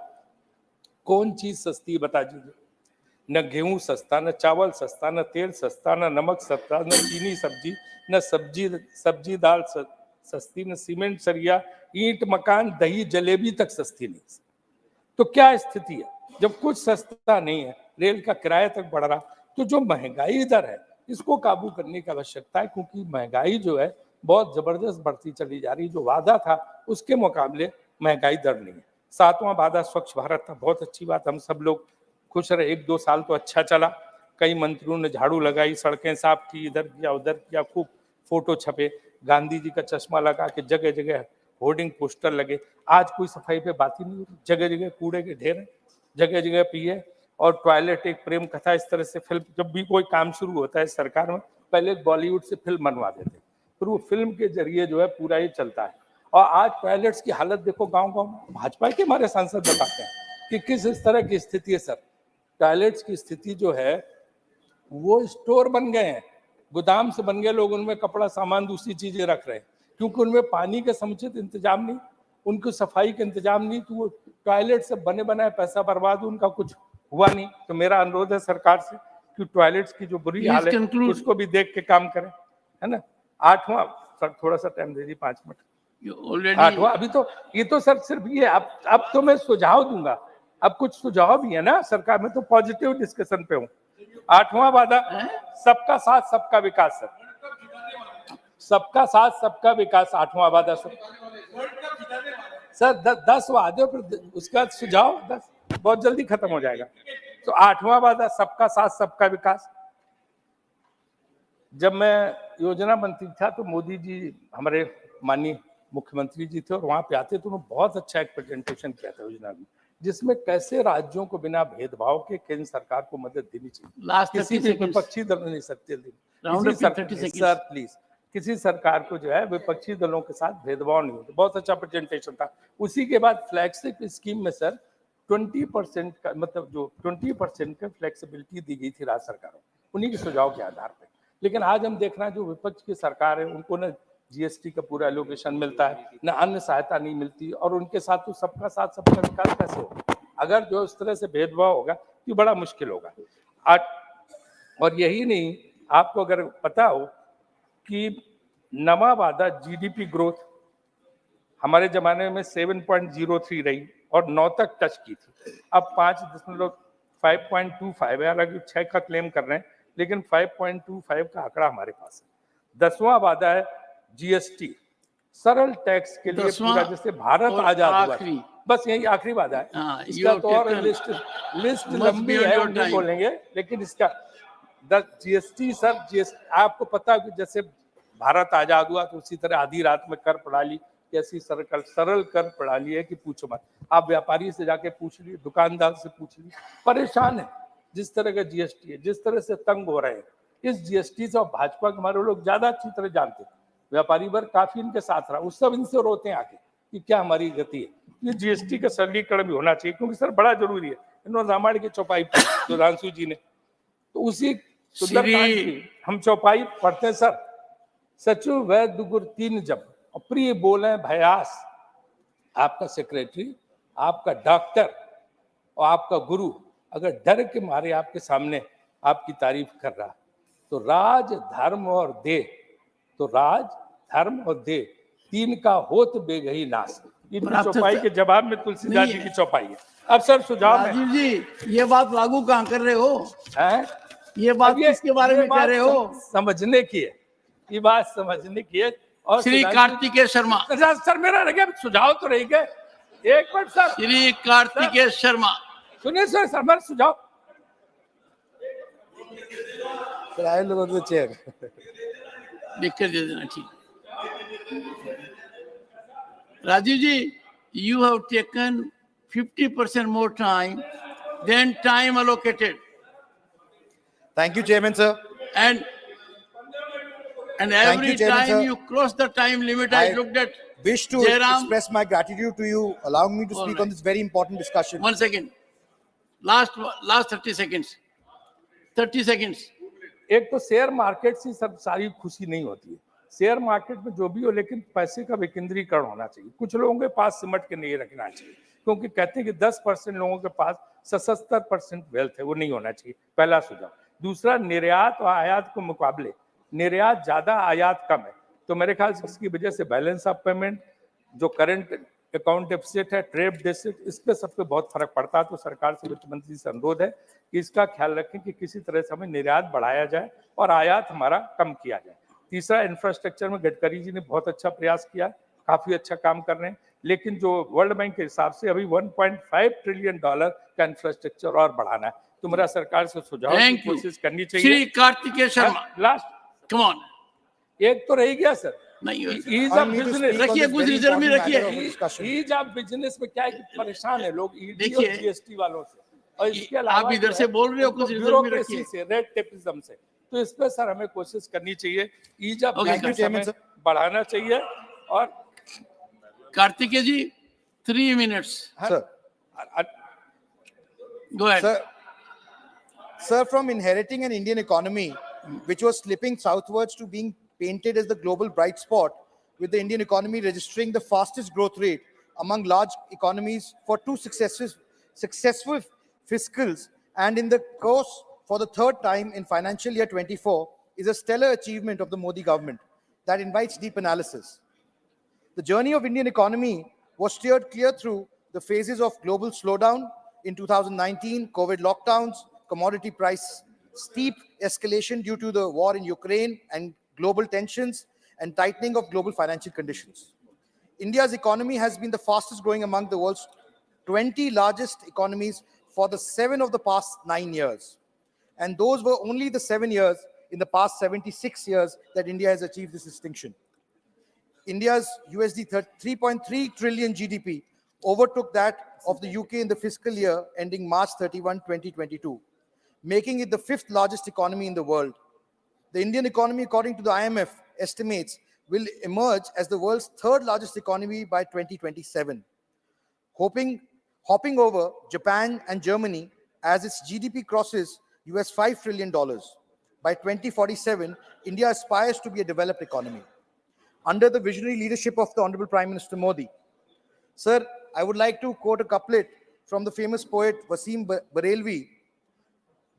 कौन चीज सस्ती बता दीजिए? न गेहूं सस्ता, न चावल सस्ता, न तेल सस्ता, न नमक सस्ता, न चीनी सब्जी, न सब्जी दाल सस्ती, न सीमेंट सरिया, ईंट मकान, दही जलेबी तक सस्ती नहीं। तो क्या स्थिति है? जब कुछ सस्ता नहीं है, रेल का किराया तक बढ़ रहा, तो जो महंगाई दर है इसको काबू करने की आवश्यकता है, क्योंकि महंगाई जो है बहुत जबरदस्त बढ़ती चली जा रही। जो वादा था उसके मुकाबले महंगाई दर नहीं है। 7वां वादा स्वच्छ भारत था, बहुत अच्छी बात, हम सब लोग खुश रहे। 1-2 साल तो अच्छा चला, कई मंत्रियों ने झाड़ू लगाई, सड़कें साफ की, इधर किया उधर किया, खूब फोटो छपे, गांधी जी का चश्मा लगा के जगह जगह होर्डिंग पोस्टर लगे। आज कोई सफाई पे बात ही नहीं होती, जगह जगह कूड़े के ढेर, जगह जगह पिए, और टॉयलेट एक प्रेम कथा। इस तरह से फिल्म, जब भी कोई काम शुरू होता है सरकार में, पहले बॉलीवुड से फिल्म बनवा देते, फिर वो फिल्म के जरिए जो है पूरा ही चलता है। और आज टॉयलेट्स की हालत देखो गाँव गाँव में, भाजपा के हमारे सांसद बताते हैं कि किस इस तरह की स्थिति है। सर, टॉयलेट्स की स्थिति जो है वो स्टोर बन गए हैं, गोदाम से बन गए, लोग उनमें कपड़ा सामान दूसरी चीजें रख रहे हैं, क्योंकि उनमें पानी का समुचित इंतजाम नहीं, उनकी सफाई का इंतजाम नहीं, तो वो टॉयलेट से बने बनाए पैसा बर्बाद, उनका कुछ हुआ नहीं। तो मेरा अनुरोध है सरकार से कि टॉयलेट्स की जो बुरी हालत है उसको भी देख के काम करें, है ना। 8वां, सर थोड़ा सा टाइम दे दीजिए, 5 मिनट। 8वां, अभी तो ये तो सर सिर्फ ये, अब तो मैं सुझाव दूंगा, अब कुछ सुझाव भी है ना सरकार में, तो पॉजिटिव डिस्कशन पे हूँ। 8वां वादा, सबका साथ सबका विकास। सर, सबका साथ सबका विकास 8वां वादा। सर 10 वादे पर उसका सुझाव 10 बहुत जल्दी खत्म हो जाएगा। तो 8वां वादा सबका साथ सबका विकास। जब मैं योजना मंत्री था तो मोदी जी हमारे माननीय मुख्यमंत्री जी थे और वहां पे आते तो उन्होंने बहुत अच्छा एक प्रेजेंटेशन किया था योजना में, जिसमें कैसे राज्यों को बिना भेदभाव के केंद्र सरकार को मदद देनी चाहिए। Last किसी 30 भी seconds. विपक्षी दल नहीं सकते Round up in 30 seconds. Sir please, किसी सरकार को जो है विपक्षी दलों के साथ भेदभाव नहीं होता। बहुत अच्छा प्रेजेंटेशन था। उसी के बाद फ्लैगशिप स्कीम में सर 20% का मतलब जो 20% का फ्लेक्सिबिलिटी दी गई थी राज्य सरकारों को, उन्हीं के सुझाव के आधार पर। लेकिन आज हम देख रहे हैं जो विपक्ष की सरकार है उनको न जीएसटी का पूरा एलोकेशन मिलता है, न अन्य सहायता नहीं मिलती, और उनके साथ तो सबका साथ सबका विकास कैसे होगा? अगर जो इस तरह से भेदभाव होगा तो बड़ा मुश्किल होगा। और यही नहीं, आपको अगर पता हो कि नवा वादा जीडीपी ग्रोथ हमारे जमाने में 7.03 रही और 9 तक टच की थी, अब 5.25 है। हालांकि 6 का क्लेम कर रहे हैं, लेकिन 5.25 का आंकड़ा हमारे पास है। 10वां वादा है जीएसटी, सरल टैक्स के लिए पूरा, जैसे भारत आजाद हुआ, बस यही आखिरी वादा है। इसका तो और लिस्ट लंबी है, हम नहीं बोलेंगे, लेकिन इसका जीएसटी सर, जीएसटी आपको पता है कि जैसे भारत आजाद हुआ तो उसी तरह आधी रात में कर प्रणाली, ऐसी सरल कर प्रणाली है कि पूछो मत। आप व्यापारी से जाके पूछ लीजिए, दुकानदार से पूछ लीजिए, परेशान है जिस तरह का जीएसटी है, जिस तरह से तंग हो रहे हैं इस जीएसटी से। और भाजपा के हमारे लोग ज्यादा अच्छी तरह जानते हैं, व्यापारी वर्ग काफी इनके साथ रहा, उस सब इनसे रोते हैं आके कि क्या हमारी गति है। ये जीएसटी का सरलीकरण भी होना चाहिए, क्योंकि सर बड़ा जरूरी है। इन्होंने रामायण की चौपाई सुधांशु जी ने, तो उसी सुंदरकांड की हम चौपाई पढ़ते हैं सर। सचु वैद्य गुर 3 जब, और प्रिय बोले भयास। आपका सेक्रेटरी, आपका डॉक्टर और आपका गुरु अगर डर के मारे आपके सामने आपकी तारीफ कर रहा, तो राज धर्म और देह, तो राज धर्म और देह 3 का होत बेगही नाश। इनकी चौपाई के जवाब में तुलसीदास जी की चौपाई है। अब सर सुझाव राजीव जी, ये बात लागू कहाँ कर रहे हो? हैं? ये बात किसके बारे में कह रहे हो? समझने की है, ये बात समझने की है। और श्री कार्तिकेय शर्मा सर, मेरा रह गया सुझाव तो रह गए। एक मिनट सर, श्री कार्तिकेय शर्मा सुनिए सर, मेरा सुझाव चेयर लिख कर दे देना। ठीक, राजीव जी, you have taken 50% more time than time allocated. Thank you, Chairman, sir. And every time you cross the time limit, I looked at wish to express my gratitude to you, allowing me to speak on this very important discussion. 1 second. Last 30 seconds. 30 seconds. एक तो share market से सब सारी खुशी नहीं होती है। Share market में जो भी हो, लेकिन पैसे का विकेंद्रीकरण होना चाहिए। कुछ लोगों के पास सिमट के नहीं रखना चाहिए, क्योंकि कहते हैं कि 10% लोगों के पास 77% वेल्थ है, वो नहीं होना चाहिए। पहला सुझाव। दूसरा, निर्यात और आयात के मुकाबले निर्यात ज्यादा, आयात कम है, तो मेरे ख्याल से इसकी वजह से बैलेंस ऑफ पेमेंट, जो करंट अकाउंट डेफिसिट है, ट्रेड डेफिसिट, इस पे सब पे बहुत फर्क पड़ता है। तो सरकार से, वित्त मंत्री से अनुरोध है कि इसका ख्याल रखें कि किसी तरह से हमें निर्यात बढ़ाया जाए और आयात हमारा कम किया जाए। तीसरा, इंफ्रास्ट्रक्चर में गडकरी जी ने बहुत अच्छा प्रयास किया, काफी अच्छा काम कर रहे हैं, लेकिन जो वर्ल्ड बैंक के हिसाब से अभी $1.5 ट्रिलियन का इंफ्रास्ट्रक्चर और बढ़ाना है। तो मेरा सरकार से सुझाव की कोशिश करनी चाहिए। Shri Kartikeya Sharma, last come on, एक तो रह गया सर, नहीं ईज ऑफ बिजनेस रखिए, कुछ रिजर्व में रखिए। ईज ऑफ बिजनेस में क्या है कि परेशान है लोग ईडी और जीएसटी वालों से, और इसके अलावा आप इधर से बोल रहे हो, कुछ रिजर्व में रखिए, से, रेड टेपिज्म से। तो इस पे सर हमें कोशिश करनी चाहिए, ईज ऑफ बिजनेस बढ़ाना चाहिए। और कार्तिकेय जी 3 minutes. Go ahead. Sir, from inheriting an Indian economy which was slipping southwards to being painted as the global bright spot, with the Indian economy registering the fastest growth rate among large economies for 2 successive fiscals, and in the course for the 3rd time in financial year 24, is a stellar achievement of the Modi government that invites deep analysis. The journey of Indian economy was steered clear through the phases of global slowdown in 2019, COVID lockdowns, commodity price steep escalation due to the war in Ukraine and global tensions, and tightening of global financial conditions. India's economy has been the fastest growing among the world's 20 largest economies for the 7 of the past 9 years. And those were only the 7 years in the past 76 years that India has achieved this distinction. India's USD 3.3 trillion GDP overtook that of the UK in the fiscal year ending March 31, 2022, making it the 5th largest economy in the world. The Indian economy, according to the IMF estimates, will emerge as the world's 3rd largest economy by 2027, hopping over Japan and Germany as its GDP crosses US $5 trillion. By 2047, India aspires to be a developed economy under the visionary leadership of the Honorable Prime Minister Modi. Sir, I would like to quote a couplet from the famous poet Wasim Barelvi.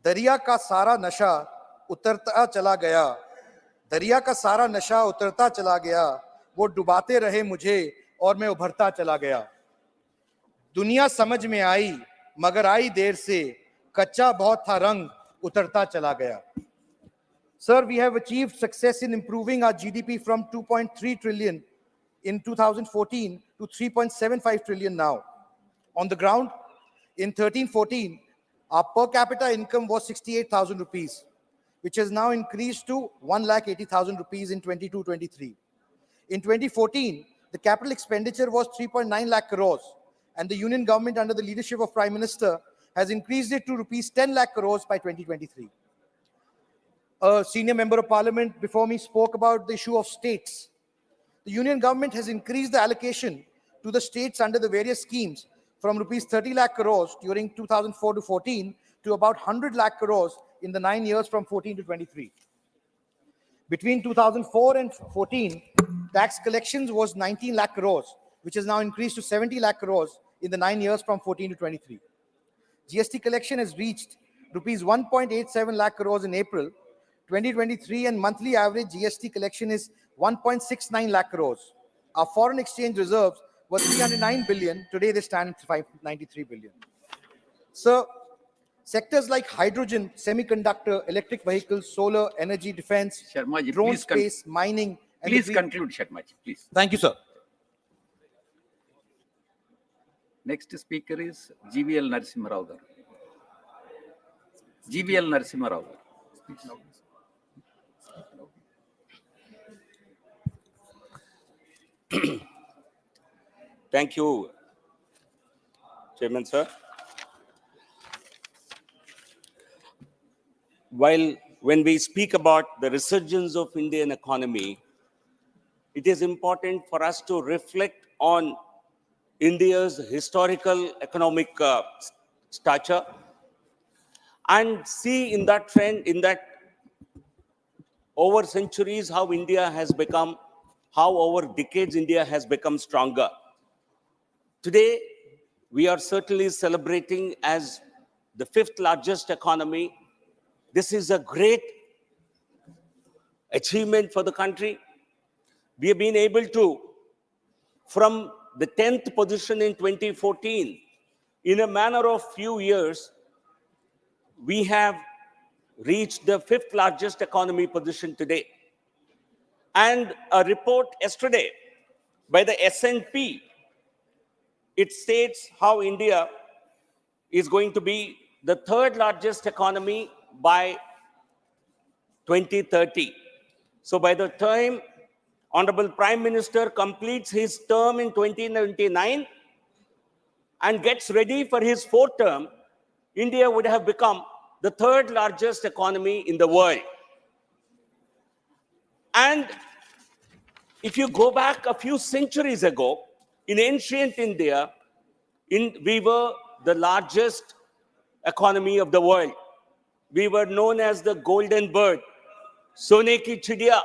दरिया का सारा नशा उतरता चला गया, दरिया का सारा नशा उतरता चला गया, वो डुबाते रहे मुझे और मैं उभरता चला गया. दुनिया समझ में आई मगर आई देर से, कच्चा बहुत था रंग उतरता चला गया. Sir, we have achieved success in improving our GDP from 2.3 trillion in 2014 to 3.75 trillion now. On the ground, in 13-14, our per capita income was 68,000 rupees, which has now increased to 1,80,000 rupees in 22-23. In 2014, the capital expenditure was 3.9 lakh crores, and the union government under the leadership of Prime Minister has increased it to rupees 10 lakh crores by 2023. A senior member of parliament before me spoke about the issue of states. The union government has increased the allocation to the states under the various schemes from rupees 30 lakh crores during 2004 to 14 to about 100 lakh crores in the 9 years from 14 to 23. Between 2004 and 14, tax collections was 19 lakh crores, which has now increased to 70 lakh crores in the 9 years from 14 to 23. GST collection has reached rupees 1.87 lakh crores in April 2023, and monthly average GST collection is 1.69 lakh crores. Our foreign exchange reserves were 309 billion. Today they stand at 593 billion. So, sectors like hydrogen, semiconductor, electric vehicles, solar, energy, defense, Sharma ji, drone please space, mining. And please conclude, Sharma ji, please. Thank you, sir. Next speaker is GVL Narasimha Rao garu. GVL Narasimha Rao garu. Thank you, Chairman, sir. When we speak about the resurgence of Indian economy, it is important for us to reflect on India's historical economic stature and see in that trend, in that over centuries, how India has become, how over decades India has become stronger. Today, we are certainly celebrating as the 5th largest economy. This is a great achievement for the country. We have been able to, from the 10th position in 2014, in a matter of few years, we have reached the 5th largest economy position today. And a report yesterday by the S&P, it states how India is going to be the 3rd largest economy by 2030. So by the time Honorable Prime Minister completes his term in 2029 and gets ready for his 4th term, India would have become the 3rd largest economy in the world. And if you go back a few centuries ago, in ancient India, we were the largest economy of the world. We were known as the golden bird, Sone ki chidiya,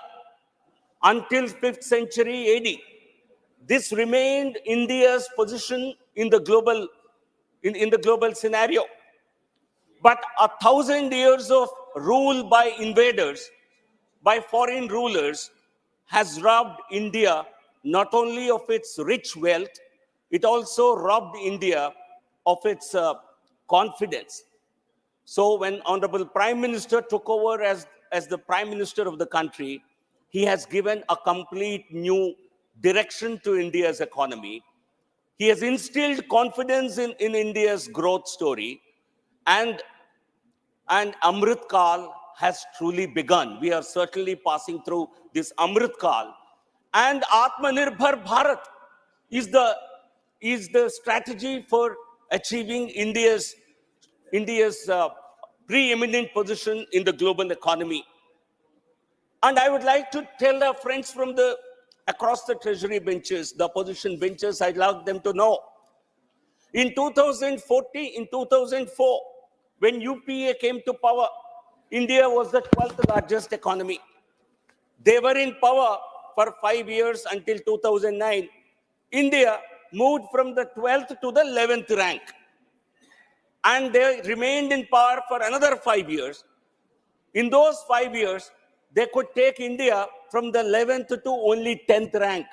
until 5th century AD. This remained India's position in the global, in the global scenario. But 1,000 years of rule by invaders, by foreign rulers, has robbed India not only of its rich wealth, it also robbed India of its confidence. So when Honorable Prime Minister took over as the Prime Minister of the country, he has given a complete new direction to India's economy. He has instilled confidence in India's growth story. and Amrit Kal has truly begun. We are certainly passing through this Amrit Kal, and Atmanirbhar Bharat is the strategy for achieving India's preeminent position in the global economy. And I would like to tell our friends from across the treasury benches, the opposition benches, I'd like them to know. In 2004, when UPA came to power, India was the 12th largest economy. They were in power for 5 years until 2009. India moved from the 12th to the 11th rank. And they remained in power for another 5 years. In those 5 years, they could take India from the 11th to only 10th rank.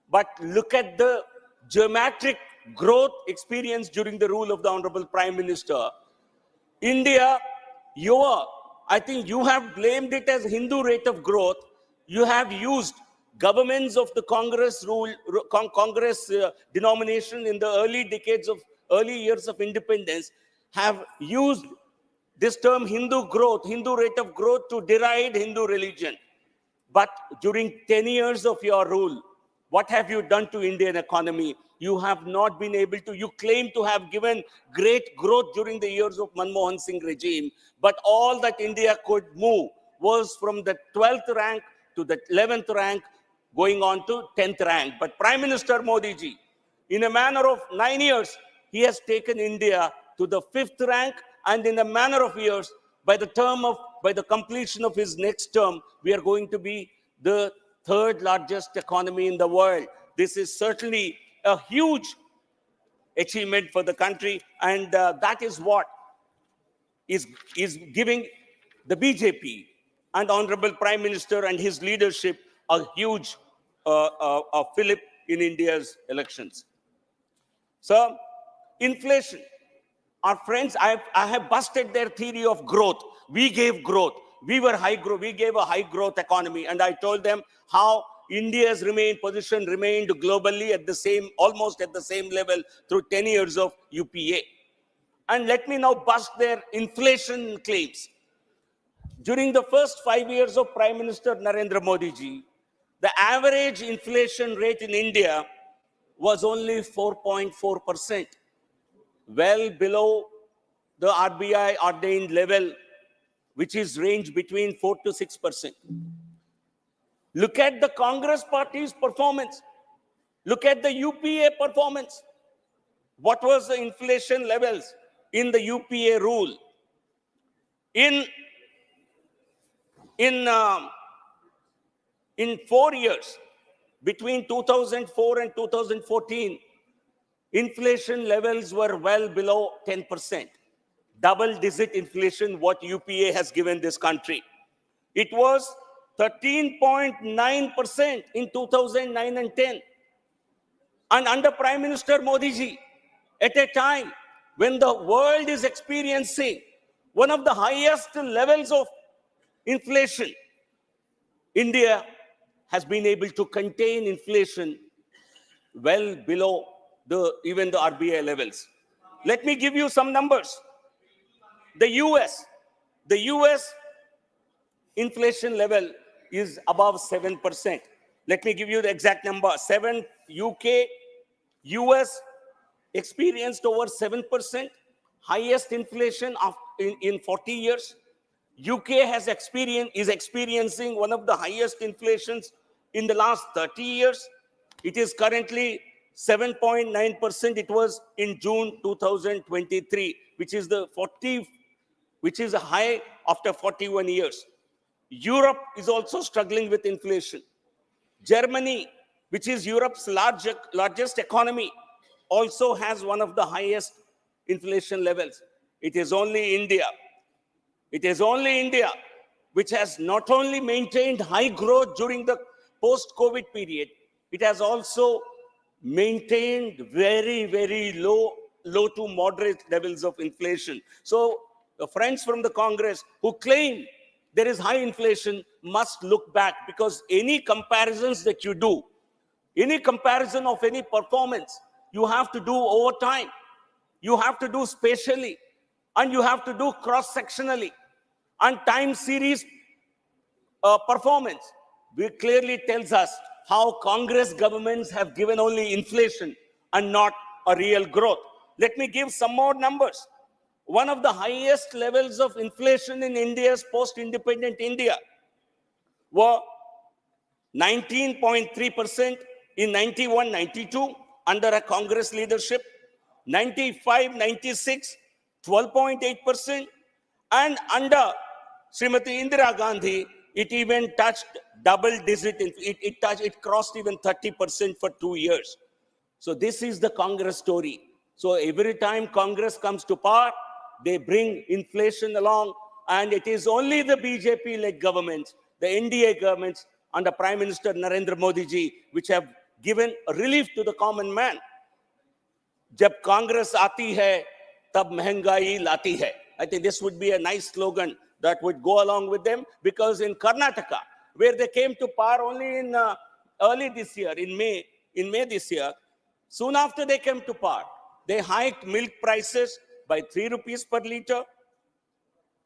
But look at the geometric growth experienced during the rule of the Honorable Prime Minister. India, I think you have blamed it as Hindu rate of growth. You have used governments of the Congress denomination in the early years of independence have used this term Hindu rate of growth to deride Hindu religion. But during 10 years of your rule, what have you done to Indian economy? You have not been able to. You claim to have given great growth during the years of Manmohan Singh regime, but all that India could move was from the 12th rank to the 11th rank, going on to 10th rank. But Prime Minister Modi ji, in a manner of 9 years, he has taken India to the 5th rank, and in a manner of years, by the completion of his next term, we are going to be the 3rd largest economy in the world. This is certainly a huge achievement for the country, and that is what is giving the BJP and Honorable Prime Minister and his leadership a huge fillip in India's elections. So, inflation. Our friends, I have busted their theory of growth. We gave growth. We were high growth. We gave a high growth economy. And I told them how India's position remained globally almost at the same level through 10 years of UPA. And let me now bust their inflation claims. During the first 5 years of Prime Minister Narendra Modi ji, the average inflation rate in India was only 4.4%. Well below the RBI ordained level, which is range between 4 to 6%. Look at the Congress party's performance. Look at the UPA performance. What was the inflation levels in the UPA rule? In 4 years, between 2004 and 2014, inflation levels were well below 10%. Double-digit inflation, what UPA has given this country. It was 13.9% in 2009 and 10. And under Prime Minister Modi ji, at a time when the world is experiencing one of the highest levels of inflation, India has been able to contain inflation well below even the RBI levels. Let me give you some numbers. The US inflation level is above 7%. Let me give you the exact number. UK, US experienced over 7%, highest inflation in 40 years. UK is experiencing one of the highest inflations in the last 30 years. It is currently 7.9%. It was in June 2023, which is a high after 41 years. Europe is also struggling with inflation. Germany, which is Europe's largest economy, also has one of the highest inflation levels. It is only India which has not only maintained high growth during the post-COVID period, it has also maintained very, very low to moderate levels of inflation. So the friends from the Congress who claim there is high inflation must look back, because any comparisons that you do, any comparison of any performance, you have to do over time. You have to do spatially. and you have to do cross-sectionally and time series performance. It clearly tells us how Congress governments have given only inflation and not a real growth. Let me give some more numbers. One of the highest levels of inflation in India's post-independent India were 19.3% in 91-92 under a Congress leadership, 95-96, 12.8%, and under Srimati Indira Gandhi, it even touched double digit. It crossed even 30% for 2 years. So this is the Congress story. So every time Congress comes to power, they bring inflation along, and it is only the BJP-led governments, the NDA governments under Prime Minister Narendra Modi ji, which have given relief to the common man. Jab Congress aati hai, tab mehengai lati hai. I think this would be a nice slogan that would go along with them, because in Karnataka, where they came to power only in early this year, in May this year, soon after they came to power, they hiked milk prices by 3 rupees per liter.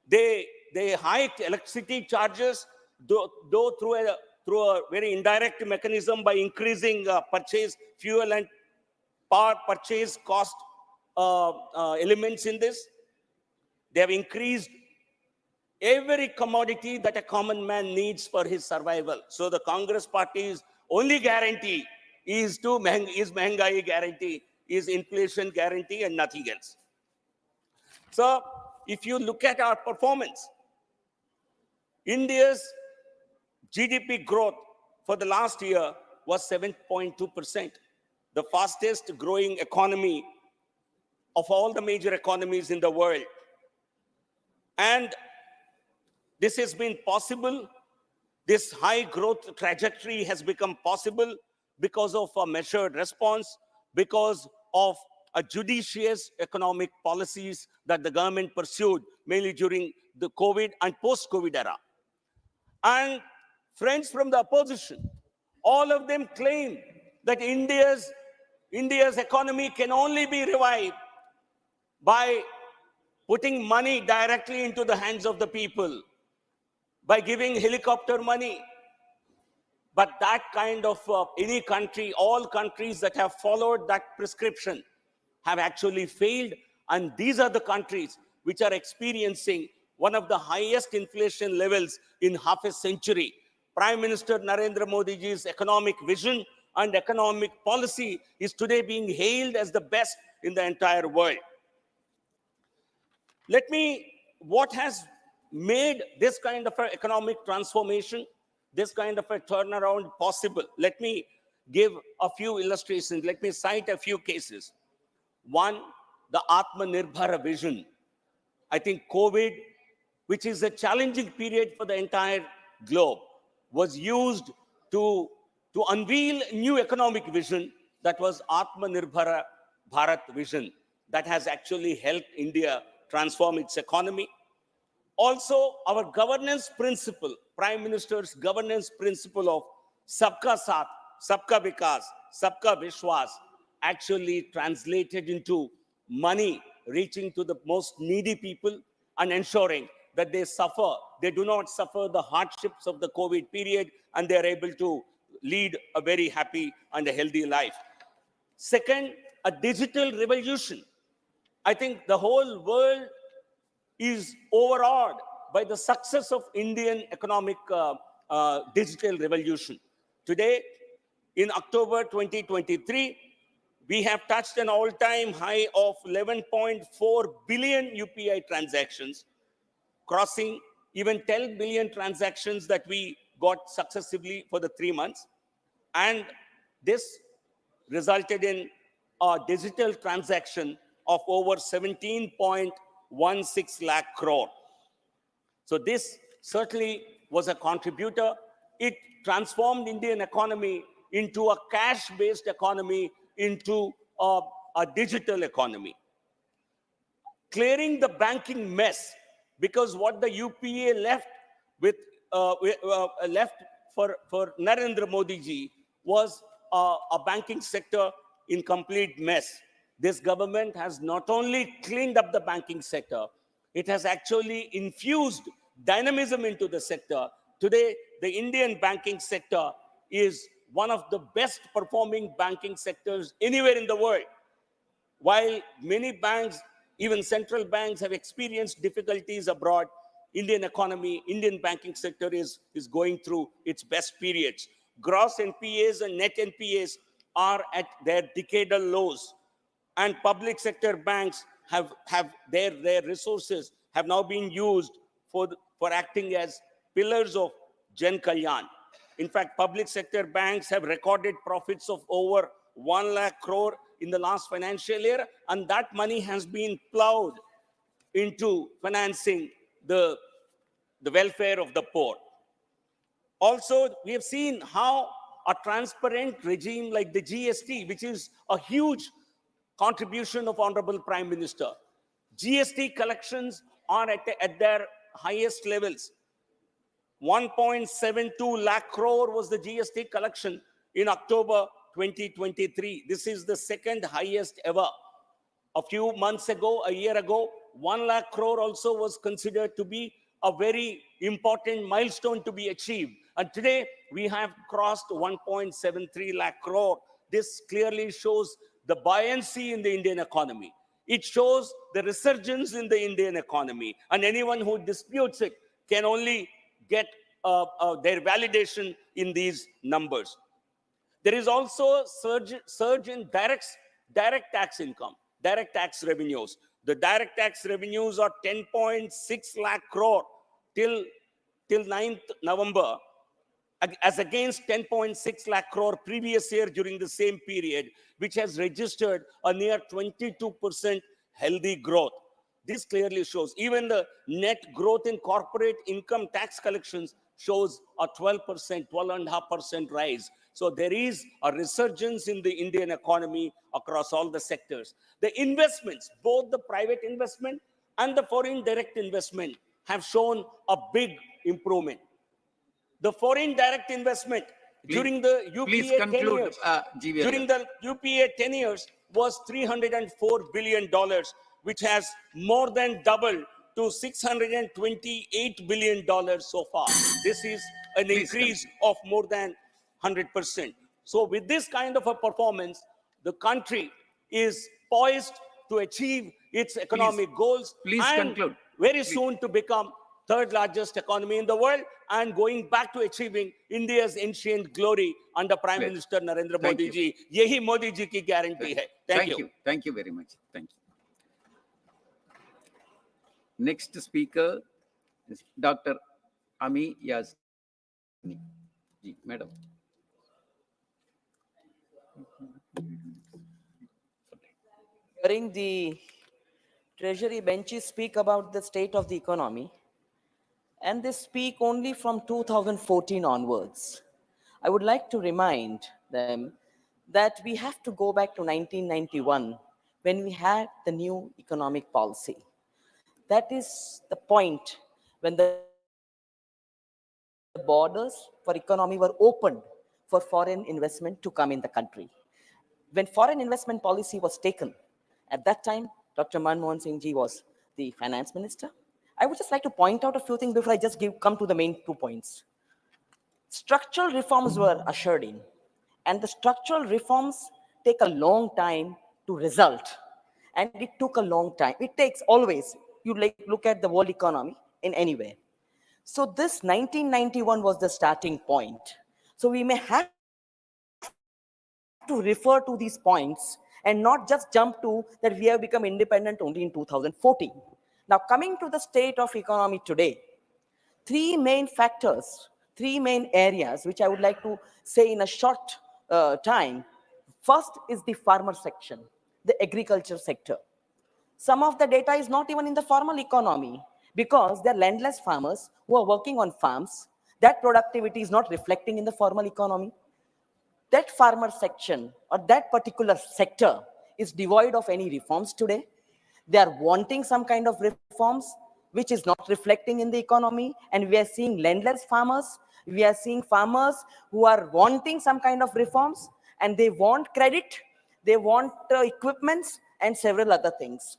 They hiked electricity charges, though through a very indirect mechanism, by increasing fuel and power purchase cost elements in this. They have increased every commodity that a common man needs for his survival. So the Congress party's only guarantee is mehengai guarantee, is inflation guarantee, and nothing else. So if you look at our performance, India's GDP growth for the last year was 7.2%, the fastest growing economy of all the major economies in the world. And this has been possible. This high growth trajectory has become possible because of a measured response, because of a judicious economic policies that the government pursued, mainly during the COVID and post-COVID era. And friends from the opposition, all of them claim that India's economy can only be revived by putting money directly into the hands of the people, by giving helicopter money. But that kind of any country, all countries that have followed that prescription have actually failed. And these are the countries which are experiencing one of the highest inflation levels in half a century. Prime Minister Narendra Modi ji's economic vision and economic policy is today being hailed as the best in the entire world. What has made this kind of an economic transformation, this kind of a turnaround possible? Let me give a few illustrations. Let me cite a few cases. One, the Atmanirbhar vision. I think COVID, which is a challenging period for the entire globe, was used to unveil a new economic vision that was Atmanirbhar Bharat vision, that has actually helped India transform its economy. Also, our governance principle, Prime Minister's governance principle of Sabka Saath, Sabka Vikas, Sabka Vishwas, actually translated into money reaching to the most needy people and ensuring that they do not suffer the hardships of the COVID period, and they are able to lead a very happy and a healthy life. Second, a digital revolution. I think the whole world is overawed by the success of Indian economic digital revolution. Today, in October 2023, we have touched an all-time high of 11.4 billion UPI transactions, crossing even 10 billion transactions that we got successively for the 3 months. And this resulted in a digital transaction of over 17.16 lakh crore. So this certainly was a contributor. It transformed Indian economy into a cash-based economy, into a digital economy. Clearing the banking mess, because what the UPA left for Narendra Modi ji was a banking sector in complete mess. This government has not only cleaned up the banking sector, It has actually infused dynamism into the sector. Today, the Indian banking sector is one of the best performing banking sectors anywhere in the world. While many banks, even central banks, have experienced difficulties abroad, Indian economy, Indian banking sector is going through its best periods. Gross NPAs and net NPAs are at their decadal lows, and public sector banks have their resources have now been used for acting as pillars of Jan Kalyan. In fact, public sector banks have recorded profits of over 1 lakh crore in the last financial year, and that money has been plowed into financing the welfare of the poor. Also, we have seen how a transparent regime like the GST, which is a huge contribution of Honorable Prime Minister. GST collections are at their highest levels. 1.72 lakh crore was the GST collection in October 2023. This is the second highest ever. A few months ago, a year ago, 1 lakh crore also was considered to be a very important milestone to be achieved. And today we have crossed 1.73 lakh crore. This clearly shows the buoyancy in the Indian economy. It shows the resurgence in the Indian economy. And anyone who disputes it can only get their validation in these numbers. There is also surge in direct tax income, direct tax revenues. The direct tax revenues are 10.6 lakh crore till 9th November, as against 10.6 lakh crore previous year during the same period, which has registered a near 22% healthy growth. This clearly shows even the net growth in corporate income tax collections shows a 12.5% rise. So there is a resurgence in the Indian economy across all the sectors. The investments, both the private investment and the foreign direct investment, have shown a big improvement. The foreign direct investment during the UPA 10 years, during the UPA 10 years was $304 billion, which has more than doubled to $628 billion so far. This is an increase of more than 100%. So with this kind of a performance, the country is poised to achieve its economic goals and very soon to become third largest economy in the world and going back to achieving India's ancient glory under Prime Minister Narendra Modi ji. Yehi Modi ji ki guarantee hai. Thank you. Thank you very much. Thank you. Next speaker is Dr. Ami Yazni. Ji, Madam. Hearing the Treasury benches speak about the state of the economy, and they speak only from 2014 onwards, I would like to remind them that we have to go back to 1991 when we had the new economic policy. That is the point when the borders for economy were opened for foreign investment to come in the country. When foreign investment policy was taken, at that time, Dr. Manmohan Singh ji was the finance minister. I would just like to point out a few things before I just come to the main 2 points. Structural reforms were ushered in, and the structural reforms take a long time to result. And it took a long time. It takes always, you look at the world economy in anywhere. So this 1991 was the starting point. So we may have to refer to these points and not just jump to that we have become independent only in 2014. Now, coming to the state of economy today, 3 main factors, 3 main areas, which I would like to say in a short time. First is the farmer section, the agriculture sector. Some of the data is not even in the formal economy because they're landless farmers who are working on farms. That productivity is not reflecting in the formal economy. That farmer section or that particular sector is devoid of any reforms today. They are wanting some kind of reforms, which is not reflecting in the economy. And we are seeing landless farmers. We are seeing farmers who are wanting some kind of reforms, and they want credit, they want equipments and several other things.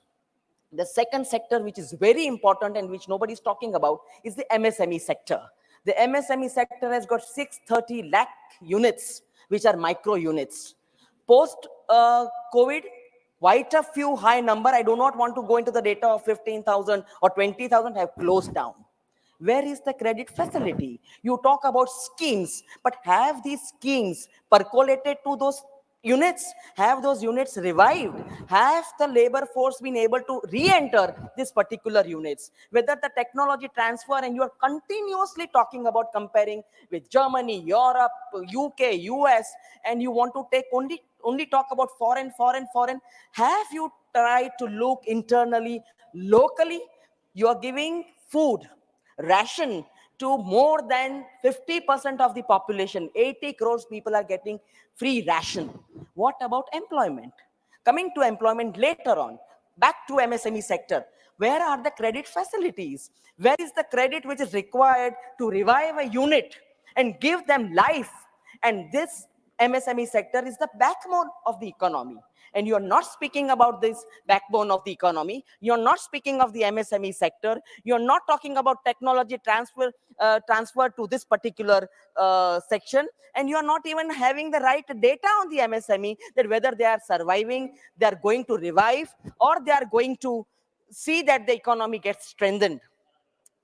The second sector, which is very important and which nobody is talking about, is the MSME sector. The MSME sector has got 630 lakh units, which are micro units. Post COVID, quite a few high number. I do not want to go into the data of 15,000 or 20,000 have closed down. Where is the credit facility? You talk about schemes, but have these schemes percolated to those units? Have those units revived? Have the labor force been able to re-enter these particular units? Whether the technology transfer, and you are continuously talking about comparing with Germany, Europe, UK, US, and you want to take only talk about foreign. Have you tried to look internally, locally? You are giving food ration to more than 50% of the population. 80 crores people are getting free ration. What about employment? Coming to employment later on, back to MSME sector. Where are the credit facilities? Where is the credit which is required to revive a unit and give them life? And this MSME sector is the backbone of the economy. And you're not speaking about this backbone of the economy. You're not speaking of the MSME sector. You're not talking about technology transfer to this particular section. And you're not even having the right data on the MSME, that whether they are surviving, they are going to revive, or they are going to see that the economy gets strengthened.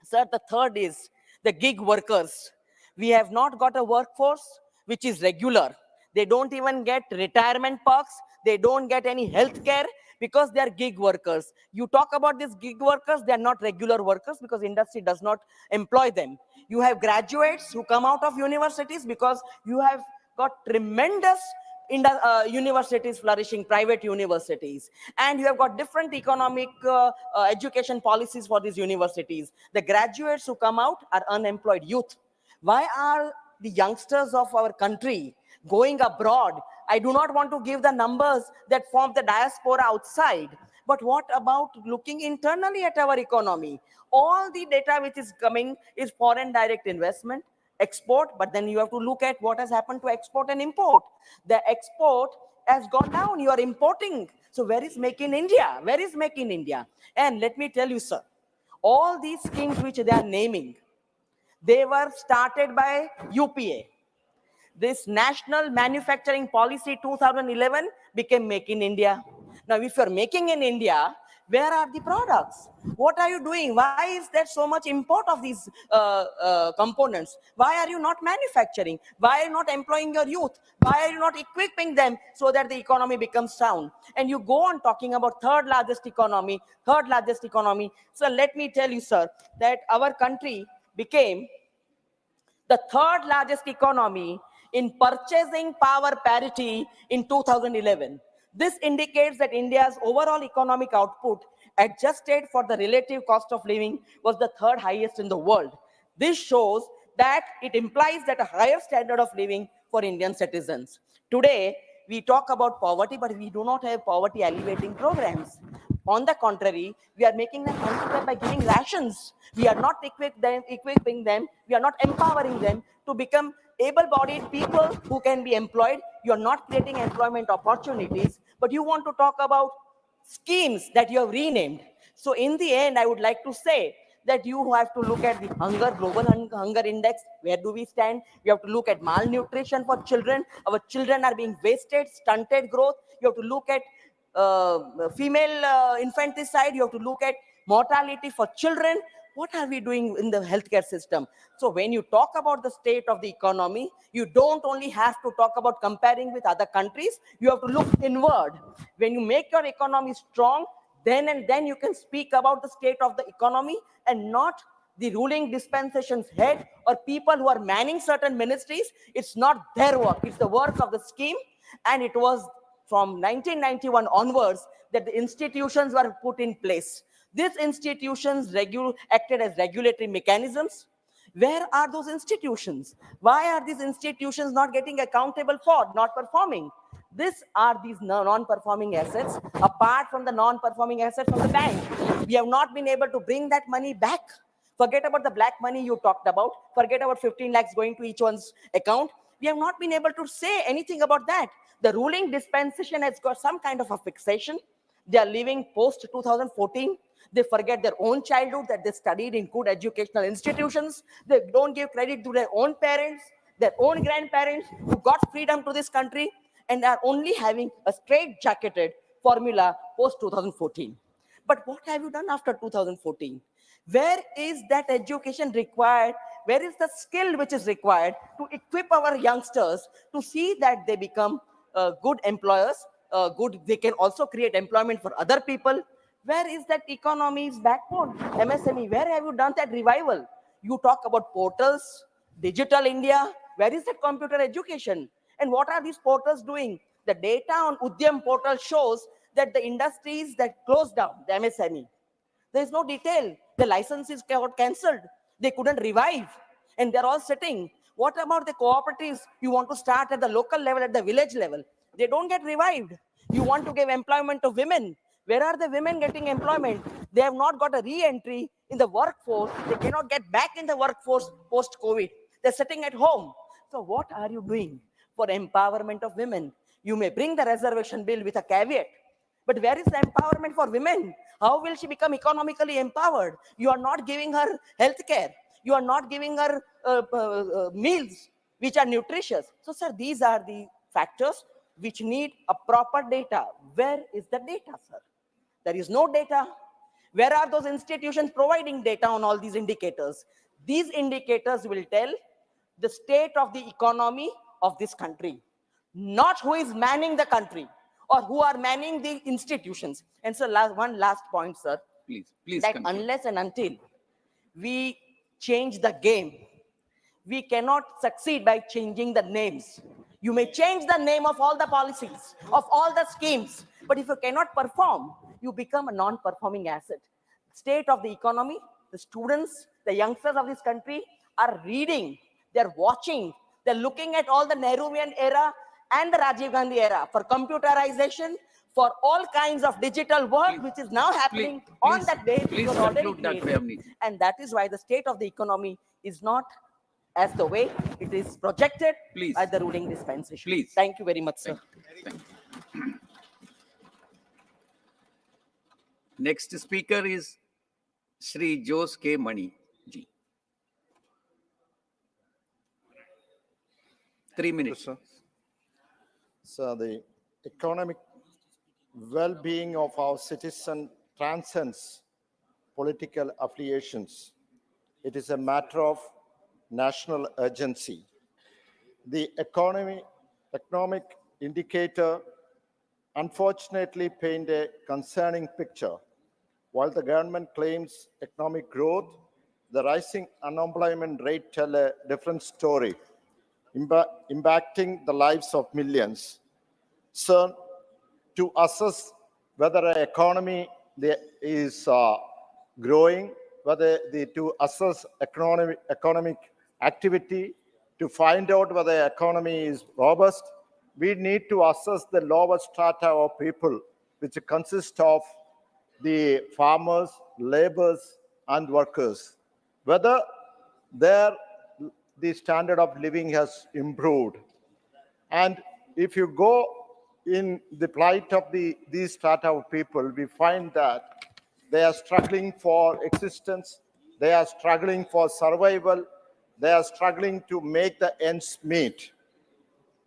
Sir, the third is the gig workers. We have not got a workforce which is regular. They don't even get retirement perks. They don't get any health care because they are gig workers. You talk about these gig workers, they are not regular workers because industry does not employ them. You have graduates who come out of universities because you have got tremendous universities flourishing, private universities, and you have got different economic education policies for these universities. The graduates who come out are unemployed youth. Why are the youngsters of our country going abroad? I do not want to give the numbers that form the diaspora outside, but what about looking internally at our economy? All the data which is coming is foreign direct investment, export, but then you have to look at what has happened to export and import. The export has gone down. You are importing. So where is Make in India? Where is Make in India? And let me tell you, sir, all these schemes which they are naming, they were started by UPA. This National Manufacturing Policy 2011 became Make in India. Now, if you're making in India, where are the products? What are you doing? Why is there so much import of these components? Why are you not manufacturing? Why are you not employing your youth? Why are you not equipping them so that the economy becomes sound? And you go on talking about third largest economy. So let me tell you, sir, that our country became the third largest economy in purchasing power parity in 2011. This indicates that India's overall economic output, adjusted for the relative cost of living, was the third highest in the world. This shows that it implies that a higher standard of living for Indian citizens. Today, we talk about poverty, but we do not have poverty alleviating programs. On the contrary, we are making them unfair by giving rations. We are not equipping them, we are not empowering them to become able-bodied people who can be employed. You are not creating employment opportunities, but you want to talk about schemes that you have renamed. So in the end, I would like to say that you have to look at the global hunger index. Where do we stand? You have to look at malnutrition for children. Our children are being wasted, stunted growth. You have to look at female infanticide. You have to look at mortality for children. What are we doing in the healthcare system? So when you talk about the state of the economy, you don't only have to talk about comparing with other countries. You have to look inward. When you make your economy strong, then you can speak about the state of the economy, and not the ruling dispensation's head or people who are manning certain ministries. It's not their work. It's the work of the scheme. And it was from 1991 onwards that the institutions were put in place. These institutions acted as regulatory mechanisms. Where are those institutions? Why are these institutions not getting accountable for not performing? These are these non-performing assets, apart from the non-performing assets of the bank. We have not been able to bring that money back. Forget about the black money you talked about. Forget about 15 lakhs going to each one's account. We have not been able to say anything about that. The ruling dispensation has got some kind of a fixation. They are living post 2014. They forget their own childhood that they studied in good educational institutions. They don't give credit to their own parents, their own grandparents who got freedom to this country and are only having a straight-jacketed formula post 2014. But what have you done after 2014? Where is that education required? Where is the skill which is required to equip our youngsters to see that they become good employers, they can also create employment for other people? Where is that economy's backbone? MSME, where have you done that revival? You talk about portals, digital India, where is that computer education? And what are these portals doing? The data on Udyam portal shows that the industries that closed down, the MSME, there is no detail. The licenses got cancelled. They couldn't revive. And they're all sitting. What about the cooperatives? You want to start at the local level, at the village level. They don't get revived. You want to give employment to women. Where are the women getting employment? They have not got a re-entry in the workforce. They cannot get back in the workforce post-COVID. They're sitting at home. So what are you doing for empowerment of women? You may bring the reservation bill with a caveat. But where is the empowerment for women? How will she become economically empowered? You are not giving her health care. You are not giving her meals which are nutritious. So, sir, these are the factors which need a proper data. Where is the data, sir? There is no data. Where are those institutions providing data on all these indicators? These indicators will tell the state of the economy of this country, not who is manning the country or who are manning the institutions. And so one last point, sir. Please that conclude. unless and until we change the game, we cannot succeed by changing the names. You may change the name of all the policies, of all the schemes, but if you cannot perform, you become a non-performing asset. State of the economy, the students, the youngsters of this country are reading, they're watching, they're looking at all the Nehruvian era and the Rajiv Gandhi era for computerization, for all kinds of digital work, which is now happening on that base. Please was already conclude, Dr. created. Yamni. And that is why the state of the economy is not as the way it is projected by the ruling dispensation. Please. Thank you very much, sir. Thank you. Next speaker is Shri Jose K. Mani ji. 3 minutes. So the economic well-being of our citizen transcends political affiliations. It is a matter of national urgency. The economic indicator unfortunately paint a concerning picture. While the government claims economic growth, the rising unemployment rate tell a different story, impacting the lives of millions. So, to assess whether an economy is growing, to assess economic activity, to find out whether the economy is robust, we need to assess the lower strata of people, which consist of the farmers, laborers, and workers, whether the standard of living has improved. And if you go in the plight of these strata of people, we find that they are struggling for existence, they are struggling for survival, they are struggling to make the ends meet.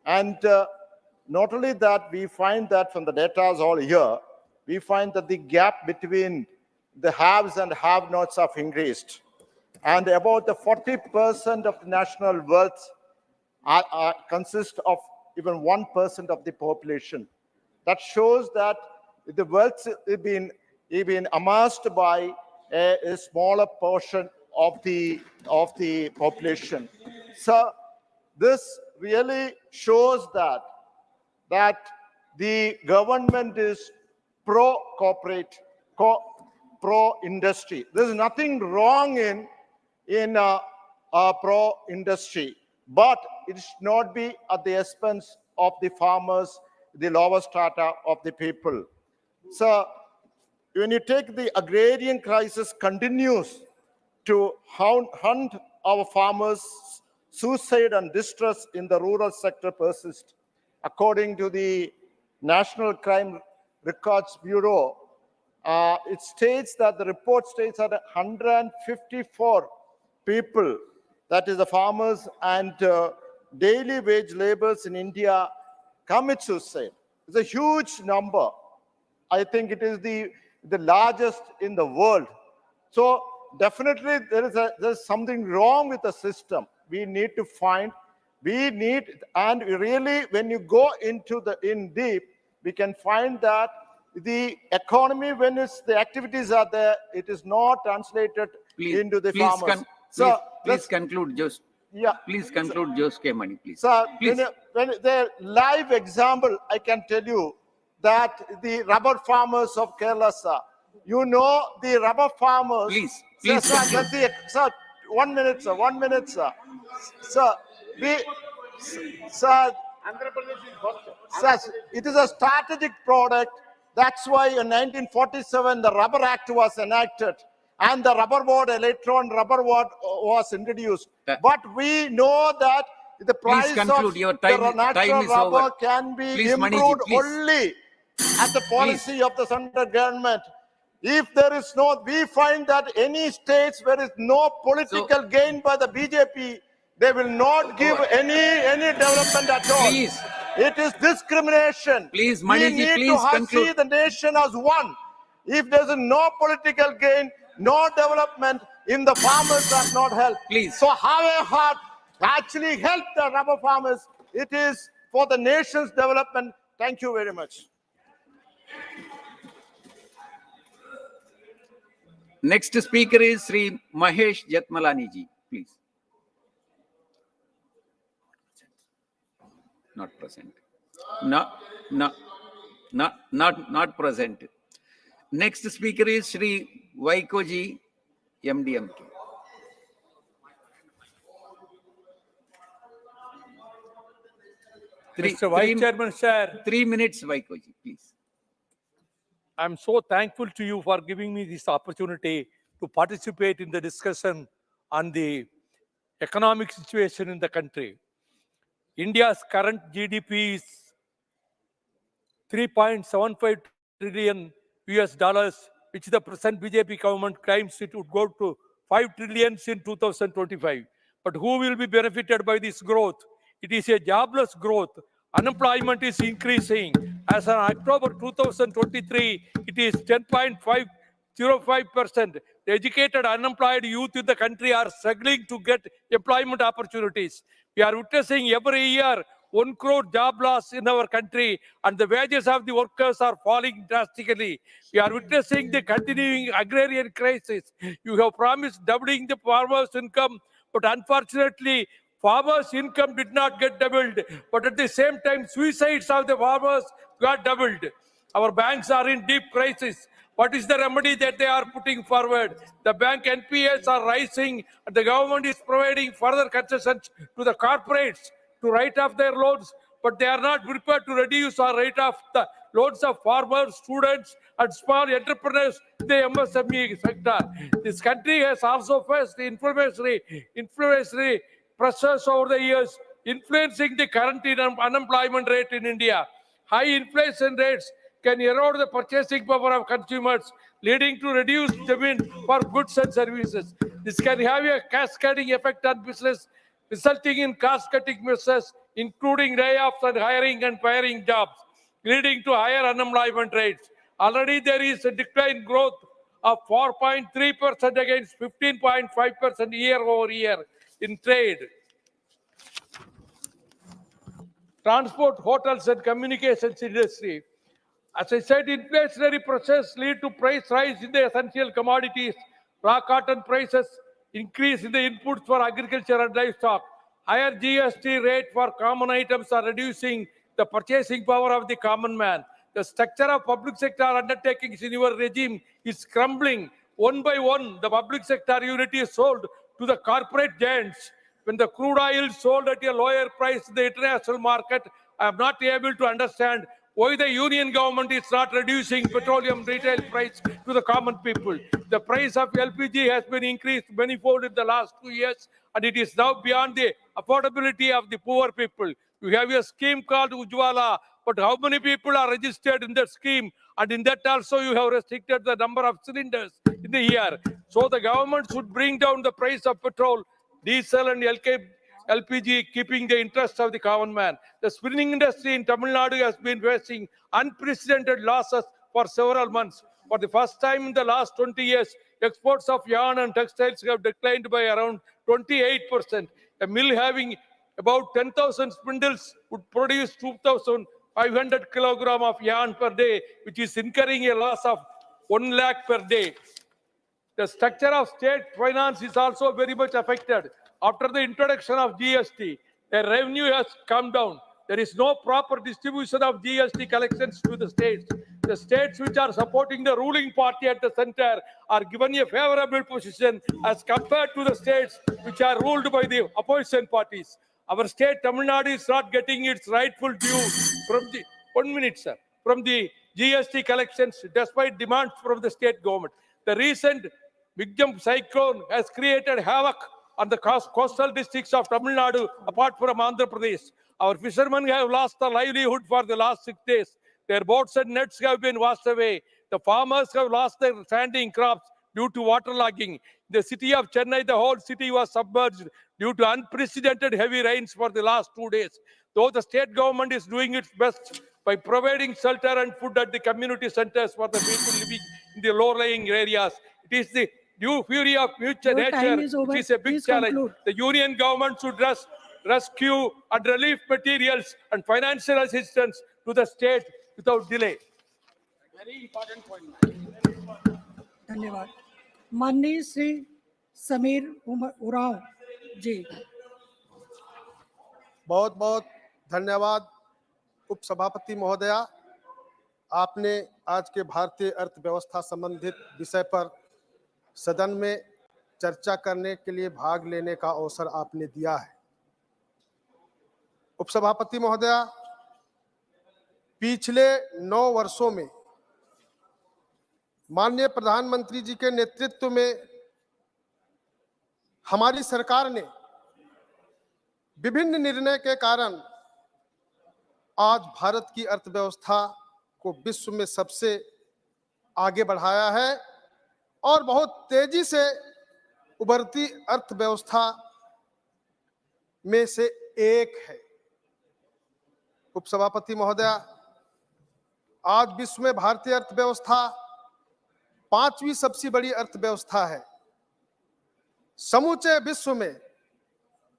And not only that, we find that from the data all here, we find that the gap between the haves and have-nots have increased. And about the 40% of the national wealth consist of even 1% of the population. That shows that the wealth is being amassed by a smaller portion of the population. So this really shows that the government is pro-corporate, pro-industry. There's nothing wrong in pro-industry, but it should not be at the expense of the farmers, the lower strata of the people. So when you take the agrarian crisis continues to hunt our farmers, suicide and distress in the rural sector persist. According to the National Crime Records Bureau, it states that the report states that 154 people, that is the farmers and daily wage laborers in India, commit suicide. It's a huge number. I think it is the largest in the world. So definitely there's something wrong with the system. We need to find, and really when you go into in deep, we can find that the economy, when the activities are there, it is not translated into the farmers. Please conclude, Jose. Yeah. Please conclude, Jose K. Mani, please. So Please. when the live example, I can tell you that the rubber farmers of Kerala, sir, you know the rubber farmers. Please Sir, 1 minute, sir. 1 minute, sir. Sir, sir, it is a strategic product. That's why in 1947 the Rubber Act was enacted and the rubber board, electron rubber board was introduced. But we know that the price of the natural rubber can be improved only at the policy of the central government. If there is no, we find that any states where is no political gain by the BJP, they will not give any development at all. Please. It is discrimination. Please, we Maniji, need please to conclude. see the nation as one. If there is no political gain, no development, in the farmers are not helped. Please. So have a heart, actually help the rubber farmers. It is for the nation's development. Thank you very much. Next speaker is Sri Mahesh Jatmalani ji, please. Not present. Not present. Next speaker is Sri Vaiko ji, MDMK. Mr. Vice Chairman, sir. 3 minutes, Vaiko ji, please. I'm so thankful to you for giving me this opportunity to participate in the discussion on the economic situation in the country. India's current GDP is 3.75 trillion US dollars, which the present BJP government claims it would go to 5 trillion in 2025. But who will be benefited by this growth? It is a jobless growth. Unemployment is increasing. As on October 2023, it is 10.505%. The educated unemployed youth in the country are struggling to get employment opportunities. We are witnessing every year 1 crore job loss in our country, and the wages of the workers are falling drastically. We are witnessing the continuing agrarian crisis. You have promised doubling the farmers' income, but unfortunately, farmers' income did not get doubled, but at the same time, suicides of the farmers got doubled. Our banks are in deep crisis. What is the remedy that they are putting forward? The bank NPAs are rising, and the government is providing further concessions to the corporates to write off their loans, but they are not prepared to reduce or write off the loans of farmers, students, and small entrepreneurs in the MSME sector. This country has also faced inflationary pressures over the years, influencing the current unemployment rate in India. High inflation rates can erode the purchasing power of consumers, leading to reduced demand for goods and services. This can have a cascading effect on business, resulting in cost-cutting measures, including layoffs and hiring and firing jobs, leading to higher unemployment rates. Already there is a decline growth of 4.3% against 15.5% year over year in trade. Transport, hotels, and communications industry. As I said, inflationary pressures lead to price rise in the essential commodities. Raw cotton prices increase in the inputs for agriculture and livestock. Higher GST rate for common items are reducing the purchasing power of the common man. The structure of public sector undertakings in your regime is crumbling. One by one, the public sector unit is sold to the corporate giants. When the crude oil is sold at a lower price in the international market, I am not able to understand why the union government is not reducing petroleum retail price to the common people. The price of LPG has been increased manifold in the last 2 years, and it is now beyond the affordability of the poor people. You have a scheme called Ujwala, but how many people are registered in that scheme? And in that also you have restricted the number of cylinders in the year. So the government should bring down the price of petrol, diesel and LPG, keeping the interest of the common man. The spinning industry in Tamil Nadu has been facing unprecedented losses for several months. For the first time in the last 20 years, exports of yarn and textiles have declined by around 28%. A mill having about 10,000 spindles would produce 2,500 kilogram of yarn per day, which is incurring a loss of 1 lakh per day. The structure of state finance is also very much affected. After the introduction of GST, the revenue has come down. There is no proper distribution of GST collections to the states. The states which are supporting the ruling party at the center are given a favorable position as compared to the states which are ruled by the opposition parties. Our state, Tamil Nadu, is not getting its rightful due from the, 1 minute, sir, from the GST collections despite demands from the state government. The recent big jump cyclone has created havoc on the coastal districts of Tamil Nadu, apart from Andhra Pradesh. Our fishermen have lost their livelihood for the last 6 days. Their boats and nets have been washed away. The farmers have lost their standing crops due to waterlogging. The city of Chennai, the whole city was submerged due to unprecedented heavy rains for the last 2 days. Though the state government is doing its best by providing shelter and food at the community centers for the people living in the low-lying areas, it is the due fury of future nature, which is a big challenge. The union government should rescue and relief materials and financial assistance to the state without delay. Very important point. धन्यवाद। माननीय श्री समीर उरांव जी। बहुत बहुत धन्यवाद उपसभापति महोदया, आपने आज के भारतीय अर्थव्यवस्था संबंधित विषय पर सदन में चर्चा करने के लिए भाग लेने का अवसर आपने दिया है। उपसभापति महोदया, पिछले 9 वर्षों में माननीय प्रधानमंत्री जी के नेतृत्व में हमारी सरकार ने विभिन्न निर्णय के कारण आज भारत की अर्थव्यवस्था को विश्व में सबसे आगे बढ़ाया है और बहुत तेजी से उभरती अर्थव्यवस्था में से एक है। उपसभापति महोदया, आज विश्व में भारतीय अर्थव्यवस्था 5वीं सबसे बड़ी अर्थव्यवस्था है। समूचे विश्व में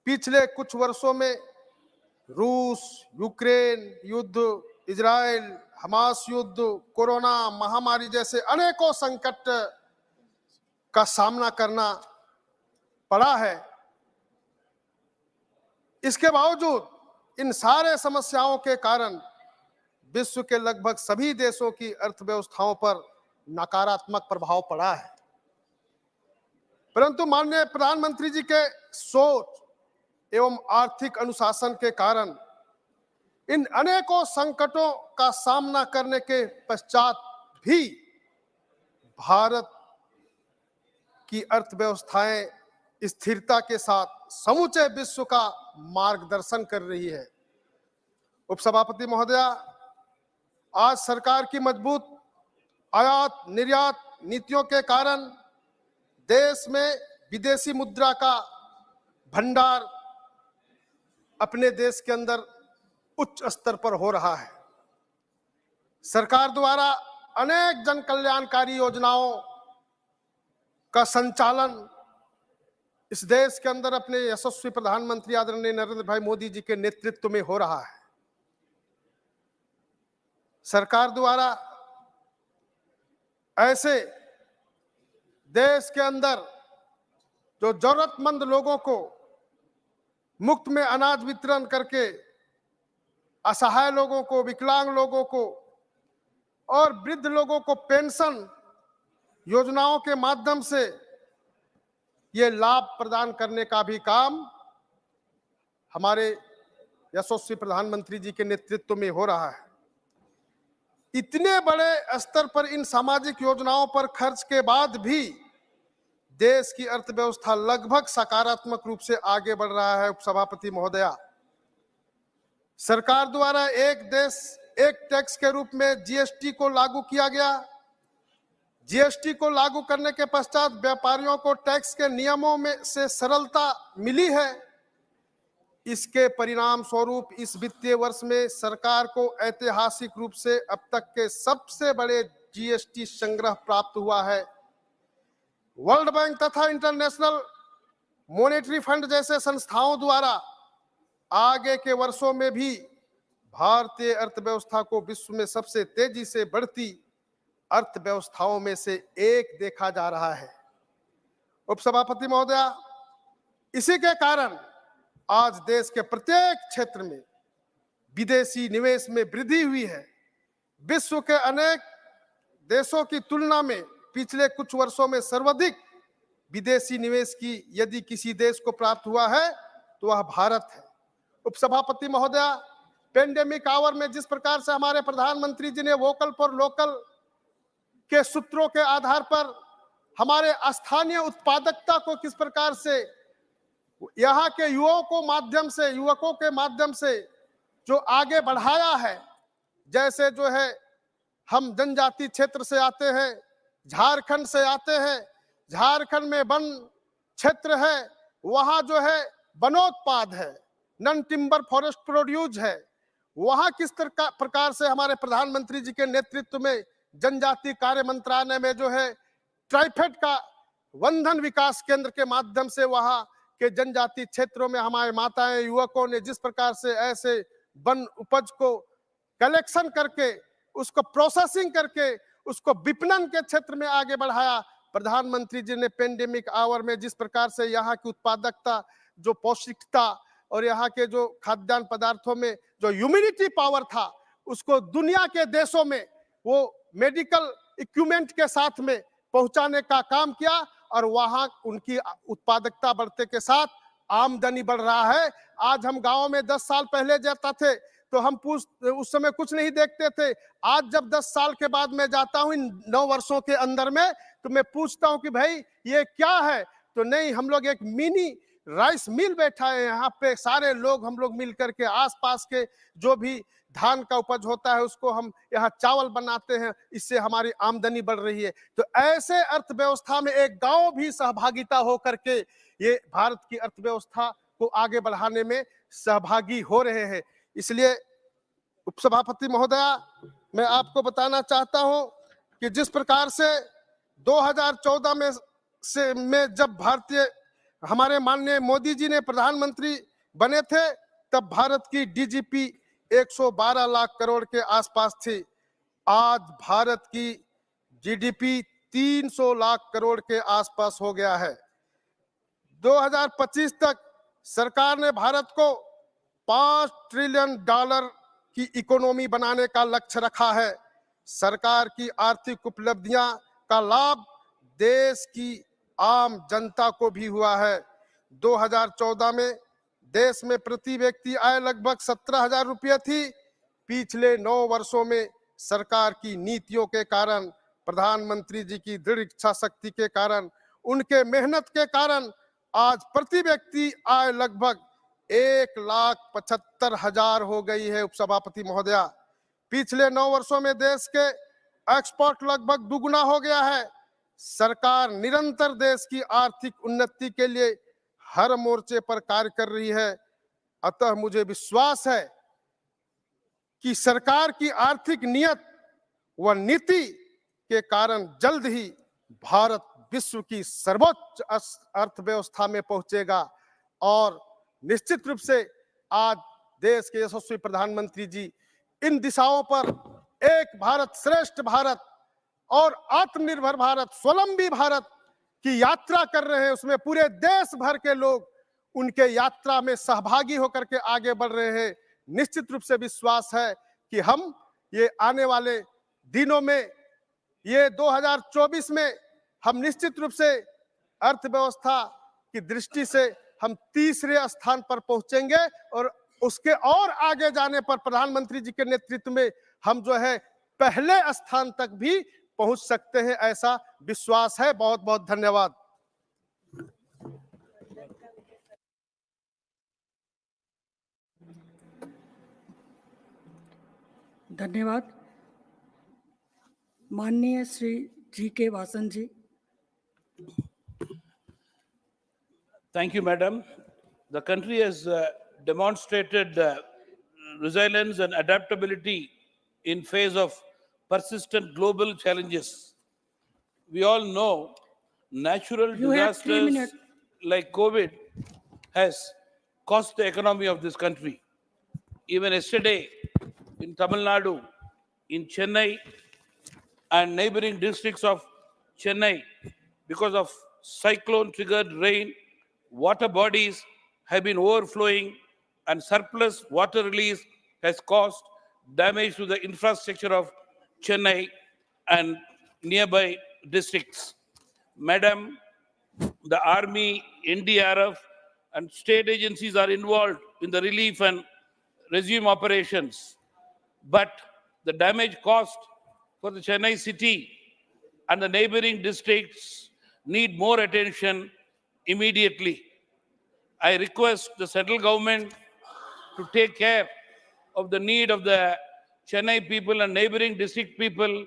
पिछले कुछ वर्षों में रूस, यूक्रेन युद्ध, इजराइल, हमास युद्ध, कोरोना महामारी जैसे अनेकों संकट का सामना करना पड़ा है। इसके बावजूद इन सारे समस्याओं के कारण विश्व के लगभग सभी देशों की अर्थव्यवस्थाओं पर नकारात्मक प्रभाव पड़ा है। परंतु माननीय प्रधानमंत्री जी के सोच एवं आर्थिक अनुशासन के कारण इन अनेकों संकटों का सामना करने के पश्चात भी भारत की अर्थव्यवस्थाएं स्थिरता के साथ समूचे विश्व का मार्गदर्शन कर रही है। उपसभापति महोदया, आज सरकार की मजबूत आयात निर्यात नीतियों के कारण देश में विदेशी मुद्रा का भंडार अपने देश के अंदर उच्च स्तर पर हो रहा है। सरकार द्वारा अनेक जन कल्याणकारी योजनाओं का संचालन इस देश के अंदर अपने यशस्वी प्रधानमंत्री आदरणीय नरेंद्र भाई मोदी जी के नेतृत्व में हो रहा है। सरकार द्वारा ऐसे देश के अंदर जो जरूरतमंद लोगों को मुफ्त में अनाज वितरण करके असहाय लोगों को, विकलांग लोगों को और वृद्ध लोगों को पेंशन योजनाओं के माध्यम से ये लाभ प्रदान करने का भी काम हमारे यशस्वी प्रधानमंत्री जी के नेतृत्व में हो रहा है। इतने बड़े स्तर पर इन सामाजिक योजनाओं पर खर्च के बाद भी देश की अर्थव्यवस्था लगभग सकारात्मक रूप से आगे बढ़ रहा है। उपसभापति महोदया, सरकार द्वारा एक देश एक टैक्स के रूप में जीएसटी को लागू किया गया। जीएसटी को लागू करने के पश्चात व्यापारियों को टैक्स के नियमों में से सरलता मिली है। इसके परिणाम स्वरूप इस वित्तीय वर्ष में सरकार को ऐतिहासिक रूप से अब तक के सबसे बड़े जीएसटी संग्रह प्राप्त हुआ है। वर्ल्ड बैंक तथा इंटरनेशनल मॉनेटरी फंड जैसे संस्थाओं द्वारा आगे के वर्षों में भी भारतीय अर्थव्यवस्था को विश्व में सबसे तेजी से बढ़ती अर्थव्यवस्थाओं में से एक देखा जा रहा है। उपसभापति महोदया, इसी के कारण आज देश के प्रत्येक क्षेत्र में विदेशी निवेश में वृद्धि हुई है। विश्व के अनेक देशों की तुलना में पिछले कुछ वर्षों में सर्वाधिक विदेशी निवेश की यदि किसी देश को प्राप्त हुआ है तो वह भारत है। उपसभापति महोदया, पेंडेमिक आवर में जिस प्रकार से हमारे प्रधानमंत्री जी ने वोकल फॉर लोकल के सूत्रों के आधार पर हमारे स्थानीय उत्पादकता को किस प्रकार से यहाँ के युवकों के माध्यम से जो आगे बढ़ाया है, जैसे जो है हम जनजाति क्षेत्र से आते हैं, झारखंड से आते हैं, झारखंड में वन क्षेत्र है, वहां जो है वनोत्पाद है, नॉन टिम्बर फॉरेस्ट प्रोड्यूस है, वहां किस प्रकार से हमारे प्रधानमंत्री जी के नेतृत्व में जनजाति कार्य मंत्रालय में जो है ट्राइफेड का वंधन विकास केंद्र के माध्यम से वहां के जनजाति क्षेत्रों में हमारे माताएं युवकों ने जिस प्रकार से ऐसे वन उपज को कलेक्शन करके उसको प्रोसेसिंग करके उसको विपणन के क्षेत्र में आगे बढ़ाया। प्रधानमंत्री जी ने पेंडेमिक आवर में जिस प्रकार से यहाँ की उत्पादकता, जो पौष्टिकता और यहाँ के जो खाद्यान्न पदार्थों में जो ह्यूमिडिटी पावर था, उसको दुनिया के देशों में वो मेडिकल इक्विपमेंट के साथ में पहुंचाने का काम किया और वहां उनकी उत्पादकता बढ़ते के साथ आमदनी बढ़ रहा है। आज हम गांव में 10 साल पहले जाता थे तो हम उस समय कुछ नहीं देखते थे। आज जब 10 साल के बाद मैं जाता हूं इन 9 वर्षों के अंदर में, तो मैं पूछता हूं कि भाई ये क्या है, तो नहीं, हम लोग एक मिनी राइस मिल बैठा है यहाँ पे, सारे लोग हम लोग मिल करके आसपास के जो भी धान का उपज होता है उसको हम यहाँ चावल बनाते हैं, इससे हमारी आमदनी बढ़ रही है। तो ऐसे अर्थव्यवस्था में एक गांव भी सहभागिता हो करके ये भारत की अर्थव्यवस्था को आगे बढ़ाने में सहभागी हो रहे हैं। इसलिए उपसभापति महोदया, मैं आपको बताना चाहता हूं कि जिस प्रकार से 2014 में जब हमारे माननीय मोदी जी ने प्रधानमंत्री बने थे, तब भारत की डीजीपी 112 लाख करोड़ के आसपास थी। आज भारत की जीडीपी 300 लाख करोड़ के आसपास हो गया है। 2025 तक सरकार ने भारत को $5 ट्रिलियन की इकोनॉमी बनाने का लक्ष्य रखा है। सरकार की आर्थिक उपलब्धियां का लाभ देश की आम जनता को भी हुआ है। 2014 में देश में प्रति व्यक्ति आय लगभग 17,000 रुपये थी। पिछले 9 वर्षों में सरकार की नीतियों के कारण, प्रधानमंत्री जी की दृढ़ इच्छा शक्ति के कारण, उनके मेहनत के कारण आज प्रति व्यक्ति आय लगभग 1,75,000 हो गई है। उपसभापति महोदया, पिछले 9 वर्षों में देश के एक्सपोर्ट लगभग दुगुना हो गया है। सरकार निरंतर देश की आर्थिक उन्नति के लिए हर मोर्चे पर कार्य कर रही है। अतः मुझे विश्वास है कि सरकार की आर्थिक नियत व नीति के कारण जल्द ही भारत विश्व की सर्वोच्च अर्थव्यवस्था में पहुंचेगा और निश्चित रूप से आज देश के यशस्वी प्रधानमंत्री जी इन दिशाओं पर एक भारत श्रेष्ठ भारत और आत्मनिर्भर भारत, स्वावलंबी भारत की यात्रा कर रहे हैं। उसमें पूरे देश भर के लोग उनके यात्रा में सहभागी होकर के आगे बढ़ रहे हैं। निश्चित रूप से विश्वास है कि हम ये आने वाले दिनों में, ये 2024 में हम निश्चित रूप से अर्थव्यवस्था की दृष्टि से हम तीसरे स्थान पर पहुंचेंगे और उसके और आगे जाने पर प्रधानमंत्री जी के नेतृत्व में हम जो है पहले स्थान तक भी पहुंच सकते हैं, ऐसा विश्वास है। बहुत बहुत धन्यवाद। धन्यवाद। माननीय Shri GK. Vasan ji. Thank you, Madam. The country has demonstrated resilience and adaptability in face of persistent global challenges. We all know natural You have 3 disasters minutes. like COVID has cost the economy of this country. Even yesterday in Tamil Nadu, in Chennai and neighboring districts of Chennai, because of cyclone-triggered rain, water bodies have been overflowing and surplus water release has caused damage to the infrastructure of Chennai and nearby districts. Madam, the Army, NDRF, and state agencies are involved in the relief and resume operations. But the damage caused for the Chennai city and the neighboring districts need more attention immediately. I request the central government to take care of the need of the Chennai people and neighboring district people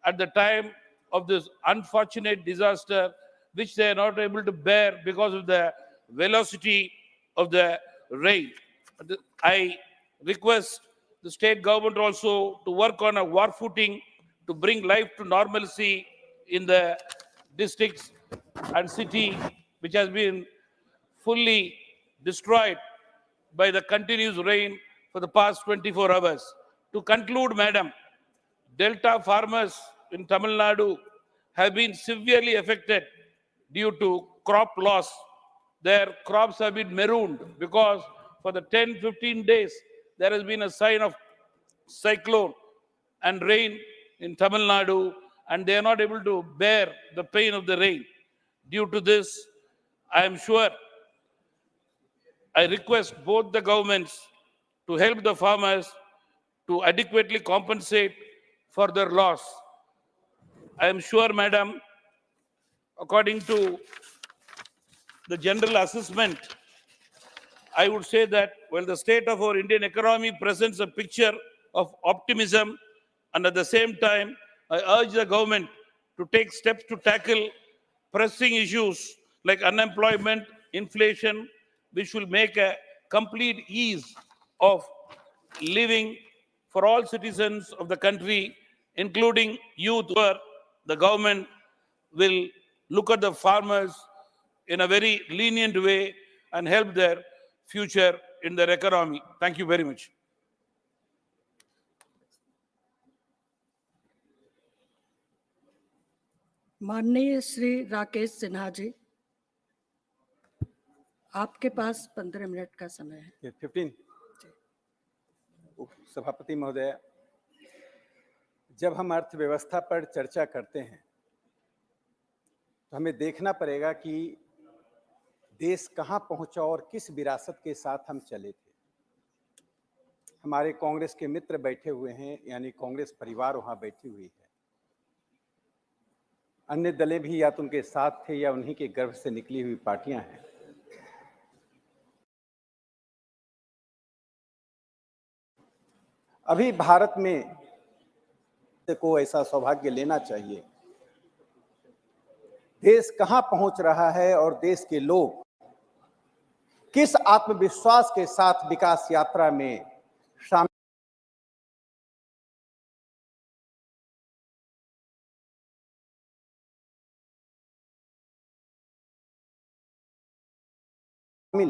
at the time of this unfortunate disaster, which they are not able to bear because of the velocity of the rain. I request the state government also to work on a war footing to bring life to normalcy in the districts and city which has been fully destroyed by the continuous rain for the past 24 hours. To conclude, Madam, Delta farmers in Tamil Nadu have been severely affected due to crop loss. Their crops have been marooned because for the 10-15 days there has been a sign of cyclone and rain in Tamil Nadu, and they are not able to bear the pain of the rain. Due to this, I am sure I request both the governments to help the farmers to adequately compensate for their loss. I am sure, Madam, according to the general assessment, I would say that while the state of our Indian economy presents a picture of optimism, and at the same time, I urge the government to take steps to tackle pressing issues like unemployment, inflation, which will make a complete ease of living for all citizens of the country, including youth, where the government will look at the farmers in a very lenient way and help their future in their economy. Thank you very much. माननीय श्री राकेश सिन्हा जी, आपके पास 15 minute का समय है। 15। सभापति महोदय, जब हम अर्थव्यवस्था पर चर्चा करते हैं तो हमें देखना पड़ेगा कि देश कहां पहुंचा और किस विरासत के साथ हम चले थे। हमारे कांग्रेस के मित्र बैठे हुए हैं, यानी कांग्रेस परिवार वहां बैठी हुई है। अन्य दलें भी या तो उनके साथ थे या उन्हीं के गर्भ से निकली हुई पार्टियां हैं। अभी भारत में को ऐसा सौभाग्य लेना चाहिए। देश कहां पहुंच रहा है और देश के लोग किस आत्मविश्वास के साथ विकास यात्रा में शामिल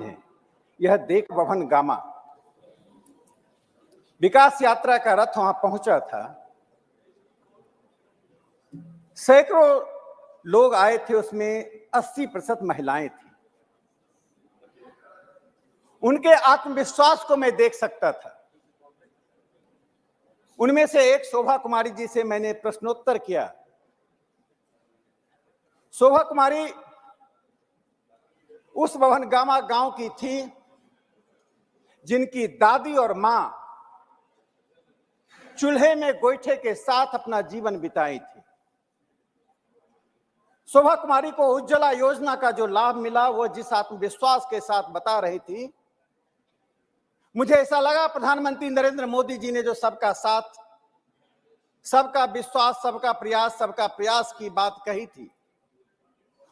हैं, यह देख बभन गामा। विकास यात्रा का रथ वहां पहुंचा था। सैकड़ों लोग आए थे, उसमें 80% महिलाएं थी। उनके आत्मविश्वास को मैं देख सकता था। उनमें से एक शोभा कुमारी जी से मैंने प्रश्नोत्तर किया। शोभा कुमारी उस भवन गामा गांव की थी जिनकी दादी और मां चूल्हे में गोईठे के साथ अपना जीवन बिताई थी। शोभा कुमारी को उज्ज्वला योजना का जो लाभ मिला, वो जिस आत्मविश्वास के साथ बता रही थी, मुझे ऐसा लगा प्रधानमंत्री नरेंद्र मोदी जी ने जो सबका साथ सबका विश्वास, सबका प्रयास की बात कही थी,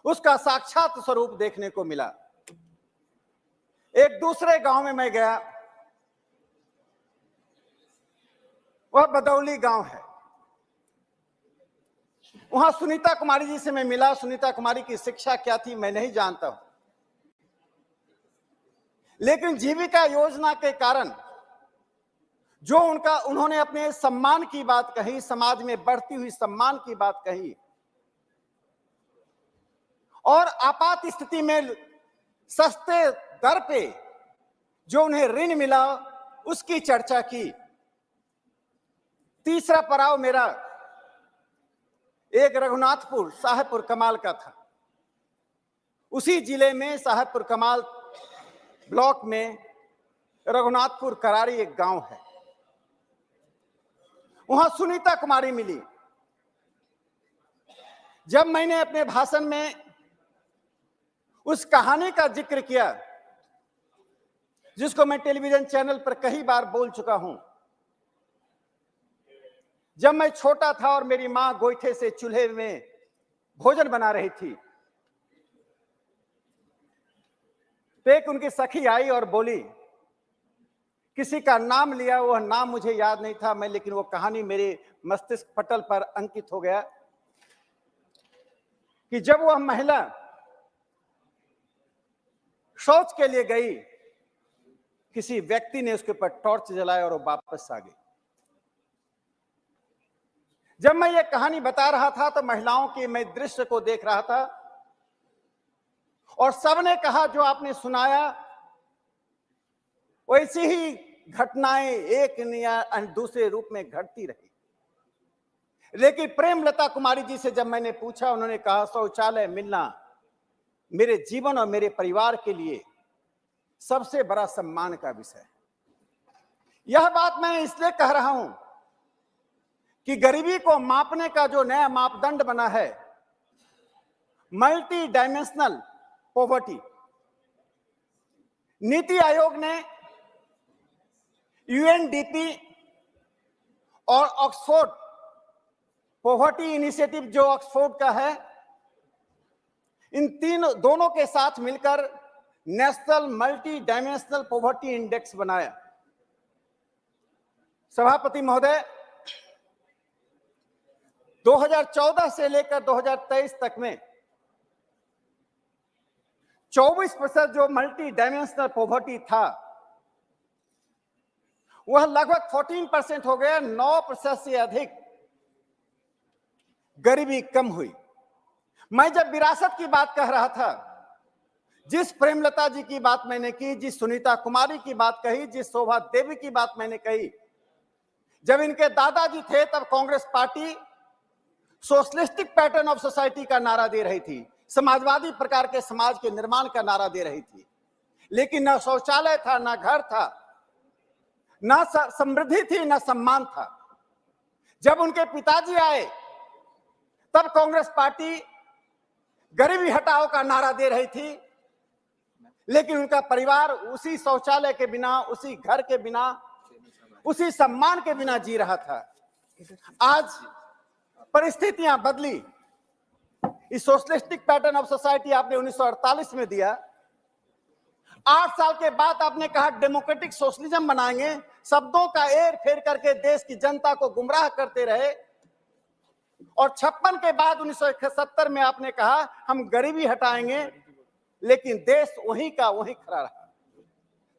उसका साक्षात स्वरूप देखने को मिला। एक दूसरे गांव में मैं गया, वह बदौली गांव है। वहां सुनीता कुमारी जी से मैं मिला। सुनीता कुमारी की शिक्षा क्या थी मैं नहीं जानता हूं, लेकिन जीविका योजना के कारण जो उन्होंने अपने सम्मान की बात कही, समाज में बढ़ती हुई सम्मान की बात कही और आपात स्थिति में सस्ते दर पे जो उन्हें ऋण मिला उसकी चर्चा की। तीसरा पड़ाव मेरा एक रघुनाथपुर साहेबपुर कमाल का था। उसी जिले में साहेबपुर कमाल ब्लॉक में रघुनाथपुर करारी एक गांव है, वहां सुनीता कुमारी मिली। जब मैंने अपने भाषण में उस कहानी का जिक्र किया जिसको मैं टेलीविजन चैनल पर कई बार बोल चुका हूं, जब मैं छोटा था और मेरी मां गोईठे से चूल्हे में भोजन बना रही थी, तो एक उनकी सखी आई और बोली, किसी का नाम लिया, वह नाम मुझे याद नहीं था मैं, लेकिन वो कहानी मेरे मस्तिष्क पटल पर अंकित हो गया कि जब वह महिला शौच के लिए गई, किसी व्यक्ति ने उसके ऊपर टॉर्च जलाया और वो वापस आ गई। जब मैं ये कहानी बता रहा था तो महिलाओं के मैं दृश्य को देख रहा था और सबने कहा जो आपने सुनाया वैसी ही घटनाएं एक या दूसरे रूप में घटती रही। लेकिन प्रेमलता कुमारी जी से जब मैंने पूछा, उन्होंने कहा शौचालय मिलना मेरे जीवन और मेरे परिवार के लिए सबसे बड़ा सम्मान का विषय है। यह बात मैं इसलिए कह रहा हूं कि गरीबी को मापने का जो नया मापदंड बना है, multi dimensional poverty, NITI Aayog ने यूएनडीपी और ऑक्सफोर्ड पॉवर्टी इनिशिएटिव जो ऑक्सफोर्ड का है, इन दोनों के साथ मिलकर national multi dimensional poverty index बनाया। सभापति महोदय, 2014 से लेकर 2023 तक में 24% जो मल्टी डायमेंशनल पॉवर्टी था वह लगभग 14% हो गया। 9% से अधिक गरीबी कम हुई। मैं जब विरासत की बात कह रहा था, जिस प्रेमलता जी की बात मैंने की, जिस सुनीता कुमारी की बात कही, जिस शोभा देवी की बात मैंने कही, जब इनके दादाजी थे तब Congress party socialistic pattern of society का नारा दे रही थी, समाजवादी प्रकार के समाज के निर्माण का नारा दे रही थी, लेकिन न शौचालय था, न घर था, न समृद्धि थी, न सम्मान था। जब उनके पिताजी आए तब कांग्रेस पार्टी गरीबी हटाओ का नारा दे रही थी, लेकिन उनका परिवार उसी शौचालय के बिना, उसी घर के बिना, उसी सम्मान के बिना जी रहा था। आज परिस्थितियां बदली। इस सोशलिस्टिक पैटर्न ऑफ सोसाइटी आपने 1948 में दिया। 8 साल के बाद आपने कहा डेमोक्रेटिक सोशलिज्म बनाएंगे, शब्दों का एर फेर करके देश की जनता को गुमराह करते रहे, और 56 के बाद 1971 में आपने कहा हम गरीबी हटाएंगे, लेकिन देश वहीं का वहीं खड़ा रहा।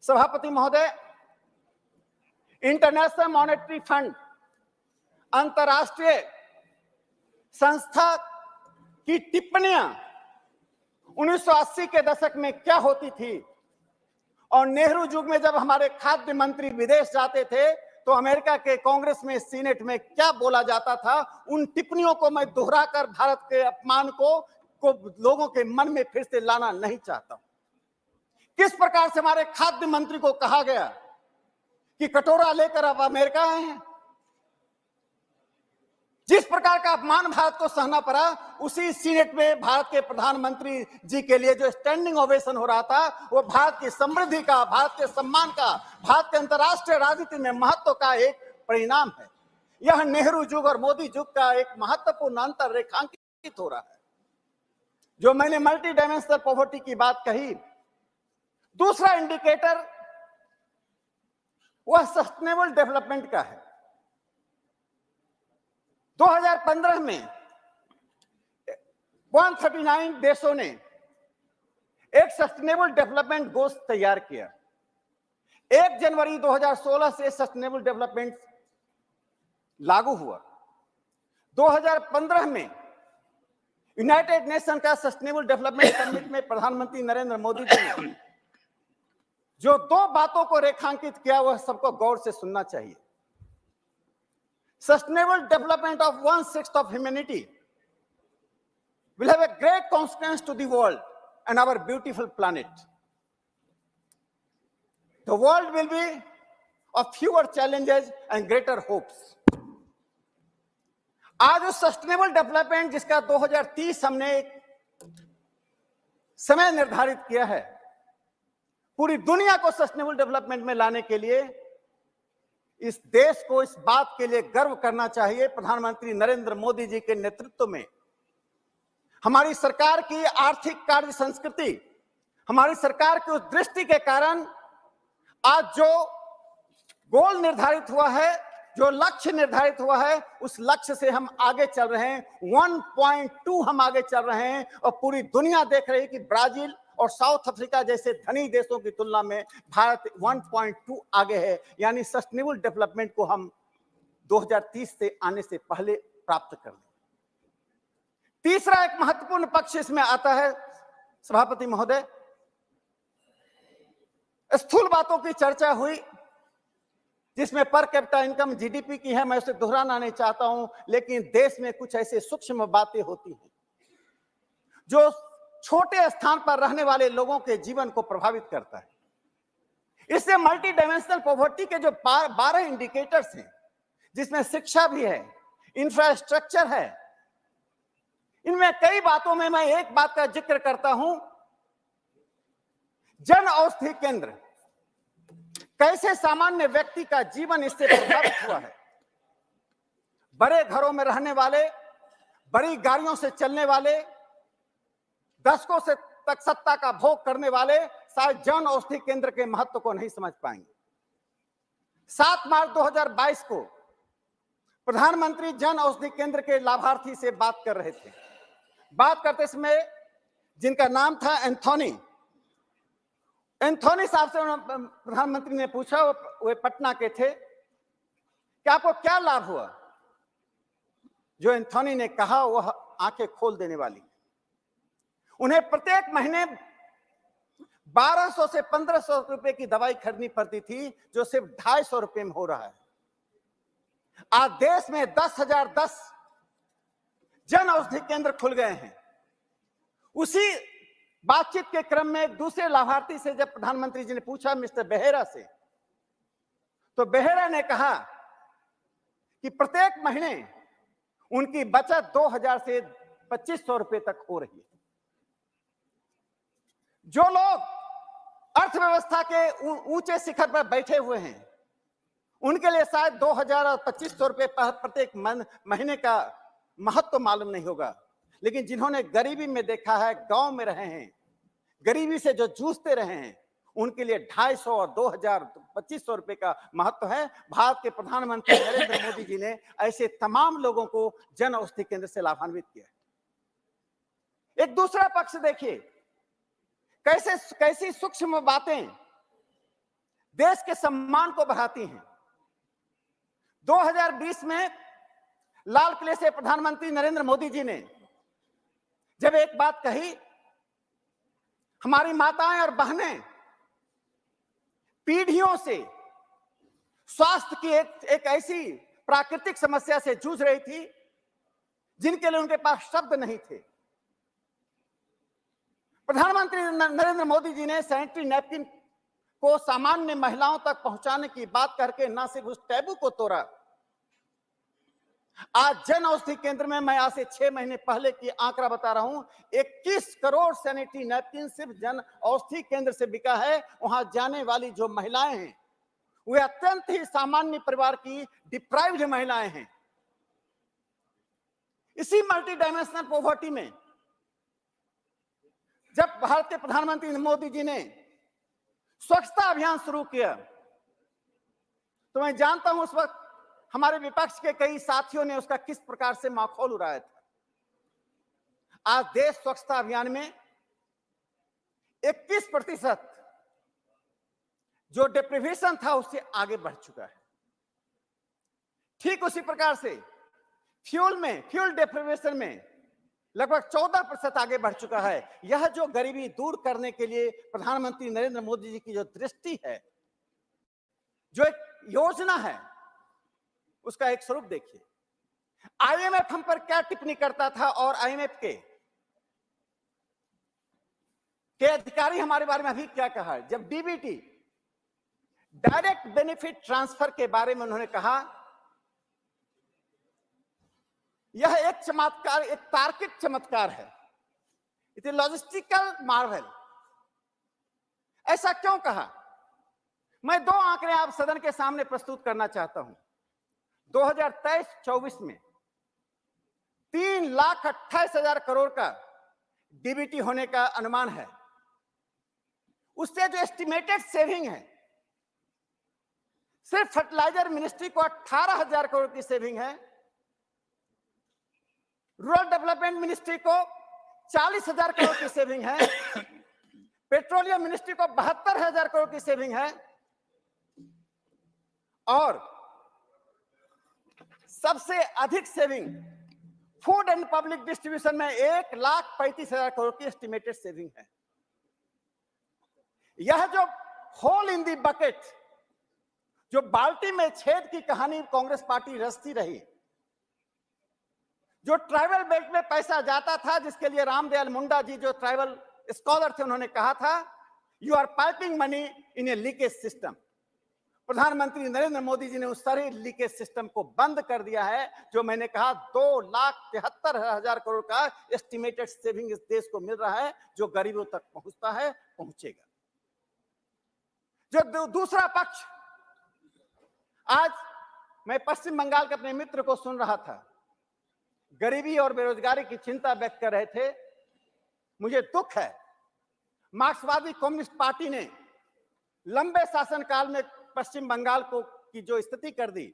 सभापति महोदय, इंटरनेशनल मॉनेटरी फंड, अंतरराष्ट्रीय संस्था की टिप्पणियां 1980 के दशक में क्या होती थी, और नेहरू युग में जब हमारे खाद्य मंत्री विदेश जाते थे तो अमेरिका के कांग्रेस में, सीनेट में क्या बोला जाता था, उन टिप्पणियों को मैं दोहराकर भारत के अपमान को लोगों के मन में फिर से लाना नहीं चाहता। किस प्रकार से हमारे खाद्य मंत्री को कहा गया कि कटोरा लेकर आप अमेरिका आए हैं। जिस प्रकार का अपमान भारत को सहना पड़ा, उसी सीनेट में भारत के प्रधानमंत्री जी के लिए जो स्टैंडिंग ओवेशन हो रहा था, वो भारत की समृद्धि का, भारत के सम्मान का, भारत के अंतर्राष्ट्रीय राजनीति में महत्व का एक परिणाम है। यह नेहरू युग और मोदी युग का एक महत्वपूर्ण अंतर रेखांकित हो रहा है। जो मैंने मल्टी डायमेंशनल पॉवर्टी की बात कही, दूसरा इंडिकेटर वह सस्टेनेबल डेवलपमेंट का है। 2015 में 139 देशों ने एक सस्टेनेबल डेवलपमेंट गोल्स तैयार किया। 1 जनवरी 2016 से सस्टेनेबल डेवलपमेंट लागू हुआ। 2015 में यूनाइटेड नेशन का सस्टेनेबल डेवलपमेंट समिट में प्रधानमंत्री नरेंद्र मोदी जी ने जो 2 बातों को रेखांकित किया, वह सबको गौर से सुनना चाहिए। Sustainable development of 1/6 of humanity will have a great consequence to the world and our beautiful planet. The world will be of fewer challenges and greater hopes. आज उस सस्टेनेबल डेवलपमेंट जिसका 2030 हमने एक समय निर्धारित किया है, पूरी दुनिया को सस्टेनेबल डेवलपमेंट में लाने के लिए इस देश को इस बात के लिए गर्व करना चाहिए, प्रधानमंत्री नरेंद्र मोदी जी के नेतृत्व में हमारी सरकार की आर्थिक कार्य संस्कृति, हमारी सरकार की उस दृष्टि के कारण आज जो गोल निर्धारित हुआ है, जो लक्ष्य निर्धारित हुआ है, उस लक्ष्य से हम आगे चल रहे हैं। 1.2 हम आगे चल रहे हैं और पूरी दुनिया देख रही है कि ब्राजील और साउथ अफ्रीका जैसे धनी देशों की तुलना में भारत 1.2 आगे है। यानी सस्टेनेबल डेवलपमेंट को हम 2030 से आने से पहले प्राप्त कर लें। तीसरा एक महत्वपूर्ण पक्ष इसमें आता है सभापति महोदय, स्थूल बातों की चर्चा हुई जिसमें पर कैपिटा इनकम जीडीपी की है, मैं उसे दोहराना नहीं चाहता हूं, लेकिन देश में कुछ ऐसे सूक्ष्म बातें होती हैं जो छोटे स्थान पर रहने वाले लोगों के जीवन को प्रभावित करता है। इससे मल्टी डायमेंशनल पॉवर्टी के जो 12 इंडिकेटर्स हैं, जिसमें शिक्षा भी है, इंफ्रास्ट्रक्चर है, इनमें कई बातों में मैं एक बात का जिक्र करता हूं, जन औषधि केंद्र, कैसे सामान्य व्यक्ति का जीवन इससे प्रभावित हुआ है। बड़े घरों में रहने वाले, बड़ी गाड़ियों से चलने वाले, दशकों से तक सत्ता का भोग करने वाले शायद जन औषधि केंद्र के महत्व को नहीं समझ पाएंगे। 7 मार्च 2022 को प्रधानमंत्री जन औषधि केंद्र के लाभार्थी से बात कर रहे थे। बात करते समय जिनका नाम था एंथोनी साहब से प्रधानमंत्री ने पूछा, वे पटना के थे, कि आपको क्या लाभ हुआ। जो एंथोनी ने कहा वह आंखें खोल देने वाली। उन्हें प्रत्येक महीने 1200 से 1500 रुपए की दवाई खरीदनी पड़ती थी, जो सिर्फ 250 रुपए में हो रहा है। आज देश में 10,010 जन औषधि केंद्र खुल गए हैं। उसी बातचीत के क्रम में एक दूसरे लाभार्थी से जब प्रधानमंत्री जी ने पूछा, मिस्टर बेहेरा से, तो बेहेरा ने कहा कि प्रत्येक महीने उनकी बचत 2000 से 2500 रुपए तक हो रही है। जो लोग अर्थव्यवस्था के ऊंचे शिखर पर बैठे हुए हैं, उनके लिए शायद 2000 और 2500 रुपए प्रत्येक महीने का महत्व मालूम नहीं होगा, लेकिन जिन्होंने गरीबी में देखा है, गांव में रहे हैं, गरीबी से जो जूझते रहे हैं, उनके लिए 250 और 2000 2500 रुपए का महत्व है। भारत के प्रधानमंत्री नरेंद्र मोदी जी ने ऐसे तमाम लोगों को जन औषधि केंद्र से लाभान्वित किया। एक दूसरा पक्ष देखिए, कैसी सूक्ष्म बातें देश के सम्मान को बढ़ाती हैं। 2020 में लाल किले से प्रधानमंत्री नरेंद्र मोदी जी ने जब एक बात कही, हमारी माताएं और बहनें पीढ़ियों से स्वास्थ्य की एक ऐसी प्राकृतिक समस्या से जूझ रही थी जिनके लिए उनके पास शब्द नहीं थे। प्रधानमंत्री नरेंद्र मोदी जी ने सैनिटरी नैपकिन को सामान्य महिलाओं तक पहुंचाने की बात करके न सिर्फ उस टैबू को तोड़ा, आज जन औषधि केंद्र में, मैं आज से 6 महीने पहले की आंकड़ा बता रहा हूं, 21 करोड़ सैनिटरी नैपकिन सिर्फ जन औषधि केंद्र से बिका है। वहां जाने वाली जो महिलाएं हैं, वे अत्यंत ही सामान्य परिवार की डिप्राइव्ड महिलाएं हैं। इसी मल्टी डायमेंशनल पॉवर्टी में जब भारत के प्रधानमंत्री मोदी जी ने स्वच्छता अभियान शुरू किया तो मैं जानता हूं उस वक्त हमारे विपक्ष के कई साथियों ने उसका किस प्रकार से माखौल उड़ाया था। आज देश स्वच्छता अभियान में 21% जो डिप्रीवेशन था उससे आगे बढ़ चुका है। ठीक उसी प्रकार से फ्यूल डिप्रीवेशन में लगभग 14% आगे बढ़ चुका है। यह जो गरीबी दूर करने के लिए प्रधानमंत्री नरेंद्र मोदी जी की जो दृष्टि है, जो एक योजना है, उसका एक स्वरूप देखिए। आईएमएफ हम पर क्या टिप्पणी करता था और आईएमएफ के अधिकारी हमारे बारे में अभी क्या कहा है। जब डीबीटी डायरेक्ट बेनिफिट ट्रांसफर के बारे में उन्होंने कहा यह एक चमत्कार, एक तार्किक चमत्कार है, इट इज लॉजिस्टिकल मार्वल। ऐसा क्यों कहा? मैं दो आंकड़े आप सदन के सामने प्रस्तुत करना चाहता हूं। 2023-24 में 3,28,000 करोड़ का डीबीटी होने का अनुमान है। उससे जो एस्टिमेटेड सेविंग है, सिर्फ फर्टिलाइजर मिनिस्ट्री को 18,000 करोड़ की सेविंग है, रूरल डेवलपमेंट मिनिस्ट्री को 40,000 करोड़ की सेविंग है, पेट्रोलियम मिनिस्ट्री को 72,000 करोड़ की सेविंग है, और सबसे अधिक saving food and public distribution में 1,35,000 करोड़ की एस्टिमेटेड सेविंग है। यह जो होल इन दी बकेट, जो बाल्टी में छेद की कहानी कांग्रेस पार्टी रचती रही, जो ट्राइबल बेल्ट में पैसा जाता था, जिसके लिए रामदयाल मुंडा जी जो ट्राइबल स्कॉलर थे उन्होंने कहा था you are piping money in a leakage system. प्रधानमंत्री नरेंद्र मोदी जी ने उस सारे लीकेज सिस्टम को बंद कर दिया है। जो मैंने कहा 2,73,000 करोड़ का एस्टिमेटेड सेविंग इस देश को मिल रहा है, जो गरीबों तक पहुंचता है, पहुंचेगा। जो दूसरा पक्ष, आज मैं पश्चिम बंगाल के अपने मित्र को सुन रहा था, गरीबी और बेरोजगारी की चिंता व्यक्त कर रहे थे। मुझे दुख है, मार्क्सवादी कम्युनिस्ट पार्टी ने लंबे शासनकाल में पश्चिम बंगाल को की जो स्थिति कर दी,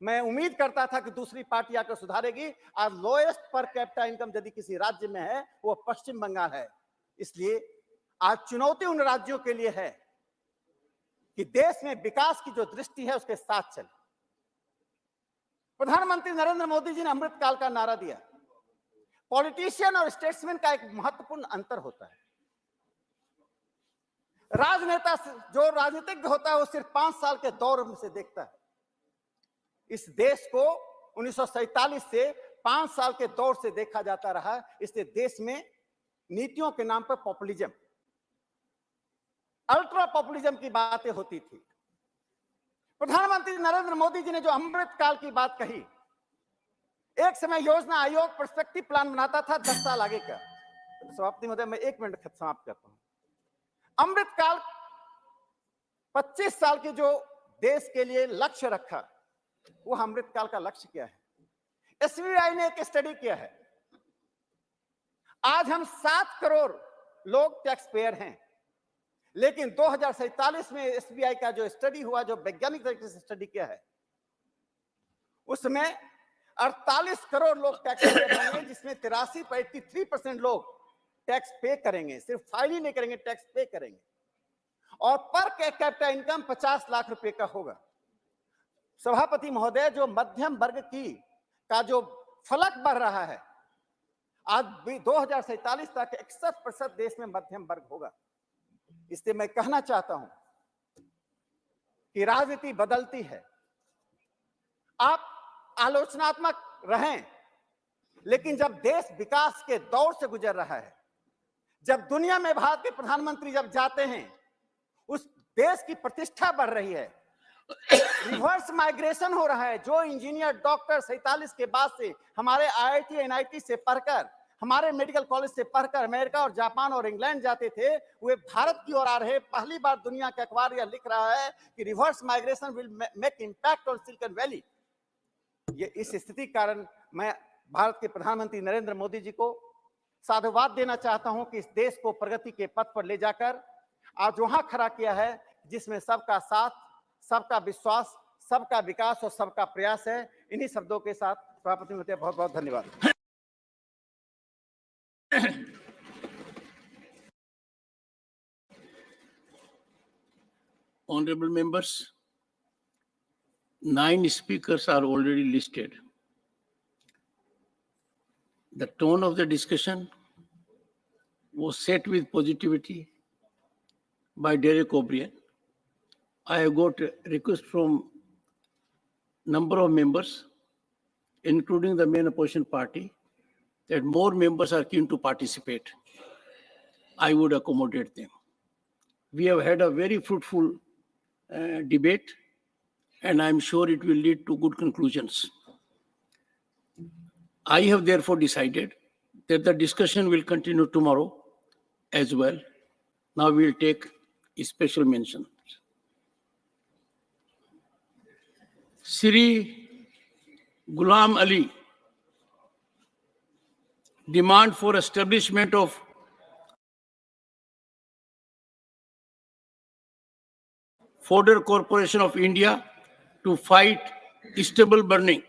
मैं उम्मीद करता था कि दूसरी पार्टी आकर सुधारेगी। आज लोएस्ट पर कैपिटा इनकम यदि किसी राज्य में है वो पश्चिम बंगाल है। इसलिए आज चुनौती उन राज्यों के लिए है कि देश में विकास की जो दृष्टि है उसके साथ चले। प्रधानमंत्री नरेंद्र मोदी जी ने अमृतकाल का नारा दिया। पॉलिटिशियन और स्टेट्समैन का एक महत्वपूर्ण अंतर होता है। राजनेता जो राजनीतिज्ञ होता है वो सिर्फ 5 साल के दौर से देखता है। इस देश को 1947 से 5 साल के दौर से देखा जाता रहा। इसलिए देश में नीतियों के नाम पर पॉपुलिज्म, अल्ट्रा पॉपुलिज्म की बातें होती थी। प्रधानमंत्री नरेंद्र मोदी जी ने जो अमृतकाल की बात कही, एक समय योजना आयोग पर्सपेक्टिव प्लान बनाता था 10 साल आगे का। समाप्ति महोदय, मैं 1 मिनट समाप्त करता हूं। अमृतकाल 25 साल के जो देश के लिए लक्ष्य रखा, वो अमृतकाल का लक्ष्य क्या है? एसबीआई ने एक स्टडी किया है। आज हम 7 करोड़ लोग टैक्स पेयर हैं, लेकिन 2047 में एसबीआई का जो स्टडी हुआ, जो वैज्ञानिक तरीके से स्टडी किया है, उसमें 48 करोड़ लोग टैक्स पेयर होंगे, जिसमें 83% लोग टैक्स पे करेंगे, सिर्फ फाइल ही नहीं करेंगे, टैक्स पे करेंगे। और पर कैपिटा इनकम 50 लाख रुपए का होगा। सभापति महोदय, जो मध्यम वर्ग का जो फलक बढ़ रहा है, आज 2047 तक 61% देश में मध्यम वर्ग होगा। इसलिए मैं कहना चाहता हूं कि राजनीति बदलती है, आप आलोचनात्मक रहें, लेकिन जब देश विकास के दौर से गुजर रहा है, जब दुनिया में भारत के प्रधानमंत्री जब जाते हैं, उस देश की प्रतिष्ठा बढ़ रही है, रिवर्स माइग्रेशन हो रहा है। जो इंजीनियर, डॉक्टर 47 के बाद से हमारे आईआईटी एनआईटी से पढ़कर हमारे मेडिकल कॉलेज से पढ़कर अमेरिका और जापान और इंग्लैंड जाते थे, वे भारत की ओर आ रहे। पहली बार दुनिया का अखबार यह लिख रहा है कि reverse migration will make impact on silicon valley. ये इस स्थिति के कारण मैं भारत के प्रधानमंत्री नरेंद्र मोदी जी को साधुवाद देना चाहता हूं कि इस देश को प्रगति के पथ पर ले जाकर आज वहां खड़ा किया है जिसमें सबका साथ, सबका विश्वास, सबका विकास और सबका प्रयास है। इन्हीं शब्दों के साथ सभापति महोदय बहुत बहुत धन्यवाद। Honorable members, 9 speakers are already listed. The tone of the discussion was set with positivity by Derek O'Brien. I have got a request from number of members, including the main opposition party, that more members are keen to participate. I would accommodate them. We have had a very fruitful debate, and I'm sure it will lead to good conclusions. I have therefore decided that the discussion will continue tomorrow as well. Now we'll take a special mention. Sri Ghulam Ali, demand for establishment of Fodder Corporation of India to fight stubble burning.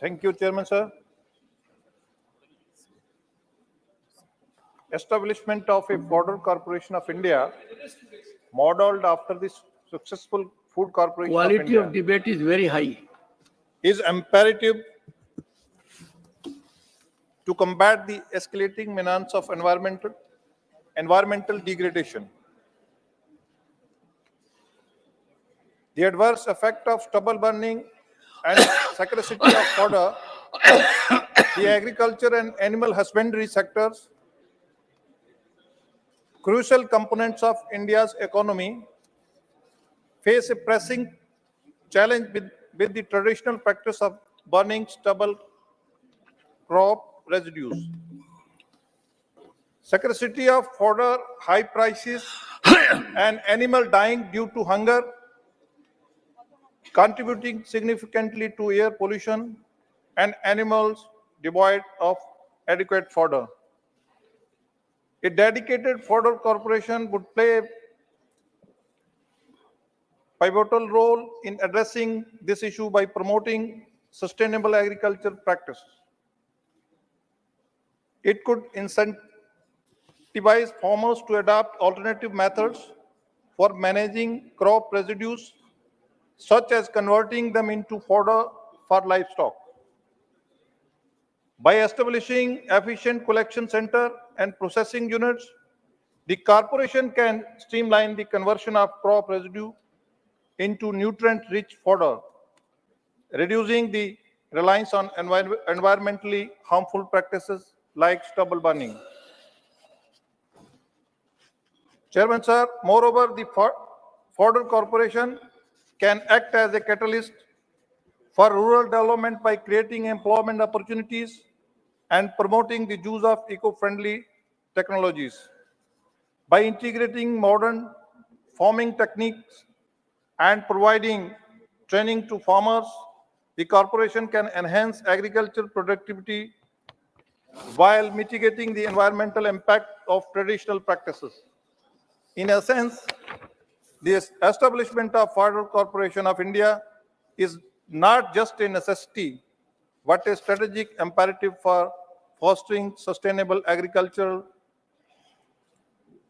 Thank you, Chairman, sir. Establishment of a Fodder Corporation of India, modeled after the successful Food Corporation of Quality India, of debate is very high. is imperative to combat the escalating menace of environmental degradation. The adverse effect of stubble burning and scarcity of fodder, the agriculture and animal husbandry sectors, crucial components of India's economy, face a pressing challenge with the traditional practice of burning stubble crop residues. Scarcity of fodder, high prices, and animal dying due to hunger, contributing significantly to air pollution and animals devoid of adequate fodder. A dedicated fodder corporation would play a pivotal role in addressing this issue by promoting sustainable agriculture practices. It could incentivize farmers to adopt alternative methods for managing crop residues, such as converting them into fodder for livestock. By establishing efficient collection center and processing units, the corporation can streamline the conversion of crop residue into nutrient-rich fodder, reducing the reliance on environmentally harmful practices like stubble burning. Chairman, sir, moreover, the Fodder Corporation can act as a catalyst for rural development by creating employment opportunities and promoting the use of eco-friendly technologies. By integrating modern farming techniques and providing training to farmers, the corporation can enhance agricultural productivity while mitigating the environmental impact of traditional practices. In a sense, the establishment of Fodder Corporation of India is not just a necessity, but a strategic imperative for fostering sustainable agriculture,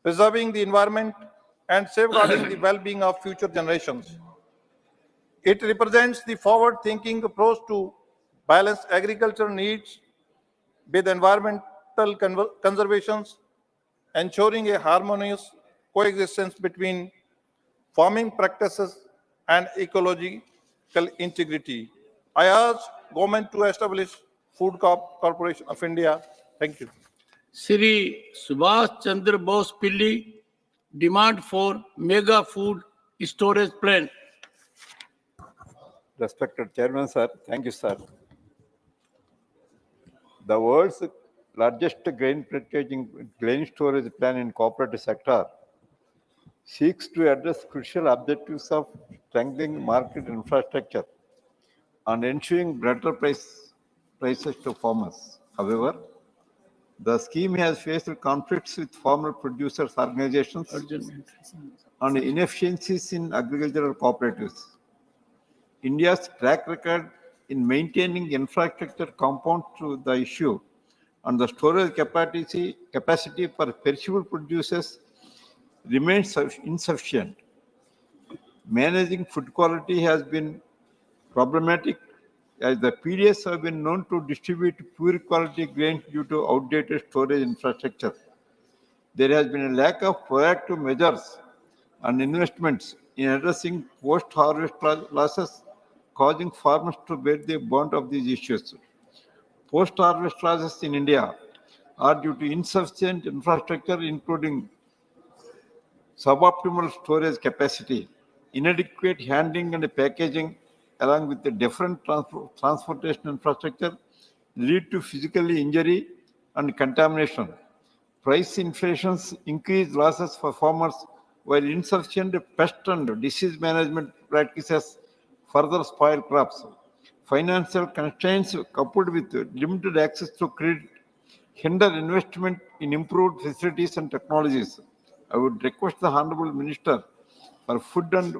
preserving the environment, and safeguarding the well-being of future generations. It represents the forward-thinking approach to balance agricultural needs with environmental conservations, ensuring a harmonious coexistence between farming practices and ecological integrity. I urge government to establish Food Corporation of India. Thank you. Sri Subhash Chandra Bose Pilli, demand for mega food storage plant. Respected Chairman, sir. Thank you, sir. The world's largest grain storage plan in cooperative sector, seeks to address crucial objectives of strengthening market infrastructure and ensuring better prices to farmers. However, the scheme has faced conflicts with farmer producers organizations and inefficiencies in agricultural cooperatives. India's track record in maintaining infrastructure compounds to the issue, and the storage capacity for perishable producers remains insufficient. Managing food quality has been problematic as the PDS have been known to distribute poor quality grains due to outdated storage infrastructure. There has been a lack of proactive measures and investments in addressing post-harvest losses, causing farmers to bear the brunt of these issues. Post-harvest losses in India are due to insufficient infrastructure, including suboptimal storage capacity, inadequate handling and packaging, along with the different transportation infrastructure, lead to physical injury and contamination. Price inflations increase losses for farmers, while insufficient pest and disease management practices further spoil crops. Financial constraints coupled with limited access to credit hinder investment in improved facilities and technologies. I would request the Honorable Minister for Food and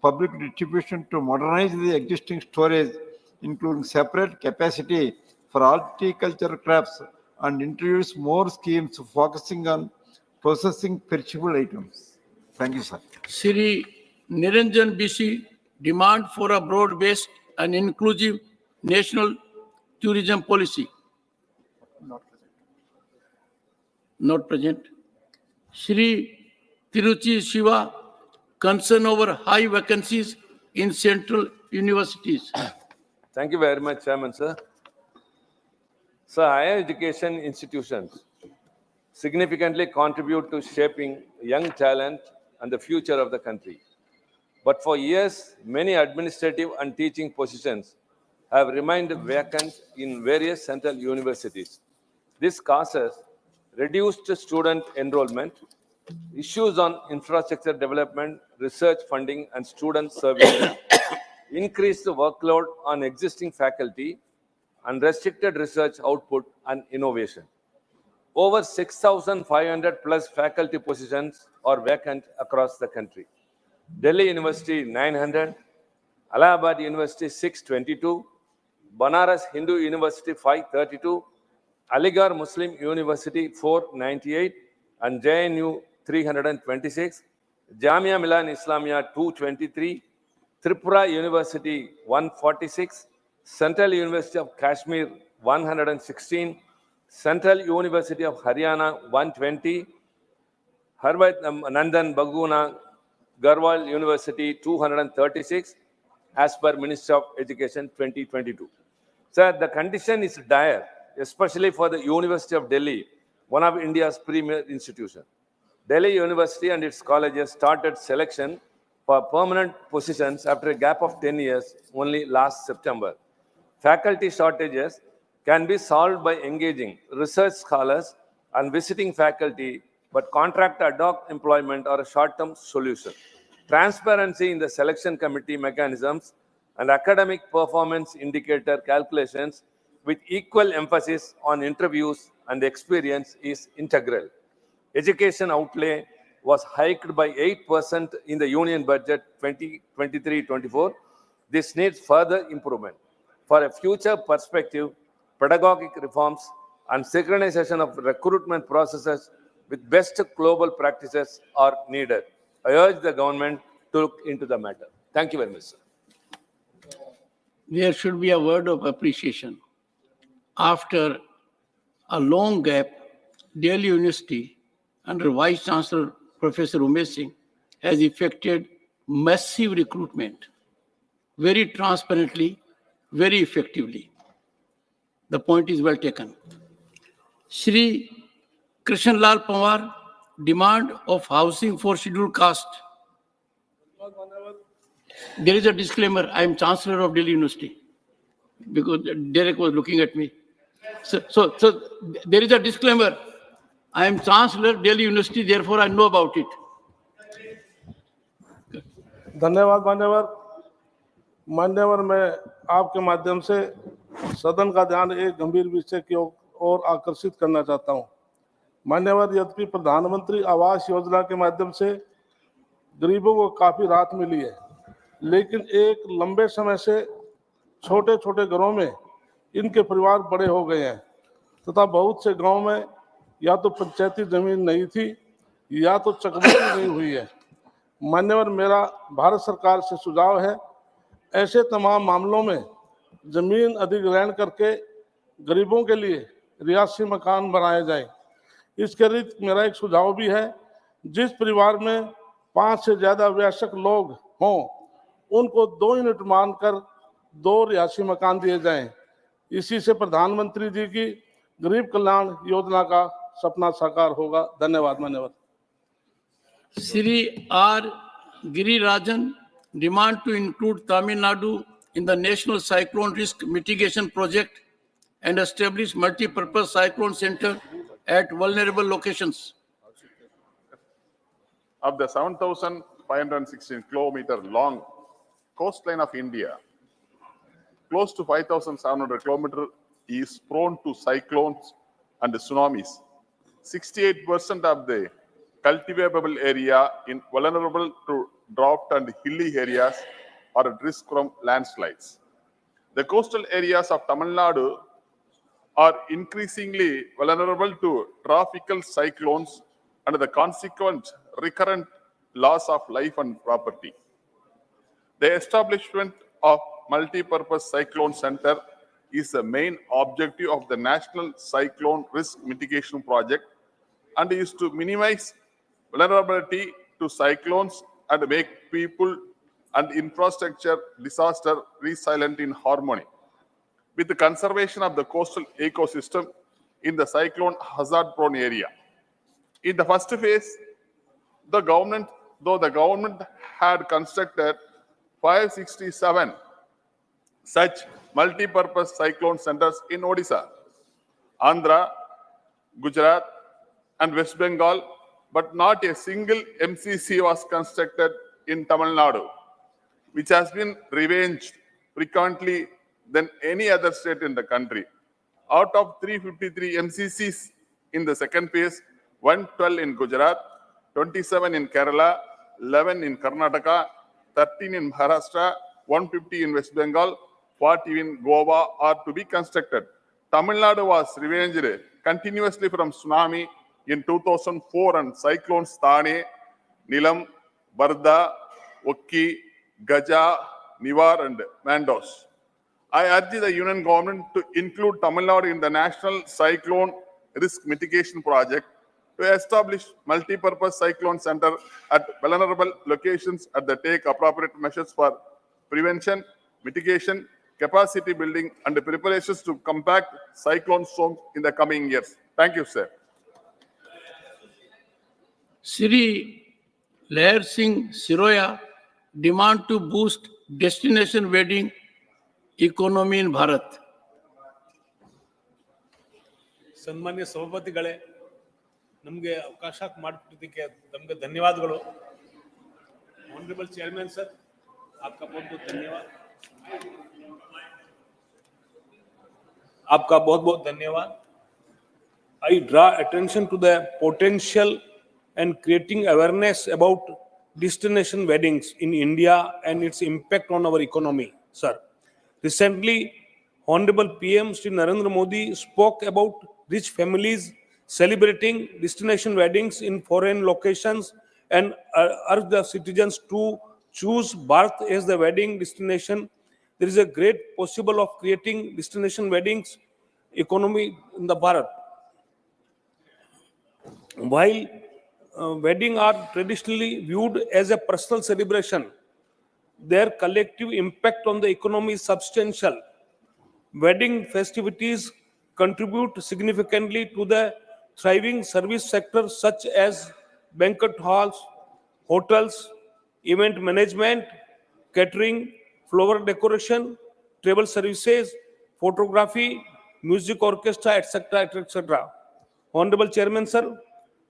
Public Distribution to modernize the existing storage, including separate capacity for horticultural crops, and introduce more schemes focusing on processing perishable items. Thank you, sir. Shri Niranjan BC, demand for a broad-based and inclusive national tourism policy. Not present. Shri Tiruchi Shiva, concern over high vacancies in central universities. Thank you very much, Chairman, sir. Sir, higher education institutions significantly contribute to shaping young talent and the future of the country. But for years, many administrative and teaching positions have remained vacant in various central universities. This causes reduced student enrollment, issues on infrastructure development, research funding, and student services, increased workload on existing faculty, and restricted research output and innovation. Over 6,500 plus faculty positions are vacant across the country. Delhi University 900, Allahabad University 622, Banaras Hindu University 532, Aligarh Muslim University 498, and JNU 326, Jamia Milan Islamia 223, Tripura University 146, Central University of Kashmir 116, Central University of Haryana 120, Harbat Nandan Baguna Garhwal University 236, as per Ministry of Education 2022. Sir, the condition is dire, especially for the University of Delhi, one of India's premier institutions. Delhi University and its colleges started selection for permanent positions after a gap of 10 years only last September. Faculty shortages can be solved by engaging research scholars and visiting faculty, but contract ad hoc employment or a short-term solution. Transparency in the selection committee mechanisms and academic performance indicator calculations with equal emphasis on interviews and experience is integral. Education outlay was hiked by 8% in the Union Budget 2023-24. This needs further improvement. For a future perspective, pedagogic reforms and synchronization of recruitment processes with best global practices are needed. I urge the government to look into the matter. Thank you very much, sir. There should be a word of appreciation. After a long gap, Delhi University, under Vice Chancellor Professor Umesh Singh, has effected massive recruitment, very transparently, very effectively. The point is well taken. Shri Krishnalal Pawar, demand of housing for scheduled caste. There is a disclaimer. I am Chancellor of Delhi University, because Derek was looking at me. So there is a disclaimer. I am Chancellor, Delhi University, therefore I know about it. धन्यवाद मान्यवर। मान्यवर, मैं आपके माध्यम से सदन का ध्यान एक गंभीर विषय की ओर आकर्षित करना चाहता हूं। मान्यवर, यद्यपि प्रधानमंत्री आवास योजना के माध्यम से गरीबों को काफी राहत मिली है, लेकिन एक लंबे समय से छोटे छोटे घरों में इनके परिवार बड़े हो गए हैं तथा बहुत से गांव में या तो पंचायती जमीन नहीं थी या तो चकबंदी नहीं हुई है। मान्यवर, मेरा भारत सरकार से सुझाव है, ऐसे तमाम मामलों में जमीन अधिग्रहण करके गरीबों के लिए रिहायशी मकान बनाए जाए। इसके अतिरिक्त मेरा एक सुझाव भी है, जिस परिवार में 5 से ज्यादा वयस्क लोग हों, उनको 2 यूनिट मानकर 2 रिहायशी मकान दिए जाएं। इसी से प्रधानमंत्री जी की गरीब कल्याण योजना का सपना साकार होगा। धन्यवाद मान्यवर। Sri R. Girirajan demand to include Tamil Nadu in the National Cyclone Risk Mitigation Project and establish multi-purpose cyclone center at vulnerable locations. Of the 7,516 kilometer long coastline of India, close to 5,700 kilometers is prone to cyclones and tsunamis. 68% of the cultivable area is vulnerable to drought and hilly areas are at risk from landslides. The coastal areas of Tamil Nadu are increasingly vulnerable to tropical cyclones and the consequent recurrent loss of life and property. The establishment of multi-purpose cyclone center is the main objective of the National Cyclone Risk Mitigation Project and is to minimize vulnerability to cyclones and make people and infrastructure disaster resilient in harmony with the conservation of the coastal ecosystem in the cyclone hazard-prone area. In the first phase, the government had constructed 567 such multi-purpose cyclone centers in Odisha, Andhra, Gujarat, and West Bengal, but not a single MCC was constructed in Tamil Nadu, which has been revenged frequently than any other state in the country. Out of 353 MCCs in the second phase, 112 in Gujarat, 27 in Kerala, 11 in Karnataka, 13 in Maharashtra, 150 in West Bengal, 40 in Goa are to be constructed. Tamil Nadu was revenged continuously from tsunami in 2004 and cyclones Thane, Nilam, Barda, Okki, Gaja, Nivar and Mandos. I urge the Union Government to include Tamil Nadu in the National Cyclone Risk Mitigation Project to establish multi-purpose cyclone center at vulnerable locations and take appropriate measures for prevention, mitigation, capacity building and preparations to combat cyclone storms in the coming years. Thank you, sir. Sri Lair Singh Siroya demand to boost destination wedding economy in Bharat. ಸನ್ಮಾನ್ಯ ಸಭಾಪತಿಗಳೇ, ನಮಗೆ ಅವಕಾಶ ಮಾಡಿಕೊಟ್ಟಿದ್ದಕ್ಕೆ ನಮಗೆ ಧನ್ಯವಾದಗಳು. Honourable chairman sir, आपका बहुत बहुत धन्यवाद. आपका बहुत बहुत धन्यवाद. I draw attention to the potential and creating awareness about destination weddings in India and its impact on our economy, sir. Recently, Honorable PM Shri Narendra Modi spoke about rich families celebrating destination weddings in foreign locations and urged the citizens to choose Bharat as the wedding destination. There is a great possible of creating destination weddings economy in the Bharat. While weddings are traditionally viewed as a personal celebration, their collective impact on the economy is substantial. Wedding festivities contribute significantly to the thriving service sector such as banquet halls, hotels, event management, catering, flower decoration, travel services, photography, music orchestra, etc., etc. Honorable Chairman, sir,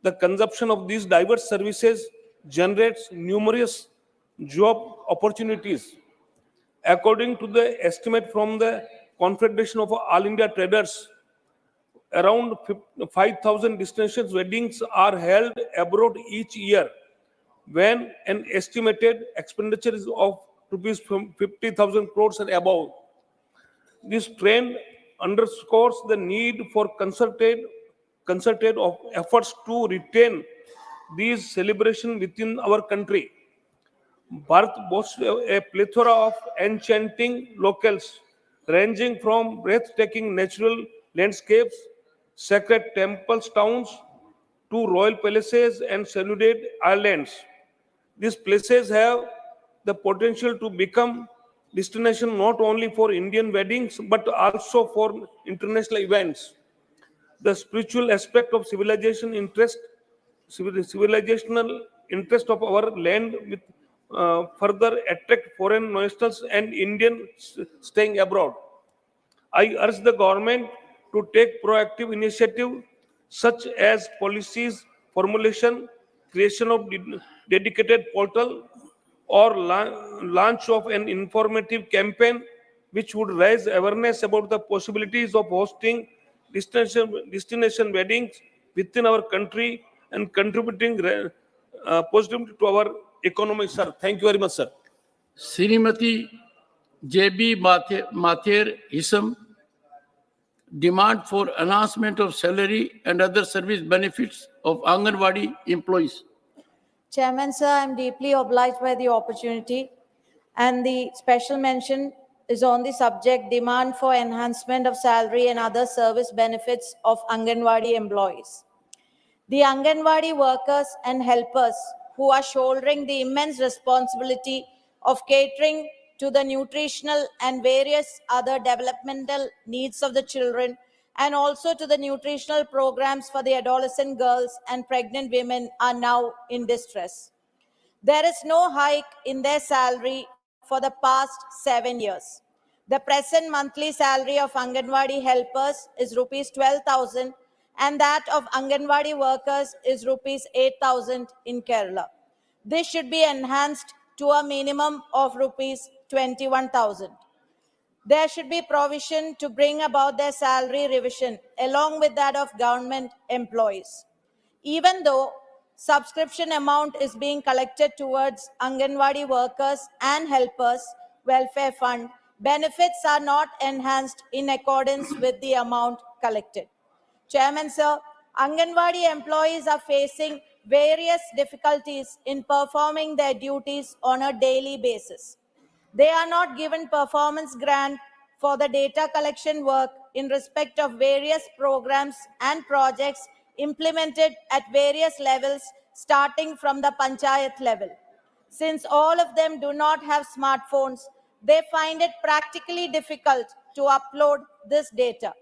the consumption of these diverse services generates numerous job opportunities. According to the estimate from the Confederation of All India Traders, around 5,000 destination weddings are held abroad each year, when an estimated expenditure is of rupees 50,000 crores and above. This trend underscores the need for concerted efforts to retain these celebrations within our country. Bharat boasts a plethora of enchanting locales, ranging from breathtaking natural landscapes, sacred temples, towns, to royal palaces and secluded islands. These places have the potential to become destination not only for Indian weddings but also for international events. The spiritual aspect of civilizational interest of our land with further attract foreign nationals and Indians staying abroad. I urge the government to take proactive initiative such as policies formulation, creation of dedicated portal, or launch of an informative campaign which would raise awareness about the possibilities of hosting destination weddings within our country and contributing positively to our economy, sir. Thank you very much, sir. Shrimati JB Mathur Hisam, demand for enhancement of salary and other service benefits of Anganwadi employees. Chairman, sir, I am deeply obliged by the opportunity, and the special mention is on the subject demand for enhancement of salary and other service benefits of Anganwadi employees. The Anganwadi workers and helpers who are shouldering the immense responsibility of catering to the nutritional and various other developmental needs of the children, and also to the nutritional programs for the adolescent girls and pregnant women, are now in distress. There is no hike in their salary for the past 7 years. The present monthly salary of Anganwadi helpers is rupees 12,000 and that of Anganwadi workers is rupees 8,000 in Kerala. This should be enhanced to a minimum of rupees 21,000. There should be provision to bring about their salary revision along with that of government employees. Even though subscription amount is being collected towards Anganwadi workers and helpers welfare fund, benefits are not enhanced in accordance with the amount collected. Chairman, sir, Anganwadi employees are facing various difficulties in performing their duties on a daily basis. They are not given performance grant for the data collection work in respect of various programs and projects implemented at various levels starting from the panchayat level. Since all of them do not have smartphones, they find it practically difficult to upload this data.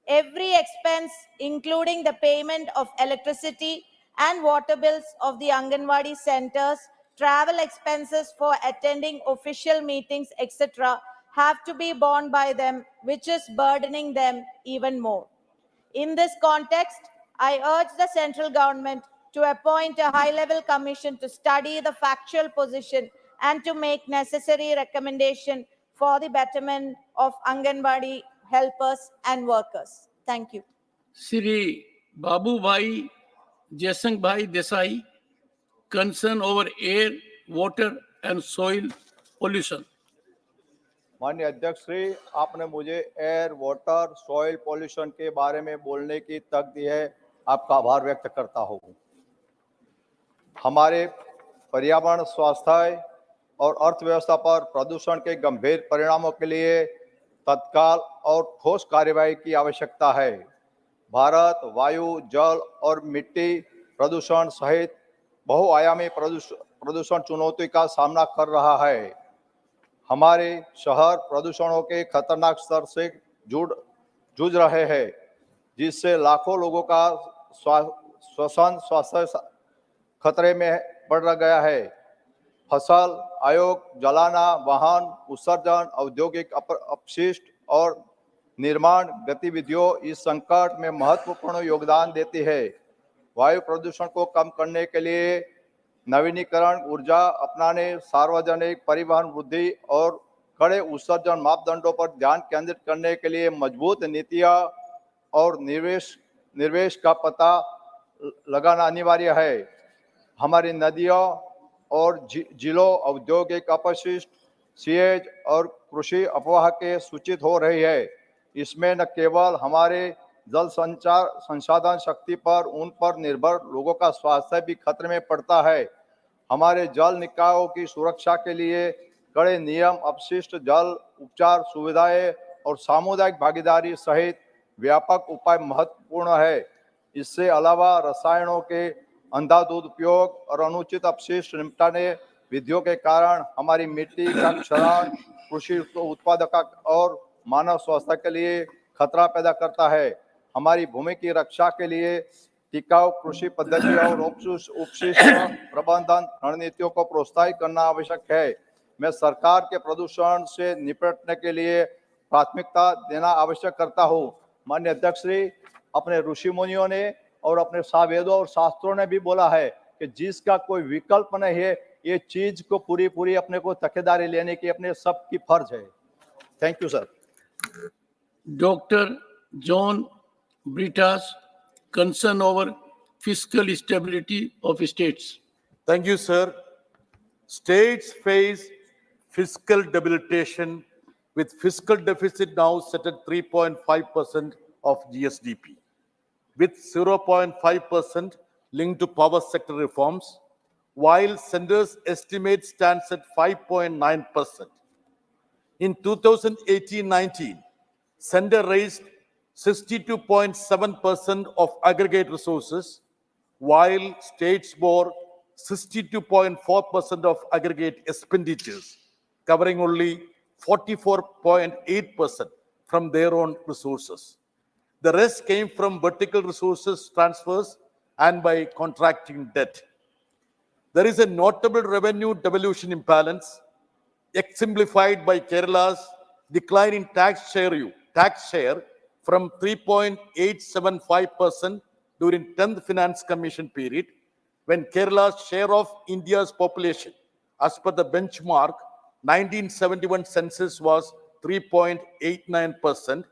Every expense, including the payment of electricity and water bills of the Anganwadi centers, travel expenses for attending official meetings, etc., have to be borne by them, which is burdening them even more. In this context, I urge the central government to appoint a high-level commission to study the factual position and to make necessary recommendation for the betterment of Anganwadi helpers and workers. Thank you. Shri Babu Bhai Jaisang Bhai Desai, concern over air, water and soil pollution. माननीय अध्यक्ष श्री, आपने मुझे air, water, soil pollution के बारे में बोलने की तक दी है, आपका आभार व्यक्त करता हूँ। हमारे पर्यावरण, स्वास्थ्य और अर्थव्यवस्था पर प्रदूषण के गंभीर परिणामों के लिए तत्काल और ठोस कार्यवाही की आवश्यकता है। भारत वायु, जल और मिट्टी प्रदूषण सहित बहुआयामी प्रदूषण चुनौती का सामना कर रहा है। हमारे शहर प्रदूषणों के खतरनाक स्तर से जूझ रहे हैं, जिससे लाखों लोगों का स्वास्थ्य खतरे में बढ़ गया है। फसल, आयोग, जलाना, वाहन उत्सर्जन, औद्योगिक अपशिष्ट और निर्माण गतिविधियों इस संकट में महत्वपूर्ण योगदान देती है। वायु प्रदूषण को कम करने के लिए नवीनीकरण ऊर्जा अपनाने, सार्वजनिक परिवहन वृद्धि और कड़े उत्सर्जन मापदंडों पर ध्यान केंद्रित करने के लिए मजबूत नीतियां और निवेश का पता लगाना अनिवार्य है। हमारी नदियों और जिलों औद्योगिक अपशिष्ट, सीएज और कृषि अपवाह के सूचित हो रही है। इसमें न केवल हमारे जल संसाधन शक्ति पर उन पर निर्भर लोगों का स्वास्थ्य भी खतरे में पड़ता है। हमारे जल निकायों की सुरक्षा के लिए कड़े नियम, अपशिष्ट जल उपचार सुविधाएं और सामुदायिक भागीदारी सहित व्यापक उपाय महत्वपूर्ण है। इससे अलावा रसायनों के अंधाधुंध उपयोग और अनुचित अपशिष्ट निपटाने विधियों के कारण हमारी मिट्टी का क्षरण कृषि उत्पादकता और मानव स्वास्थ्य के लिए खतरा पैदा करता है। हमारी भूमि की रक्षा के लिए टिकाऊ कृषि पद्धति और उपशिष्ट प्रबंधन रणनीतियों को प्रोत्साहित करना आवश्यक है। मैं सरकार के प्रदूषण से निपटने के लिए प्राथमिकता देना आवश्यक करता हूँ। माननीय अध्यक्ष श्री, अपने ऋषि मुनियों ने और अपने वेदों और शास्त्रों ने भी बोला है कि जिसका कोई विकल्प नहीं है, ये चीज को पूरी अपने को तकेदारी लेने की अपने सबकी फर्ज है। Thank you sir. Doctor John Brittas, concern over fiscal stability of states. Thank you, sir. States face fiscal debilitation with fiscal deficit now set at 3.5% of GSDP, with 0.5% linked to power sector reforms, while center's estimate stands at 5.9%. In 2018-19, center raised 62.7% of aggregate resources, while states bore 62.4% of aggregate expenditures, covering only 44.8% from their own resources. The rest came from vertical resources transfers and by contracting debt. There is a notable revenue devolution imbalance, exemplified by Kerala's decline in tax share from 3.875% during 10th Finance Commission period, when Kerala's share of India's population, as per the benchmark 1971 census, was 3.89%,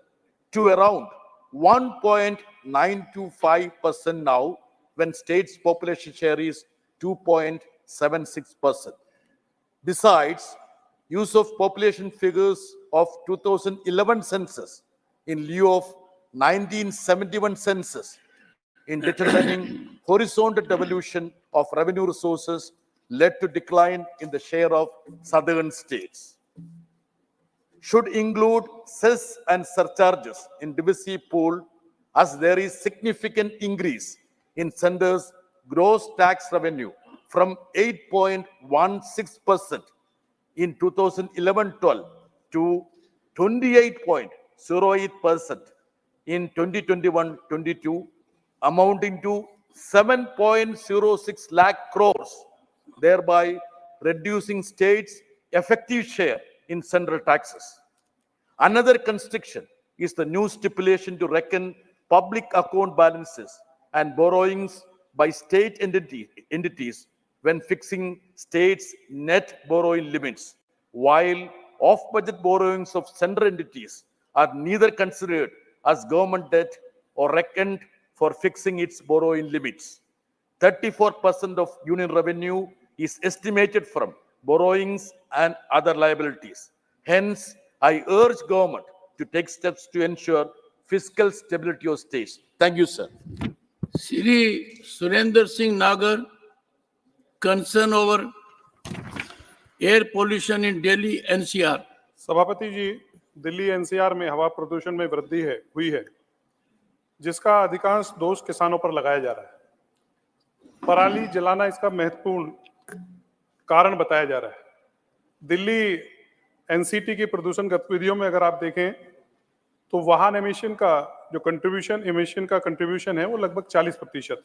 to around 1.925% now, when state's population share is 2.76%. Besides, use of population figures of 2011 census in lieu of 1971 census in determining horizontal devolution of revenue resources led to decline in the share of southern states. Should include cess and surcharges in divisive pool, as there is significant increase in center's gross tax revenue from 8.16% in 2011-12 to 28.08% in 2021-22, amounting to 7.06 lakh crores, thereby reducing states' effective share in central taxes. Another constriction is the new stipulation to reckon public account balances and borrowings by state entities when fixing states' net borrowing limits, while off-budget borrowings of central entities are neither considered as government debt or reckoned for fixing its borrowing limits. 34% of union revenue is estimated from borrowings and other liabilities. Hence, I urge government to take steps to ensure fiscal stability of states. Thank you, sir. Shri Surender Singh Nagar, concern over air pollution in Delhi NCR. सभापति जी, Delhi NCR में हवा प्रदूषण में वृद्धि हुई है, जिसका अधिकांश दोष किसानों पर लगाया जा रहा है। पराली जलाना इसका महत्वपूर्ण कारण बताया जा रहा है। दिल्ली एनसीटी की प्रदूषण गतिविधियों में अगर आप देखें तो वाहन एमिशन का जो कंट्रीब्यूशन है वो लगभग 40% है।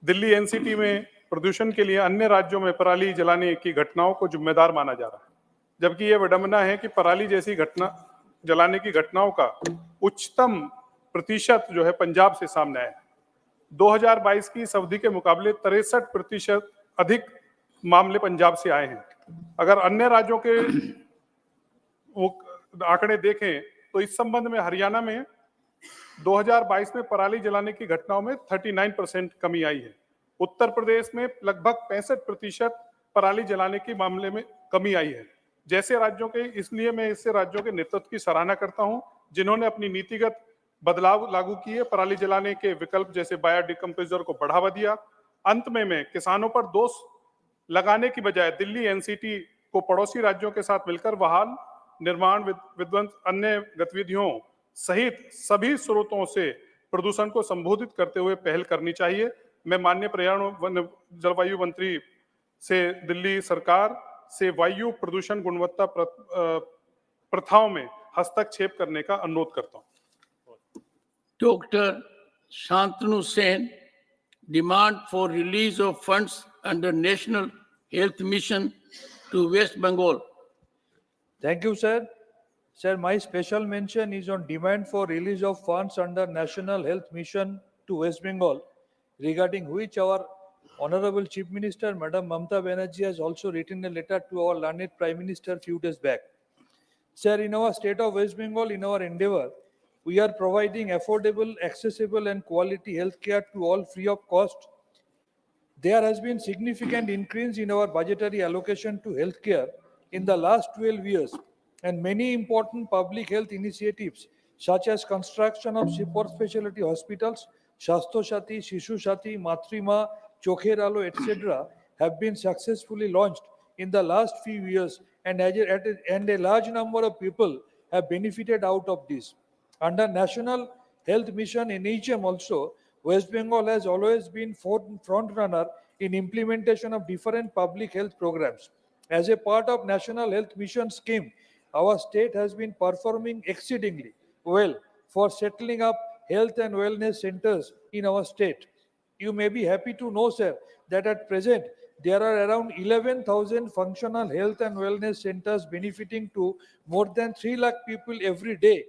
दिल्ली एनसीटी में प्रदूषण के लिए अन्य राज्यों में पराली जलाने की घटनाओं को जिम्मेदार माना जा रहा है, जबकि यह विडंबना है कि पराली जैसी घटना जलाने की घटनाओं का उच्चतम प्रतिशत जो है पंजाब से सामने आया है। 2022 की इस अवधि के मुकाबले 63% अधिक मामले पंजाब से आए हैं। अगर अन्य राज्यों के वो आंकड़े देखें तो इस संबंध में हरियाणा में 2022 में पराली जलाने की घटनाओं में 39% कमी आई है। उत्तर प्रदेश में लगभग 65% पराली जलाने के मामले में कमी आई है। जैसे राज्यों के, इसलिए मैं इससे राज्यों के नेतृत्व की सराहना करता हूं जिन्होंने अपनी नीतिगत बदलाव लागू किए, पराली जलाने के विकल्प जैसे बायोडिकम्पोजर को बढ़ावा दिया। अंत में मैं किसानों पर दोष लगाने की बजाय दिल्ली एनसीटी को पड़ोसी राज्यों के साथ मिलकर बहाल, निर्माण, विध्वंस, अन्य गतिविधियों सहित सभी स्रोतों से प्रदूषण को संबोधित करते हुए पहल करनी चाहिए। मैं माननीय पर्यावरण जलवायु मंत्री से दिल्ली सरकार से वायु प्रदूषण गुणवत्ता प्रथाओं में हस्तक्षेप करने का अनुरोध करता हूं। Dr. Shantanu Sen, demand for release of funds under National Health Mission to West Bengal. Thank you, sir. Sir, my special mention is on demand for release of funds under National Health Mission to West Bengal, regarding which our Honorable Chief Minister, Madam Mamata Banerjee, has also written a letter to our learned Prime Minister a few days back. Sir, in our state of West Bengal, in our endeavor, we are providing affordable, accessible and quality healthcare to all free of cost. There has been significant increase in our budgetary allocation to healthcare in the last 12 years, and many important public health initiatives such as construction of super specialty hospitals, Shastro Shati, Shishu Shati, Matrima, Chokher Alo, etc. have been successfully launched in the last few years, and a large number of people have benefited out of this. Under National Health Mission NHM also, West Bengal has always been front runner in implementation of different public health programs. As a part of National Health Mission scheme, our state has been performing exceedingly well for settling up health and wellness centers in our state. You may be happy to know, sir, that at present there are around 11,000 functional health and wellness centers benefiting to more than 3 lakh people every day.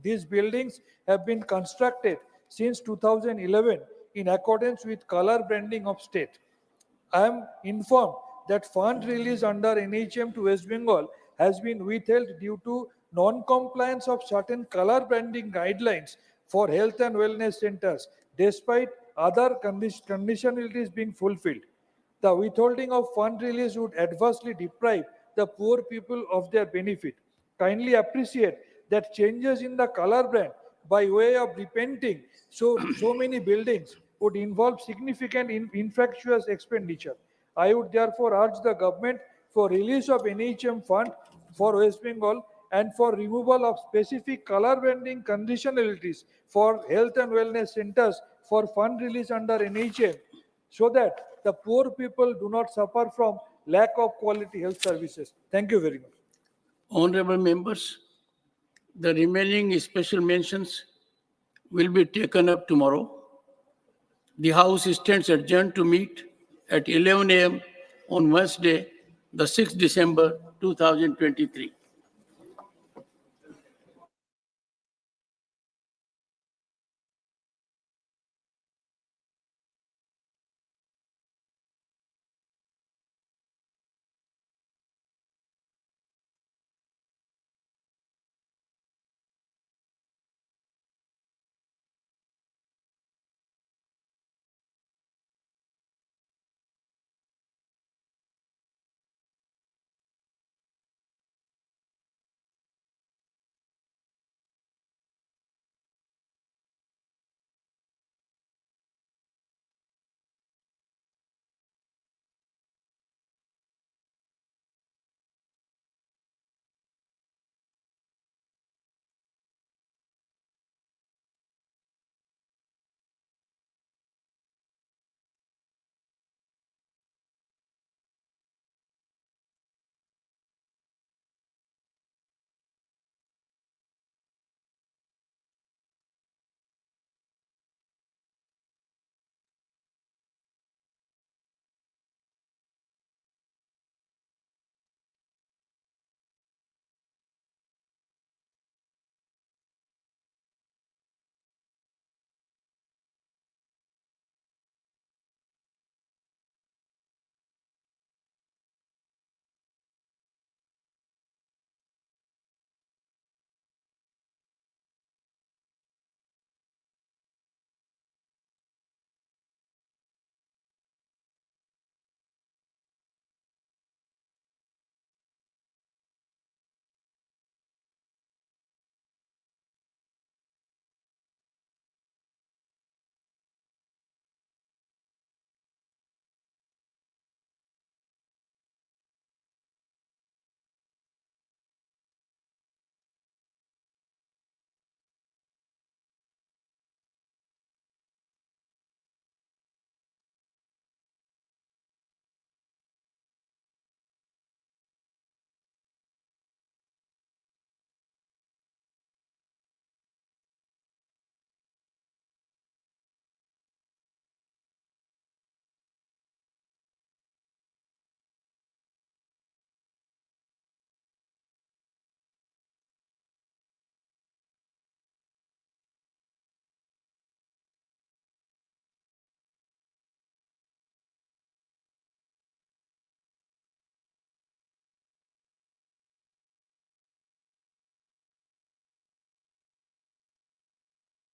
These buildings have been constructed since 2011 in accordance with color branding of state. I am informed that fund release under NHM to West Bengal has been withheld due to non-compliance of certain color branding guidelines for health and wellness centers, despite other conditionalities being fulfilled. The withholding of fund release would adversely deprive the poor people of their benefit. Kindly appreciate that changes in the color brand by way of repainting so many buildings would involve significant infractuous expenditure. I would therefore urge the government for release of NHM fund for West Bengal and for removal of specific color branding conditionalities for health and wellness centers for fund release under NHM, so that the poor people do not suffer from lack of quality health services. Thank you very much. Honorable members, the remaining special mentions will be taken up tomorrow. The House stands adjourned to meet at 11 a.m. on Wednesday, the 6th December 2023.